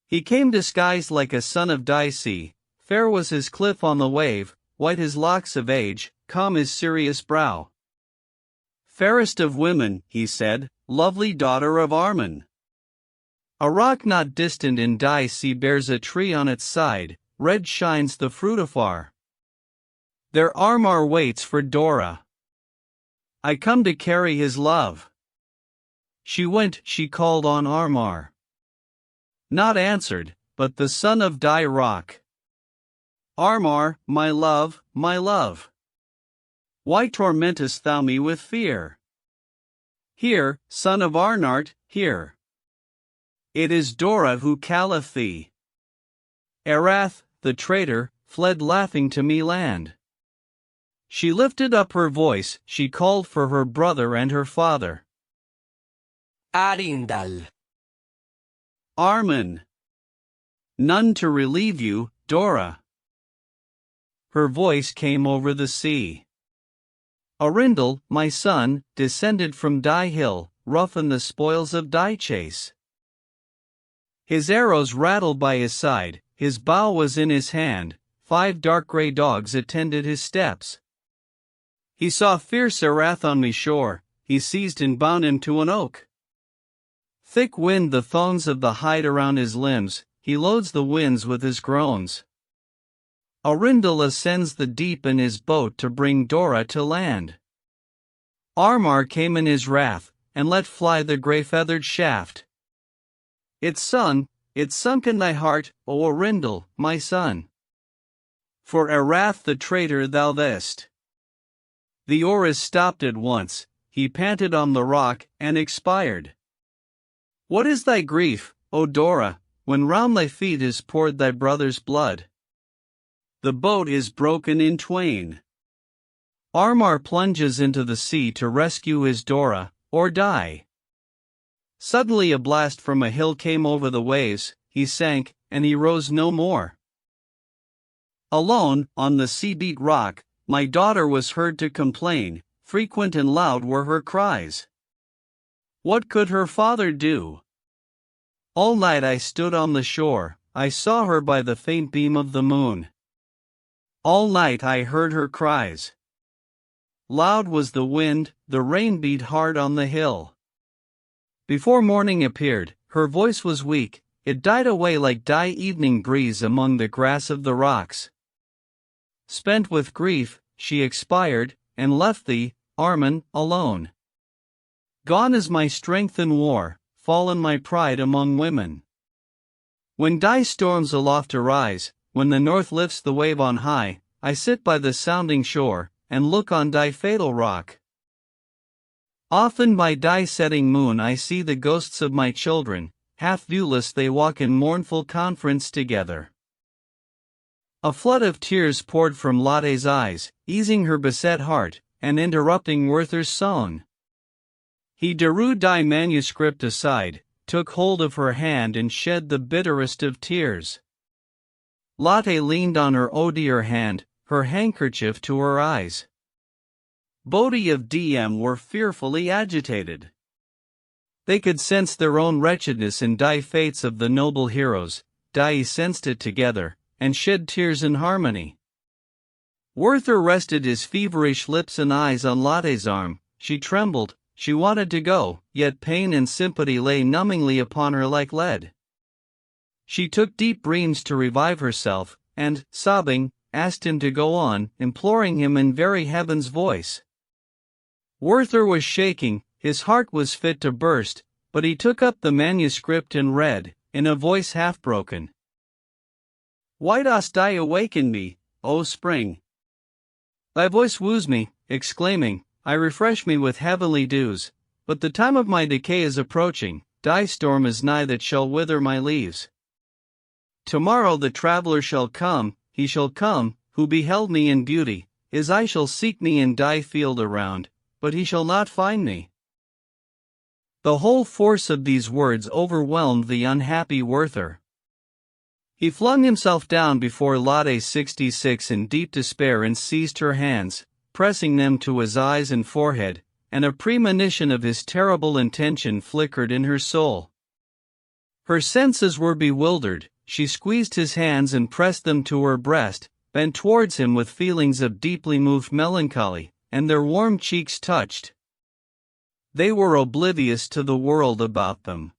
He came disguised like a son of Dicey, fair was his cliff on the wave, white his locks of age, calm his serious brow.
Fairest of women, he said, lovely daughter of Armin.
A rock not distant in Dicey bears a tree on its side, red shines the fruit afar. There Armar waits for Dora. I come to carry his love. She went, she called on Armar. Not answered, but the son of Di Rock.
Armar, my love, my love. Why tormentest thou me with fear? Here, son of Arnart, here. It is Dora who calleth thee.
Arath, the traitor, fled laughing to me land. She lifted up her voice, she called for her brother and her father.
Arindal.
Armin. None to relieve you, Dora.
Her voice came over the sea. Arindel, my son, descended from Dai Hill, rough in the spoils of Dai Chase. His arrows rattled by his side, his bow was in his hand, 5 dark grey dogs attended his steps. He saw fierce Arath on me shore, he seized and bound him to an oak. Thick wind the thongs of the hide around his limbs, he loads the winds with his groans. Arindel ascends the deep in his boat to bring Dora to land. Armar came in his wrath, and let fly the grey-feathered shaft. It sunk in thy heart, O Arindel, my son. For Arath the traitor thou thist. The oar is stopped at once, he panted on the rock, and expired. What is thy grief, O Dora, when round thy feet is poured thy brother's blood?
The boat is broken in twain.
Armar plunges into the sea to rescue his Dora, or die. Suddenly a blast from a hill came over the waves, he sank, and he rose no more.
Alone, on the sea-beat rock, my daughter was heard to complain, frequent and loud were her cries. What could her father do?
All night I stood on the shore, I saw her by the faint beam of the moon. All night I heard her cries. Loud was the wind, the rain beat hard on the hill. Before morning appeared, her voice was weak, it died away like die evening breeze among the grass of the rocks. Spent with grief, she expired, and left thee, Armin, alone. Gone is my strength in war, fallen my pride among women. When die storms aloft arise, when the north lifts the wave on high, I sit by the sounding shore, and look on die fatal rock. Often by die setting moon I see the ghosts of my children, half viewless they walk in mournful conference together. A flood of tears poured from Lotte's eyes, easing her beset heart, and interrupting Werther's song. He drew die manuscript aside, took hold of her hand and shed the bitterest of tears. Lotte leaned on her dear hand, her handkerchief to her eyes. Bodhi of DM were fearfully agitated. They could sense their own wretchedness in die fates of the noble heroes, die sensed it together, and shed tears in harmony. Werther rested his feverish lips and eyes on Lotte's arm. She trembled, she wanted to go, yet pain and sympathy lay numbingly upon her like lead. She took deep breaths to revive herself, and, sobbing, asked him to go on, imploring him in very heaven's voice. Werther was shaking, his heart was fit to burst, but he took up the manuscript and read, in a voice half broken. Why dost thou awaken me, O spring? Thy voice woos me, exclaiming, I refresh me with heavenly dews, but the time of my decay is approaching, thy storm is nigh that shall wither my leaves. Tomorrow the traveler shall come, he shall come, who beheld me in beauty, his eye shall seek me in thy field around, but he shall not find me. The whole force of these words overwhelmed the unhappy Werther. He flung himself down before Lotte 66 in deep despair and seized her hands, pressing them to his eyes and forehead, and a premonition of his terrible intention flickered in her soul. Her senses were bewildered, she squeezed his hands and pressed them to her breast, bent towards him with feelings of deeply moved melancholy, and their warm cheeks touched. They were oblivious to the world about them.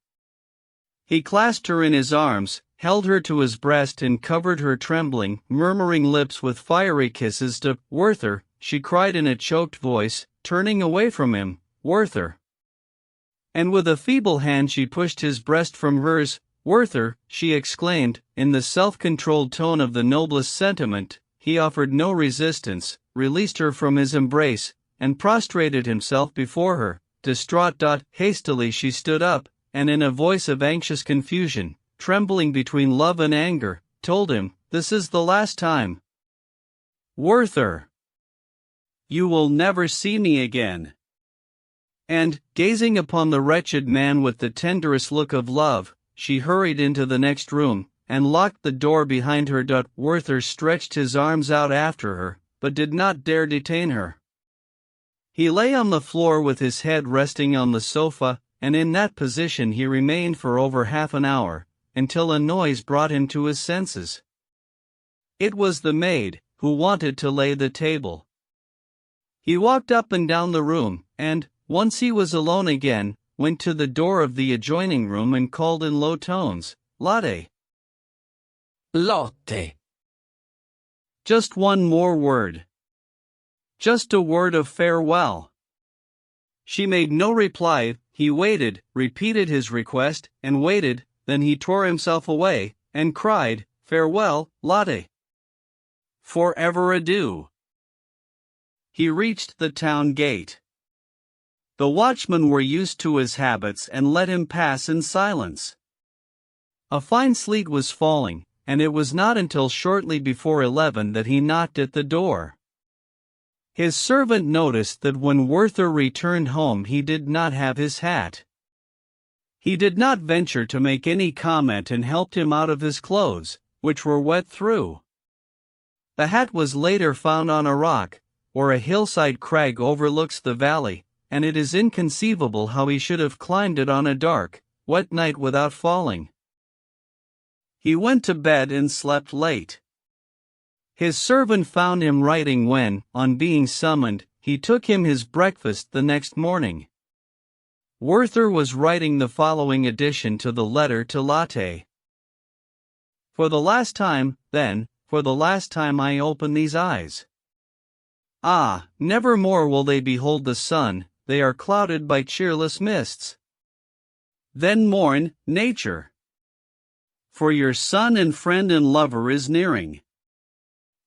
He clasped her in his arms, held her to his breast and covered her trembling, murmuring lips with fiery kisses to Werther, she cried in a choked voice, turning away from him, Werther. And with a feeble hand she pushed his breast from hers. Werther, she exclaimed, in the self-controlled tone of the noblest sentiment. He offered no resistance, released her from his embrace, and prostrated himself before her, distraught. Hastily she stood up, and in a voice of anxious confusion, trembling between love and anger, told him, this is the last time. Werther! You will never see me again. And, gazing upon the wretched man with the tenderest look of love, she hurried into the next room, and locked the door behind her. Werther stretched his arms out after her, but did not dare detain her. He lay on the floor with his head resting on the sofa, and in that position he remained for over half an hour, until a noise brought him to his senses. It was the maid, who wanted to lay the table. He walked up and down the room, and, once he was alone again, went to the door of the adjoining room and called in low tones, Lotte.
Lotte.
Just one more word. Just a word of farewell. She made no reply. He waited, repeated his request, and waited. Then he tore himself away, and cried, Farewell, Lotte. Forever adieu. He reached the town gate. The watchmen were used to his habits and let him pass in silence. A fine sleet was falling, and it was not until shortly before 11 that he knocked at the door. His servant noticed that when Werther returned home he did not have his hat. He did not venture to make any comment and helped him out of his clothes, which were wet through. The hat was later found on a rock, where a hillside crag overlooks the valley, and it is inconceivable how he should have climbed it on a dark, wet night without falling. He went to bed and slept late. His servant found him writing when, on being summoned, he took him his breakfast the next morning. Werther was writing the following addition to the letter to Lotte. For the last time, then, for the last time I open these eyes. Ah, never more will they behold the sun, they are clouded by cheerless mists. Then mourn, nature. For your son and friend and lover is nearing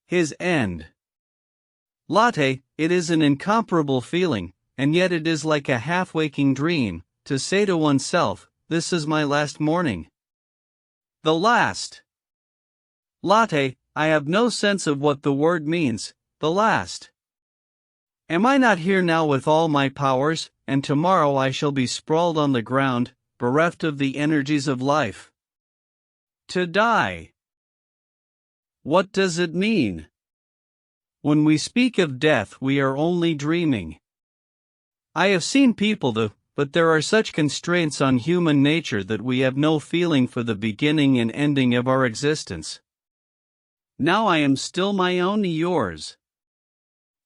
his end. Lotte, it is an incomparable feeling, and yet it is like a half-waking dream, to say to oneself, this is my last morning. The last. Lotte, I have no sense of what the word means, the last. Am I not here now with all my powers, and tomorrow I shall be sprawled on the ground, bereft of the energies of life? To die. What does it mean? When we speak of death, we are only dreaming. I have seen people but there are such constraints on human nature that we have no feeling for the beginning and ending of our existence. Now I am still my own, yours.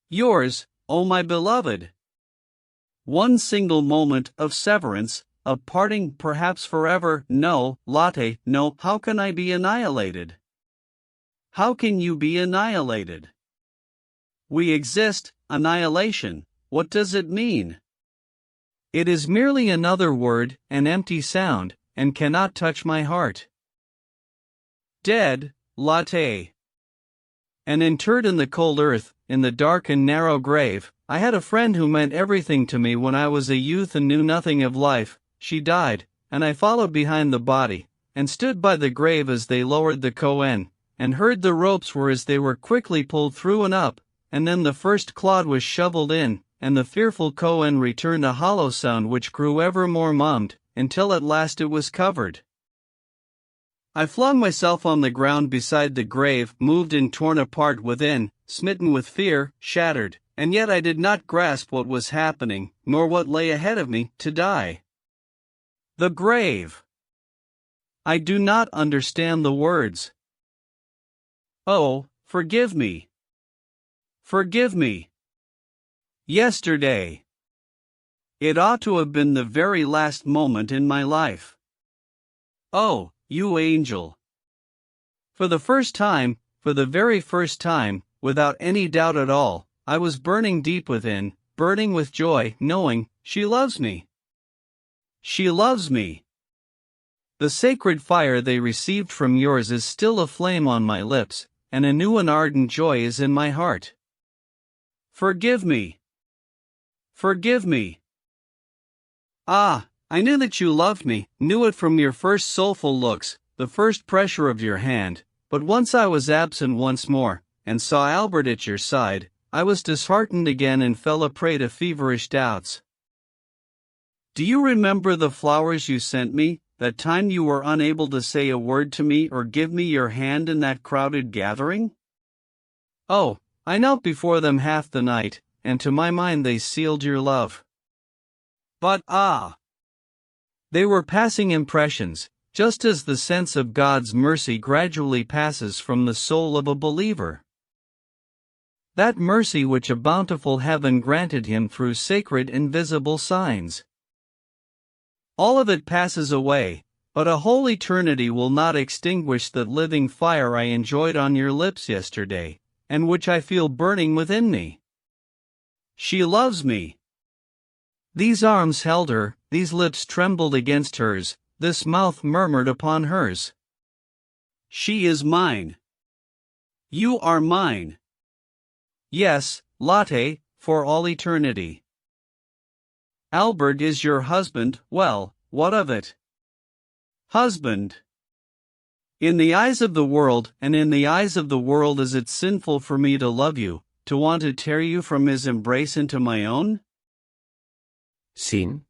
Yours, O my beloved. One single moment of severance, of parting perhaps forever. No, Lotte, no, how can I be annihilated? How can you be annihilated? We exist, annihilation, what does it mean? It is merely another word, an empty sound, and cannot touch my heart. Dead, Lotte. And interred in the cold earth, in the dark and narrow grave. I had a friend who meant everything to me when I was a youth and knew nothing of life. She died, and I followed behind the body, and stood by the grave as they lowered the cohen, and heard the ropes were as they were quickly pulled through and up, and then the first clod was shoveled in, and the fearful cohen returned a hollow sound which grew ever more mummed, until at last it was covered. I flung myself on the ground beside the grave, moved and torn apart within, smitten with fear, shattered, and yet I did not grasp what was happening, nor what lay ahead of me, to die. The grave. I do not understand the words. Oh, forgive me. Forgive me. Yesterday. It ought to have been the very last moment in my life. Oh, you angel. For the first time, for the very first time, without any doubt at all, I was burning deep within, burning with joy, knowing, she loves me. She loves me. The sacred fire they received from yours is still aflame on my lips, and a new and ardent joy is in my heart. Forgive me. Forgive me. Ah, I knew that you loved me, knew it from your first soulful looks, the first pressure of your hand, but once I was absent once more, and saw Albert at your side, I was disheartened again and fell a prey to feverish doubts. Do you remember the flowers you sent me, that time you were unable to say a word to me or give me your hand in that crowded gathering? Oh, I knelt before them half the night, and to my mind they sealed your love. But ah! They were passing impressions, just as the sense of God's mercy gradually passes from the soul of a believer. That mercy which a bountiful heaven granted him through sacred invisible signs. All of it passes away, but a whole eternity will not extinguish the living fire I enjoyed on your lips yesterday, and which I feel burning within me. She loves me. These arms held her, these lips trembled against hers, this mouth murmured upon hers. She is mine. You are mine. Yes, Lotte, for all eternity. Albert is your husband. Well, what of it? Husband. In the eyes of the world, and in the eyes of the world, is it sinful for me to love you, to want to tear you from his embrace into my own?
Sin?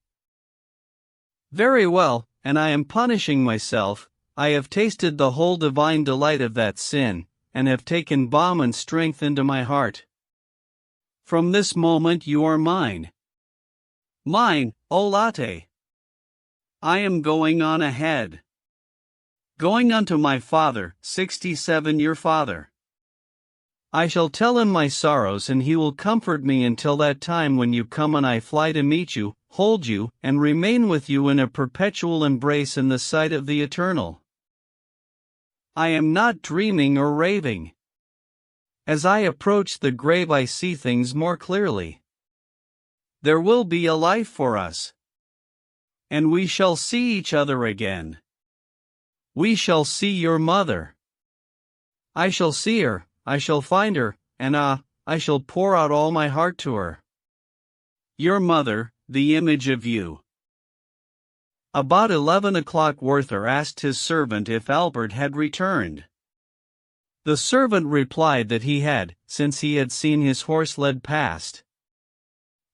Very well, and I am punishing myself. I have tasted the whole divine delight of that sin, and have taken balm and strength into my heart. From this moment you are mine. Mine, O Lotte. I am going on ahead. Going unto my father, 67 your father. I shall tell him my sorrows and he will comfort me until that time when you come and I fly to meet you,
hold you, and remain with you in a perpetual embrace in the sight of the eternal. I am not dreaming or raving. As I approach the grave, I see things more clearly. There will be a life for us. And we shall see each other again. We shall see your mother. I shall see her, I shall find her, and I shall pour out all my heart to her. Your mother, the image of you. About 11 o'clock Werther asked his servant if Albert had returned. The servant replied that he had, since he had seen his horse led past.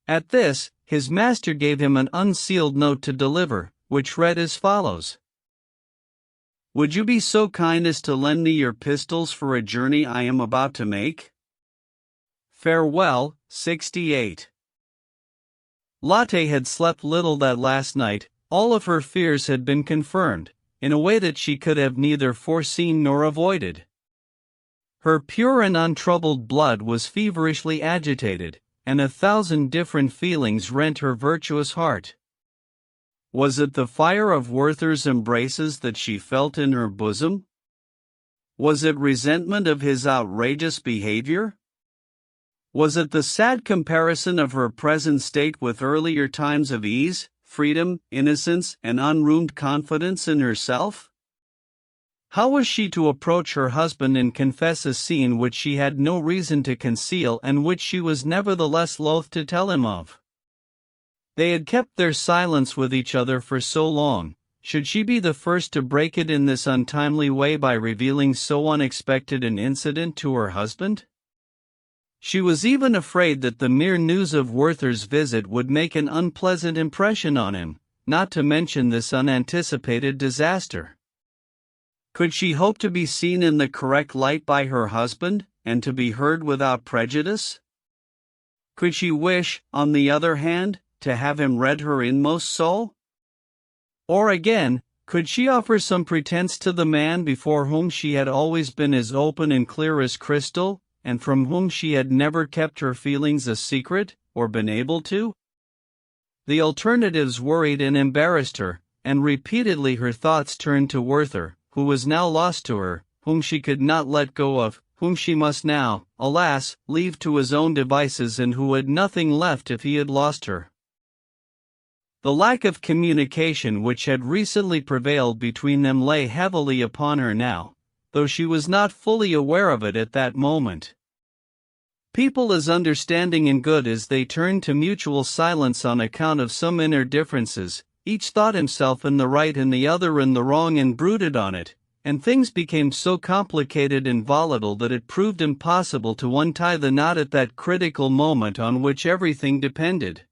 At this, his master gave him an unsealed note to deliver, which read as follows. Would you be so kind as to lend me your pistols for a journey I am about to make? Farewell, 68. Lotte had slept little that last night. All of her fears had been confirmed, in a way that she could have neither foreseen nor avoided. Her pure and untroubled blood was feverishly agitated, and 1,000 different feelings rent her virtuous heart. Was it the fire of Werther's embraces that she felt in her bosom? Was it resentment of his outrageous behavior? Was it the sad comparison of her present state with earlier times of ease, freedom, innocence, and unruined confidence in herself? How was she to approach her husband and confess a scene which she had no reason to conceal and which she was nevertheless loath to tell him of? They had kept their silence with each other for so long. Should she be the first to break it in this untimely way by revealing so unexpected an incident to her husband? She was even afraid that the mere news of Werther's visit would make an unpleasant impression on him, not to mention this unanticipated disaster. Could she hope to be seen in the correct light by her husband, and to be heard without prejudice? Could she wish, on the other hand, to have him read her inmost soul? Or again, could she offer some pretense to the man before whom she had always been as open and clear as crystal, and from whom she had never kept her feelings a secret, or been able to? The alternatives worried and embarrassed her, and repeatedly her thoughts turned to Werther, who was now lost to her, whom she could not let go of, whom she must now, alas, leave to his own devices, and who had nothing left if he had lost her. The lack of communication which had recently prevailed between them lay heavily upon her now, though she was not fully aware of it at that moment. People as understanding and good as they turned to mutual silence on account of some inner differences, each thought himself in the right and the other in the wrong and brooded on it, and things became so complicated and volatile that it proved impossible to untie the knot at that critical moment on which everything depended.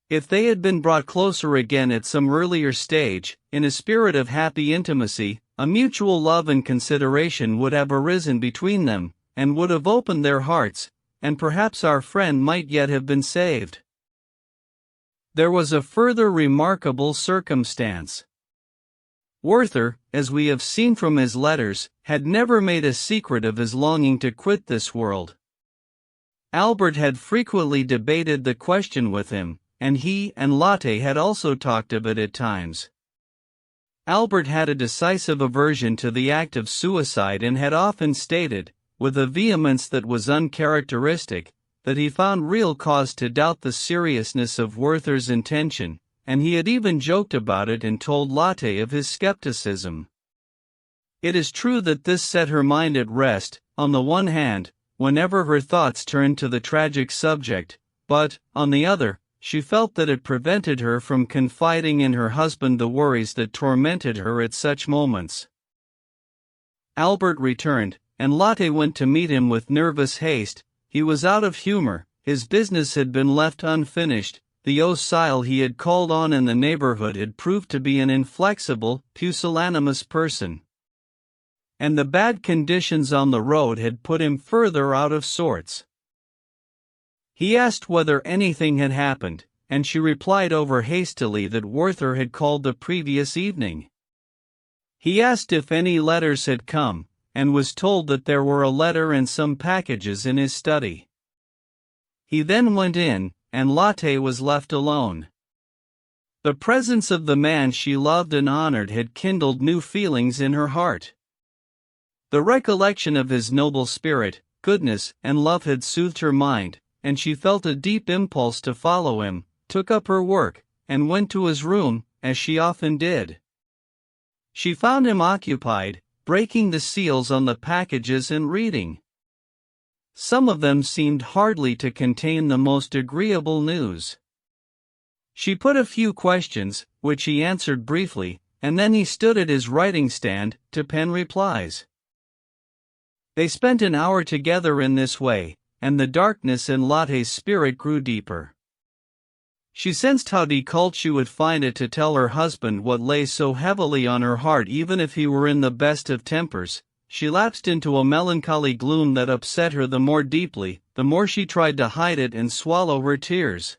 If they had been brought closer again at some earlier stage, in a spirit of happy intimacy, a mutual love and consideration would have arisen between them, and would have opened their hearts, and perhaps our friend might yet have been saved. There was a further remarkable circumstance. Werther, as we have seen from his letters, had never made a secret of his longing to quit this world. Albert had frequently debated the question with him, and he and Lotte had also talked of it at times. Albert had a decisive aversion to the act of suicide and had often stated, with a vehemence that was uncharacteristic, that he found real cause to doubt the seriousness of Werther's intention, and he had even joked about it and told Lotte of his skepticism. It is true that this set her mind at rest, on the one hand, whenever her thoughts turned to the tragic subject, but, on the other, she felt that it prevented her from confiding in her husband the worries that tormented her at such moments. Albert returned, and Lotte went to meet him with nervous haste. He was out of humor, his business had been left unfinished, the docile he had called on in the neighborhood had proved to be an inflexible, pusillanimous person. And the bad conditions on the road had put him further out of sorts. He asked whether anything had happened, and she replied over hastily that Werther had called the previous evening. He asked if any letters had come, and was told that there were a letter and some packages in his study. He then went in, and Lotte was left alone.
The presence of the man she loved and honored had kindled new feelings in her heart. The recollection of his noble spirit, goodness, and love had soothed her mind, and she felt a deep impulse to follow him, took up her work, and went to his room, as she often did. She found him occupied, breaking the seals on the packages and reading. Some of them seemed hardly to contain the most agreeable news. She put a few questions, which he answered briefly, and then he stood at his writing stand to pen replies. They spent an hour together in this way, and the darkness in Lotte's spirit grew deeper. She sensed how difficult she would find it to tell her husband what lay so heavily on her heart even if he were in the best of tempers. She lapsed into a melancholy gloom that upset her the more deeply, the more she tried to hide it and swallow her tears.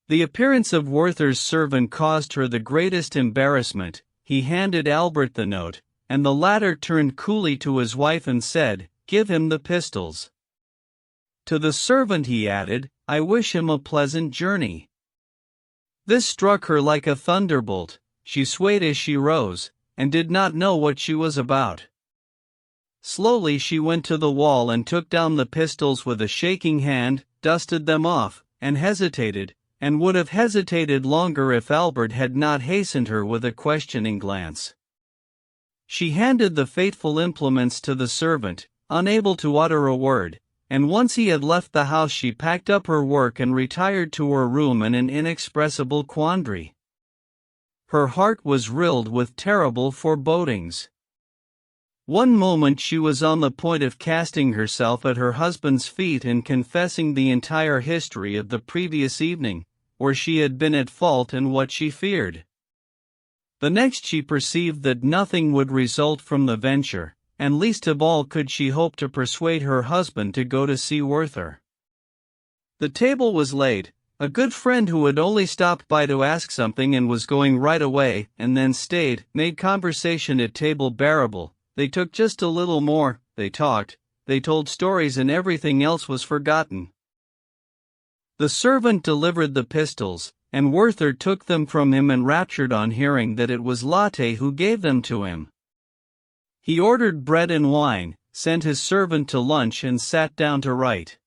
The appearance of Werther's servant caused her the greatest embarrassment. He handed Albert the note, and the latter turned coolly to his wife and said, "Give him the pistols." To the servant he added, "I wish him a pleasant journey." This struck her like a thunderbolt. She swayed as she rose, and did not know what she was about. Slowly she went to the wall and took down the pistols with a shaking hand, dusted them off, and hesitated, and would have hesitated longer if Albert had not hastened her with a questioning glance. She handed the fateful implements to the servant, unable to utter a word, and once he had left the house she packed up her work and retired to her room in an inexpressible quandary. Her heart was rilled with terrible forebodings. One moment she was on the point of casting herself at her husband's feet and confessing the entire history of the previous evening, where she had been at fault and what she feared. The next she perceived that nothing would result from the venture, and least of all could she hope to persuade her husband to go to see Werther. The table was laid. A good friend who had only stopped by to ask something and was going right away, and then stayed, made conversation at table bearable. They took just a little more, they talked, they told stories, and everything else was forgotten. The servant delivered the pistols, and Werther took them from him enraptured on hearing that it was Lotte who gave them to him. He ordered bread and wine, sent his servant to lunch, and sat down to write.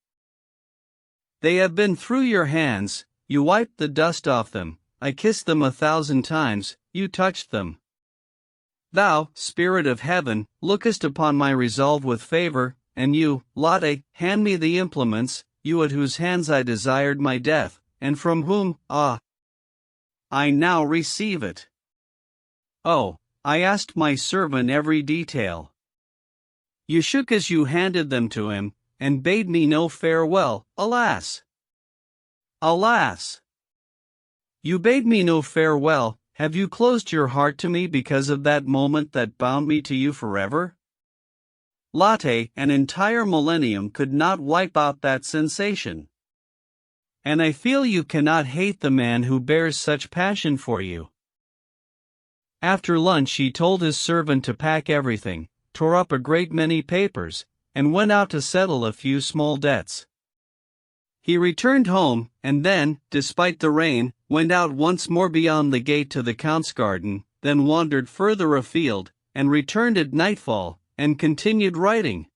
"They have been through your hands, you wiped the dust off them, I kissed them 1,000 times, you touched them. Thou, Spirit of Heaven, lookest upon my resolve with favor, and you, Lotte, hand me the implements, you at whose hands I desired my death, and from whom, I now receive it. Oh, I asked my servant every detail. You shook as you handed them to him, and bade me no farewell, alas! Alas! You bade me no farewell. Have you closed your heart to me because of that moment that bound me to you forever? Lotte, an entire millennium could not wipe out that sensation. And I feel you cannot hate the man who bears such passion for you." After lunch he told his servant to pack everything, tore up a great many papers, and went out to settle a few small debts. He returned home, and then, despite the rain, went out once more beyond the gate to the Count's garden, then wandered further afield, and returned at nightfall, and continued writing.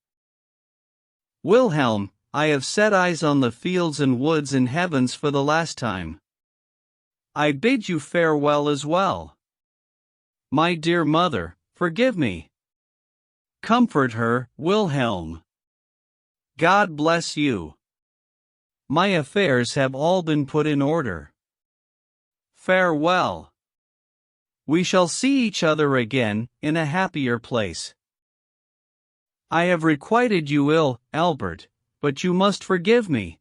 "Wilhelm, I have set eyes on the fields and woods and heavens for the last time. I bid you farewell as well. My dear mother, forgive me. Comfort her, Wilhelm. God bless you. My affairs have all been put in order. Farewell. We shall see each other again, in a happier place. I have requited you ill, Albert, but you must forgive me.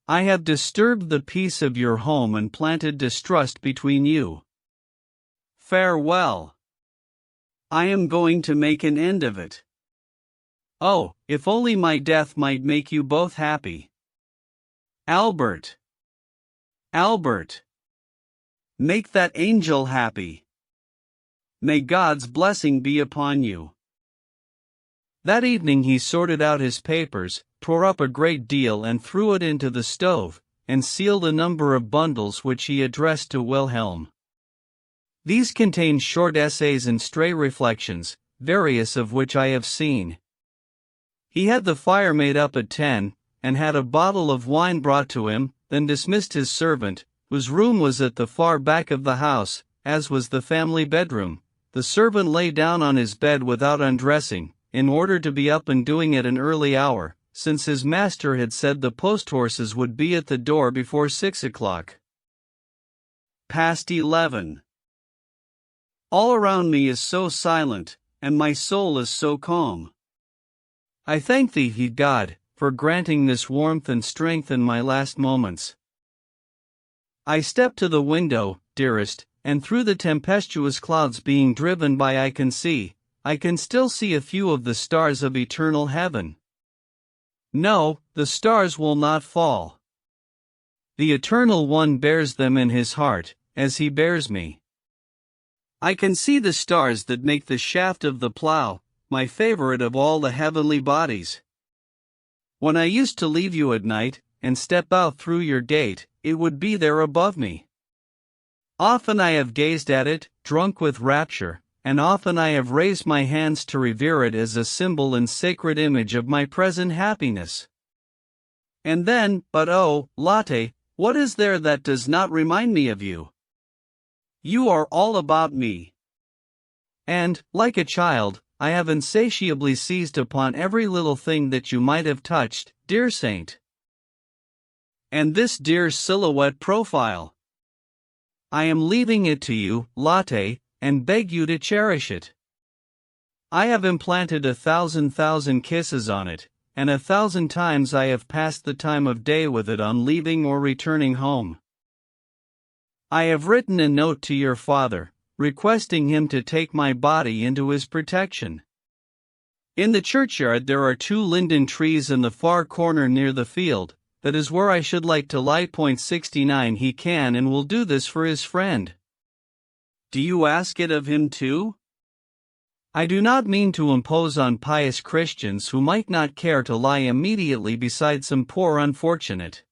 I have disturbed the peace of your home and planted distrust between you. Farewell. I am going to make an end of it. Oh, if only my death might make you both happy. Albert. Albert. Make that angel happy. May God's blessing be upon you." That evening he sorted out his papers, tore up a great deal and threw it into the stove, and sealed a number of bundles which he addressed to Wilhelm. These contained short essays and stray reflections, various of which I have seen. He had the fire made up at 10, and had a bottle of wine brought to him, then dismissed his servant, whose room was at the far back of the house, as was the family bedroom. The servant lay down on his bed without undressing, in order to be up and doing at an early hour, since his master had said the post-horses would be at the door before 6 o'clock.
Past 11. All around me is so silent, and my soul is so calm.
I thank thee, God, for granting this warmth and strength in my last moments. I step to the window, dearest, and through the tempestuous clouds being driven by I can still see a few of the stars of eternal heaven. No, the stars will not fall. The Eternal One bears them in his heart, as he bears me.
I can see the stars that make the shaft of the plow, my favorite of all the heavenly bodies. When I used to leave you at night, and step out through your gate, it would be there above me. Often I have gazed at it, drunk with rapture, and often I have raised my hands to revere it as a symbol and sacred image of my present happiness. And then, but oh, Lotte, what is there that does not remind me of you? You are all about me.
And, like a child, I have insatiably seized upon every little thing that you might have touched, dear saint.
And this dear silhouette profile.
I am leaving it to you, Lotte, and beg you to cherish it. I have implanted 1,000 kisses on it, and 1,000 times I have passed the time of day with it on leaving or returning home. I have written a note to your father, requesting him to take my body into his protection. In the churchyard there are 2 linden trees in the far corner near the field. That is where I should like to lie. 69 He can and will do this for his friend.
Do you ask it of him too?
I do not mean to impose on pious Christians who might not care to lie immediately beside some poor unfortunate.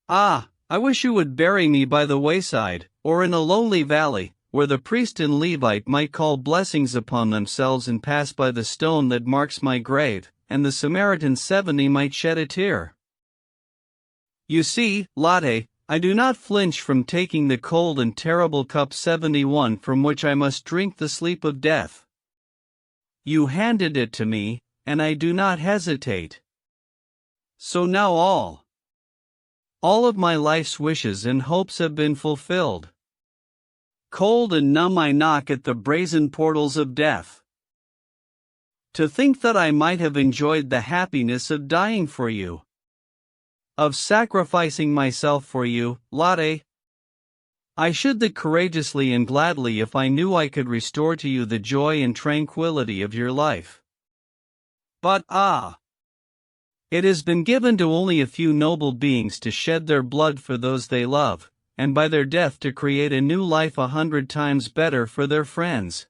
Ah, I wish you would bury me by the wayside, or in a lonely valley, where the priest and Levite might call blessings upon themselves and pass by the stone that marks my grave, and the Samaritan 70 might shed a tear. You see, Lotte, I do not flinch from taking the cold and terrible cup 71 from which I must drink the sleep of death. You handed it to me, and I do not hesitate. So now all
of my life's wishes and hopes have been fulfilled.
Cold and numb I knock at the brazen portals of death. To think that I might have enjoyed the happiness of dying for you, of sacrificing myself for you, Lotte. I should that courageously and gladly if I knew I could restore to you the joy and tranquility of your life. But
it has been given to only a few noble beings to shed their blood for those they love, and by their death to create a new life 100 times better for their friends.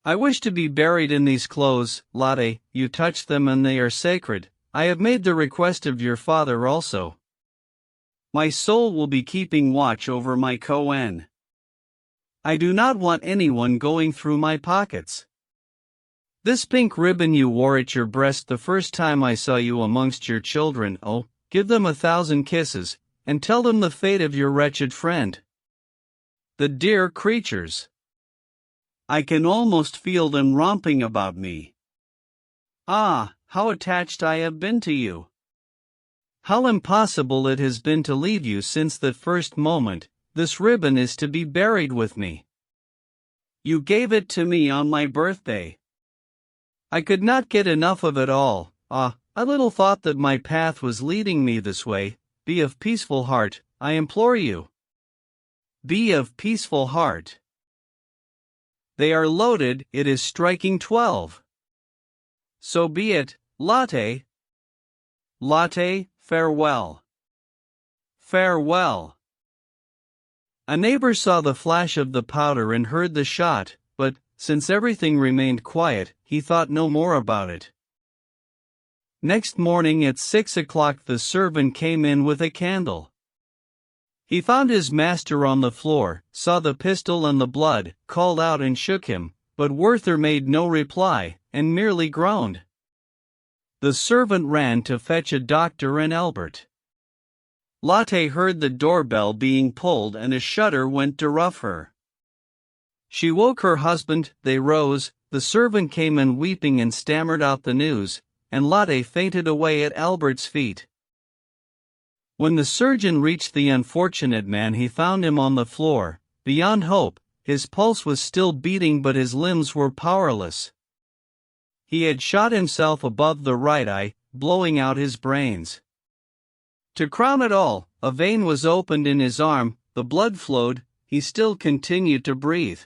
I wish to be buried in these clothes, Lotte. You touch them and they are sacred. I have made the request of your father also.
My soul will be keeping watch over my Cohen.
I do not want anyone going through my pockets. This pink ribbon you wore at your breast the first time I saw you amongst your children, oh, give them 1,000 kisses, and tell them the fate of your wretched friend.
The dear creatures. I can almost feel them romping about me. Ah, how attached I have been to you.
How impossible it has been to leave you since that first moment. This ribbon is to be buried with me.
You gave it to me on my birthday.
I could not get enough of it all. I little thought that my path was leading me this way. Be of peaceful heart, I implore you.
Be of peaceful heart.
They are loaded, it is striking 12.
So be it, Lotte. Lotte, farewell. Farewell.
A neighbor saw the flash of the powder and heard the shot, but, since everything remained quiet, he thought no more about it.
Next morning at 6 o'clock the servant came in with a candle. He found his master on the floor, saw the pistol and the blood, called out and shook him, but Werther made no reply, and merely groaned. The servant ran to fetch a doctor and Albert. Lotte heard the doorbell being pulled and a shudder went to rough her. She woke her husband, they rose, the servant came in weeping and stammered out the news, and Lotte fainted away at Albert's feet. When the surgeon reached the unfortunate man he found him on the floor, beyond hope. His pulse was still beating but his limbs were powerless. He had shot himself above the right eye, blowing out his brains. To crown it all, a vein was opened in his arm, the blood flowed, he still continued to breathe.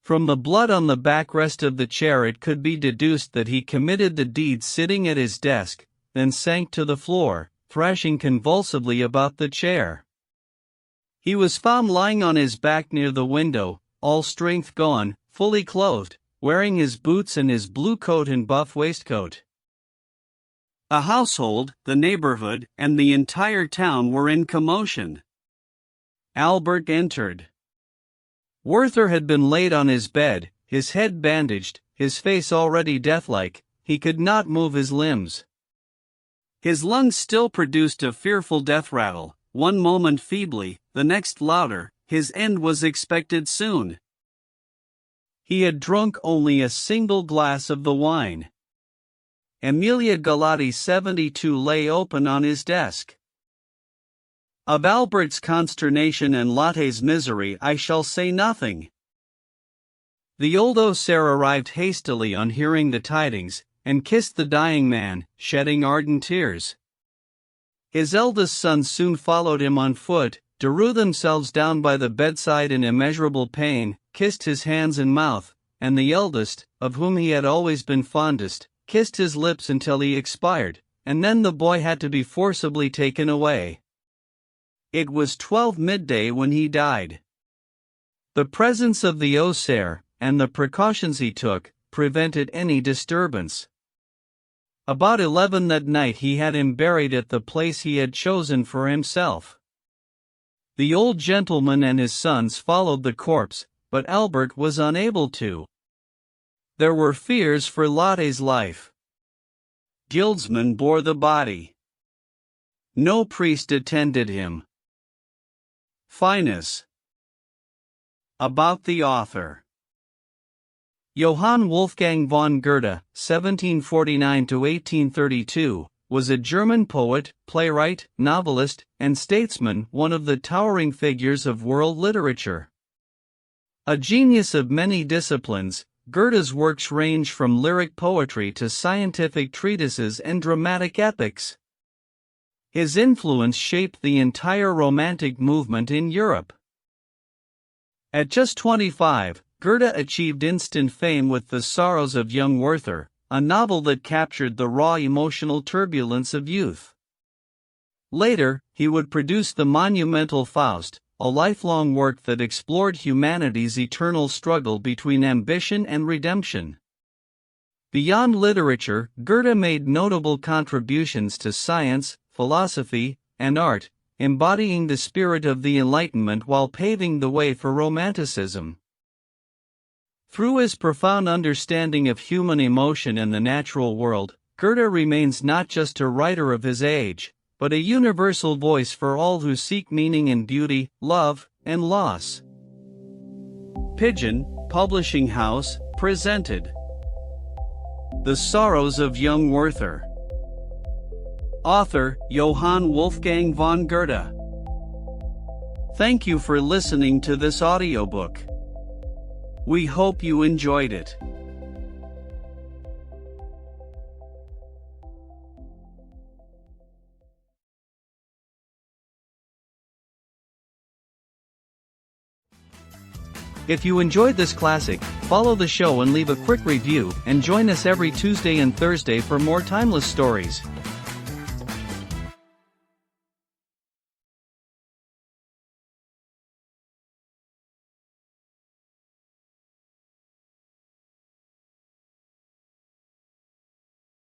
From the blood on the backrest of the chair it could be deduced that he committed the deed sitting at his desk, then sank to the floor, thrashing convulsively about the chair. He was found lying on his back near the window, all strength gone, fully clothed, wearing his boots and his blue coat and buff waistcoat. The household, the neighborhood, and the entire town were in commotion. Albert entered. Werther had been laid on his bed, his head bandaged, his face already deathlike, he could not move his limbs. His lungs still produced a fearful death rattle, one moment feebly, the next louder, his end was expected soon. He had drunk only a single glass of the wine. Emilia Galati 72 lay open on his desk. Of Albert's consternation and Lotte's misery I shall say nothing. The old Oser arrived hastily on hearing the tidings, and kissed the dying man, shedding ardent tears. His eldest son soon followed him on foot, drew themselves down by the bedside in immeasurable pain, kissed his hands and mouth, and the eldest, of whom he had always been fondest, kissed his lips until he expired, and then the boy had to be forcibly taken away. It was 12 midday when he died. The presence of the Oser, and the precautions he took, prevented any disturbance. About 11 that night he had him buried at the place he had chosen for himself. The old gentleman and his sons followed the corpse, but Albert was unable to. There were fears for Lotte's life. Guildsmen bore the body. No priest attended him. Finus. About the author. Johann Wolfgang von Goethe, 1749–1832, was a German poet, playwright, novelist, and statesman, one of the towering figures of world literature. A genius of many disciplines, Goethe's works range from lyric poetry to scientific treatises and dramatic epics. His influence shaped the entire Romantic movement in Europe. At just 25, Goethe achieved instant fame with The Sorrows of Young Werther, a novel that captured the raw emotional turbulence of youth. Later, he would produce the monumental Faust, a lifelong work that explored humanity's eternal struggle between ambition and redemption. Beyond literature, Goethe made notable contributions to science, philosophy, and art, embodying the spirit of the Enlightenment while paving the way for Romanticism. Through his profound understanding of human emotion and the natural world, Goethe remains not just a writer of his age, but a universal voice for all who seek meaning in beauty, love, and loss. Pigeon, Publishing House, presented The Sorrows of Young Werther. Author, Johann Wolfgang von Goethe. Thank you for listening to this audiobook. We hope you enjoyed it. If you enjoyed this classic, follow the show and leave a quick review, and join us every Tuesday and Thursday for more timeless stories.